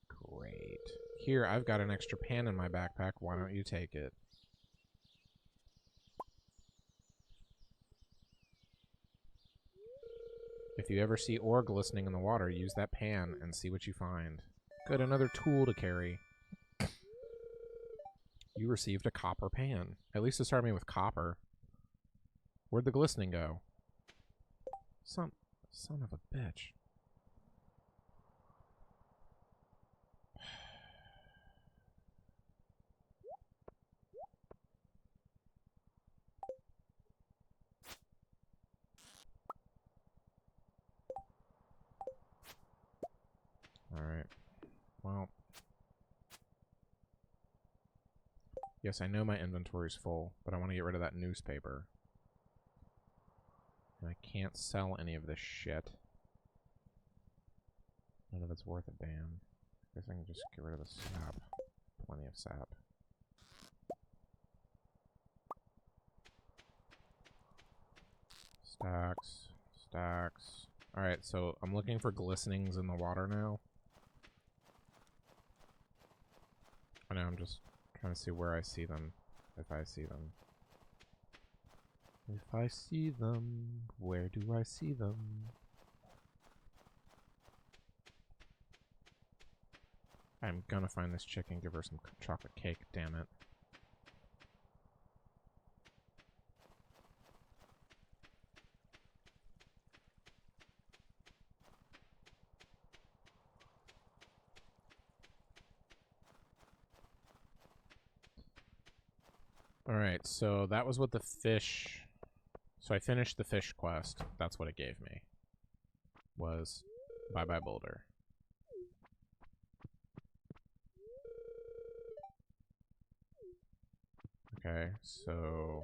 Great. Here, I've got an extra pan in my backpack. Why don't you take it? If you ever see ore glistening in the water, use that pan and see what you find. Good, another tool to carry. You received a copper pan. At least it started me with copper. Where'd the glistening go? Son of a bitch. Alright. Well. Yes, I know my inventory's full, but I want to get rid of that newspaper. And I can't sell any of this shit. None of it's worth a damn. I guess I can just get rid of the sap. Plenty of sap. Stacks. Stacks. Alright, so I'm looking for glistenings in the water now. I know, I'm just trying to see where I see them. If I see them. If I see them, where do I see them? I'm gonna find this chick and give her some chocolate cake, damn it. Alright, so that was what the fish... So I finished the fish quest. That's what it gave me. Was bye-bye boulder. Okay, so...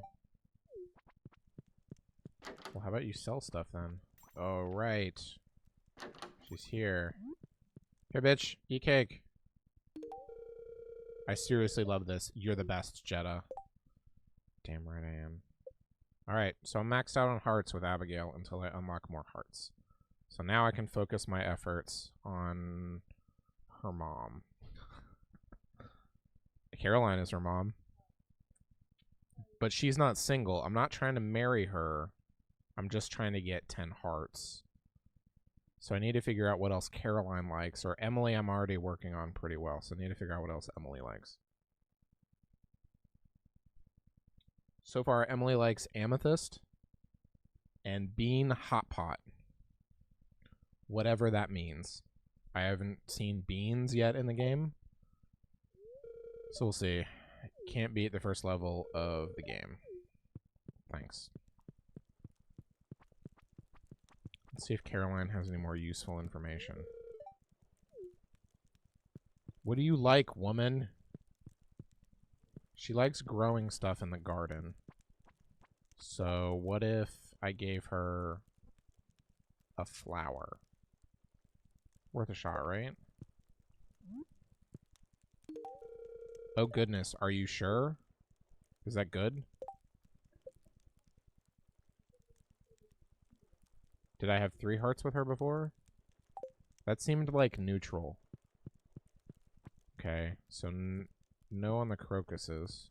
Well, how about you sell stuff then? Oh, right. She's here. Here, bitch. Eat cake. I seriously love this. You're the best, Jetta. Damn right I am. Alright, so I'm maxed out on hearts with Abigail until I unlock more hearts. So now I can focus my efforts on her mom. Caroline is her mom. But she's not single. I'm not trying to marry her. I'm just trying to get 10 hearts. So I need to figure out what else Caroline likes. Or Emily I'm already working on pretty well. So I need to figure out what else Emily likes. So far, Emily likes Amethyst and Bean Hot Pot. Whatever that means. I haven't seen beans yet in the game. So we'll see. Can't beat the first level of the game. Thanks. Let's see if Caroline has any more useful information. What do you like, woman? She likes growing stuff in the garden. So what if I gave her a flower? Worth a shot, right? Oh goodness, are you sure? Is that good? Did I have 3 hearts with her before? That seemed like neutral. Okay, so no on the crocuses.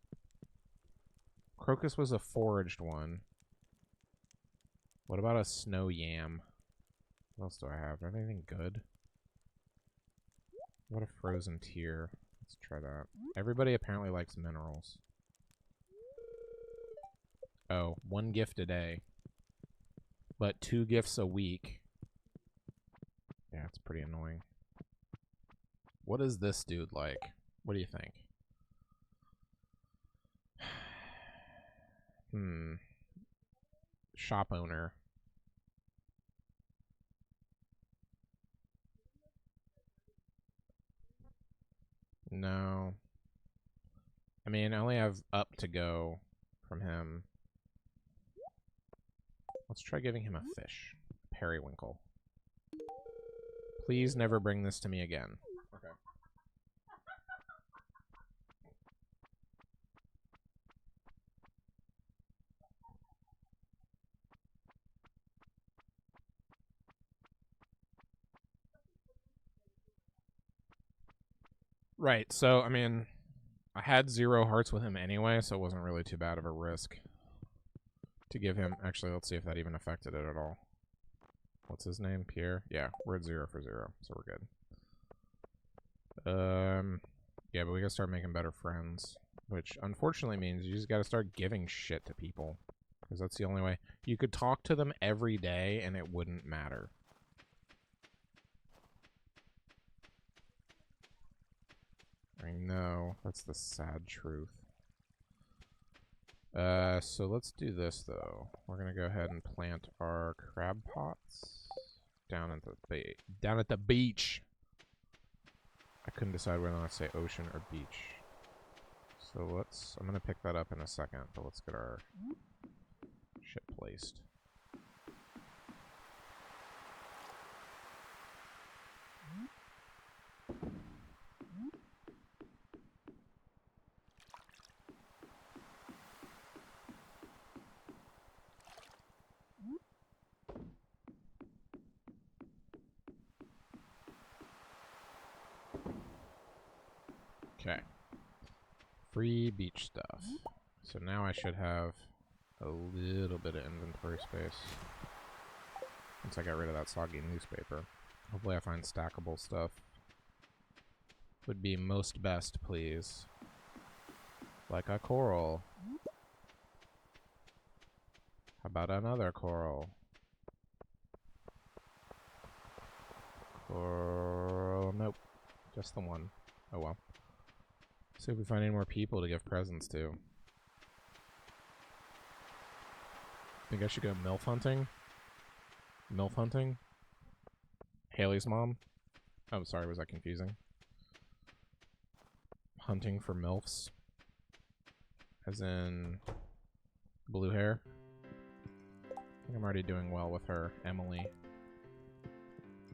Crocus was a foraged one. What about a snow yam? What else do I have? Do I have anything good? What about a frozen tear? Let's try that. Everybody apparently likes minerals. Oh, 1 gift a day. But 2 gifts a week. Yeah, it's pretty annoying. What is this dude like? What do you think? Shop owner. No. I mean, I only have up to go from him. Let's try giving him a fish. Periwinkle. Please never bring this to me again. Okay. Right, so, I mean, I had 0 hearts with him anyway, so it wasn't really too bad of a risk to give him. Actually, let's see if that even affected it at all. What's his name? Pierre? Yeah, we're at 0 for 0, so we're good. Yeah, but we gotta start making better friends, which unfortunately means you just gotta start giving shit to people, because that's the only way. You could talk to them every day and it wouldn't matter. I know, that's the sad truth. So let's do this though. We're gonna go ahead and plant our crab pots down at the beach. I couldn't decide whether or not to say ocean or beach. So I'm gonna pick that up in a second, but let's get our shit placed. Free beach stuff. So now I should have a little bit of inventory space. Once I got rid of that soggy newspaper. Hopefully I find stackable stuff. Would be most best, please. Like a coral. How about another coral? Coral, nope. Just the one. Oh well. See if we find any more people to give presents to. Think I should go MILF hunting? MILF hunting? Haley's mom? Oh, sorry, was that confusing? Hunting for MILFs? As in blue hair? I think I'm already doing well with her, Emily.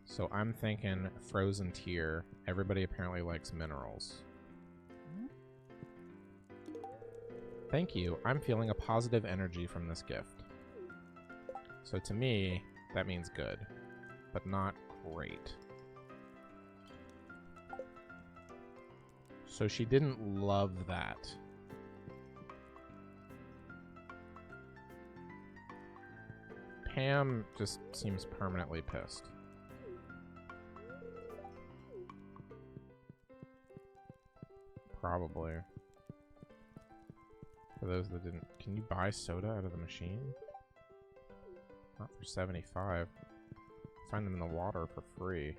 So I'm thinking frozen tier. Everybody apparently likes minerals. Thank you. I'm feeling a positive energy from this gift. So to me, that means good, but not great. So she didn't love that. Pam just seems permanently pissed. Probably. For those that didn't... Can you buy soda out of the machine? Not for 75. Find them in the water for free.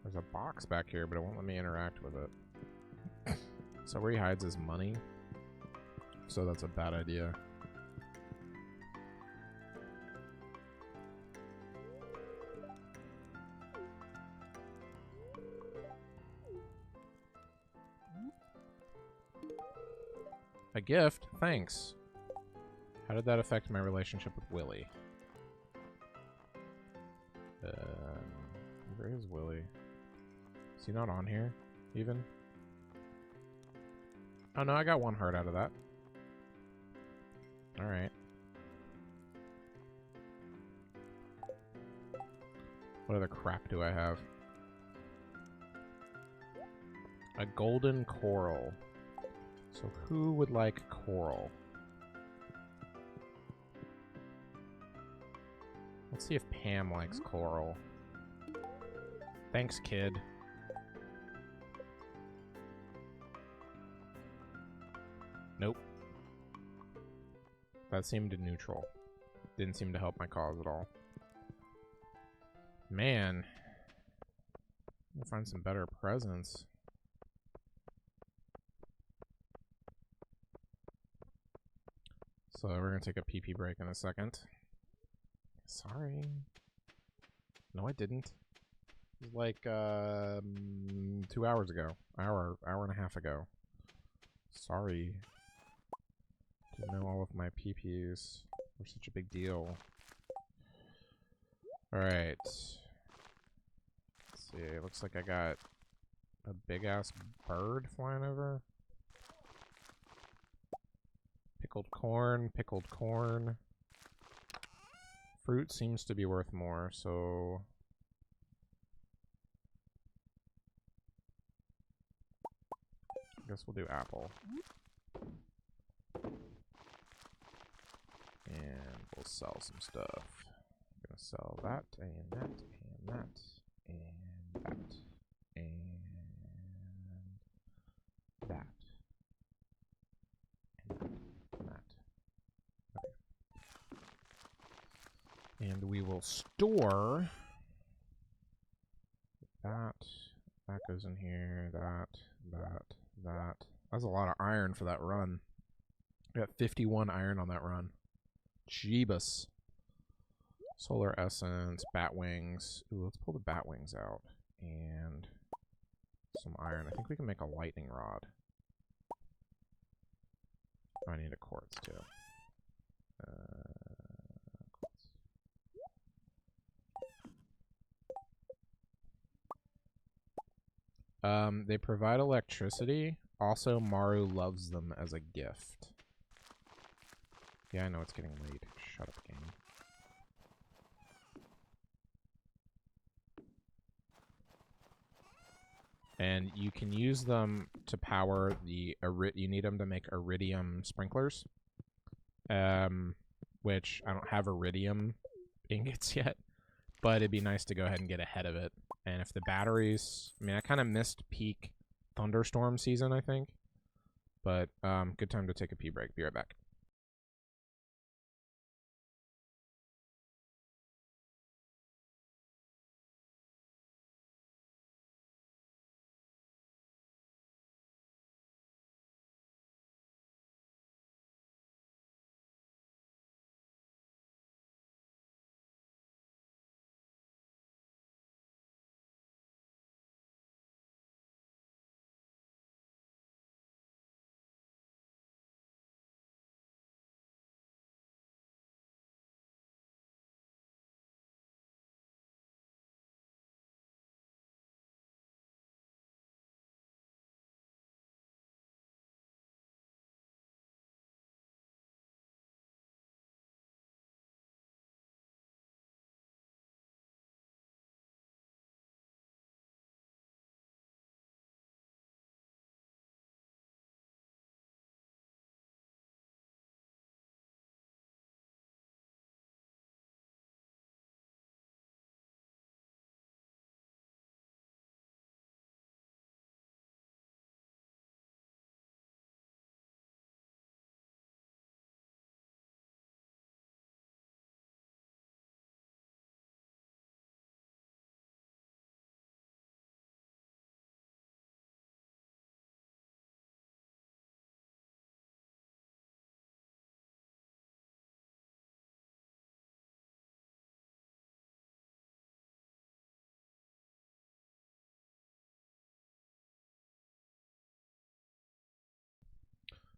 There's a box back here, but it won't let me interact with it. So where he hides his money. So that's a bad idea. A gift? Thanks. How did that affect my relationship with Willie? Where is Willie? Is he not on here, even? Oh no, I got one heart out of that. Alright. What other crap do I have? A golden coral. So who would like coral? Let's see if Pam likes coral. Thanks, kid. Nope. That seemed neutral. Didn't seem to help my cause at all. Man. I'm gonna find some better presents. So we're gonna take a pee-pee break in a second. Sorry. No, I didn't. It was like 2 hours ago. Hour and a half ago. Sorry. Didn't know all of my pee-pees were such a big deal. Alright. Let's see. Looks like I got a big-ass bird flying over. Pickled corn, pickled corn. Fruit seems to be worth more, so... I guess we'll do apple. And we'll sell some stuff. I'm gonna sell that, and that, and that, and that, and that. And that. Okay. And we will store that. That goes in here. That. That's a lot of iron for that run. I got 51 iron on that run. Jeebus. Solar essence, bat wings. Ooh, let's pull the bat wings out. And some iron. I think we can make a lightning rod. Oh, I need a quartz too. They provide electricity. Also, Maru loves them as a gift. Yeah, I know it's getting late. Shut up, game. And you can use them to power the... You need them to make iridium sprinklers. Which I don't have iridium ingots yet. But it'd be nice to go ahead and get ahead of it. And if the batteries... I mean, I kind of missed peak thunderstorm season, I think. But good time to take a pee break. Be right back.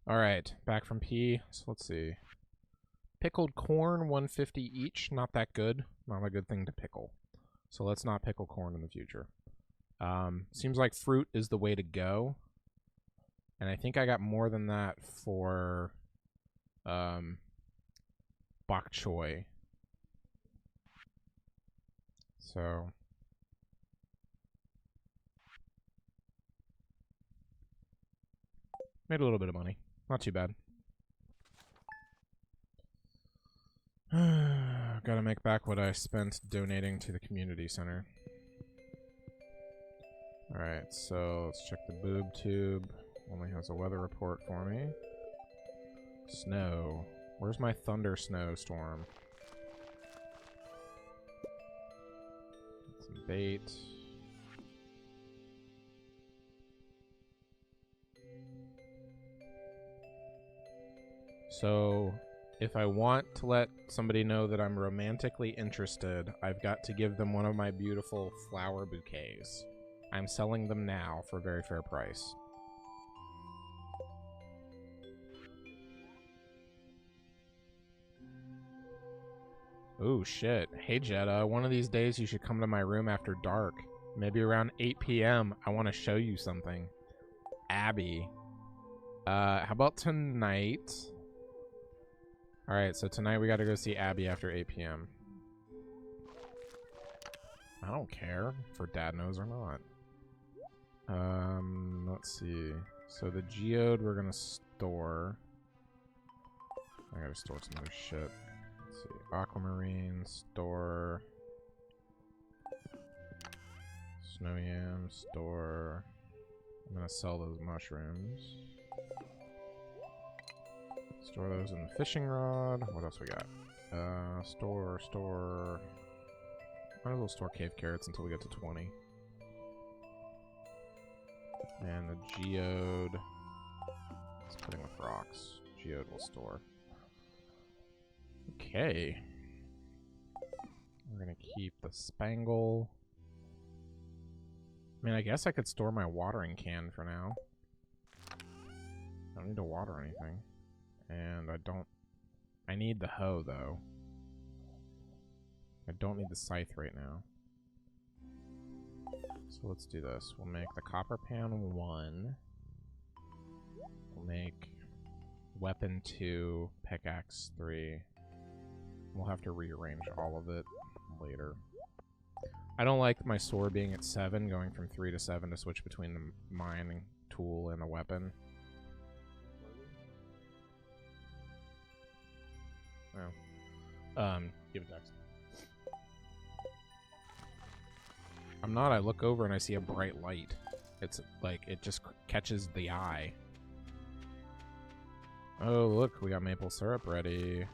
All right, back from P. So let's see. Pickled corn, 150 each. Not that good. Not a good thing to pickle. So let's not pickle corn in the future. Seems like fruit is the way to go. And I think I got more than that for bok choy. So made a little bit of money. Not too bad. Gotta make back what I spent donating to the community center. Alright, so let's check the boob tube. Only has a weather report for me. Snow. Where's my thunder snowstorm? Some bait. So, if I want to let somebody know that I'm romantically interested, I've got to give them one of my beautiful flower bouquets. I'm selling them now for a very fair price. Ooh, shit. Hey, Jetta, one of these days you should come to my room after dark. Maybe around 8 p.m. I want to show you something. Abby. How about tonight? Alright, so tonight we gotta go see Abby after 8 p.m. I don't care if her dad knows or not. Let's see. So the geode we're gonna store. I gotta store some other shit. Let's see. Aquamarine, store. Snow yam, store. I'm gonna sell those mushrooms. Store those in the fishing rod. What else we got? Store. Might as well store cave carrots until we get to 20. And the geode. Let's put in with rocks. Geode will store. Okay. We're gonna keep the spangle. I mean, I guess I could store my watering can for now. I don't need to water anything. And I need the hoe, though. I don't need the scythe right now. So let's do this. We'll make the copper pan 1. We'll make weapon 2, pickaxe 3. We'll have to rearrange all of it later. I don't like my sword being at 7, going from 3 to 7 to switch between the mining tool and a weapon. Oh. Give it text. I'm not. I look over and I see a bright light. It's like, it just catches the eye. Oh, look, we got maple syrup ready.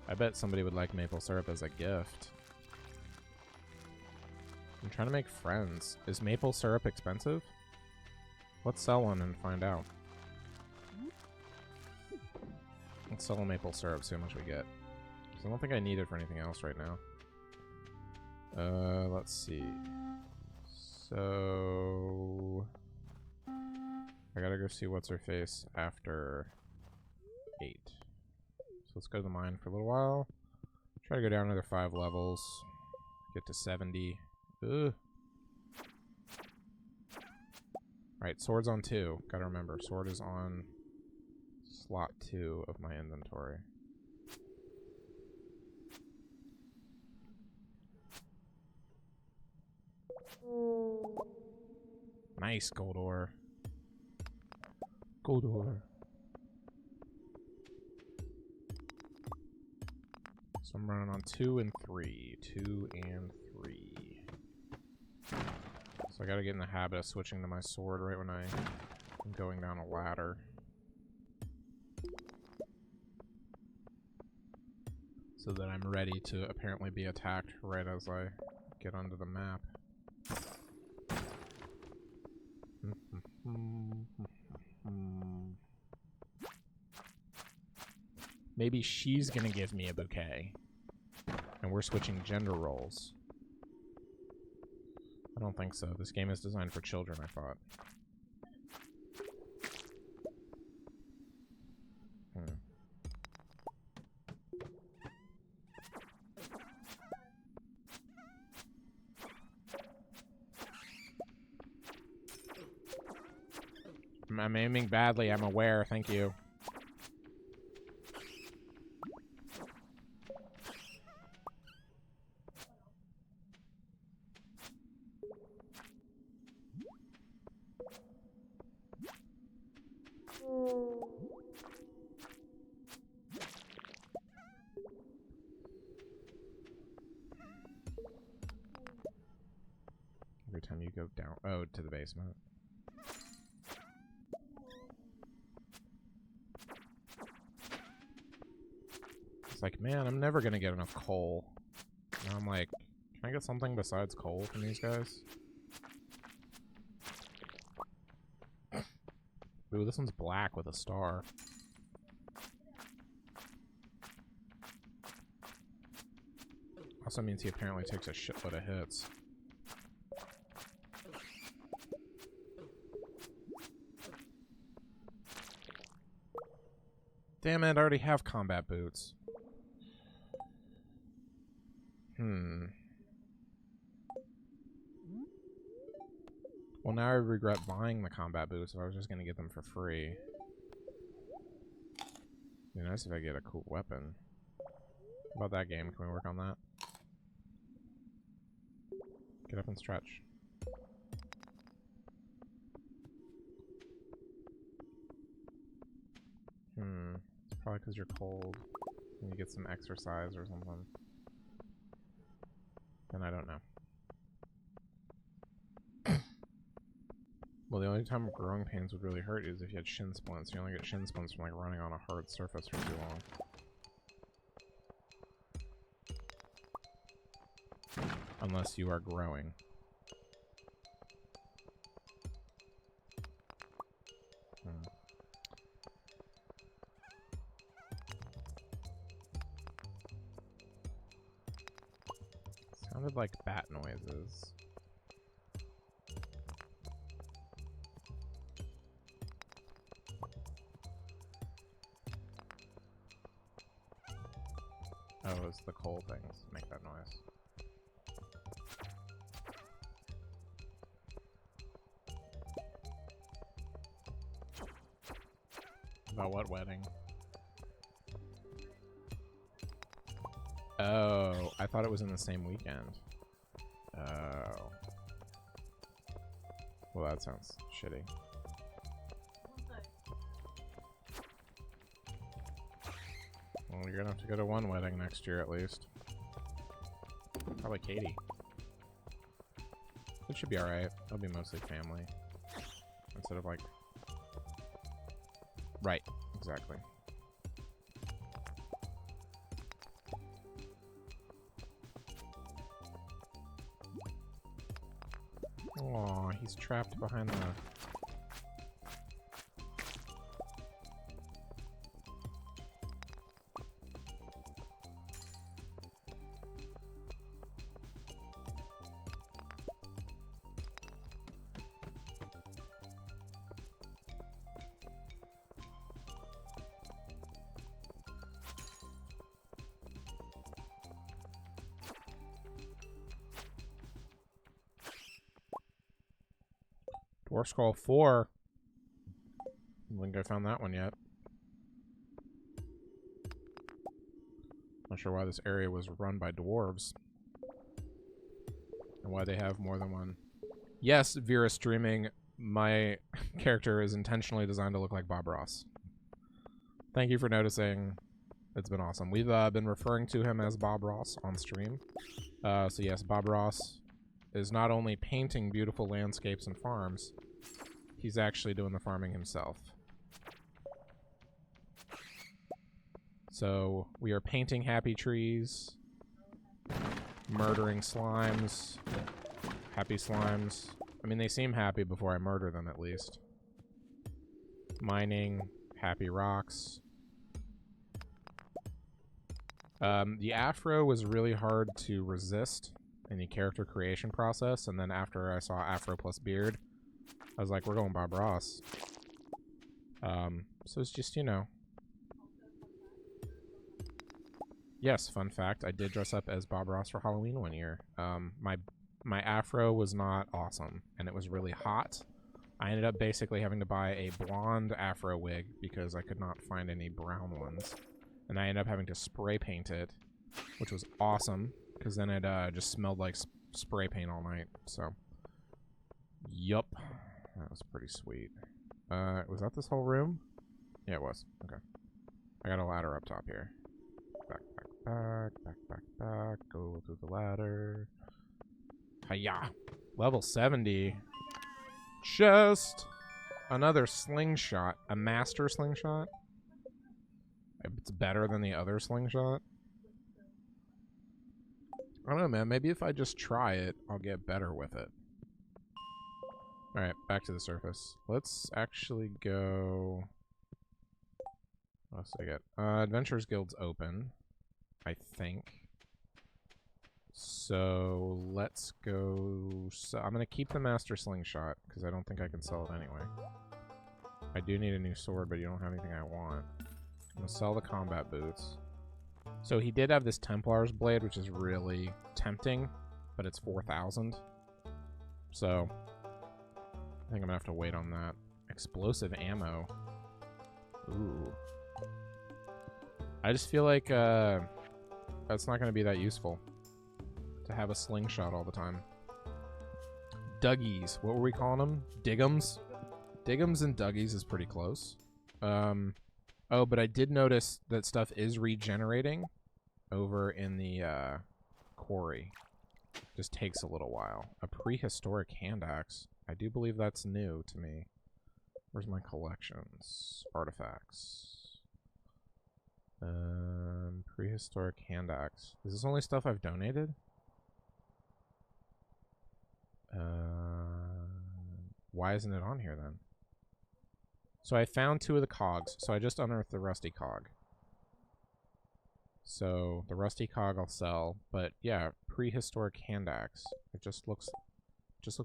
I bet somebody would like maple syrup as a gift. I'm trying to make friends. Is maple syrup expensive? Let's sell one and find out. Let's sell a maple syrup, see how much we get. I don't think I need it for anything else right now. Let's see. So... I gotta go see what's her face after 8. So let's go to the mine for a little while. Try to go down another 5 levels. Get to 70. Ugh. Alright, sword's on 2. Gotta remember, sword is on slot 2 of my inventory. Nice gold ore. Gold ore. So I'm running on 2 and 3. 2 and 3. So I gotta get in the habit of switching to my sword right when I'm going down a ladder. So that I'm ready to apparently be attacked right as I get onto the map. Maybe she's gonna give me a bouquet. And we're switching gender roles. I don't think so. This game is designed for children, I thought. I'm aiming badly, I'm aware, thank you. Every time you go down, oh, to the basement. It's like, man, I'm never gonna get enough coal. And I'm like, can I get something besides coal from these guys? Ooh, this one's black with a star. Also means he apparently takes a shitload of hits. Damn it, I already have combat boots. Well, now I regret buying the combat boots if I was just gonna get them for free. It'd be nice if I get a cool weapon. How about that game? Can we work on that? Get up and stretch. It's probably because you're cold. And you get some exercise or something. Then I don't know. Well, the only time growing pains would really hurt is if you had shin splints. You only get shin splints from like running on a hard surface for too long. Unless you are growing. Sounded like bat noises. Oh, it's the coal things make that noise. About what wedding? Oh, I thought it was in the same weekend. Oh. Well, that sounds shitty. Well, you're gonna have to go to one wedding next year at least. Probably Katie. It should be alright. It'll be mostly family. Instead of like... Right, exactly. Aw, he's trapped behind the... Dwarf Skull 4. I don't think I found that one yet. Not sure why this area was run by dwarves. And why they have more than one. Yes, Vera streaming, my character is intentionally designed to look like Bob Ross. Thank you for noticing. It's been awesome. We've been referring to him as Bob Ross on stream. So yes, Bob Ross is not only painting beautiful landscapes and farms, he's actually doing the farming himself. So we are painting happy trees, murdering slimes, happy slimes. I mean, they seem happy before I murder them, at least. Mining, happy rocks. The afro was really hard to resist in the character creation process, and then after I saw afro plus beard, I was like, we're going Bob Ross. So it's just, you know. Yes, fun fact, I did dress up as Bob Ross for Halloween one year. My afro was not awesome, and it was really hot. I ended up basically having to buy a blonde afro wig because I could not find any brown ones. And I ended up having to spray paint it, which was awesome, because then it just smelled like spray paint all night, so. Yup. That was pretty sweet. Was that this whole room? Yeah, it was. Okay. I got a ladder up top here. Back. Go through the ladder. Hiya! Level 70. Just another slingshot. A master slingshot? It's better than the other slingshot? I don't know, man. Maybe if I just try it, I'll get better with it. Alright, back to the surface. Let's actually go... What else did I get? Adventurers Guild's open, I think. So, let's go... So, I'm going to keep the Master Slingshot, because I don't think I can sell it anyway. I do need a new sword, but you don't have anything I want. I'm going to sell the combat boots. So, he did have this Templar's Blade, which is really tempting, but it's 4,000. So... I think I'm gonna have to wait on that. Explosive ammo. Ooh. I just feel like that's not gonna be that useful to have a slingshot all the time. Duggies. What were we calling them? Diggums? Diggums and Duggies is pretty close. Oh, but I did notice that stuff is regenerating over in the quarry. Just takes a little while. A prehistoric hand axe. I do believe that's new to me. Where's my collections? Artifacts. Prehistoric hand axe. Is this only stuff I've donated? Why isn't it on here then? So I found 2 of the cogs. So I just unearthed the rusty cog. So the rusty cog I'll sell, but yeah, prehistoric hand axe. It just looks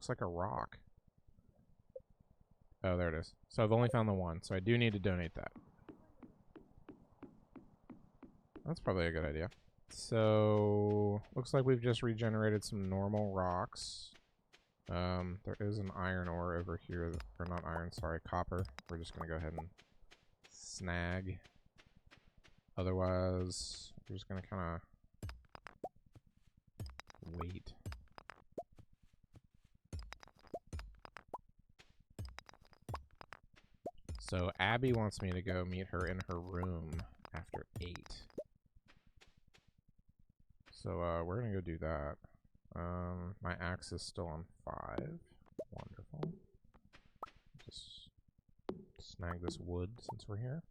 like a rock. Oh, there it is. So I've only found the one, so I do need to donate that. That's probably a good idea. So looks like we've just regenerated some normal rocks. There is an iron ore over here, or not iron, sorry, copper. We're just gonna go ahead and snag. Otherwise, we're just gonna kind of wait. So Abby wants me to go meet her in her room after 8. So we're gonna go do that. My axe is still on 5. Wonderful. Just snag this wood since we're here.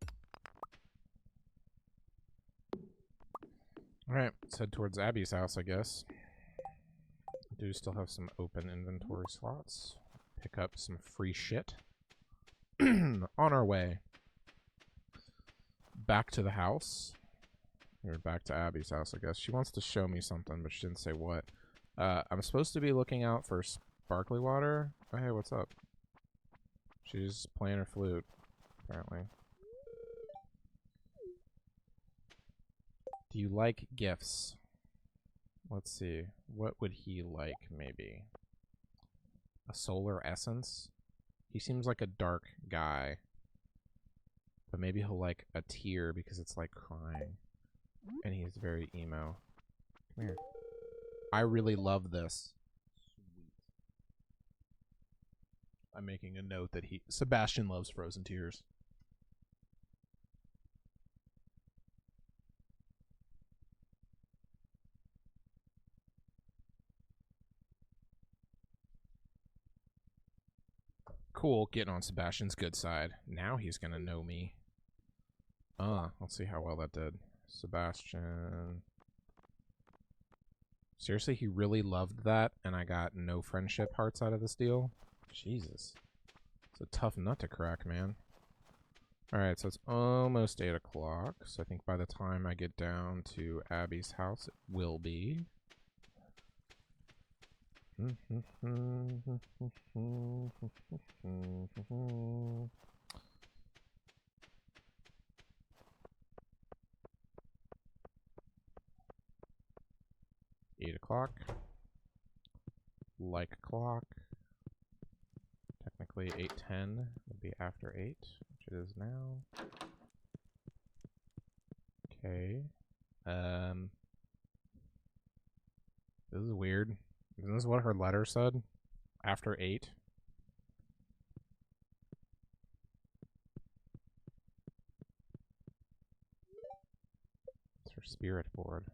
Alright, let's head towards Abby's house, I guess. I do still have some open inventory slots. Pick up some free shit. On our way back to the house. Or back to Abby's house, I guess. She wants to show me something, but she didn't say what. I'm supposed to be looking out for sparkly water. Oh, hey, what's up? She's playing her flute, apparently. Do you like gifts? Let's see. What would he like, maybe? A solar essence? He seems like a dark guy. But maybe he'll like a tear because it's like crying. And he's very emo. Come here. I really love this. Sweet. I'm making a note that Sebastian loves frozen tears. Cool, getting on Sebastian's good side. Now he's gonna know me. Let's see how well that did. Sebastian. Seriously, he really loved that, and I got no friendship hearts out of this deal? Jesus. It's a tough nut to crack, man. Alright, so it's almost 8 o'clock, so I think by the time I get down to Abby's house, it will be. 8 o'clock. Like clock. Technically 8:10 would be after 8, which it is now. Okay. This is weird. Isn't this what her letter said? After 8? It's her spirit board.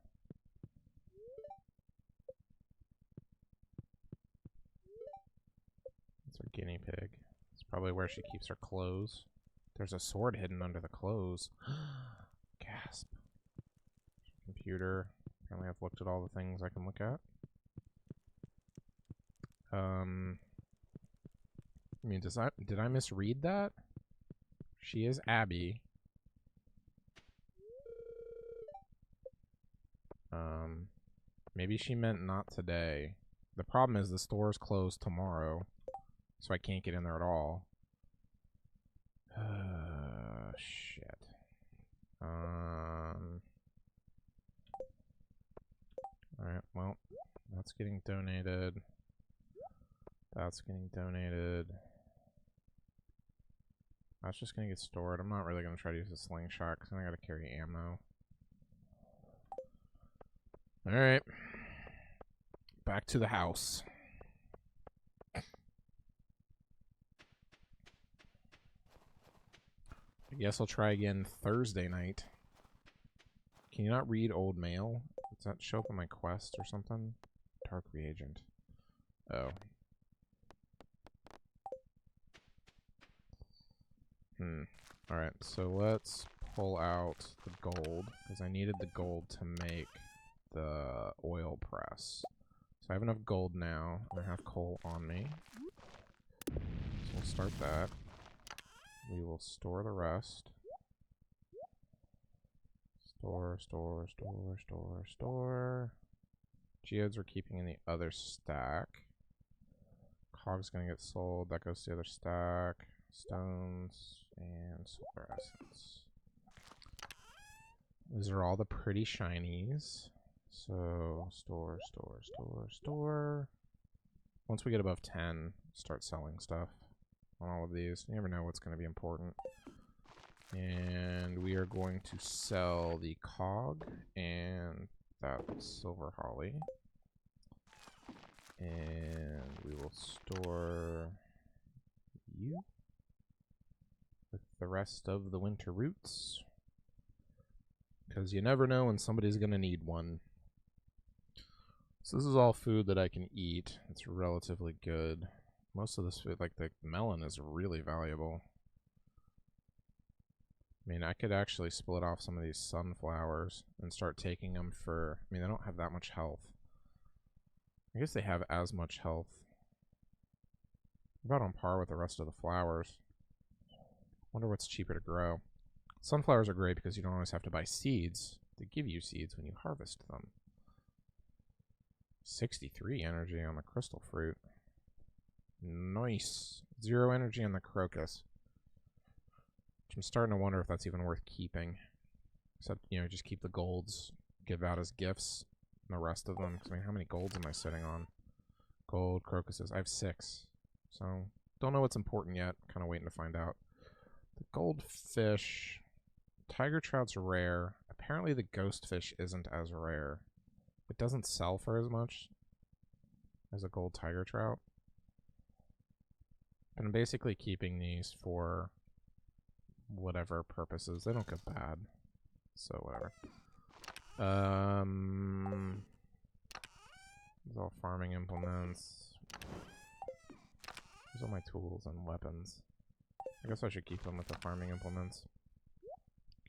It's her guinea pig. It's probably where she keeps her clothes. There's a sword hidden under the clothes. Gasp. Computer. Apparently I've looked at all the things I can look at. I mean, did I misread that? She is Abby. Maybe she meant not today. The problem is the store's closed tomorrow, so I can't get in there at all. Shit. Alright, well, that's getting donated. That's getting donated. That's just gonna get stored. I'm not really gonna try to use a slingshot because I gotta carry ammo. Alright. Back to the house. I guess I'll try again Thursday night. Can you not read old mail? Does that show up on my quest or something? Dark reagent. Oh. Alright, so let's pull out the gold, because I needed the gold to make the oil press. So I have enough gold now, and I have coal on me. So we'll start that. We will store the rest. Store. Geodes we're keeping in the other stack. Cog's gonna get sold. That goes to the other stack. Stones and solar essence. These are all the pretty shinies. So, store. Once we get above 10, start selling stuff on all of these. You never know what's going to be important. And we are going to sell the cog and that silver holly. And we will store you with the rest of the winter roots. Because you never know when somebody's going to need one. So this is all food that I can eat. It's relatively good. Most of this food, like the melon, is really valuable. I mean, I could actually split off some of these sunflowers and start taking them for... I mean, they don't have that much health. I guess they have as much health. About on par with the rest of the flowers. Wonder what's cheaper to grow. Sunflowers are great because you don't always have to buy seeds. They give you seeds when you harvest them. 63 energy on the crystal fruit. Nice. 0 energy on the crocus. Which I'm starting to wonder if that's even worth keeping. Except, you know, just keep the golds, give out as gifts, and the rest of them. 'Cause, I mean, how many golds am I sitting on? Gold, crocuses. I have 6. So, don't know what's important yet. Kind of waiting to find out. The goldfish. Tiger trout's rare. Apparently the ghost fish isn't as rare. It doesn't sell for as much as a gold tiger trout. But I'm basically keeping these for whatever purposes. They don't get bad. So whatever. These all farming implements. These are my tools and weapons. I guess I should keep them with the farming implements.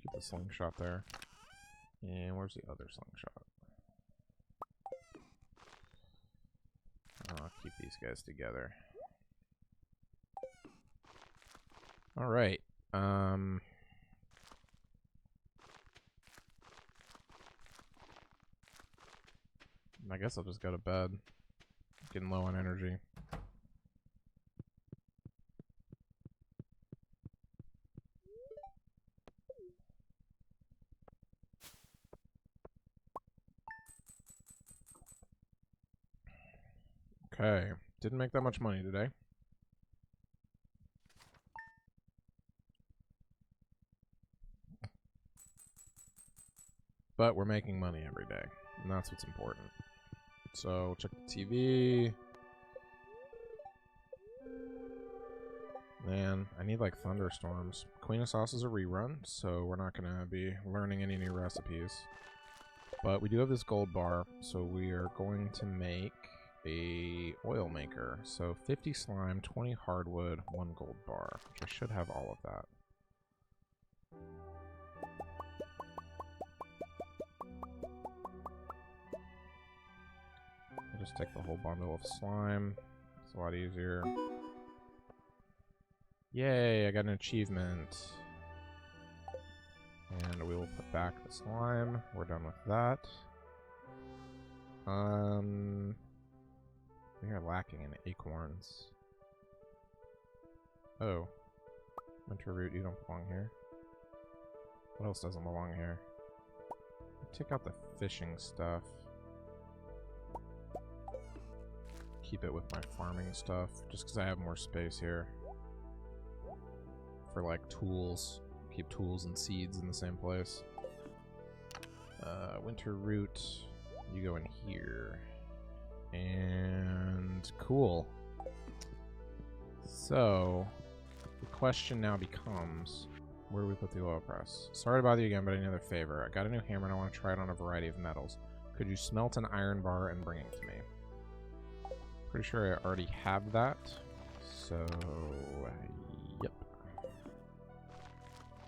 Keep the slingshot there. And where's the other slingshot? I'll keep these guys together. Alright. I guess I'll just go to bed. Getting low on energy. Okay. Didn't make that much money today. But we're making money every day, and that's what's important. So, check the TV. Man, I need like thunderstorms. Queen of Sauce is a rerun, so we're not going to be learning any new recipes. But we do have this gold bar, so we are going to make a oil maker. So 50 slime, 20 hardwood, 1 gold bar, which I should have all of that. I'll just take the whole bundle of slime. It's a lot easier. Yay, I got an achievement. And we will put back the slime. We're done with that. We are lacking in acorns. Oh. Winter root, you don't belong here. What else doesn't belong here? Take out the fishing stuff. Keep it with my farming stuff, just because I have more space here. For like tools. Keep tools and seeds in the same place. Winter root, you go in here. And cool. So, the question now becomes, where do we put the oil press? Sorry to bother you again, but I need another favor. I got a new hammer and I want to try it on a variety of metals. Could you smelt an iron bar and bring it to me? Pretty sure I already have that. So, yep.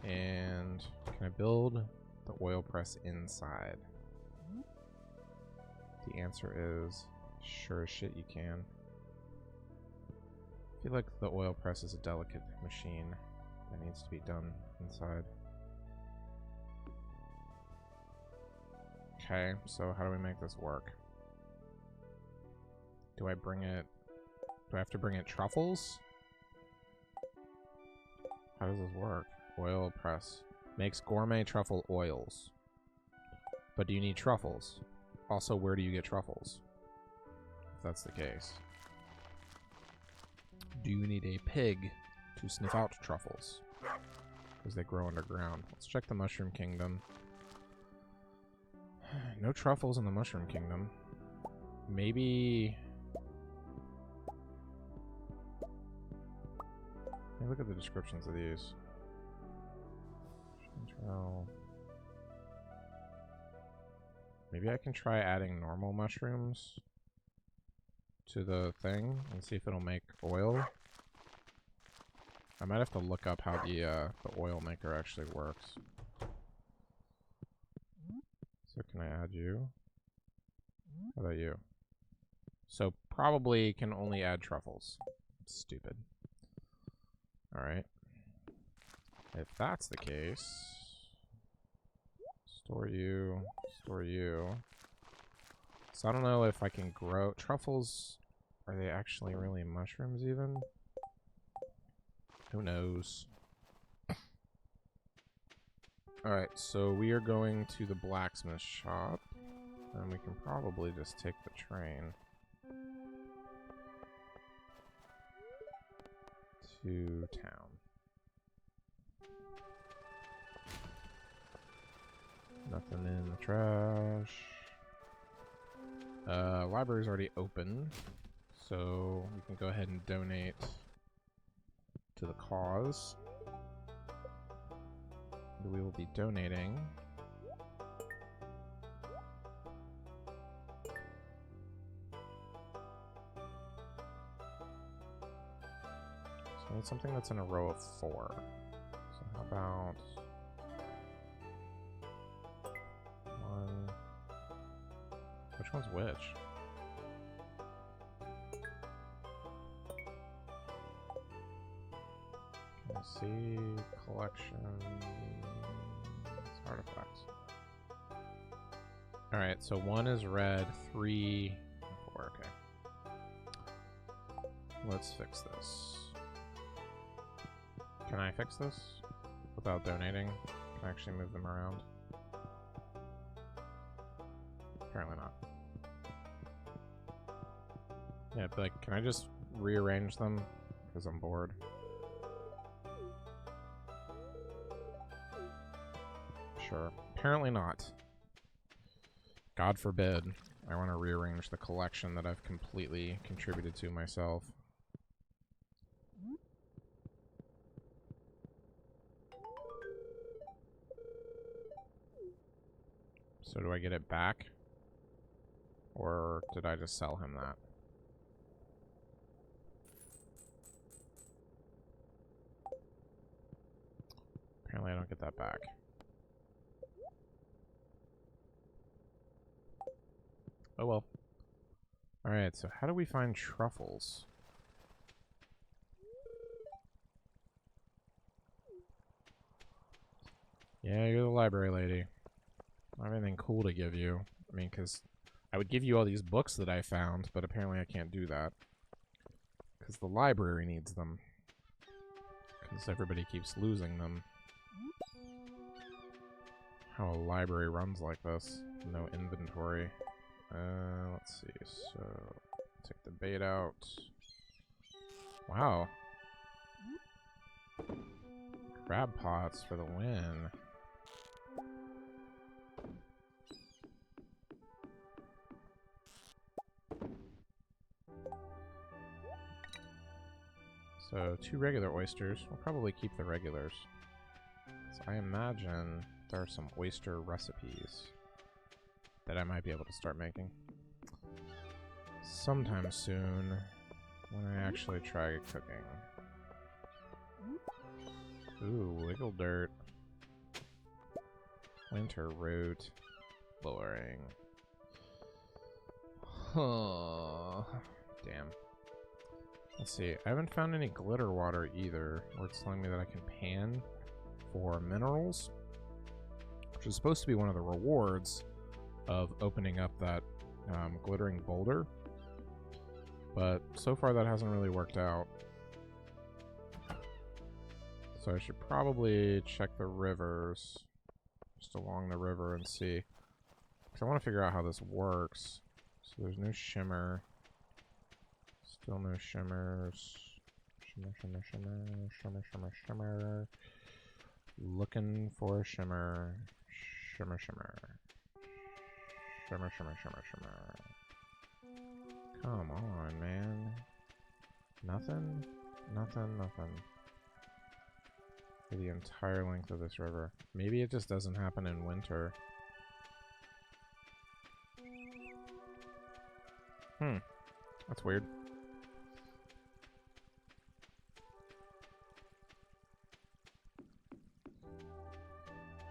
And can I build the oil press inside? The answer is sure as shit you can. I feel like the oil press is a delicate machine that needs to be done inside. Okay, so how do we make this work? Do I bring it... Do I have to bring it truffles? How does this work? Oil press. Makes gourmet truffle oils. But do you need truffles? Also, where do you get truffles? If that's the case. Do you need a pig to sniff out truffles? Because they grow underground. Let's check the Mushroom Kingdom. No truffles in the Mushroom Kingdom. Maybe me look at the descriptions of these. Chanterelle. Maybe I can try adding normal mushrooms to the thing and see if it'll make oil. I might have to look up how the oil maker actually works. So can I add you? How about you? So probably can only add truffles. Stupid. Alright. If that's the case, store you, store you. So I don't know if I can grow truffles. Are they actually really mushrooms even? Who knows? Alright, so we are going to the blacksmith shop. And we can probably just take the train to town. Nothing in the trash. Library's already open, so we can go ahead and donate to the cause. We will be donating so I need something that's in a row of 4. So how about 1? Which one's which? Can I see collection artifacts? Alright, so 1 is red, 3, 4, okay. Let's fix this. Can I fix this without donating? Can I actually move them around? Apparently not. Yeah, but like, can I just rearrange them? Because I'm bored. Sure. Apparently not. God forbid I want to rearrange the collection that I've completely contributed to myself. So do I get it back? Or did I just sell him that? Apparently I don't get that back. Oh well. Alright, so how do we find truffles? Yeah, you're the library lady. I don't have anything cool to give you. I mean, because I would give you all these books that I found, but apparently I can't do that. Because the library needs them. Because everybody keeps losing them. How a library runs like this. No inventory. Let's see. So, take the bait out. Wow. Crab pots for the win. So, 2 regular oysters. We'll probably keep the regulars. So I imagine there are some oyster recipes that I might be able to start making sometime soon when I actually try cooking. Ooh, wiggle dirt. Winter root. Boring. Huh. Damn. Let's see. I haven't found any glitter water either, where it's telling me that I can pan for minerals, which is supposed to be one of the rewards of opening up that glittering boulder. But so far that hasn't really worked out. So I should probably check the rivers, just along the river, and see. Because I want to figure out how this works. So there's no shimmer. Still no shimmers. Shimmer, shimmer, shimmer, shimmer, shimmer, shimmer. Looking for a shimmer. Shimmer, shimmer. Shimmer, shimmer, shimmer, shimmer. Come on, man. Nothing? Nothing, nothing. For the entire length of this river. Maybe it just doesn't happen in winter. That's weird.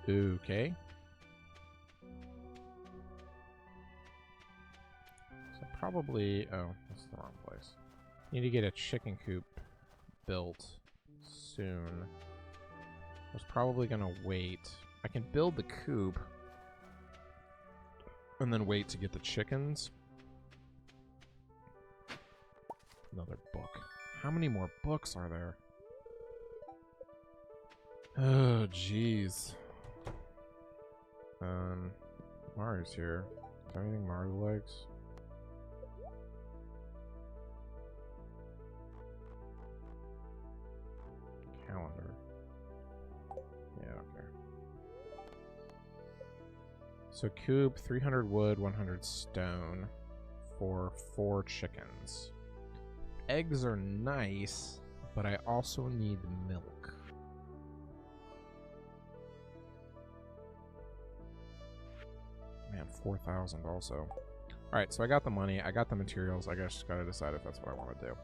Okay. So probably... Oh, this is the wrong place. Need to get a chicken coop built soon. I was probably gonna wait. I can build the coop and then wait to get the chickens. Another book. How many more books are there? Oh, jeez. Mario's here. Is there anything Mario likes? Calendar. Yeah, okay. So coop, 300 wood, 100 stone for 4 chickens. Eggs are nice, but I also need milk. Man, 4,000 also. Alright, so I got the money, I got the materials, I guess just gotta decide if that's what I want to do.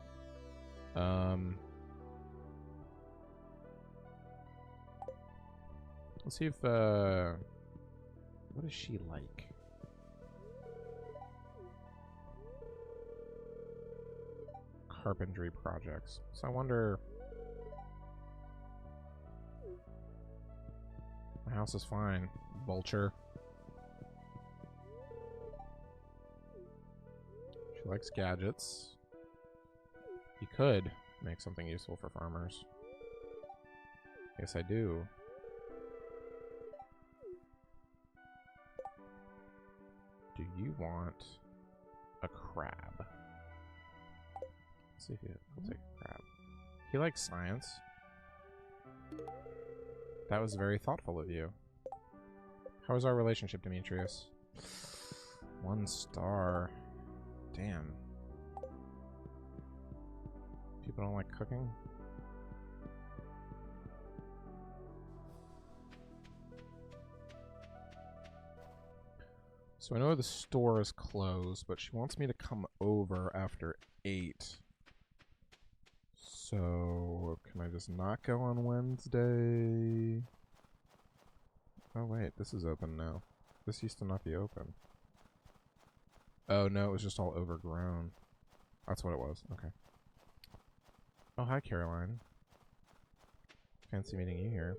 Let's see if, what is she like? Carpentry projects. So I wonder... My house is fine. Vulture. She likes gadgets. You could make something useful for farmers. Yes, I do. Do you want a crab? Let's see if I'll take a crab. He likes science. That was very thoughtful of you. How is our relationship, Demetrius? 1 star. Damn. People don't like cooking? So I know the store is closed, but she wants me to come over after 8. So, can I just not go on Wednesday? Oh wait, this is open now. This used to not be open. Oh no, it was just all overgrown. That's what it was. Okay. Oh, hi Caroline. Fancy meeting you here.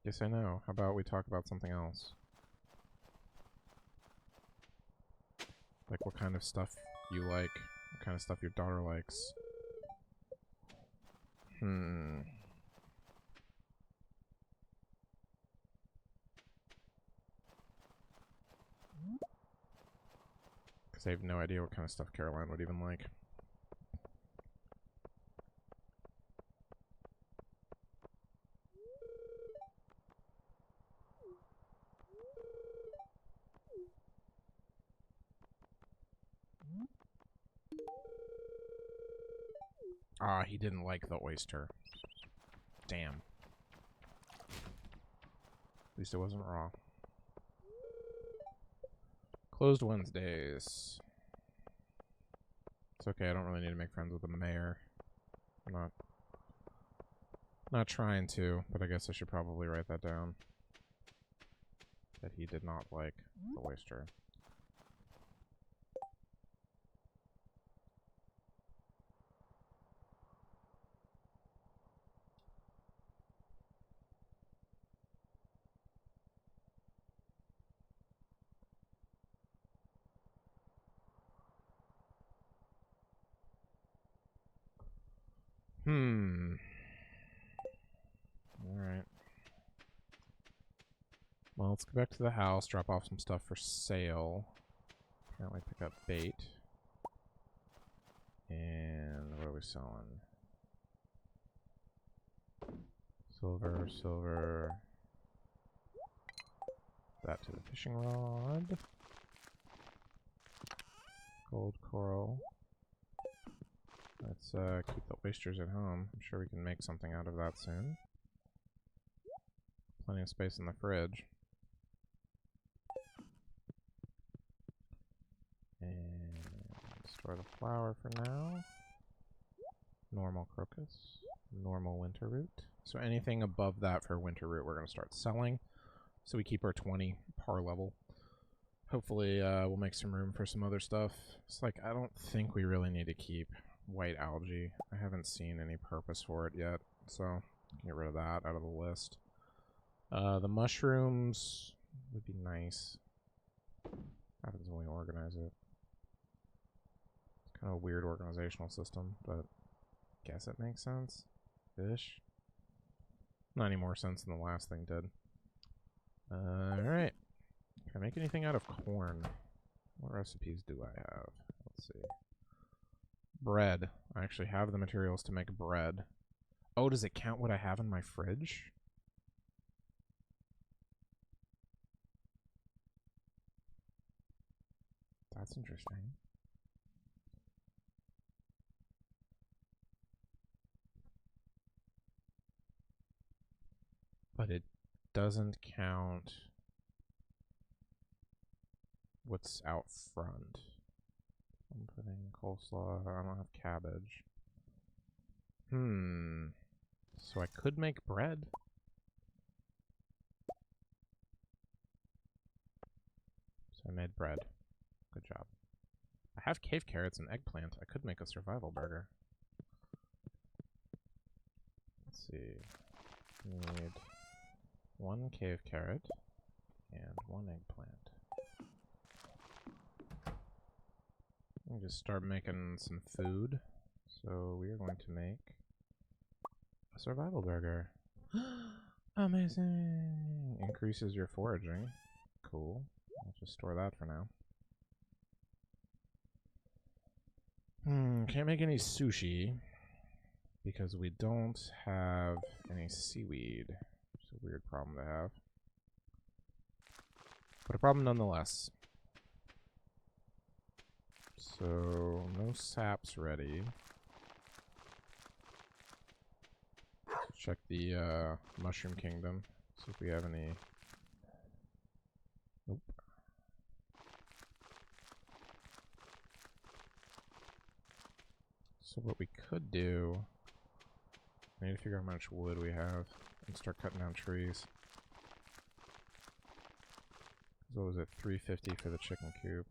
Yes, I know. How about we talk about something else? Like what kind of stuff you like, what kind of stuff your daughter likes. Because I have no idea what kind of stuff Caroline would even like. Ah, he didn't like the oyster. Damn. At least it wasn't raw. Closed Wednesdays. It's okay, I don't really need to make friends with the mayor. I'm not trying to, but I guess I should probably write that down. That he did not like the oyster. Alright. Well, let's go back to the house, drop off some stuff for sale. Apparently pick up bait. And what are we selling? Silver, silver. That to the fishing rod. Gold coral. Let's keep the oysters at home. I'm sure we can make something out of that soon. Plenty of space in the fridge. And store the flour for now. Normal crocus. Normal winter root. So anything above that for winter root we're going to start selling. So we keep our 20 par level. Hopefully we'll make some room for some other stuff. It's like, I don't think we really need to keep white algae. I haven't seen any purpose for it yet. So get rid of that out of the list. The mushrooms would be nice. What happens when we organize it? It's kind of a weird organizational system, but guess it makes sense. Fish. Not any more sense than the last thing did. Alright. Can I make anything out of corn? What recipes do I have? Let's see. Bread. I actually have the materials to make bread. Oh, does it count what I have in my fridge? That's interesting. But it doesn't count what's out front. I'm putting coleslaw. I don't have cabbage. So I could make bread. So I made bread. Good job. I have cave carrots and eggplant. I could make a survival burger. Let's see. Need 1 cave carrot and 1 eggplant. I'll just start making some food. So we are going to make a survival burger. Amazing! Increases your foraging. Cool. I'll just store that for now. Can't make any sushi because we don't have any seaweed. It's a weird problem to have. But a problem nonetheless. So, no saps ready. Let's check the Mushroom Kingdom. See if we have any. Nope. So what we could do, I need to figure out how much wood we have and start cutting down trees. What was it, 350 for the chicken coop?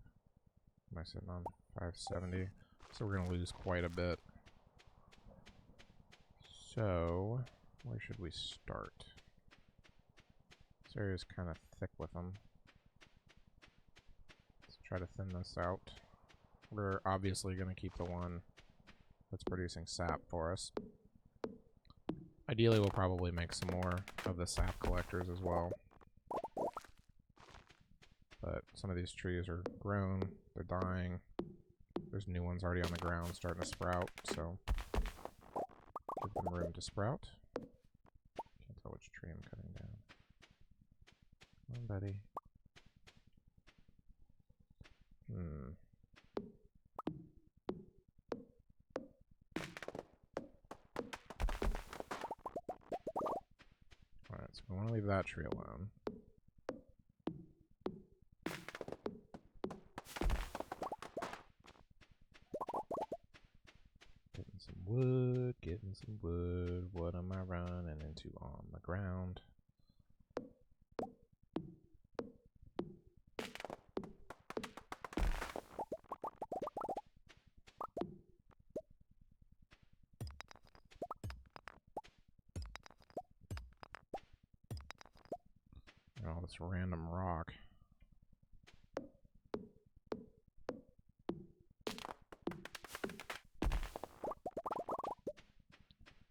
Am I sitting on 570? So we're going to lose quite a bit. So, where should we start? This area is kind of thick with them. Let's try to thin this out. We're obviously going to keep the one that's producing sap for us. Ideally, we'll probably make some more of the sap collectors as well. But some of these trees are grown, they're dying. There's new ones already on the ground starting to sprout, so give them room to sprout. Can't tell which tree I'm cutting down. Come on, buddy. Alright, so we want to leave that tree alone. Getting some wood. What am I running into on the ground? And all this random rock.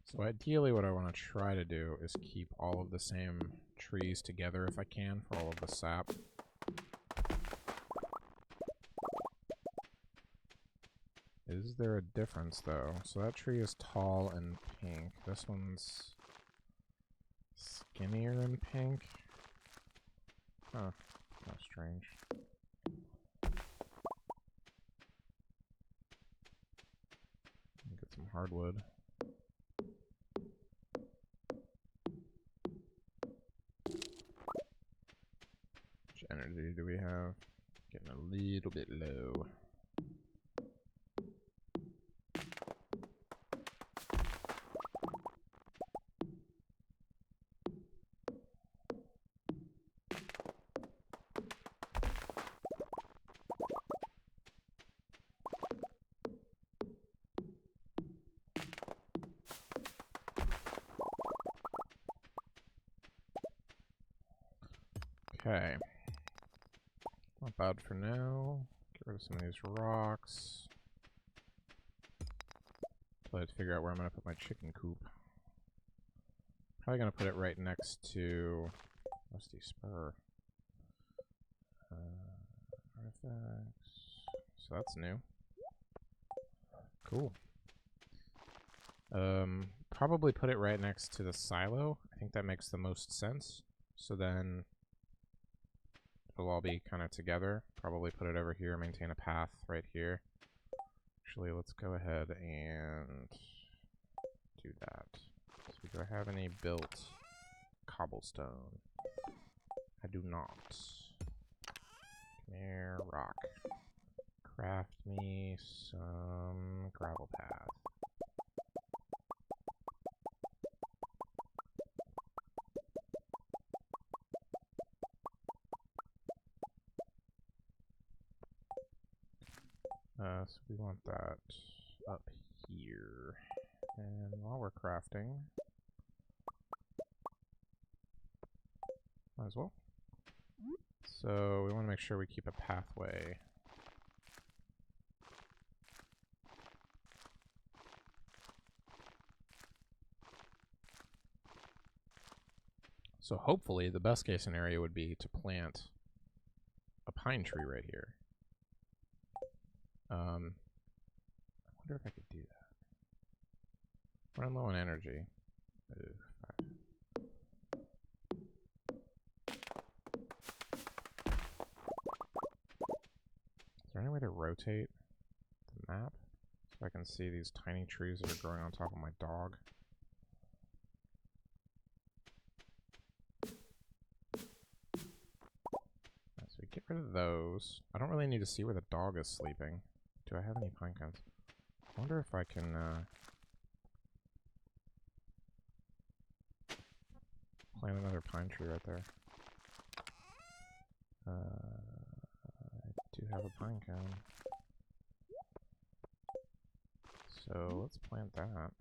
So ideally what I want to try to do is keep all of the same trees together if I can for all of the sap. Is there a difference though? So that tree is tall and pink. This one's skinnier and pink. Huh, that's strange. Get some hardwood. Which energy do we have? Getting a little bit low. Okay. Not bad for now. Get rid of some of these rocks. Until I have to figure out where I'm going to put my chicken coop. Probably going to put it right next to Rusty Spur. Artifacts. So that's new. Cool. Probably put it right next to the silo. I think that makes the most sense. So then it'll all be kind of together. Probably put it over here, maintain a path right here. Actually, let's go ahead and do that. So do I have any built cobblestone? I do not. Come here, rock. Craft me some gravel path. So we want that up here. And while we're crafting, might as well. So we want to make sure we keep a pathway. So hopefully the best case scenario would be to plant a pine tree right here. I wonder if I could do that. Run low on energy. Ooh, 5. Is there any way to rotate the map so I can see these tiny trees that are growing on top of my dog? So we get rid of those. I don't really need to see where the dog is sleeping. Do I have any pine cones? I wonder if I can plant another pine tree right there. I do have a pine cone. So let's plant that.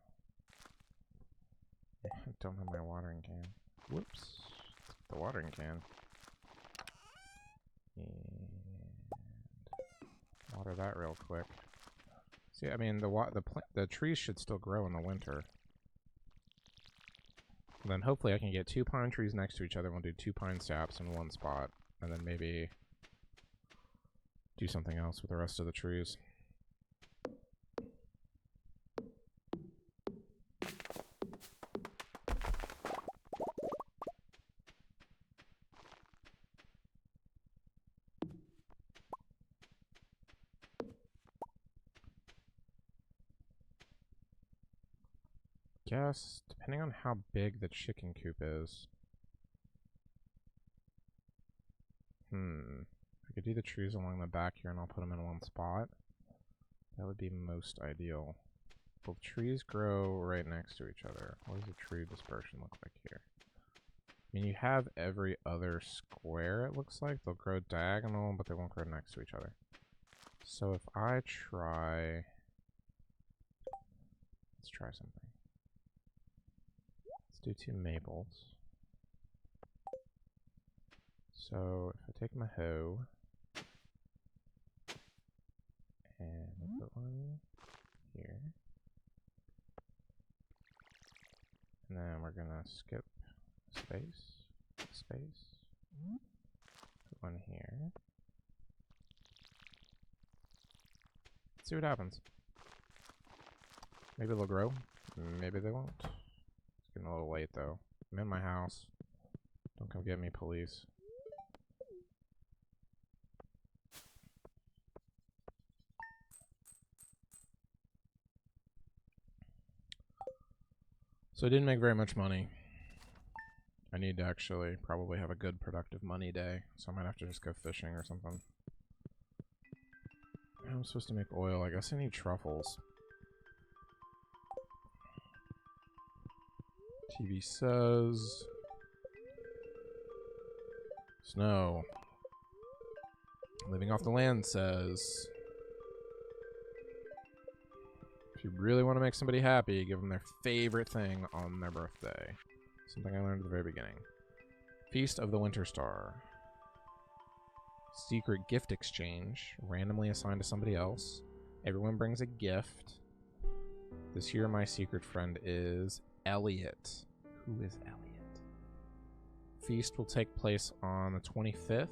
I don't have my watering can. Whoops. Let's get the watering can. And water that real quick. See, I mean, the trees should still grow in the winter. And then hopefully I can get 2 pine trees next to each other. We'll do 2 pine saps in one spot, and then maybe do something else with the rest of the trees. Guess, depending on how big the chicken coop is. I could do the trees along the back here and I'll put them in one spot. That would be most ideal. Will trees grow right next to each other? What does a tree dispersion look like here? I mean, you have every other square, it looks like. They'll grow diagonal, but they won't grow next to each other. So if I try... Let's try something. Do 2 maples. So if I take my hoe and put one here, and then we're gonna skip space, put one here. Let's see what happens. Maybe they'll grow, maybe they won't. Getting a little late though. I'm in my house. Don't come get me, police. So I didn't make very much money. I need to actually probably have a good productive money day, so I might have to just go fishing or something. I'm supposed to make oil. I guess I need truffles. TV says... Snow. Living off the land says... If you really want to make somebody happy, give them their favorite thing on their birthday. Something I learned at the very beginning. Feast of the Winter Star. Secret gift exchange. Randomly assigned to somebody else. Everyone brings a gift. This year my secret friend is Elliot. Who is Elliot? Feast will take place on the 25th.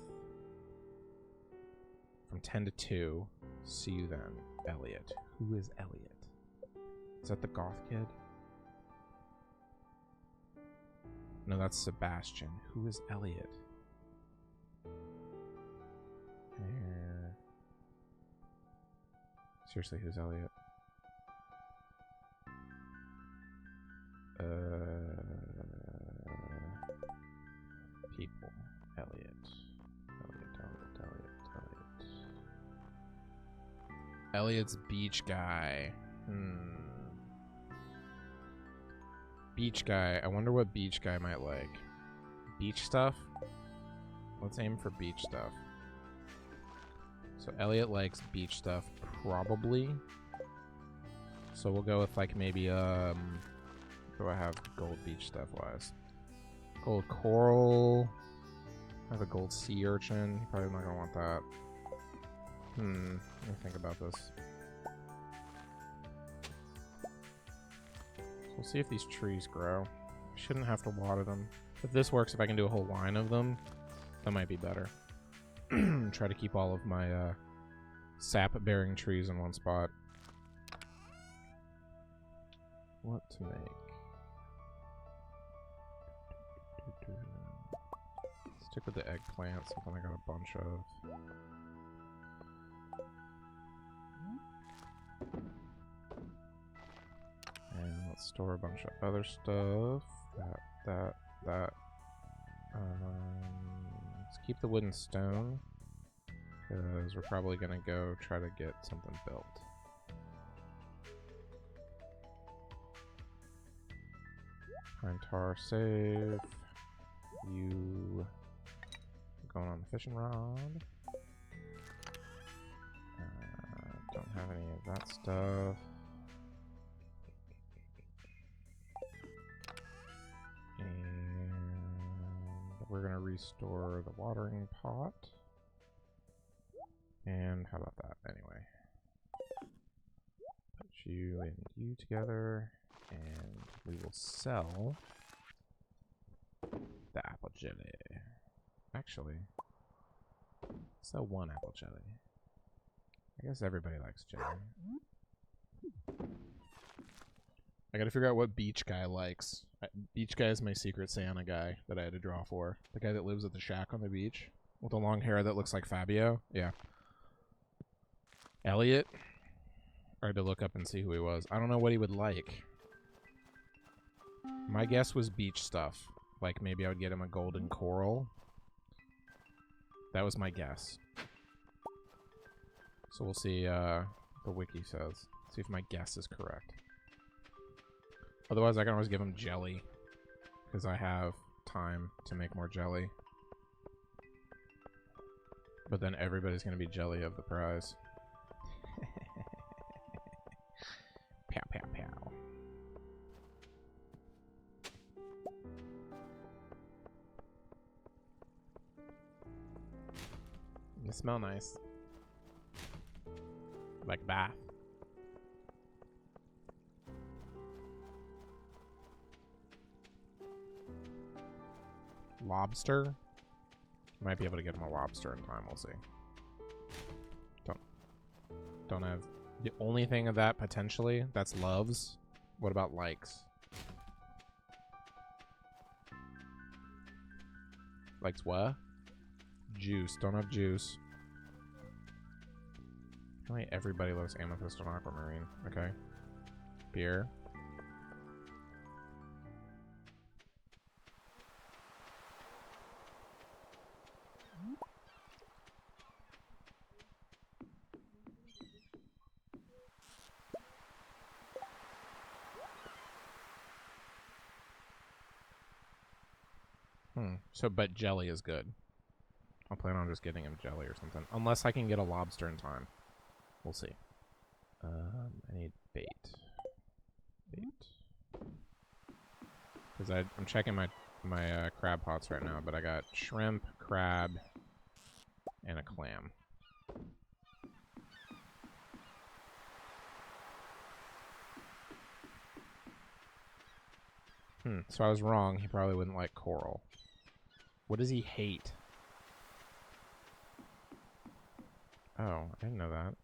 From 10 to 2. See you then, Elliot. Who is Elliot? Is that the goth kid? No, that's Sebastian. Who is Elliot? Seriously, who's Elliot? People. Elliot. Elliot's beach guy. Beach guy. I wonder what beach guy might like. Beach stuff? Let's aim for beach stuff. So Elliot likes beach stuff, probably. So we'll go with like maybe what do I have gold beach stuff wise? Gold coral. I have a gold sea urchin. Probably not gonna want that. Let me think about this. We'll see if these trees grow. Shouldn't have to water them. If this works, if I can do a whole line of them, that might be better. Try to keep all of my sap-bearing trees in one spot. What to make? Stick with the eggplant, something I got a bunch of. And let's store a bunch of other stuff. That. Let's keep the wood and stone, because we're probably going to go try to get something built. Pine tar, save. You going on the fishing rod. Don't have any of that stuff. We're going to restore the watering pot. And how about that? Anyway. Put you and you together. And we will sell the apple jelly. Actually, sell one apple jelly. I guess everybody likes jelly. I gotta figure out what beach guy likes. Beach guy is my secret Santa guy that I had to draw for. The guy that lives at the shack on the beach with the long hair that looks like Fabio. Yeah. Elliot. I had to look up and see who he was. I don't know what he would like. My guess was beach stuff. Like maybe I would get him a golden coral. That was my guess. So we'll see what the wiki says. See if my guess is correct. Otherwise, I can always give him jelly, because I have time to make more jelly. But then everybody's going to be jelly of the prize. Pow, pow, pow. You smell nice. Like bath. Lobster? Might be able to get him a lobster in time, we'll see. Don't have... The only thing of that, potentially, that's loves. What about likes? Likes what? Juice. Don't have juice. Apparently everybody loves amethyst and aquamarine. Okay. Beer. So, but jelly is good. I'll plan on just getting him jelly or something. Unless I can get a lobster in time. We'll see. I need bait. Because I'm checking my crab pots right now, but I got shrimp, crab, and a clam. So I was wrong. He probably wouldn't like coral. What does he hate? Oh, I didn't know that.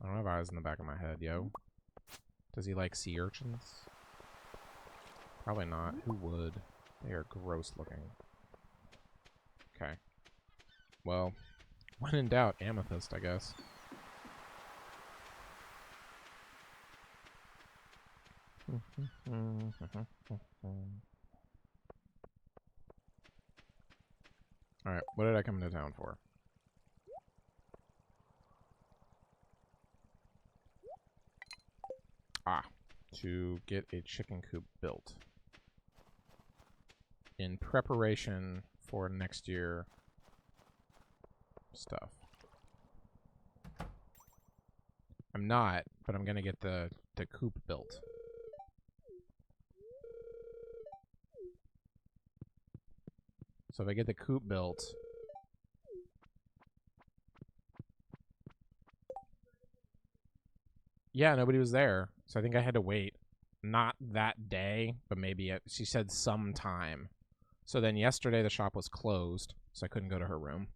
I don't have eyes in the back of my head, yo. Does he like sea urchins? Probably not. Who would? They are gross looking. Okay. Well, when in doubt, amethyst, I guess. Alright, what did I come into town for? To get a chicken coop built. In preparation for next year stuff. I'm not, but I'm gonna get the coop built. So if I get the coop built, yeah, nobody was there. So I think I had to wait. Not that day, but maybe she said sometime. So then yesterday the shop was closed, so I couldn't go to her room.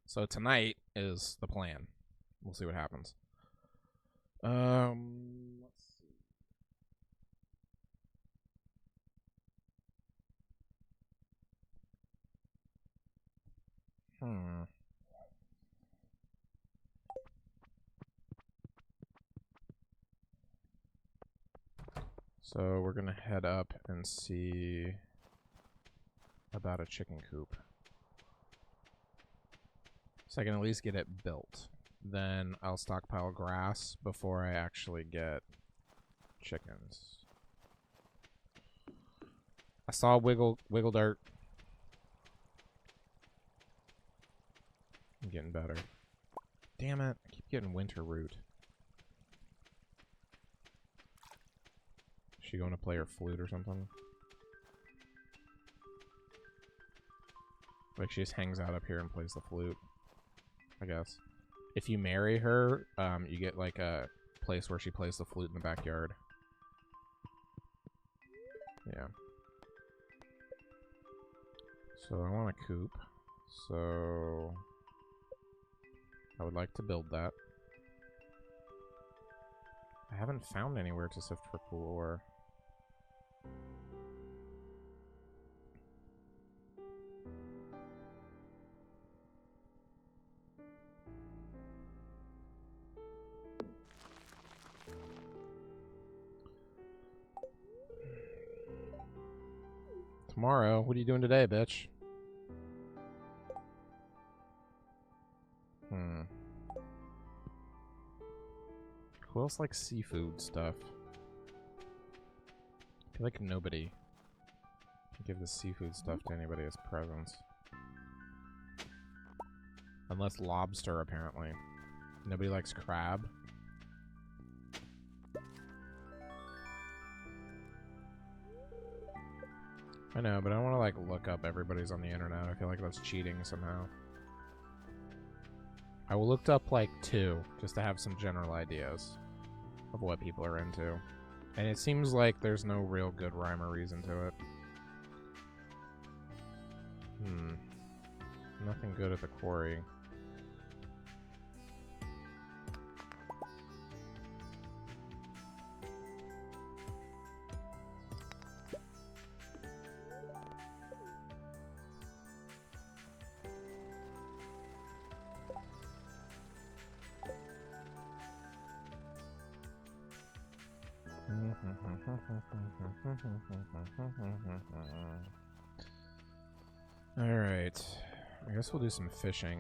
So tonight is the plan. We'll see what happens. Let's see. So we're gonna head up and see about a chicken coop. So I can at least get it built. Then I'll stockpile grass before I actually get chickens. I saw wiggle dirt. I'm getting better. Damn it, I keep getting winter root. Is she going to play her flute or something? Like she just hangs out up here and plays the flute, I guess. If you marry her, you get like a place where she plays the flute in the backyard. Yeah. So I want a coop. So I would like to build that. I haven't found anywhere to sift for cool ore. Tomorrow? What are you doing today, bitch? Who else likes seafood stuff? I feel like nobody can give the seafood stuff to anybody as presents. Unless lobster, apparently. Nobody likes crab. I know, but I don't want to, like, look up everybody's on the internet. I feel like that's cheating somehow. I looked up, like, 2, just to have some general ideas of what people are into. And it seems like there's no real good rhyme or reason to it. Nothing good at the quarry. Alright. I guess we'll do some fishing.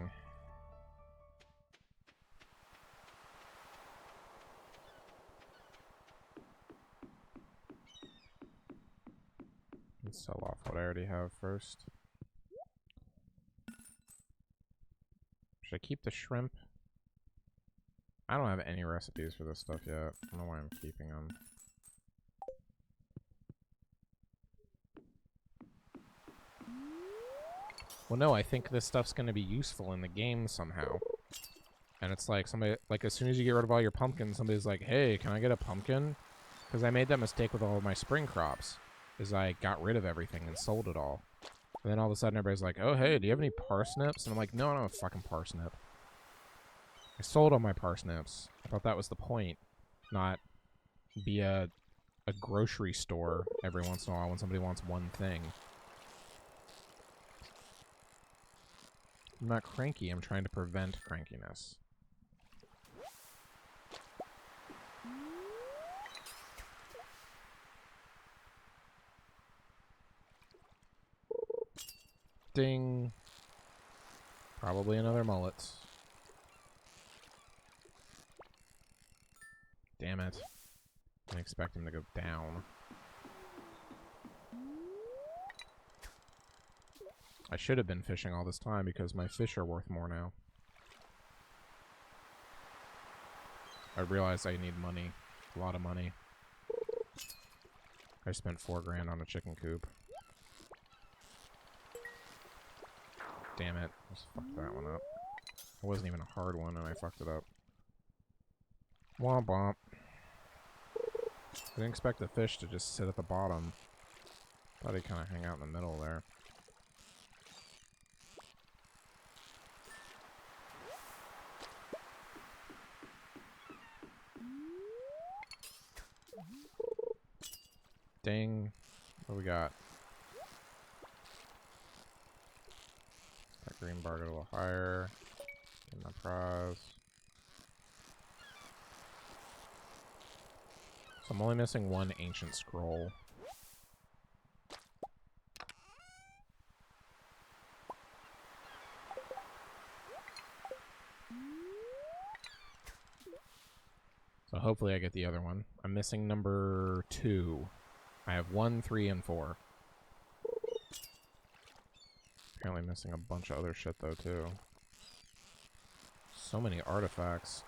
Let's sell off what I already have first. Should I keep the shrimp? I don't have any recipes for this stuff yet. I don't know why I'm keeping them. Well, no, I think this stuff's going to be useful in the game somehow. And it's like somebody, like as soon as you get rid of all your pumpkins, somebody's like, hey, can I get a pumpkin? Because I made that mistake with all of my spring crops. Is I got rid of everything and sold it all. And then all of a sudden everybody's like, oh, hey, do you have any parsnips? And I'm like, no, I don't have a fucking parsnip. I sold all my parsnips. I thought that was the point. Not be a grocery store every once in a while when somebody wants one thing. I'm not cranky. I'm trying to prevent crankiness. Ding. Probably another mullet. Damn it. I didn't expect him to go down. I should have been fishing all this time because my fish are worth more now. I realized I need money. A lot of money. I spent $4 grand on a chicken coop. Damn it. Just fucked that one up. It wasn't even a hard one and I fucked it up. Womp womp. I didn't expect the fish to just sit at the bottom. Thought he'd kind of hang out in the middle there. Ding. What do we got? That green bar go a little higher. Get my prize. So I'm only missing one ancient scroll. So hopefully I get the other one. I'm missing number 2. I have 1, 3, and 4. Apparently missing a bunch of other shit though too. So many artifacts.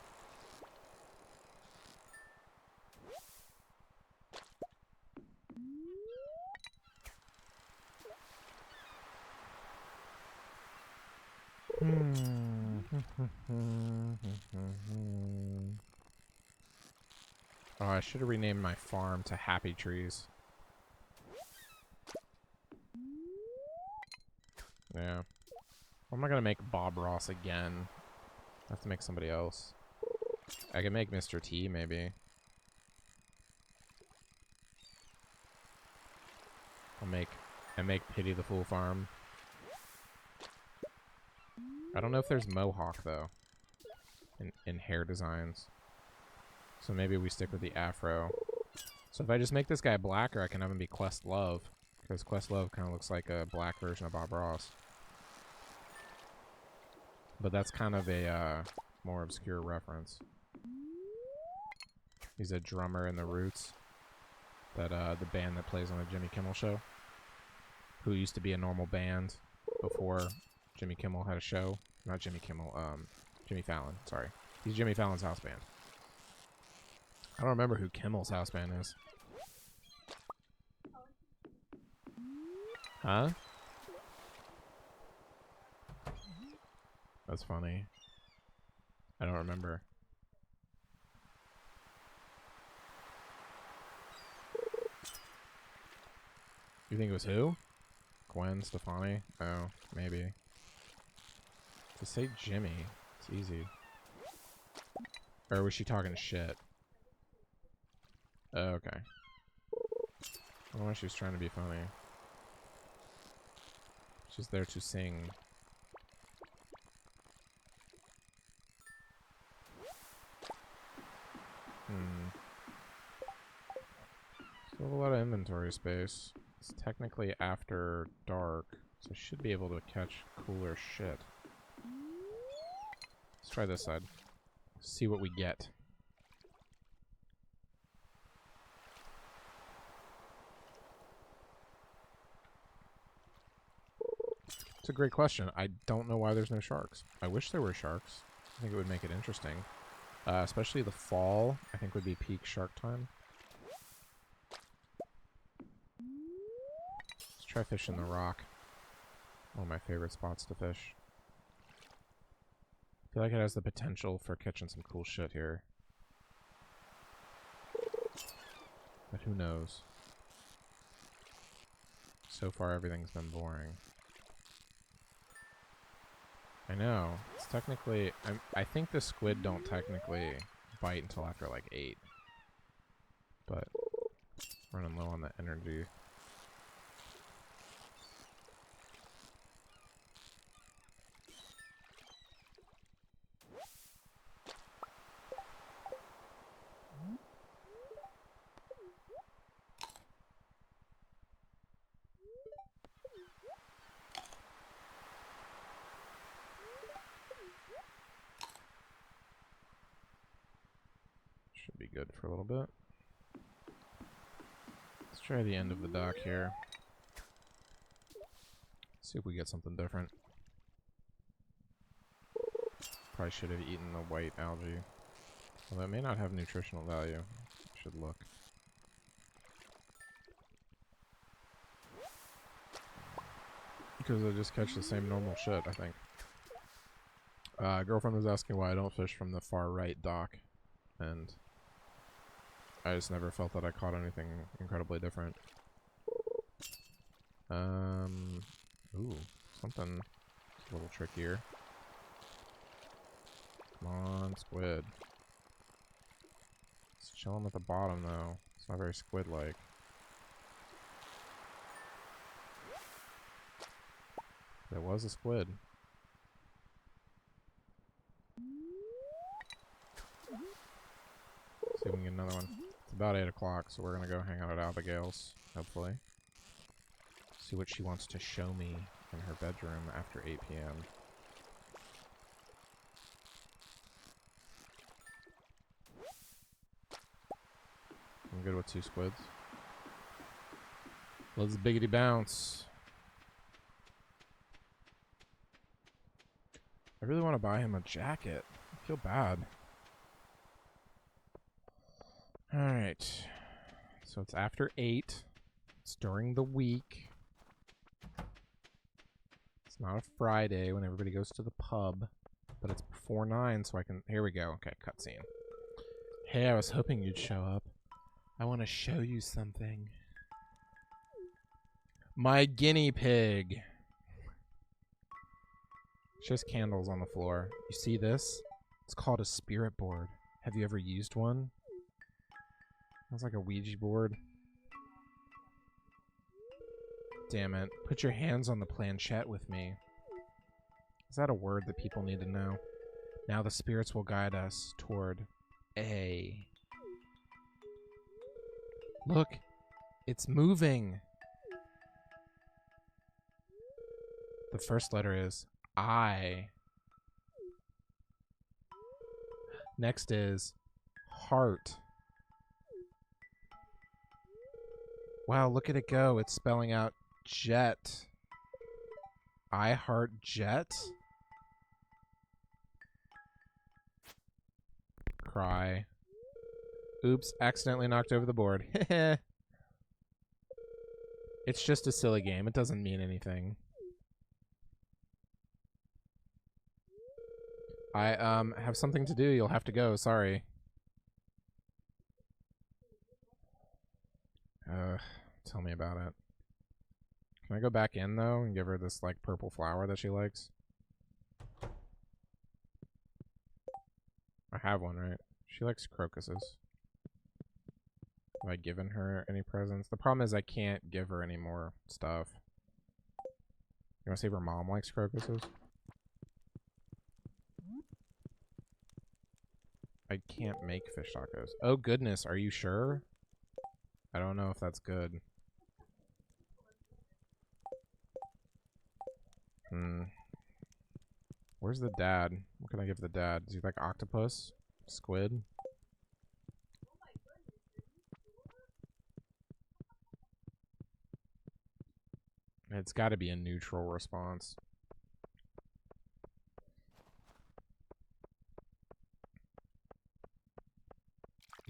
Oh, I should have renamed my farm to Happy Trees. Yeah. I'm not gonna make Bob Ross again. I have to make somebody else. I can make Mr. T, maybe. I make Pity the Fool Farm. I don't know if there's Mohawk, though. In hair designs. So maybe we stick with the afro. So if I just make this guy blacker, I can have him be Questlove. Because Questlove kind of looks like a black version of Bob Ross. But that's kind of a more obscure reference. He's a drummer in the Roots. That the band that plays on the Jimmy Kimmel Show. Who used to be a normal band before Jimmy Kimmel had a show. Not Jimmy Kimmel, Jimmy Fallon, sorry. He's Jimmy Fallon's house band. I don't remember who Kimmel's house band is. Huh? That's funny. I don't remember. You think it was who? Gwen Stefani? Oh, maybe. To say Jimmy, it's easy. Or was she talking shit? Oh, okay. I don't know if she was trying to be funny. She's there to sing. Still have a lot of inventory space. It's technically after dark, so I should be able to catch cooler shit. Let's try this side. See what we get. a great question. I don't know why there's no sharks. I wish there were sharks. I think it would make it interesting. Especially the fall, I think would be peak shark time. Let's try fishing the rock. One of my favorite spots to fish. I feel like it has the potential for catching some cool shit here. But who knows? So far, everything's been boring. I know. It's technically... I think the squid don't technically bite until after, like, 8. But running low on the energy. Should be good for a little bit. Let's try the end of the dock here. See if we get something different. Probably should have eaten the white algae. Although it may not have nutritional value. Should look. Because I just catch the same normal shit, I think. Girlfriend was asking why I don't fish from the far right dock. And I just never felt that I caught anything incredibly different. Ooh, something a little trickier. Come on, squid. It's chilling at the bottom, though. It's not very squid-like. There was a squid. See if we can get another one. It's about 8 o'clock, so we're gonna go hang out at Abigail's, hopefully. See what she wants to show me in her bedroom after 8 p.m. I'm good with 2 squids. Let's biggity bounce. I really want to buy him a jacket. I feel bad. Alright. So it's after 8. It's during the week. It's not a Friday when everybody goes to the pub. But it's before 9, so I can... Here we go. Okay, cutscene. Hey, I was hoping you'd show up. I want to show you something. My guinea pig. Just candles on the floor. You see this? It's called a spirit board. Have you ever used one? Sounds like a Ouija board. Damn it. Put your hands on the planchette with me. Is that a word that people need to know? Now the spirits will guide us toward A. Look! It's moving! The first letter is I. Next is heart. Wow, look at it go. It's spelling out jet. I heart jet? Cry. Oops, accidentally knocked over the board. It's just a silly game. It doesn't mean anything. I have something to do. You'll have to go. Sorry. Tell me about it. Can I go back in though and give her this like purple flower that she likes? I have one, right? She likes crocuses. Have I given her any presents? The problem is I can't give her any more stuff. You wanna see if her mom likes crocuses? I can't make fish tacos. Oh goodness, are you sure? I don't know if that's good. Where's the dad? What can I give the dad? Does he like octopus? Squid? It's got to be a neutral response.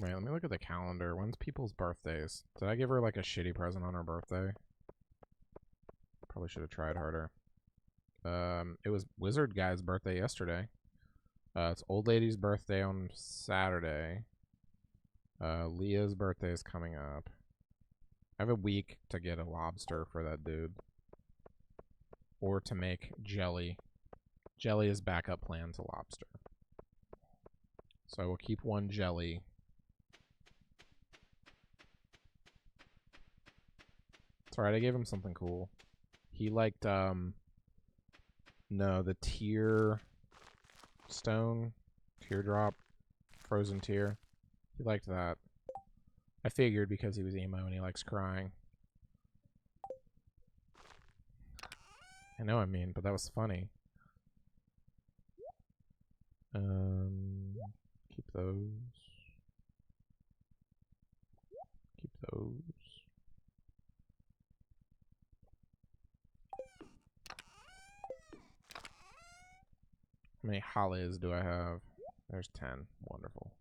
Wait, let me look at the calendar. When's people's birthdays? Did I give her like a shitty present on her birthday? Probably should have tried harder. It was Wizard Guy's birthday yesterday. It's Old Lady's birthday on Saturday. Leah's birthday is coming up. I have a week to get a lobster for that dude. Or to make jelly. Jelly is backup plan to lobster. So I will keep one jelly. It's alright, I gave him something cool. He liked, no, the tear stone, teardrop, frozen tear. He liked that. I figured because he was emo and he likes crying. I know, I mean, but that was funny. Keep those. Keep those. How many hollies do I have? There's 10. Wonderful.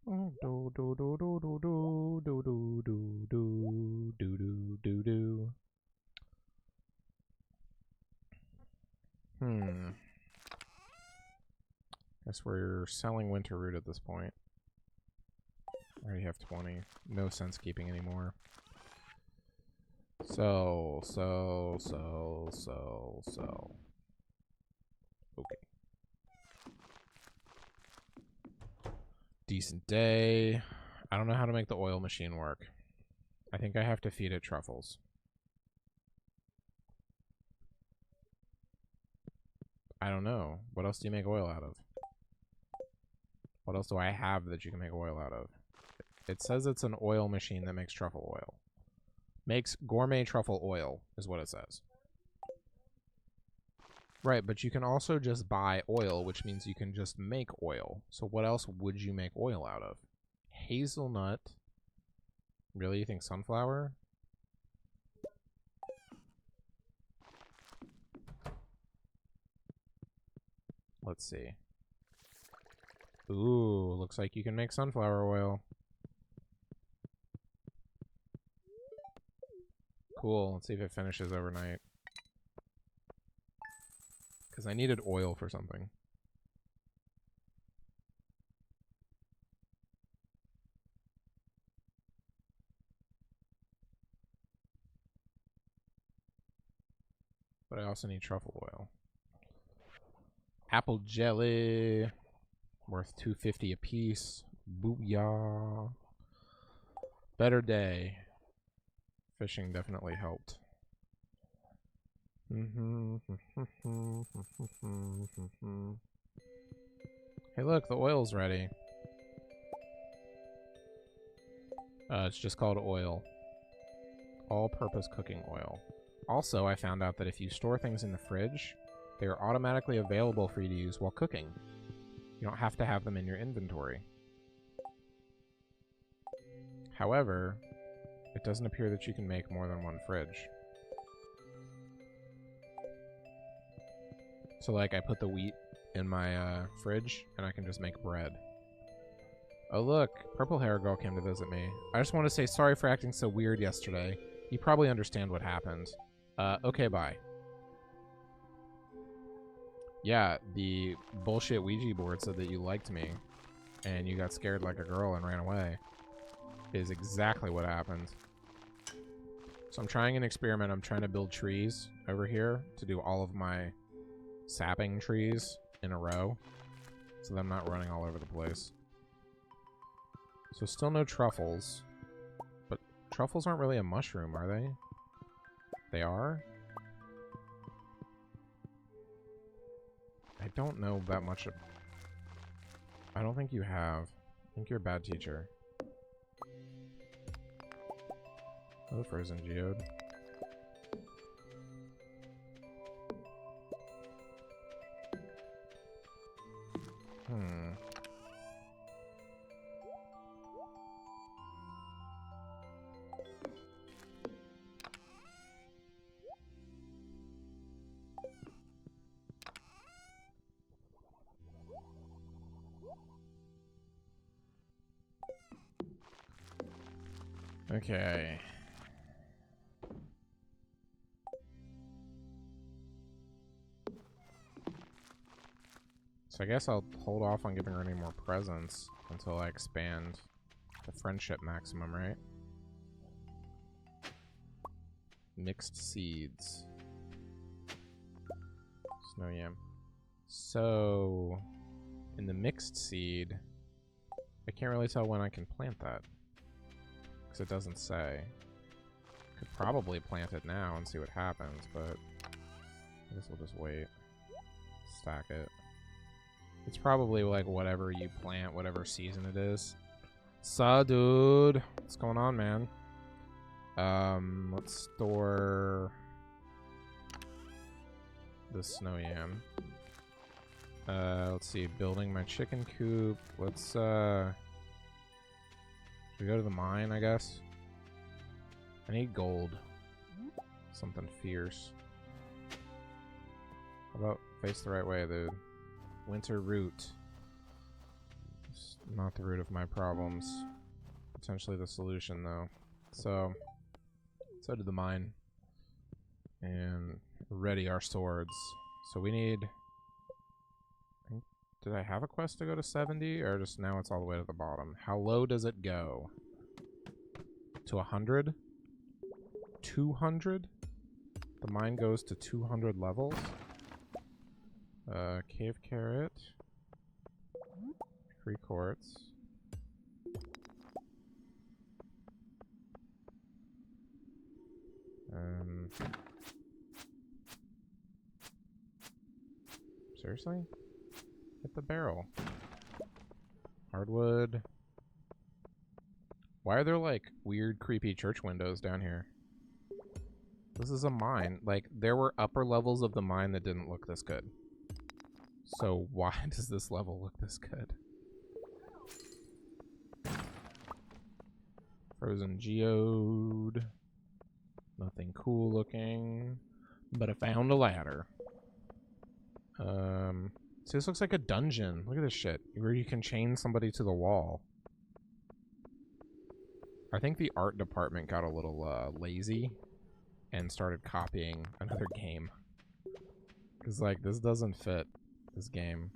Do do do do do do do do do do do do do. Guess we're selling winter root at this point. I already have 20. No sense keeping anymore. So. Okay. Decent day. I don't know how to make the oil machine work. I think I have to feed it truffles. I don't know. What else do you make oil out of? What else do I have that you can make oil out of? It says it's an oil machine that makes truffle oil. Makes gourmet truffle oil, is what it says. Right, but you can also just buy oil, which means you can just make oil. So what else would you make oil out of? Hazelnut. Really? You think sunflower? Let's see. Ooh, looks like you can make sunflower oil. Cool, let's see if it finishes overnight. Because I needed oil for something. But I also need truffle oil. Apple jelly. Worth $2.50 a piece. Booyah. Better day. Fishing definitely helped. Hey, look, the oil's ready. It's just called oil. All-purpose cooking oil. Also, I found out that if you store things in the fridge, they are automatically available for you to use while cooking. You don't have to have them in your inventory. However, it doesn't appear that you can make more than one fridge. So, like, I put the wheat in my fridge, and I can just make bread. Oh, look, Purple Hair Girl came to visit me. I just want to say sorry for acting so weird yesterday. You probably understand what happened. Okay, bye. Yeah, the bullshit Ouija board said that you liked me, and you got scared like a girl and ran away. Is exactly what happened. So I'm trying an experiment. I'm trying to build trees over here to do all of my sapping trees in a row, so that I'm not running all over the place. So still no truffles, but truffles aren't really a mushroom, are they? They are? I don't know that much. I don't think you have. I think you're a bad teacher. Oh, frozen geode. Okay. So I guess I'll hold off on giving her any more presents until I expand the friendship maximum, right? Mixed seeds. Snow yam. So, in the mixed seed, I can't really tell when I can plant that. Because it doesn't say. Could probably plant it now and see what happens, but I guess we'll just wait. Stack it. It's probably like whatever you plant, whatever season it is. Saw, dude. What's going on, man? Let's store the snow yam. Let's see, building my chicken coop. Let's, should we go to the mine, I guess? I need gold. Something fierce. How about face the right way, dude? Winter root. It's not the root of my problems. Potentially the solution, though. So to the mine. And ready our swords. So we need... Did I have a quest to go to 70? Or just now it's all the way to the bottom? How low does it go? To 100? 200? The mine goes to 200 levels? Cave carrot. Free quartz. Seriously? Hit the barrel. Hardwood. Why are there, like, weird, creepy church windows down here? This is a mine. Like, there were upper levels of the mine that didn't look this good. So why does this level look this good? Frozen geode. Nothing cool looking. But I found a ladder. So this looks like a dungeon. Look at this shit. Where you can chain somebody to the wall. I think the art department got a little lazy and started copying another game. Because, like, this doesn't fit this game.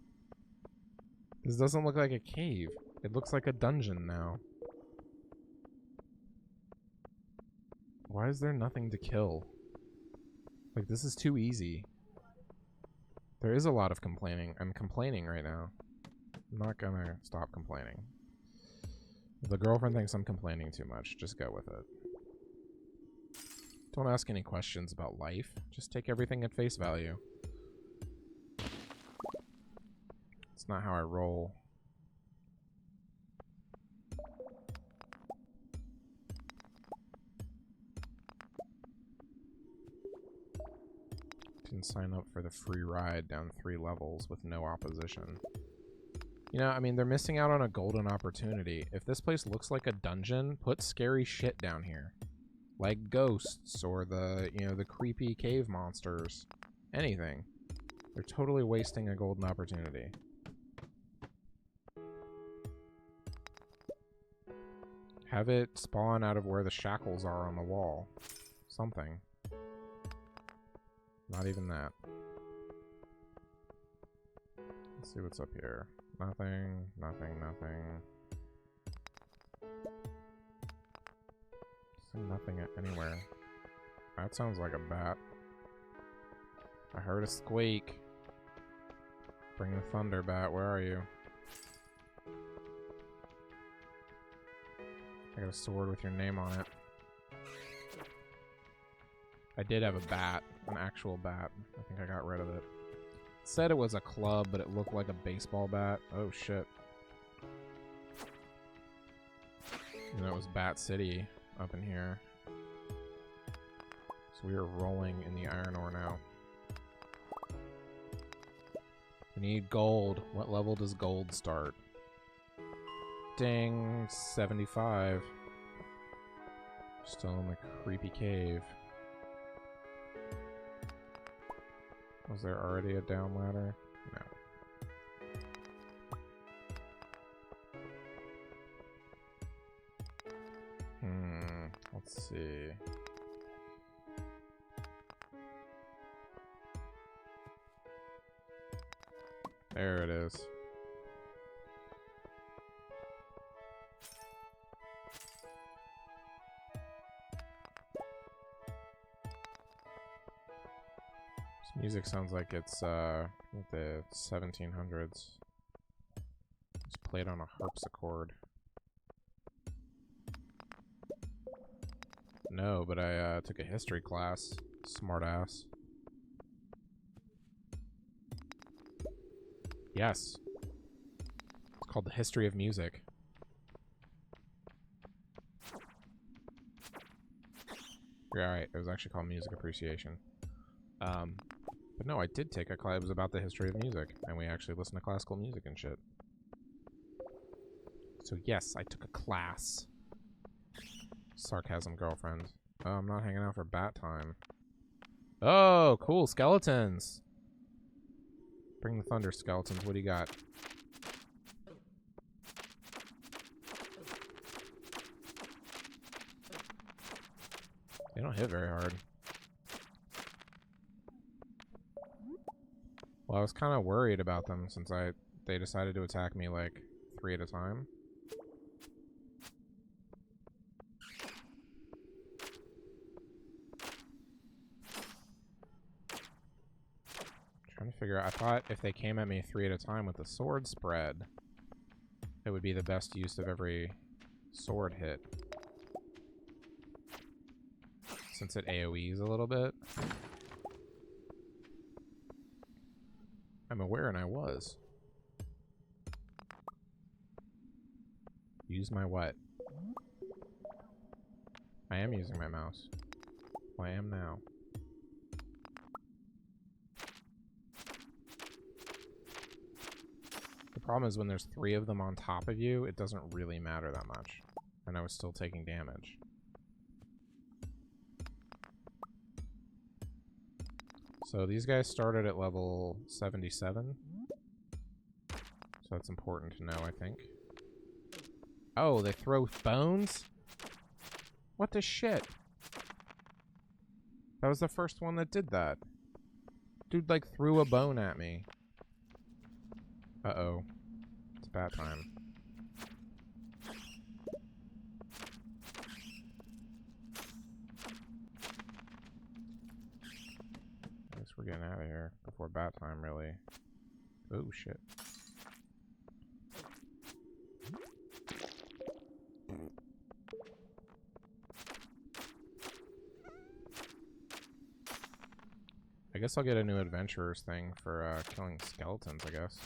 This doesn't look like a cave. It looks like a dungeon now. Why is there nothing to kill? Like, this is too easy. There is a lot of complaining. I'm complaining right now. I'm not gonna stop complaining. If the girlfriend thinks I'm complaining too much, just go with it. Don't ask any questions about life. Just take everything at face value. It's not how I roll. Can sign up for the free ride down 3 levels with no opposition. You know, I mean, they're missing out on a golden opportunity. If this place looks like a dungeon, put scary shit down here. Like ghosts or the, you know, the creepy cave monsters. Anything. They're totally wasting a golden opportunity. Have it spawn out of where the shackles are on the wall. Something. Not even that. Let's see what's up here. Nothing, nothing, nothing. See nothing anywhere. That sounds like a bat. I heard a squeak. Bring the thunder, bat. Where are you? I got a sword with your name on it. I did have a bat. An actual bat. I think I got rid of it. It said it was a club, but it looked like a baseball bat. Oh, shit. And that was Bat City up in here. So we are rolling in the iron ore now. We need gold. What level does gold start? Ding, 75. Still in the creepy cave. Was there already a down ladder? No. see. There it is. This music sounds like it's the 1700s. It's played on a harpsichord. No, but I took a history class. Smartass. Yes. It's called The History of Music. You're alright. It was actually called Music Appreciation. But no, I did take a class. It was about the history of music, and we actually listened to classical music and shit. So yes, I took a class. Sarcasm, girlfriend. Oh, I'm not hanging out for bat time. Oh, cool. Skeletons. Bring the thunder, skeletons. What do you got? They don't hit very hard. Well, I was kind of worried about them since they decided to attack me like 3 at a time. Trying to figure out. I thought if they came at me 3 at a time with the sword spread, it would be the best use of every sword hit. Since it AoEs a little bit. I'm aware, and I was. Use my what? I am using my mouse. Well, I am now. The problem is when there's 3 of them on top of you, it doesn't really matter that much. And I was still taking damage. So these guys started at level 77. So that's important to know, I think. Oh, they throw bones? What the shit? That was the first one that did that. Dude, like, threw a bone at me. Uh-oh. It's bat time. We're getting out of here before bat time, really. Oh, shit. I guess I'll get a new adventurer's thing for killing skeletons, I guess.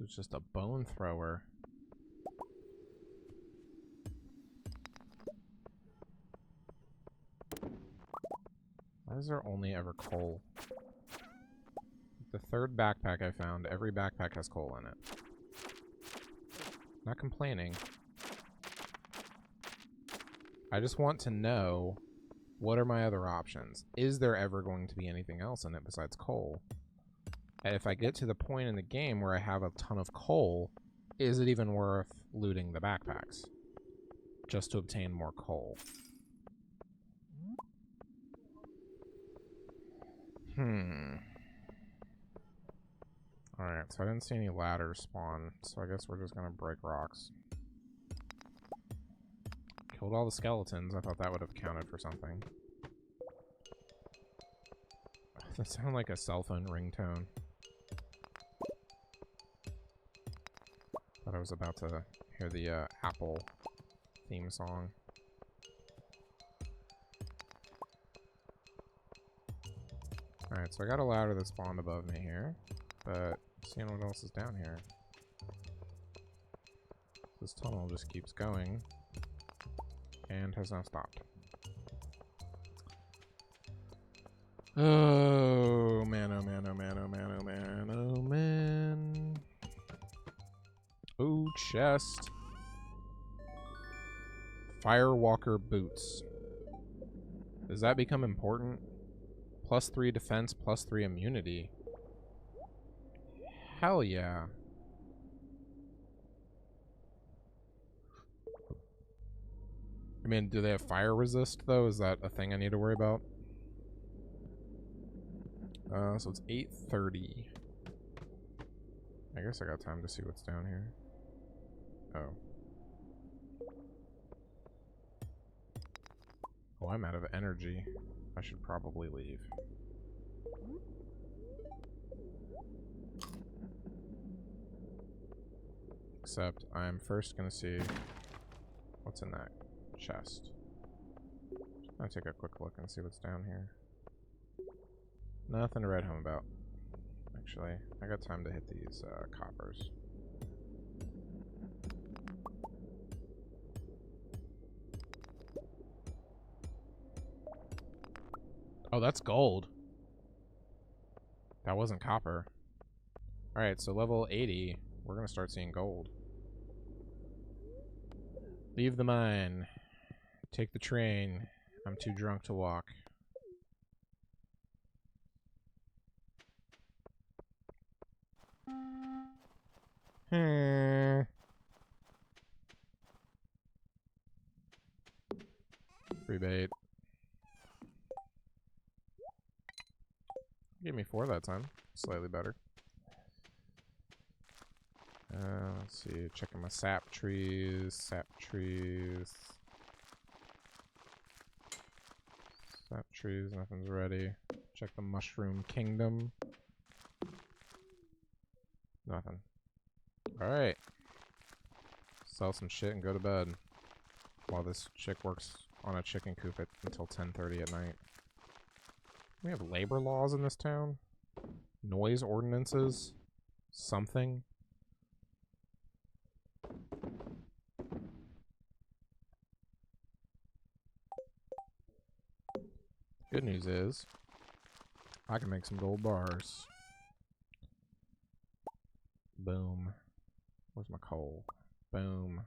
It's just a bone thrower. Why is there only ever coal? The 3rd backpack I found, every backpack has coal in it. Not complaining. I just want to know, what are my other options? Is there ever going to be anything else in it besides coal? And if I get to the point in the game where I have a ton of coal, is it even worth looting the backpacks? Just to obtain more coal. Alright, so I didn't see any ladders spawn, so I guess we're just gonna break rocks. Killed all the skeletons. I thought that would have counted for something. That sounded like a cell phone ringtone. Thought I was about to hear the Apple theme song. Alright, so I got a ladder that spawned above me here, but seeing what else is down here. This tunnel just keeps going and has now stopped. Oh man, oh man, oh man, oh man, oh man, oh man. Oh, chest. Firewalker boots. Does that become important? +3 defense, +3 immunity. Hell yeah. I mean, do they have fire resist, though? Is that a thing I need to worry about? So it's 8:30. I guess I got time to see what's down here. Oh. Oh, I'm out of energy. I should probably leave. Except I'm first gonna see what's in that chest. Just gonna take a quick look and see what's down here. Nothing to write home about. Actually, I got time to hit these coppers. Oh, that's gold. That wasn't copper. Alright, so level 80, we're gonna start seeing gold. Leave the mine. Take the train. I'm too drunk to walk. Free bait. Gave me 4 that time. Slightly better. Let's see. Checking my sap trees. Sap trees. Sap trees. Nothing's ready. Check the mushroom kingdom. Nothing. Alright. Sell some shit and go to bed. While this chick works on a chicken coop until 10:30 at night. We have labor laws in this town? Noise ordinances? Something? Good news is, I can make some gold bars. Boom. Where's my coal? Boom.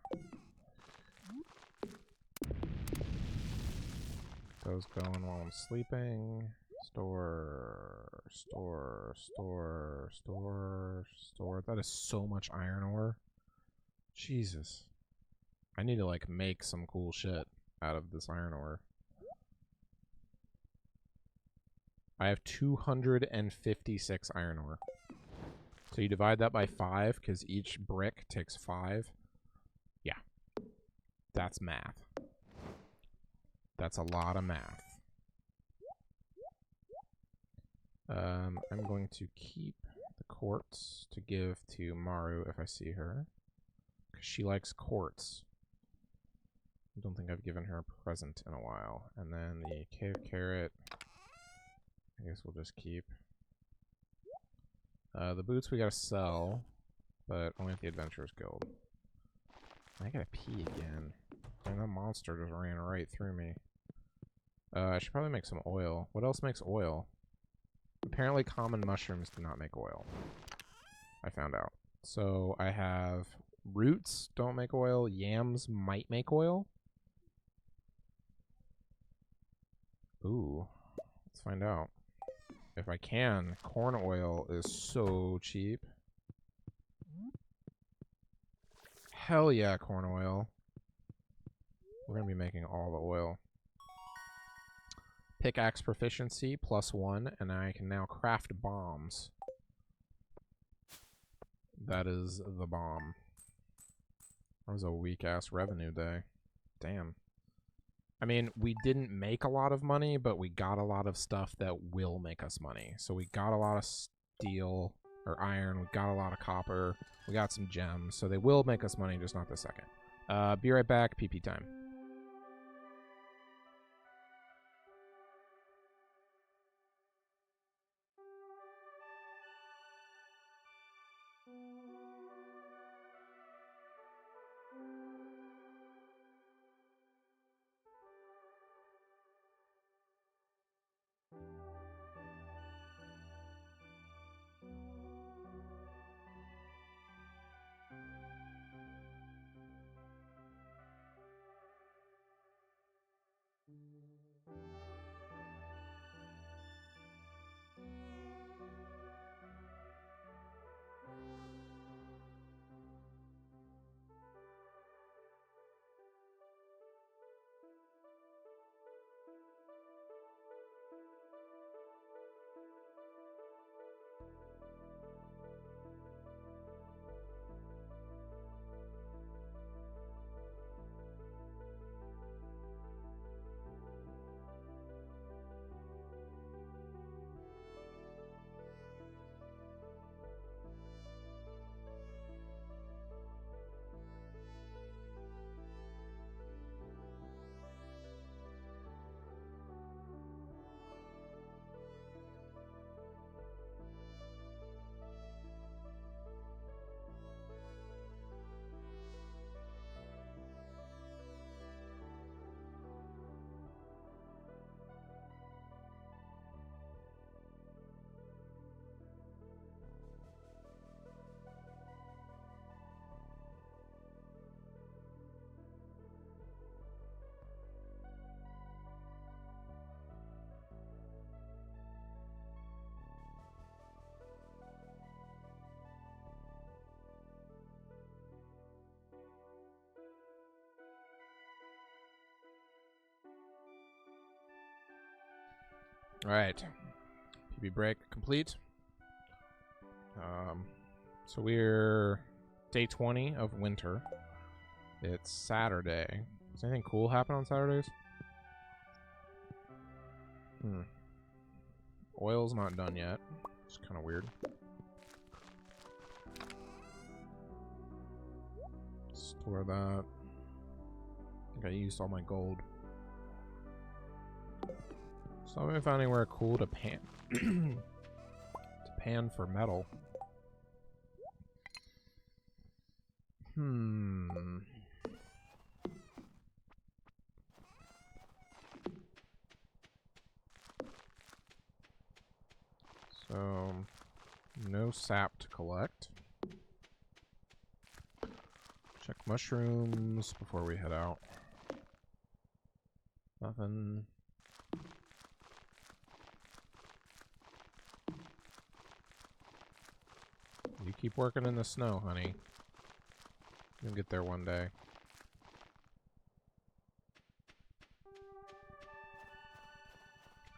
Those going while I'm sleeping. Store. That is so much iron ore. Jesus. I need to, like, make some cool shit out of this iron ore. I have 256 iron ore. So you divide that by 5, because each brick takes 5. Yeah. That's math. That's a lot of math. I'm going to keep the quartz to give to Maru if I see her. Because she likes quartz. I don't think I've given her a present in a while. And then the cave carrot, I guess we'll just keep. The boots we gotta sell, but only at the Adventurers Guild. I gotta pee again. And that monster just ran right through me. I should probably make some oil. What else makes oil? Apparently common mushrooms do not make oil. I found out. So I have roots don't make oil. Yams might make oil. Ooh. Let's find out. If I can, corn oil is so cheap. Hell yeah, corn oil. We're going to be making all the oil. Pickaxe proficiency +1, and I can now craft bombs. That is the bomb. That was a weak-ass revenue day. Damn. I mean, we didn't make a lot of money, but we got a lot of stuff that will make us money. So we got a lot of steel, or iron, we got a lot of copper, we got some gems, so they will make us money, just not this second. Be right back, PP time. Alright. PB break complete. So we're day 20 of winter. It's Saturday. Does anything cool happen on Saturdays? Oil's not done yet. It's kind of weird. Store that. I think I used all my gold. So I haven't found anywhere cool to pan to pan for metal. So no sap to collect. Check mushrooms before we head out. Nothing. You keep working in the snow, honey. You'll get there one day.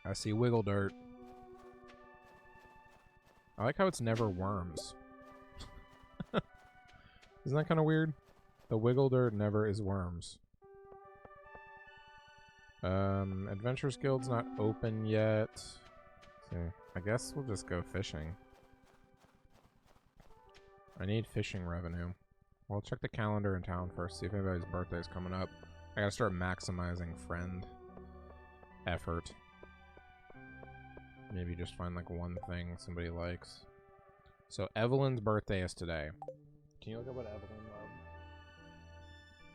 I see wiggle dirt. I like how it's never worms. Isn't that kind of weird? The wiggle dirt never is worms. Adventures Guild's not open yet. So I guess we'll just go fishing. I need fishing revenue. Well, check the calendar in town first, see if anybody's birthday's coming up. I gotta start maximizing friend effort. Maybe just find like one thing somebody likes. So Evelyn's birthday is today. Can you look at what Evelyn loves?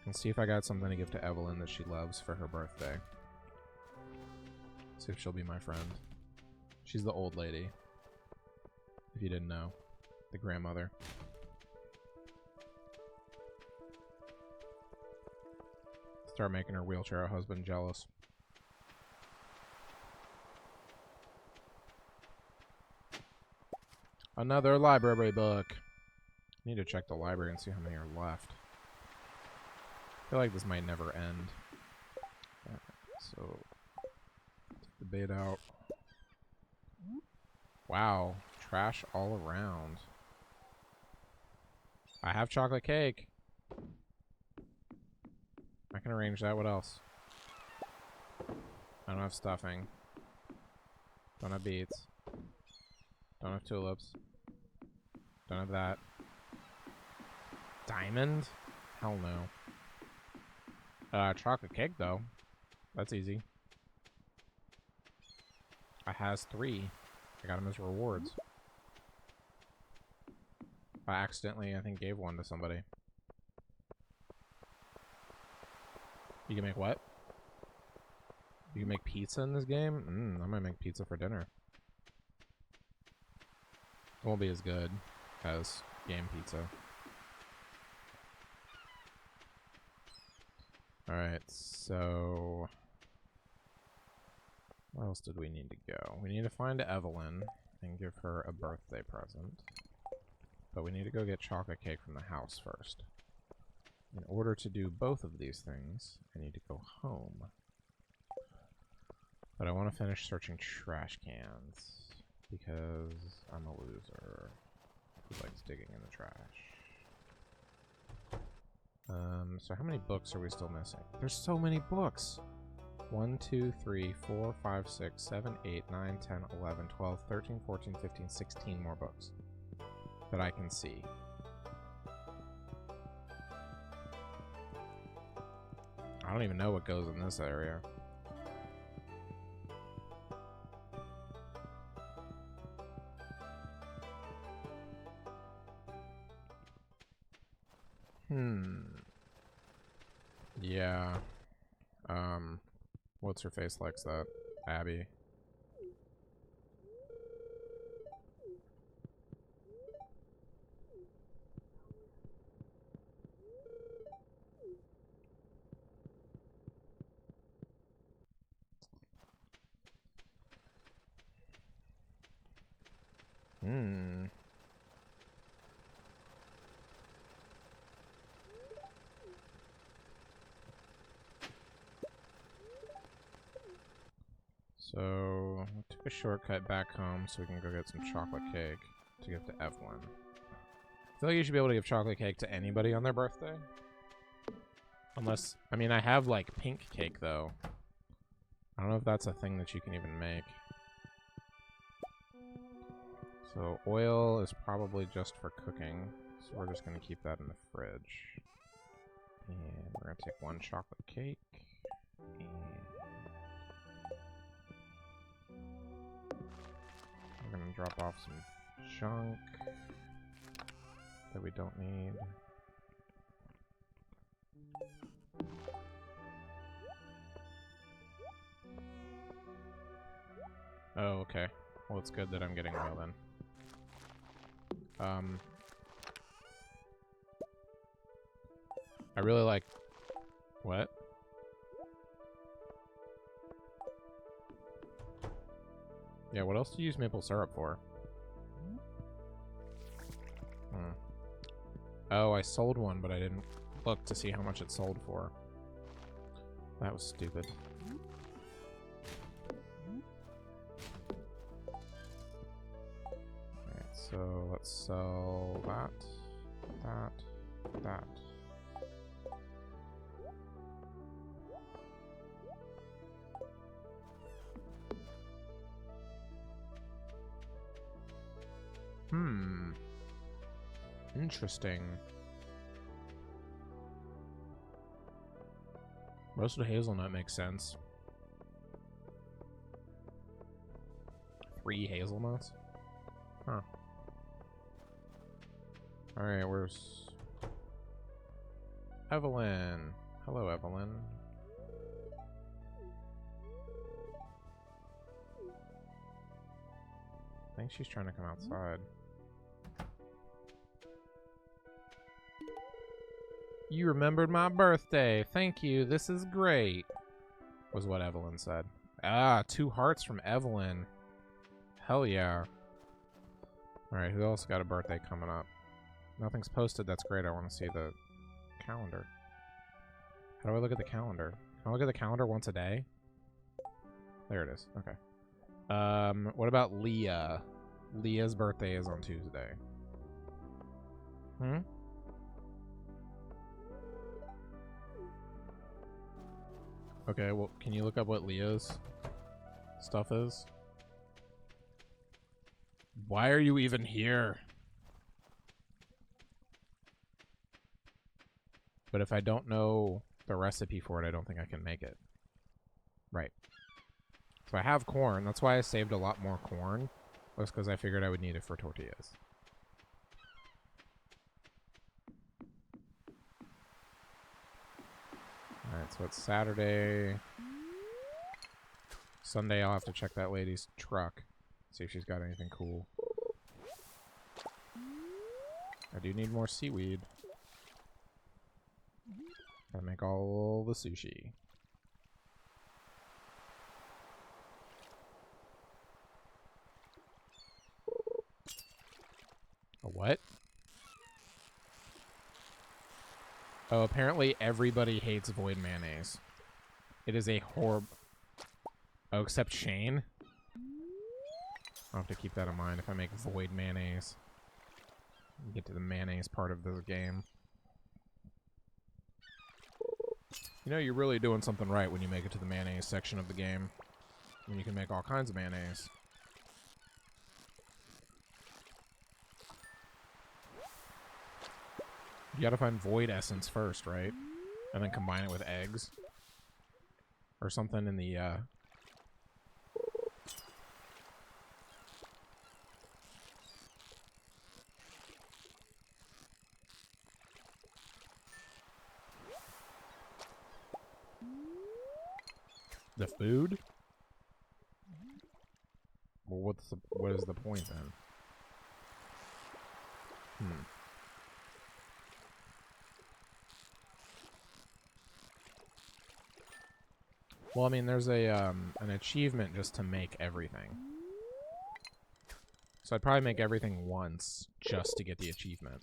And see if I got something to give to Evelyn that she loves for her birthday. See if she'll be my friend. She's the old lady. If you didn't know. The grandmother. Start making her wheelchair husband jealous. Another library book. Need to check the library and see how many are left. I feel like this might never end. So, take the bait out. Wow, trash all around. I have chocolate cake. I can arrange that. What else? I don't have stuffing. Don't have beets. Don't have tulips. Don't have that. Diamond? Hell no. Chocolate cake though. That's easy. I has 3. I got them as rewards. I accidentally, I think, gave one to somebody. You can make what? You can make pizza in this game? I might make pizza for dinner. It won't be as good as game pizza. Alright, so... where else did we need to go? We need to find Evelyn and give her a birthday present. But we need to go get chocolate cake from the house first. In order to do both of these things, I need to go home. But I want to finish searching trash cans. Because I'm a loser who likes digging in the trash. So how many books are we still missing? There's so many books! 1, 2, 3, 4, 5, 6, 7, 8, 9, 10, 11, 12, 13, 14, 15, 16 more books that I can see. I don't even know what goes in this area. Yeah. What's her face likes that? Abby. So, I took a shortcut back home so we can go get some chocolate cake to give to Evelyn. I feel like you should be able to give chocolate cake to anybody on their birthday. Unless, I mean, I have, like, pink cake, though. I don't know if that's a thing that you can even make. So, oil is probably just for cooking. So we're just going to keep that in the fridge. And we're going to take one chocolate cake. And we're going to drop off some junk that we don't need. Oh, okay. Well, it's good that I'm getting oil then. I really like... What? Yeah, what else do you use maple syrup for? Oh, I sold one, but I didn't look to see how much it sold for. That was stupid. Alright, so let's sell that, that. Interesting. Roasted hazelnut makes sense. 3 hazelnuts? Huh. Alright, where's Evelyn? Hello, Evelyn. I think she's trying to come outside. You remembered my birthday. Thank you. This is great. Was what Evelyn said. Ah, 2 hearts from Evelyn. Hell yeah. Alright, who else got a birthday coming up? Nothing's posted. That's great. I want to see the calendar. How do I look at the calendar? Can I look at the calendar once a day? There it is. Okay. What about Leah? Leah's birthday is on Tuesday. Okay, well, can you look up what Leah's stuff is? Why are you even here? But if I don't know the recipe for it, I don't think I can make it. Right. So I have corn. That's why I saved a lot more corn. Was because I figured I would need it for tortillas. Alright, so it's Saturday. Sunday, I'll have to check that lady's truck. See if she's got anything cool. I do need more seaweed. Gotta make all the sushi. A what? Oh, apparently everybody hates void mayonnaise. It is a horrible... Oh, except Shane? I'll have to keep that in mind if I make void mayonnaise. Get to the mayonnaise part of this game. You know, you're really doing something right when you make it to the mayonnaise section of the game. When you can make all kinds of mayonnaise. You gotta find void essence first, right? And then combine it with eggs. Or something in the, the food? Well, what is the point then? Well, I mean, there's a an achievement just to make everything. So I'd probably make everything once just to get the achievement.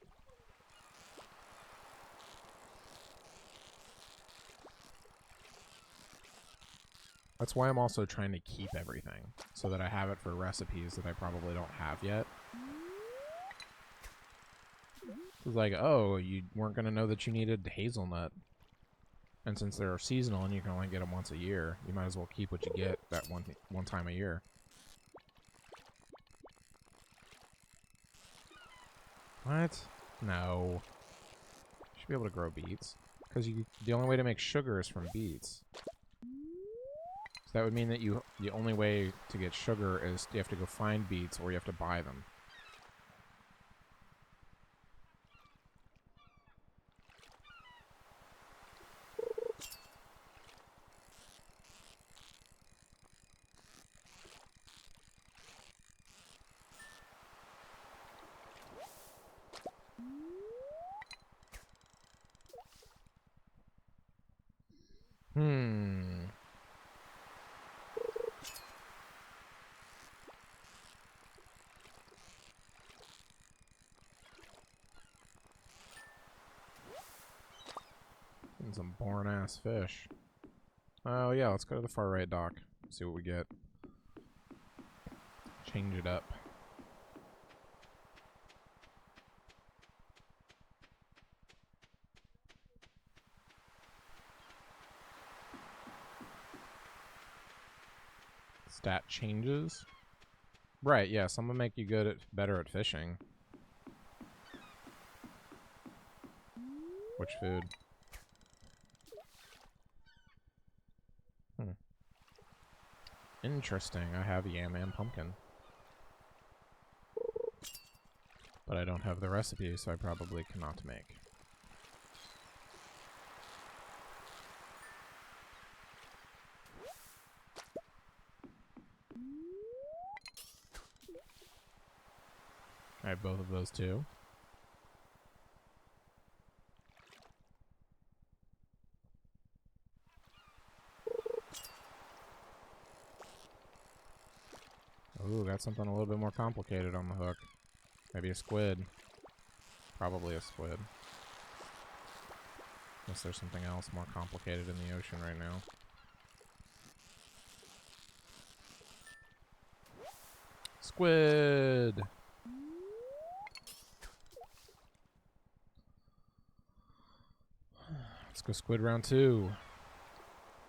That's why I'm also trying to keep everything, so that I have it for recipes that I probably don't have yet. It's like, oh, you weren't going to know that you needed hazelnut. And since they're seasonal and you can only get them once a year, you might as well keep what you get that one time a year. What? No. You should be able to grow beets. Because the only way to make sugar is from beets. So that would mean that the only way to get sugar is you have to go find beets or you have to buy them. And some boring-ass fish. Oh, yeah, let's go to the far right dock. See what we get. Change it up. Stat changes? Right, yeah, some will make you better at fishing. Which food? Interesting, I have yam and pumpkin. But I don't have the recipe, so I probably cannot make. I have both of those too. Ooh, got something a little bit more complicated on the hook. Maybe a squid. Probably a squid. Unless there's something else more complicated in the ocean right now. Squid! Let's go squid round 2.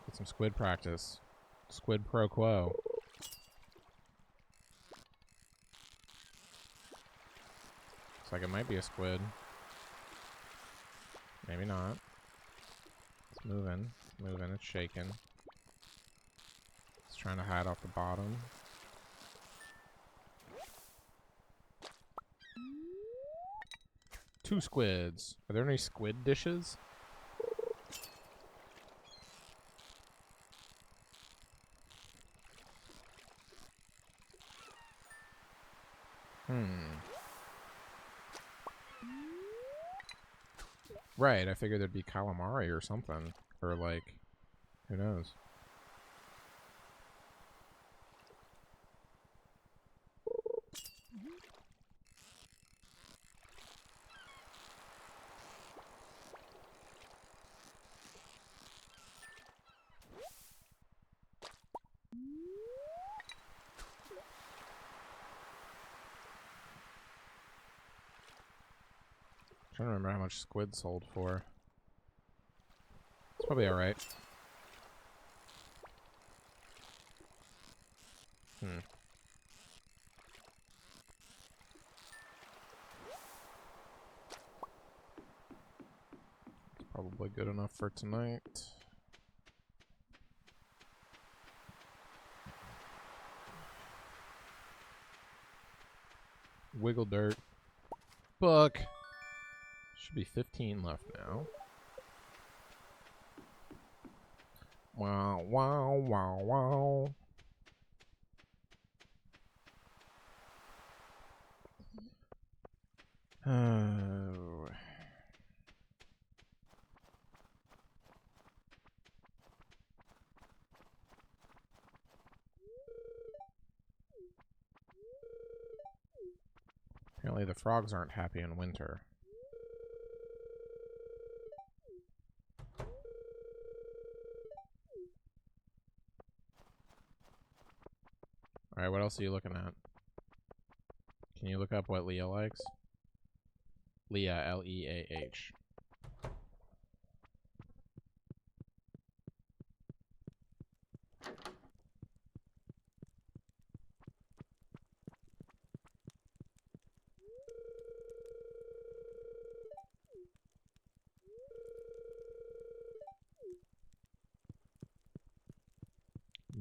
Get some squid practice. Squid pro quo. Looks like it might be a squid. Maybe not. It's moving. It's moving. It's shaking. It's trying to hide off the bottom. Two squids. Are there any squid dishes? Right, I figured there'd be calamari or something. Or like, who knows? Trying to remember how much squid sold for. It's probably alright. Probably good enough for tonight. Wiggle dirt. Book. Should be 15 left now. Wow, wow, wow, wow. Oh. Apparently the frogs aren't happy in winter. Alright, what else are you looking at? Can you look up what Leah likes? Leah, L-E-A-H.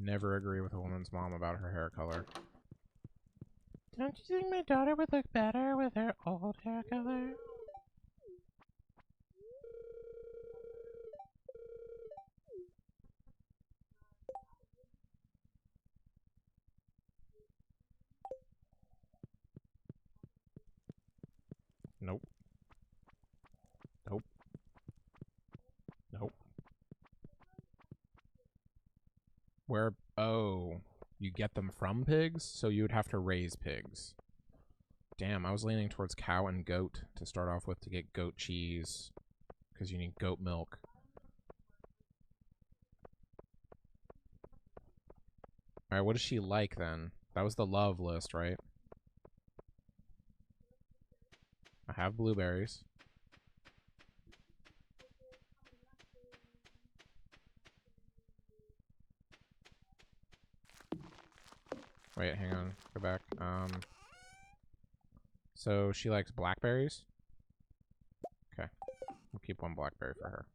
Never agree with a woman's mom about her hair color. Don't you think my daughter would look better with her old hair color? Nope. Nope. Nope. Where? Oh, you get them from pigs? So you would have to raise pigs. Damn, I was leaning towards cow and goat to start off with to get goat cheese. Because you need goat milk. Alright, what does she like then? That was the love list, right? I have blueberries. Wait, hang on. Go back. So she likes blackberries? Okay. We'll keep one blackberry for her.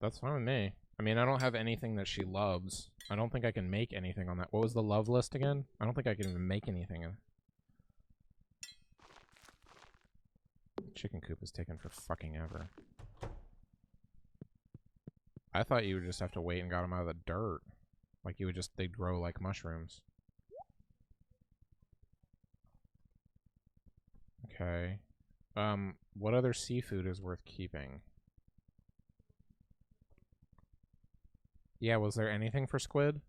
That's fine with me. I mean, I don't have anything that she loves. I don't think I can make anything on that. What was the love list again? I don't think I can even make anything. Chicken coop is taking for fucking ever. I thought you would just have to wait and got them out of the dirt. Like you would just, they'd grow like mushrooms. Okay. What other seafood is worth keeping? Yeah, was there anything for squid?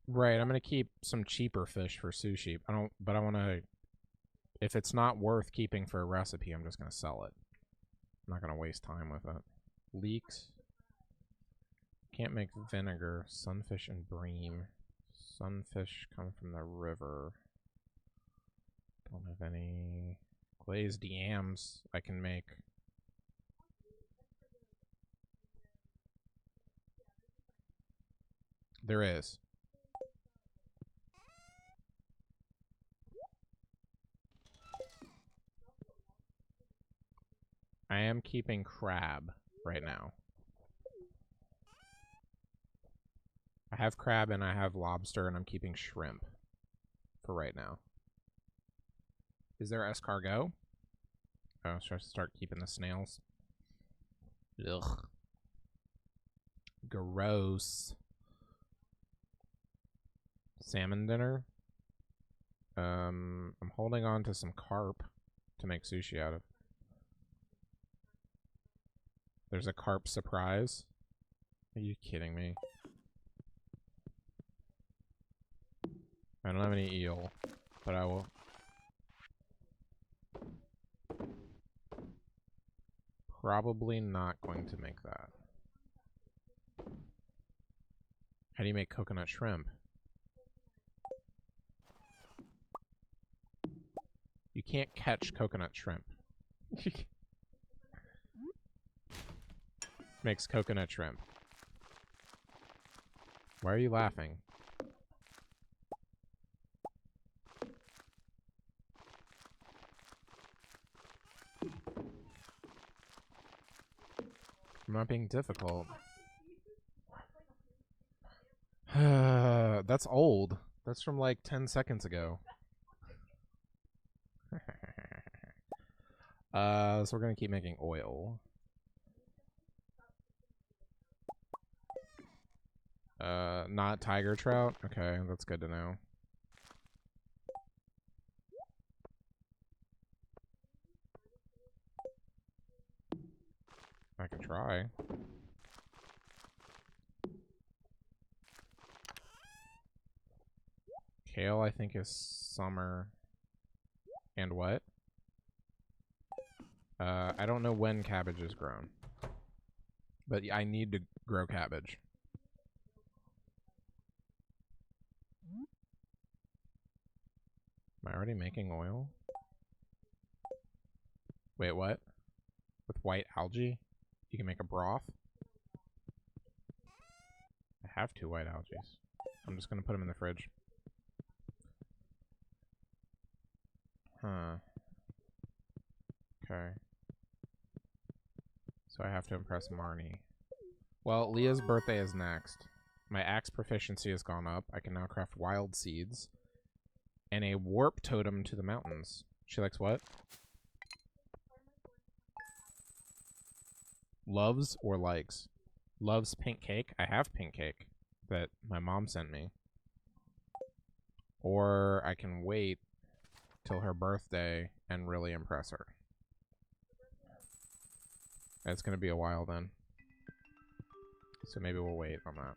Right, I'm gonna keep some cheaper fish for sushi. But I wanna, if it's not worth keeping for a recipe, I'm just gonna sell it. I'm not gonna waste time with it. Leeks. Can't make vinegar. Sunfish and bream. Sunfish come from the river. Don't have any glazed yams I can make. There is. I am keeping crab right now. I have crab and I have lobster and I'm keeping shrimp for right now. Is there escargot? Oh, should I start keeping the snails? Ugh. Gross. Salmon dinner. I'm holding on to some carp to make sushi out of. There's a carp surprise. Are you kidding me? I don't have any eel, but I will. Probably not going to make that. How do you make coconut shrimp? You can't catch coconut shrimp. Makes coconut shrimp. Why are you laughing? I'm not being difficult. That's old. That's from like 10 seconds ago. So we're gonna keep making oil. Not tiger trout? Okay, that's good to know. I can try. Kale, I think, is summer. And what? I don't know when cabbage is grown. But I need to grow cabbage. Am I already making oil? Wait, what? With white algae? You can make a broth? I have 2 white algae. I'm just gonna put them in the fridge. Huh. Okay. So I have to impress Marnie. Well, Leah's birthday is next. My axe proficiency has gone up. I can now craft wild seeds. And a warp totem to the mountains. She likes what? Loves or likes? Loves pink cake. I have pink cake that my mom sent me. Or I can wait till her birthday and really impress her. It's going to be a while then. So maybe we'll wait on that.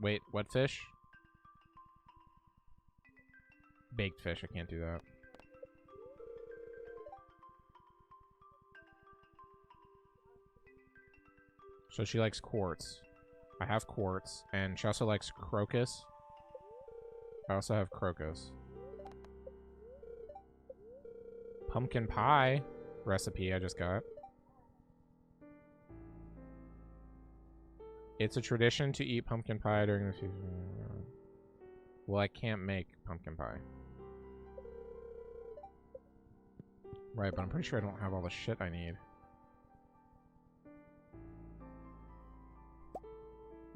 Wait, what fish? Baked fish, I can't do that. So she likes quartz. I have quartz, and she also likes crocus. I also have crocus. Pumpkin pie recipe I just got. It's a tradition to eat pumpkin pie during the season. Well, I can't make pumpkin pie. Right, but I'm pretty sure I don't have all the shit I need.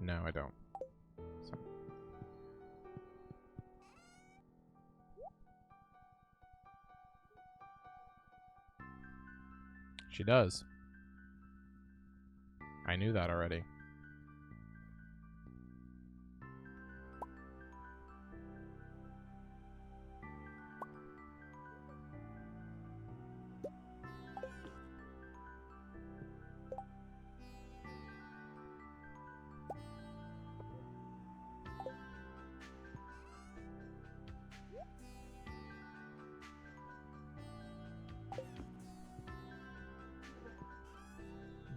No, I don't. So. She does. I knew that already.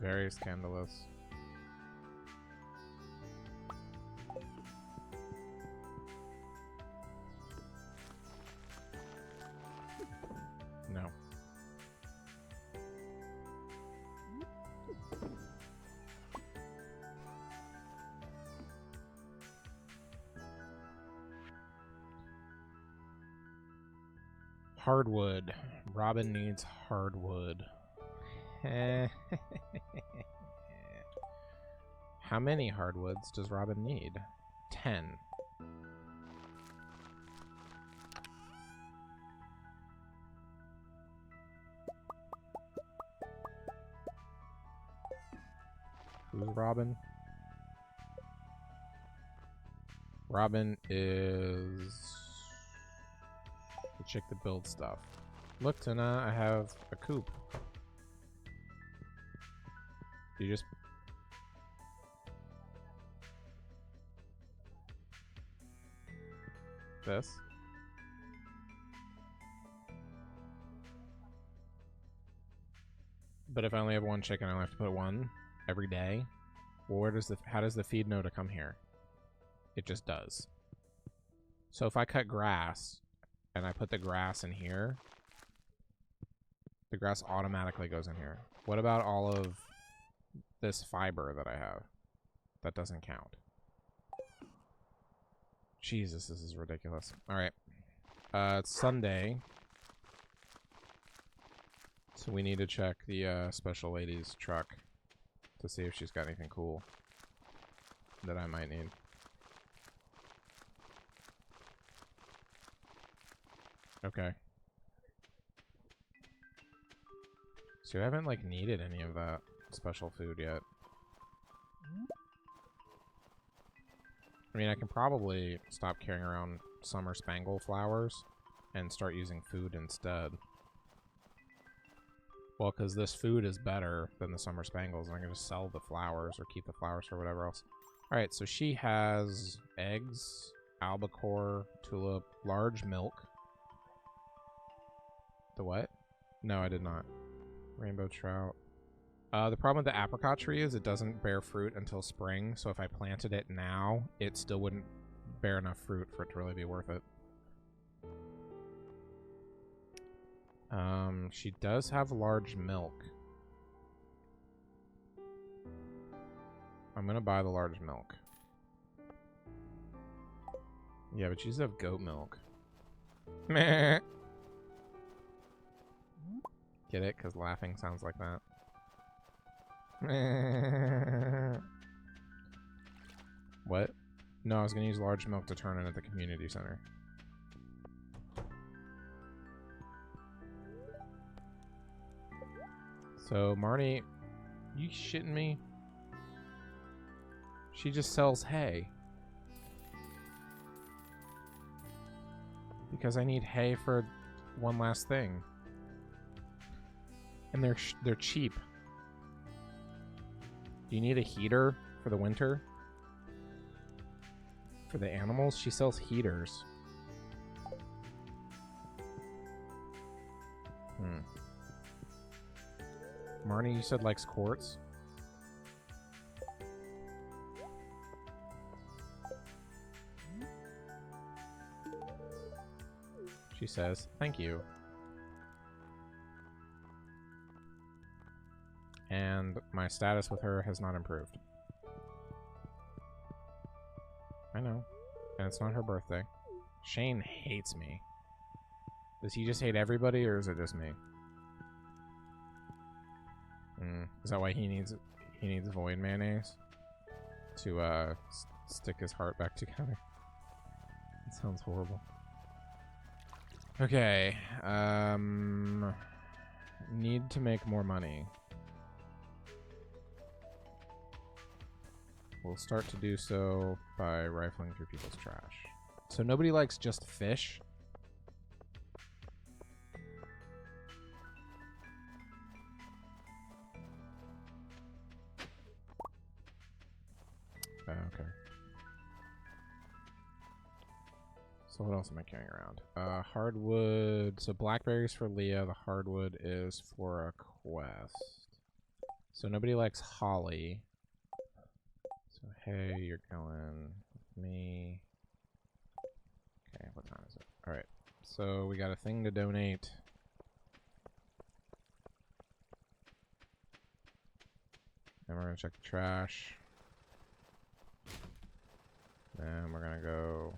Very scandalous. No. Hardwood. Robin needs hardwood. How many hardwoods does Robin need? 10. Who's Robin? Robin is the chick that builds stuff. Look, Tana, I have a coop. You just... This? But if I only have one chicken, I'll have to put one every day. Well, where does the... How does the feed know to come here? It just does. So if I cut grass, and I put the grass in here, the grass automatically goes in here. What about all of this fiber that I have? That doesn't count. Jesus, this is ridiculous. Alright. It's Sunday. So we need to check the special lady's truck to see if she's got anything cool that I might need. Okay. So I haven't, like, needed any of that special food yet. I mean, I can probably stop carrying around summer spangle flowers and start using food instead. Well, because this food is better than the summer spangles, and I'm going to sell the flowers or keep the flowers for whatever else. All right, so she has eggs, albacore, tulip, large milk. The what? No, I did not. Rainbow trout. The problem with the apricot tree is it doesn't bear fruit until spring, so if I planted it now, it still wouldn't bear enough fruit for it to really be worth it. She does have large milk. I'm gonna buy the large milk. Yeah, but she does have goat milk. Meh. Get it? Because laughing sounds like that. Meh. What? No, I was gonna use large milk to turn in at the community center. So, Marnie, you shitting me? She just sells hay. Because I need hay for one last thing. And they're cheap. Do you need a heater for the winter? For the animals? She sells heaters. Marnie, you said likes quartz? She says, thank you. And my status with her has not improved. I know. And it's not her birthday. Shane hates me. Does he just hate everybody, or is it just me? Is that why he needs void mayonnaise? To, stick his heart back together? That sounds horrible. Okay, need to make more money. We'll start to do so by rifling through people's trash. So nobody likes just fish? Okay. So what else am I carrying around? Hardwood. So blackberries for Leah. The hardwood is for a quest. So nobody likes holly. So hey, you're going with me. Okay, what time is it? Alright. So we got a thing to donate. And we're gonna check the trash. Then we're gonna go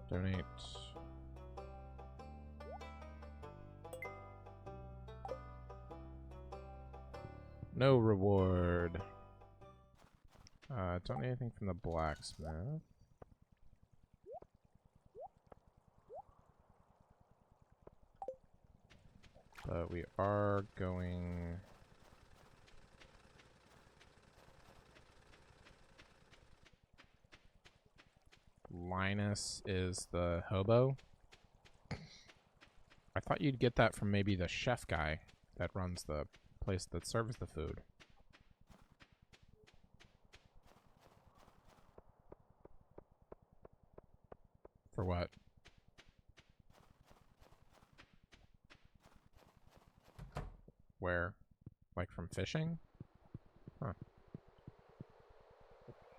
donate. No reward. Don't need anything from the blacksmith. But we are going... Linus is the hobo. I thought you'd get that from maybe the chef guy that runs the place that serves the food. For what? Where? Like from fishing? Huh.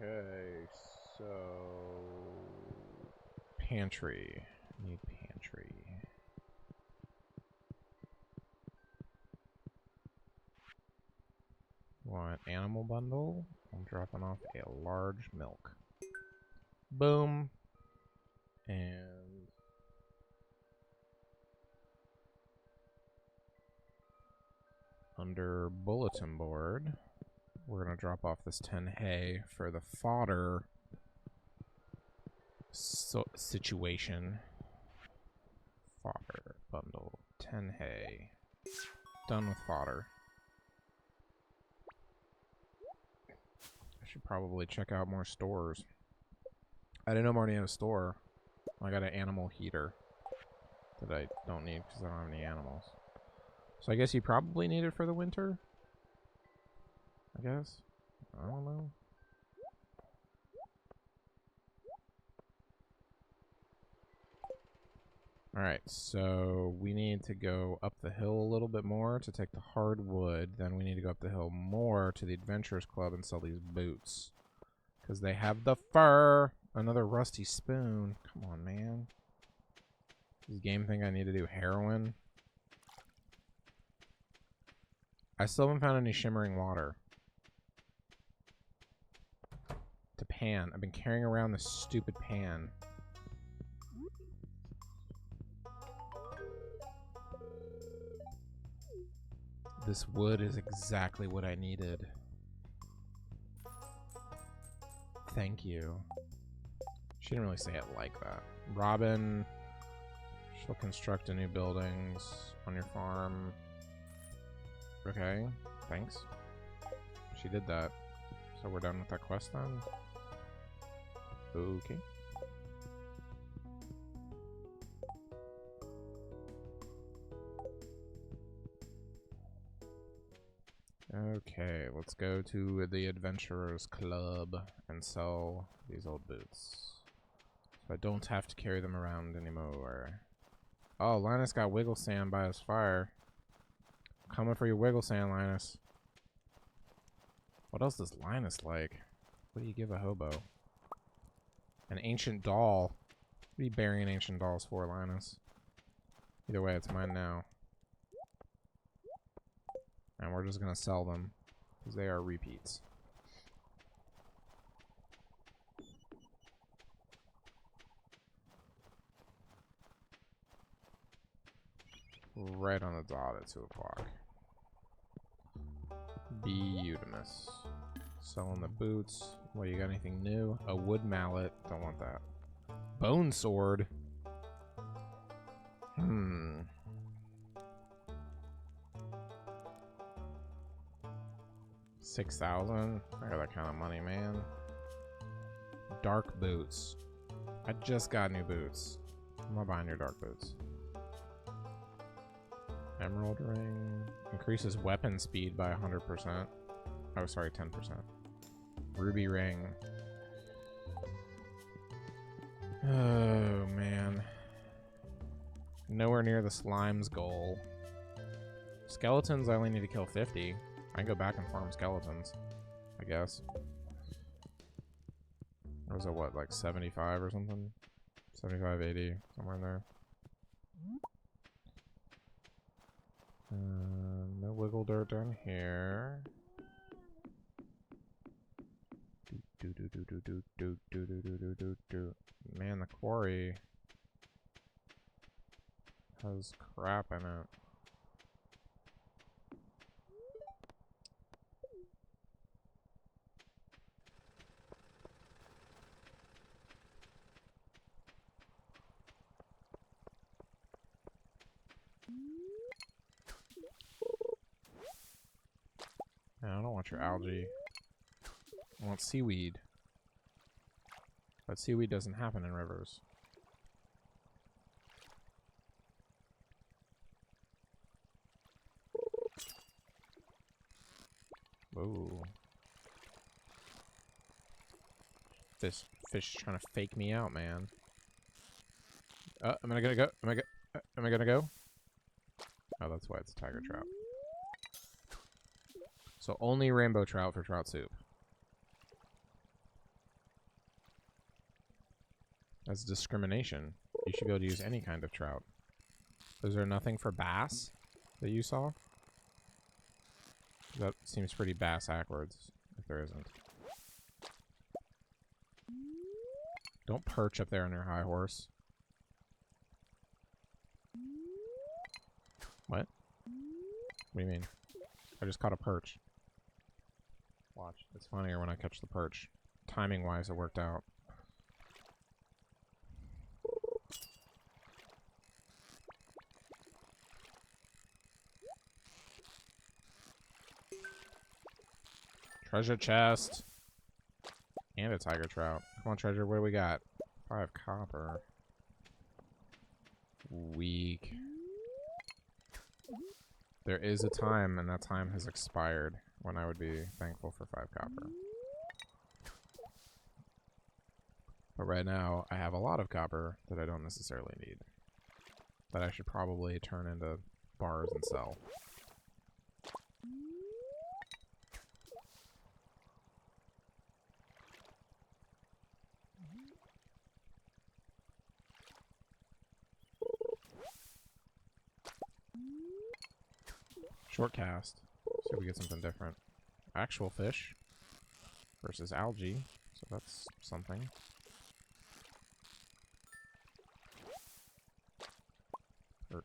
Okay, so... Pantry. Need pantry. Want animal bundle? I'm dropping off a large milk. Boom. And... under bulletin board, we're going to drop off this 10 hay for the fodder situation. Fodder bundle. 10 hay. Done with fodder. I should probably check out more stores. I didn't know Marnie had a store. I got an animal heater. that I don't need because I don't have any animals. So I guess you probably need it for the winter? I guess? I don't know. Alright, so we need to go up the hill a little bit more to take the hardwood. Then we need to go up the hill more to the Adventurers Club and sell these boots. Because they have the fur! Another rusty spoon. Come on, man. Does the game think I need to do heroin? I still haven't found any shimmering water. To pan. I've been carrying around this stupid pan. This wood is exactly what I needed. Thank you. She didn't really say it like that. Robin, she'll construct a new buildings on your farm. Okay, thanks. She did that. So we're done with that quest then? Okay. Okay, let's go to the Adventurers Club and sell these old boots. So I don't have to carry them around anymore. Oh, Linus got wiggle sand by his fire. Coming for your wiggle sand, Linus. What else does Linus like? What do you give a hobo? An ancient doll. What are you burying ancient dolls for, Linus? Either way, it's mine now. And we're just gonna sell them, because they are repeats. Right on the dot at 2 o'clock. Beautimous. Selling the boots. What, you got anything new? A wood mallet. Don't want that. Bone sword. 6,000? I got that kind of money, man. Dark boots. I just got new boots. I'm not buying your dark boots. Emerald ring. Increases weapon speed by 100%. Oh, sorry, 10%. Ruby ring. Oh, man. Nowhere near the slime's goal. Skeletons, I only need to kill 50. I can go back and farm skeletons, I guess. Or was it, what, like 75 or something? 75, 80, somewhere in there. No wiggle dirt down here. Man, the quarry has crap in it. I don't want your algae. I want seaweed. But seaweed doesn't happen in rivers. Whoa. This fish is trying to fake me out, man. Am I gonna go? Am I gonna go? Oh, that's why it's a tiger trout. So only rainbow trout for trout soup. That's discrimination. You should be able to use any kind of trout. Is there nothing for bass that you saw? That seems pretty bass backwards, if there isn't. Don't perch up there on your high horse. What? What do you mean? I just caught a perch. Watch. It's funnier when I catch the perch. Timing-wise, it worked out. Treasure chest. And a tiger trout. Come on, treasure. What do we got? 5 copper. Weak. There is a time, and that time has expired, when I would be thankful for 5 copper. But right now, I have a lot of copper that I don't necessarily need. That I should probably turn into bars and sell. Short cast. See if we get something different. Actual fish versus algae. So that's something. Perch.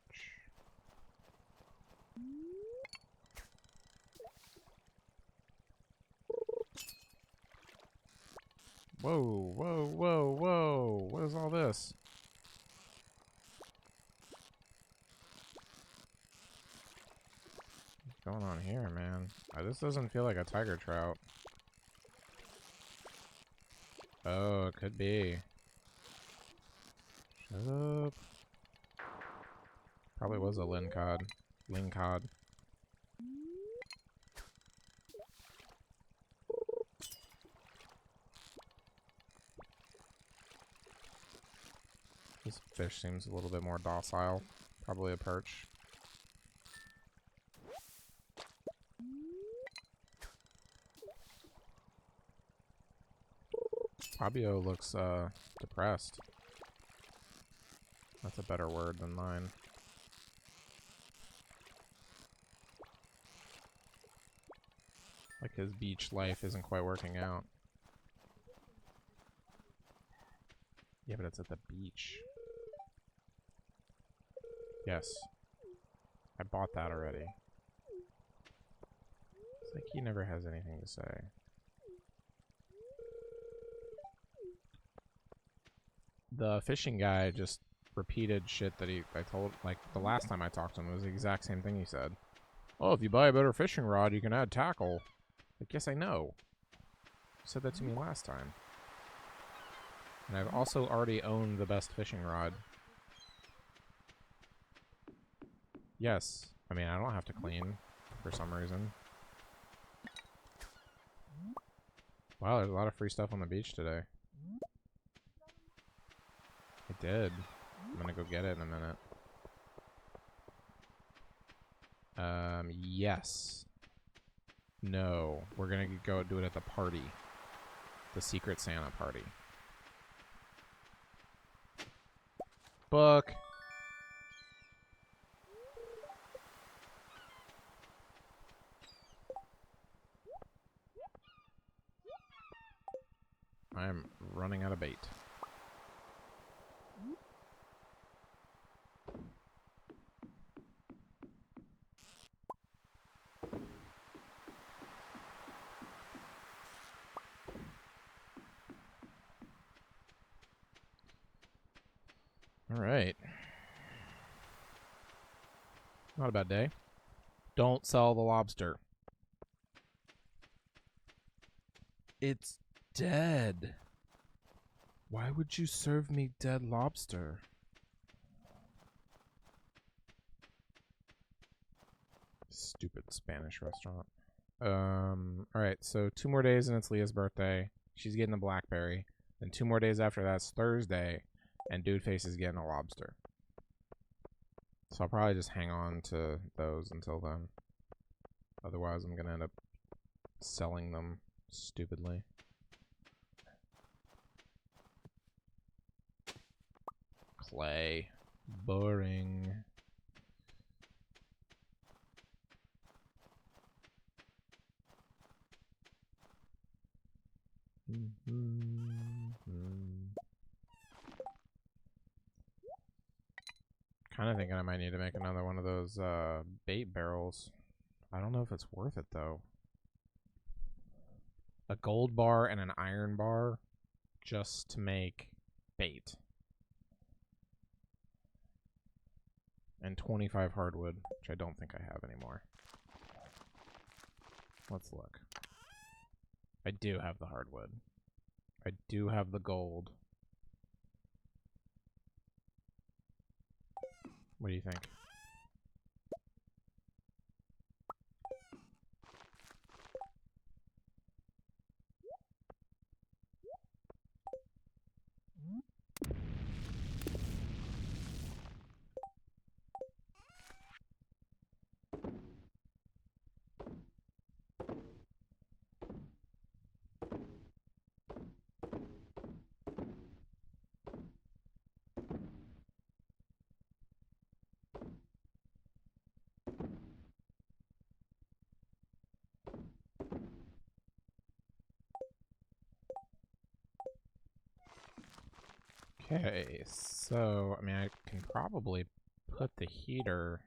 Whoa, whoa, whoa, whoa. What is all this? What's going on here, man? This doesn't feel like a tiger trout. Oh, it could be. Shut up. Probably was a lingcod. Lingcod. This fish seems a little bit more docile. Probably a perch. Fabio looks depressed. That's a better word than mine. Like his beach life isn't quite working out. Yeah, but it's at the beach. Yes. I bought that already. It's like he never has anything to say. The fishing guy just repeated shit that I told, like, the last time I talked to him, it was the exact same thing he said. Oh, if you buy a better fishing rod, you can add tackle. Like, yes, I know. You said that to me last time. And I've also already owned the best fishing rod. Yes. I mean, I don't have to clean for some reason. Wow, there's a lot of free stuff on the beach today. I did. I'm gonna go get it in a minute. Yes. No. We're gonna go do it at the party. The Secret Santa party. Book. I'm running out of bait. All right. Not a bad day. Don't sell the lobster. It's dead. Why would you serve me dead lobster? Stupid Spanish restaurant. Alright, so 2 more days and it's Leah's birthday. She's getting a blackberry. Then 2 more days after that's Thursday, and Dude Face is getting a lobster. So I'll probably just hang on to those until then. Otherwise, I'm gonna end up selling them stupidly. Clay. Boring. Kind of thinking I might need to make another one of those bait barrels. I don't know if it's worth it though. A gold bar and an iron bar just to make bait. And 25 hardwood, which I don't think I have anymore. Let's look. I do have the hardwood. I do have the gold. What do you think? Okay, so, I mean, I can probably put the heater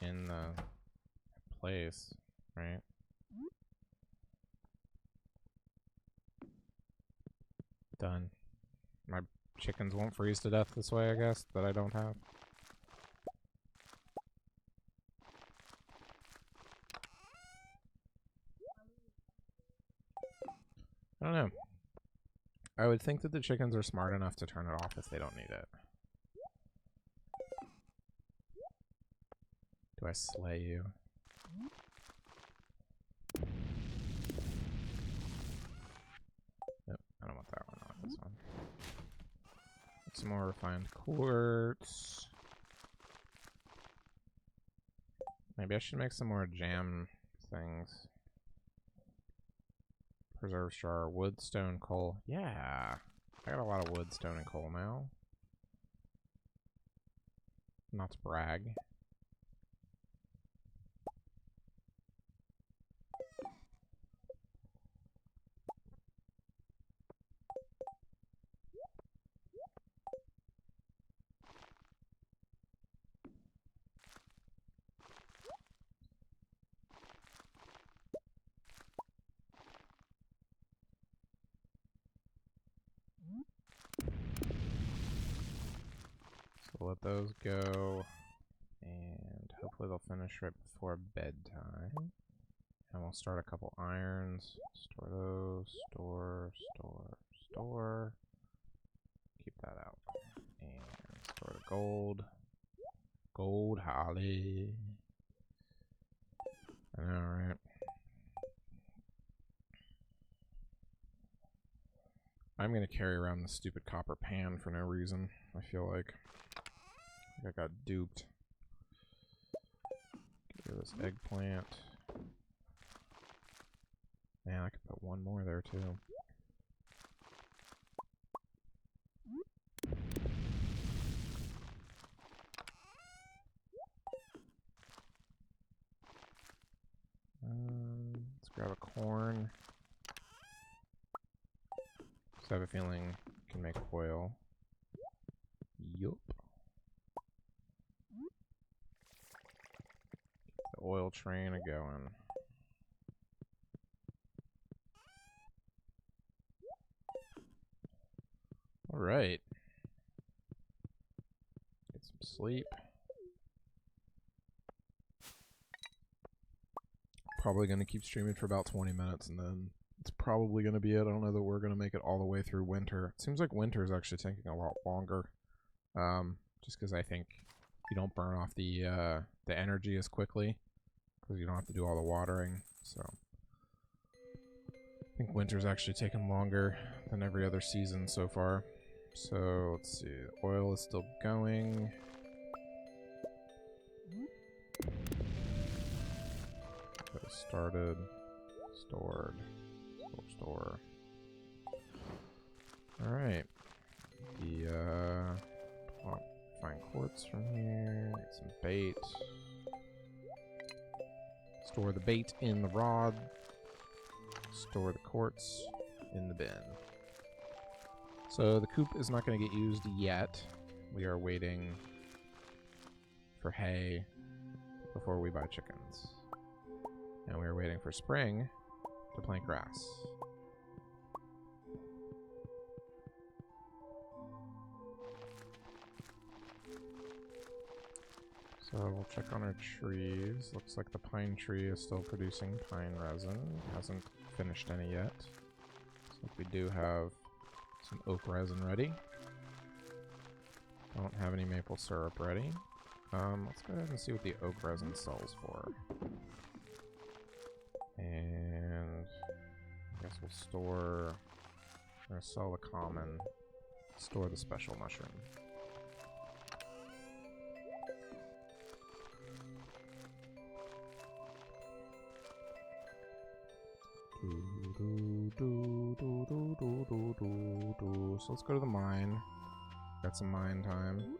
in the place, right? Done. My chickens won't freeze to death this way, I guess, that I don't have. I don't know. I would think that the chickens are smart enough to turn it off if they don't need it. Do I slay you? Nope, I don't want that one. I want this one. Some more refined quartz. Maybe I should make some more jam things. Preserve jar, wood, stone, coal. Yeah, I got a lot of wood, stone, and coal now. Not to brag. So let those go, and hopefully they'll finish right before bedtime. And we'll start a couple irons. Store those. Store. Keep that out. And store the gold. Gold holly. I know, right? I'm gonna carry around the stupid copper pan for no reason. I feel like I got duped. Get rid of this eggplant. Man, I could put one more there too. Let's grab a corn. I have a feeling I can make oil. Yup. The oil train a-going. Alright. Get some sleep. Probably going to keep streaming for about 20 minutes and then it's probably going to be it. I don't know that we're going to make it all the way through winter. It seems like winter is actually taking a lot longer. Just because I think you don't burn off the energy as quickly. Because you don't have to do all the watering. So I think winter's actually taken longer than every other season so far. So let's see. Oil is still going. Okay, started. Stored. Store. Alright. Find quartz from here. Get some bait. Store the bait in the rod. Store the quartz in the bin. So the coop is not going to get used yet. We are waiting for hay before we buy chickens. And we are waiting for spring to plant grass. So we'll check on our trees. Looks like the pine tree is still producing pine resin. Hasn't finished any yet. Looks like we do have some oak resin ready. Don't have any maple syrup ready. Let's go ahead and see what the oak resin sells for. And I guess we'll store... We're gonna sell the common, store the special mushroom. So let's go to the mine. Got some mine time.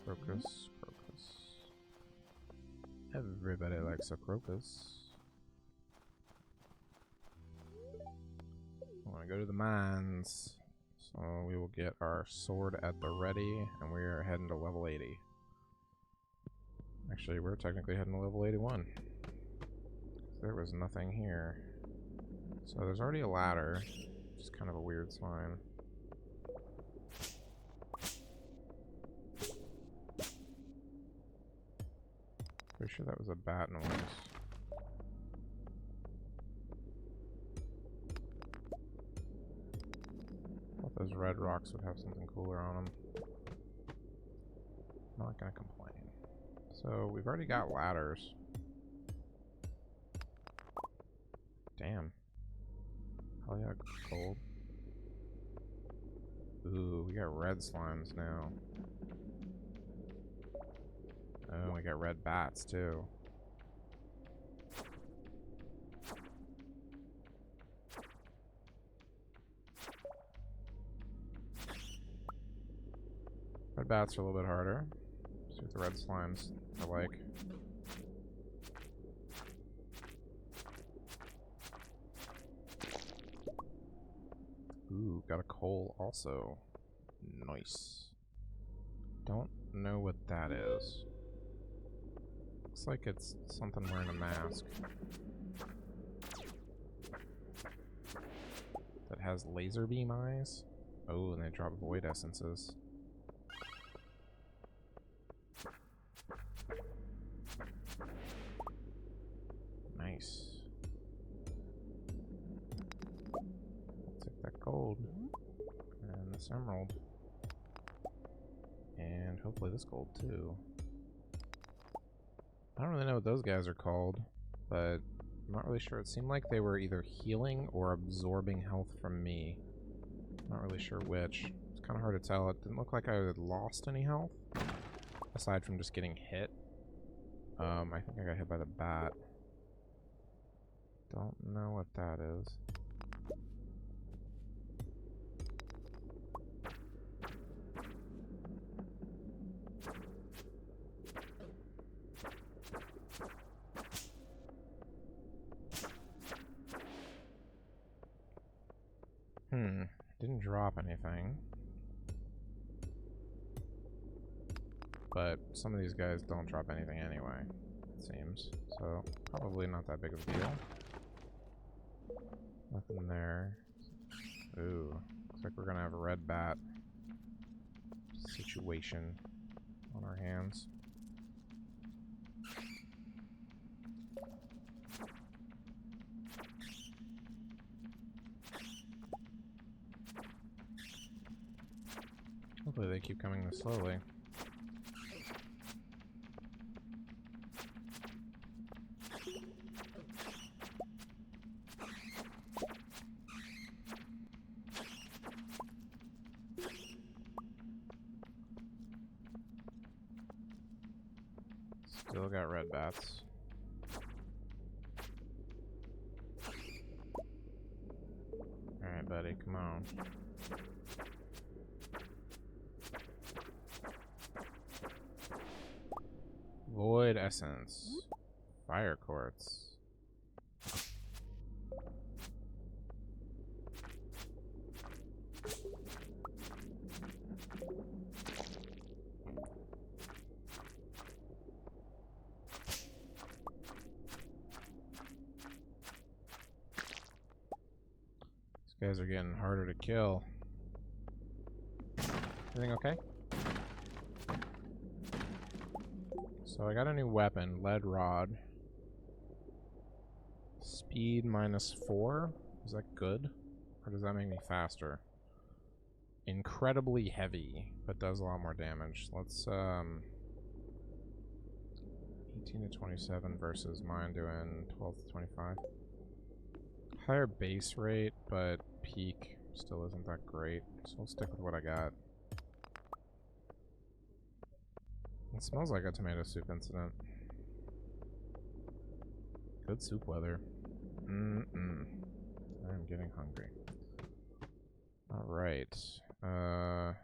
Crocus, crocus. Everybody likes a crocus. I want to go to the mines. So we will get our sword at the ready, and we are heading to level 80. Actually, we're technically heading to level 81. There was nothing here. So there's already a ladder, which is kind of a weird sign. Pretty sure that was a bat noise. Thought those red rocks would have something cooler on them. Not gonna complain. So we've already got ladders. Damn. Hell yeah, gold. Ooh, we got red slimes now. Oh, we got red bats too. Red bats are a little bit harder. See what the red slimes are like. Ooh, got a coal also. Nice. Don't know what that is. Looks like it's something wearing a mask. That has laser beam eyes. Oh, and they drop void essences. Nice. I'll take that gold. And this emerald. And hopefully this gold too. I don't really know what those guys are called, but I'm not really sure. It seemed like they were either healing or absorbing health from me. Not really sure which. It's kind of hard to tell. It didn't look like I had lost any health, aside from just getting hit. I think I got hit by the bat. Don't know what that is. Didn't drop anything. But some of these guys don't drop anything anyway, it seems. So, probably not that big of a deal. Nothing there. Ooh, looks like we're gonna have a red bat situation on our hands. Hopefully they keep coming this slowly. Still got red bats. Alright, buddy, come on. Void essence. Fire quartz. These guys are getting harder to kill. Everything okay? So I got a new weapon, lead rod. Speed -4. Is that good? Or does that make me faster? incredibly heavy, but does a lot more damage. Let's 18 to 27 versus mine doing 12 to 25. Higher base rate, but peak still isn't that great, so we'll stick with what I got. It smells like a tomato soup incident. Good soup weather. I'm getting hungry. Alright. So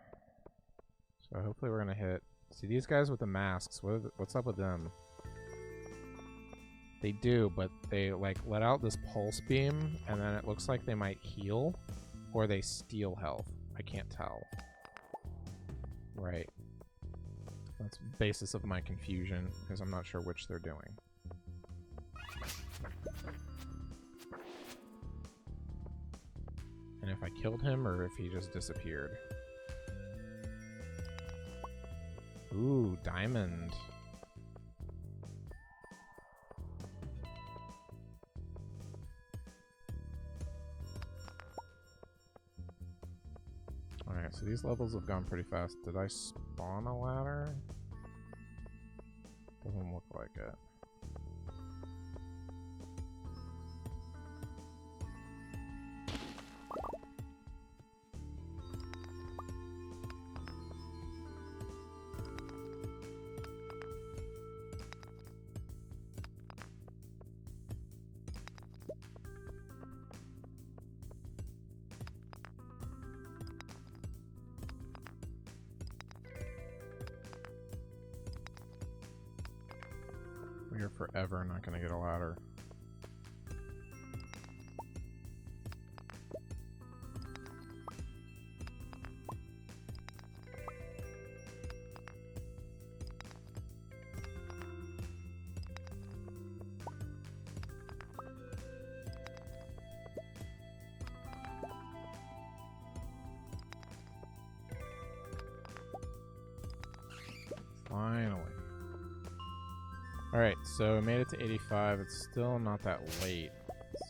hopefully we're gonna hit... See, these guys with the masks, what's up with them? They do, but they, like, let out this pulse beam, and then it looks like they might heal, or they steal health. I can't tell. Right. That's the basis of my confusion, because I'm not sure which they're doing. And if I killed him, or if he just disappeared. Ooh, diamond. Alright, so these levels have gone pretty fast. Did I spawn a ladder? Doesn't look like it. We're forever not gonna get a ladder. Finally. Alright, so we made it to 85. It's still not that late,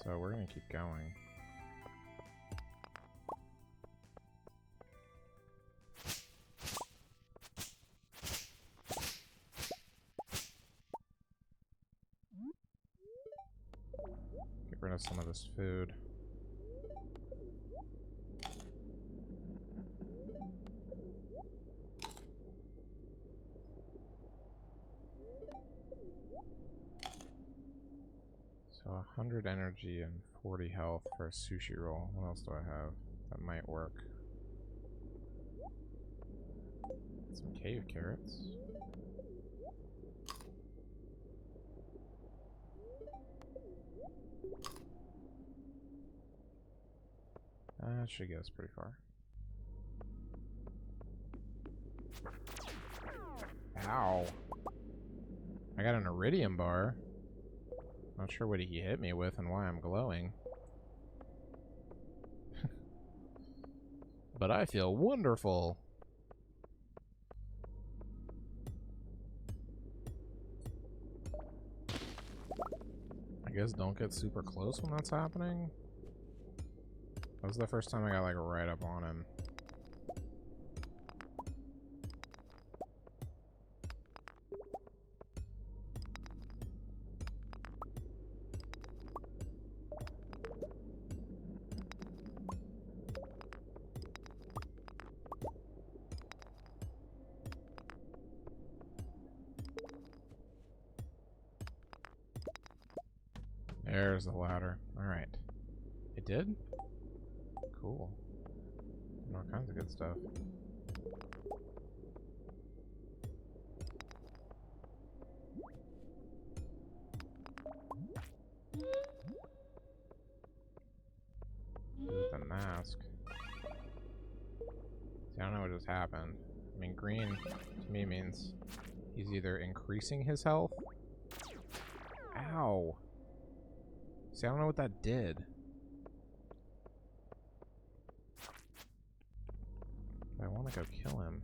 so we're gonna keep going. Get rid of some of this food. So 100 energy and 40 health for a sushi roll. What else do I have? That might work. Some cave carrots. That should get us pretty far. Ow. I got an iridium bar. Not sure what he hit me with and why I'm glowing. But I feel wonderful. I guess don't get super close when that's happening. That was the first time I got like right up on him. There's the ladder. Alright. It did? Cool. All kinds of good stuff. With the mask. See, I don't know what just happened. I mean, green to me means he's either increasing his health. Ow. See, I don't know what that did. I want to go kill him.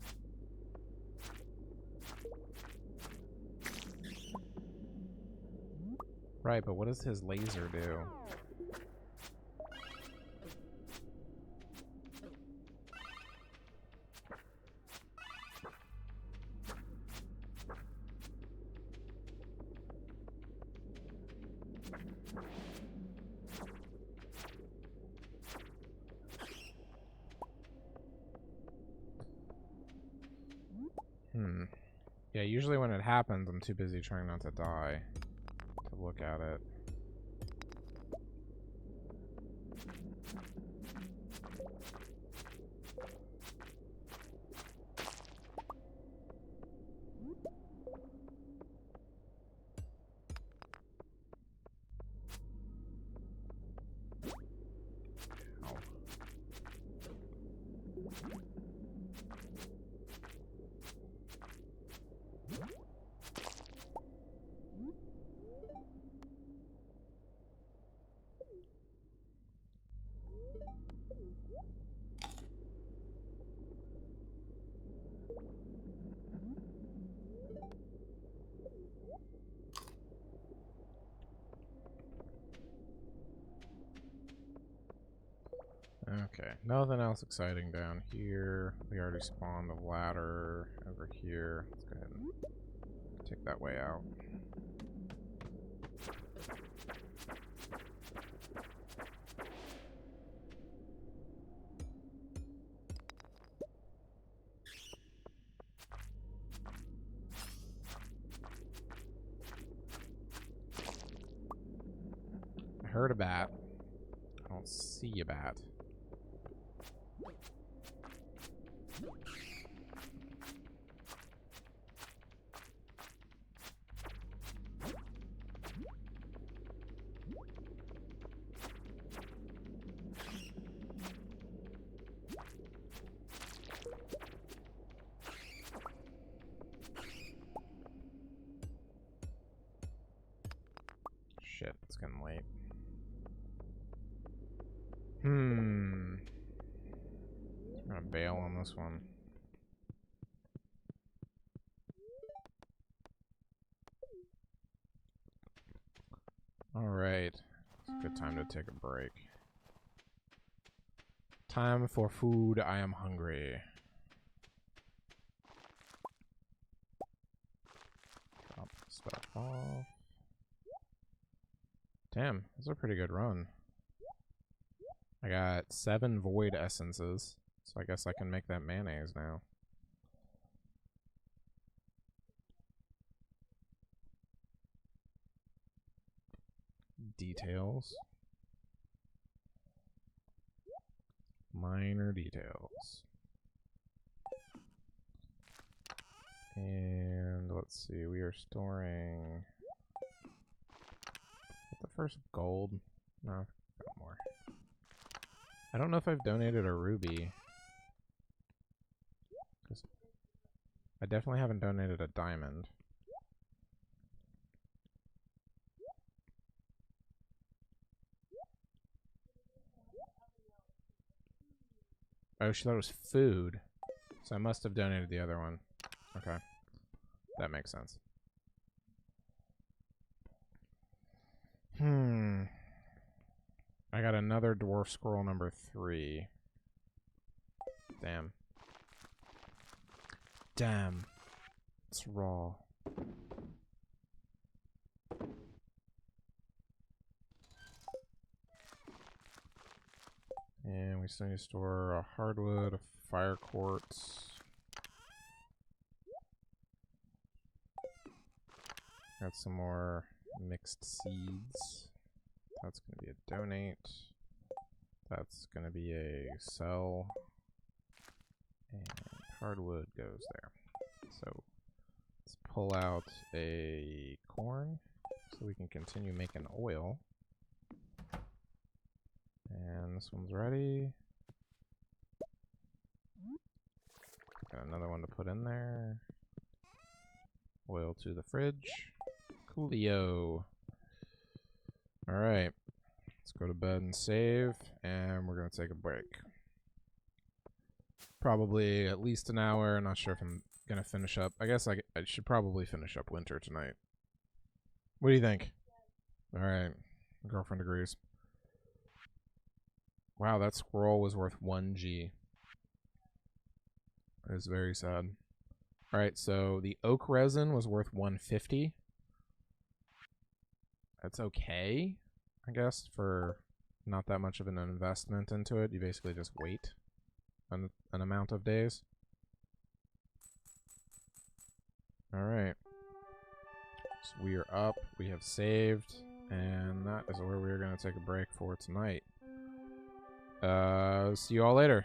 Right, but what does his laser do? Yeah, usually when it happens, I'm too busy trying not to die to look at it. Ow. Okay, nothing else exciting down here. We already spawned the ladder over here. Let's go ahead and take that way out. I heard a bat. I don't see a bat. Shit, it's getting late. I'm gonna bail on this one. Alright. It's a good time to take a break. Time for food. I am hungry. Drop stuff off. Damn, this is a pretty good run. I got 7 void essences, so I guess I can make that mayonnaise now. Details. Minor details. And let's see, we are storing... the first gold? No, I've got more. I don't know if I've donated a ruby. I definitely haven't donated a diamond. Oh, she thought it was food. So I must have donated the other one. Okay. That makes sense. I got another dwarf scroll number 3. Damn. Damn. It's raw. And we still need to store a hardwood, a fire quartz. Got some more mixed seeds. That's going to be a donate. That's going to be a sell. And hardwood goes there. So let's pull out a corn so we can continue making oil. And this one's ready. Got another one to put in there. Oil to the fridge. Coolio. Alright. Let's go to bed and save. And we're going to take a break. Probably at least an hour. Not sure if I'm going to finish up. I guess I should probably finish up winter tonight. What do you think? Alright. Girlfriend agrees. Wow, that scroll was worth 1G. That is very sad. Alright, so the oak resin was worth 150. That's okay, I guess, for not that much of an investment into it. You basically just wait an amount of days. Alright. So we are up. We have saved. And that is where we're going to take a break for tonight. See you all later.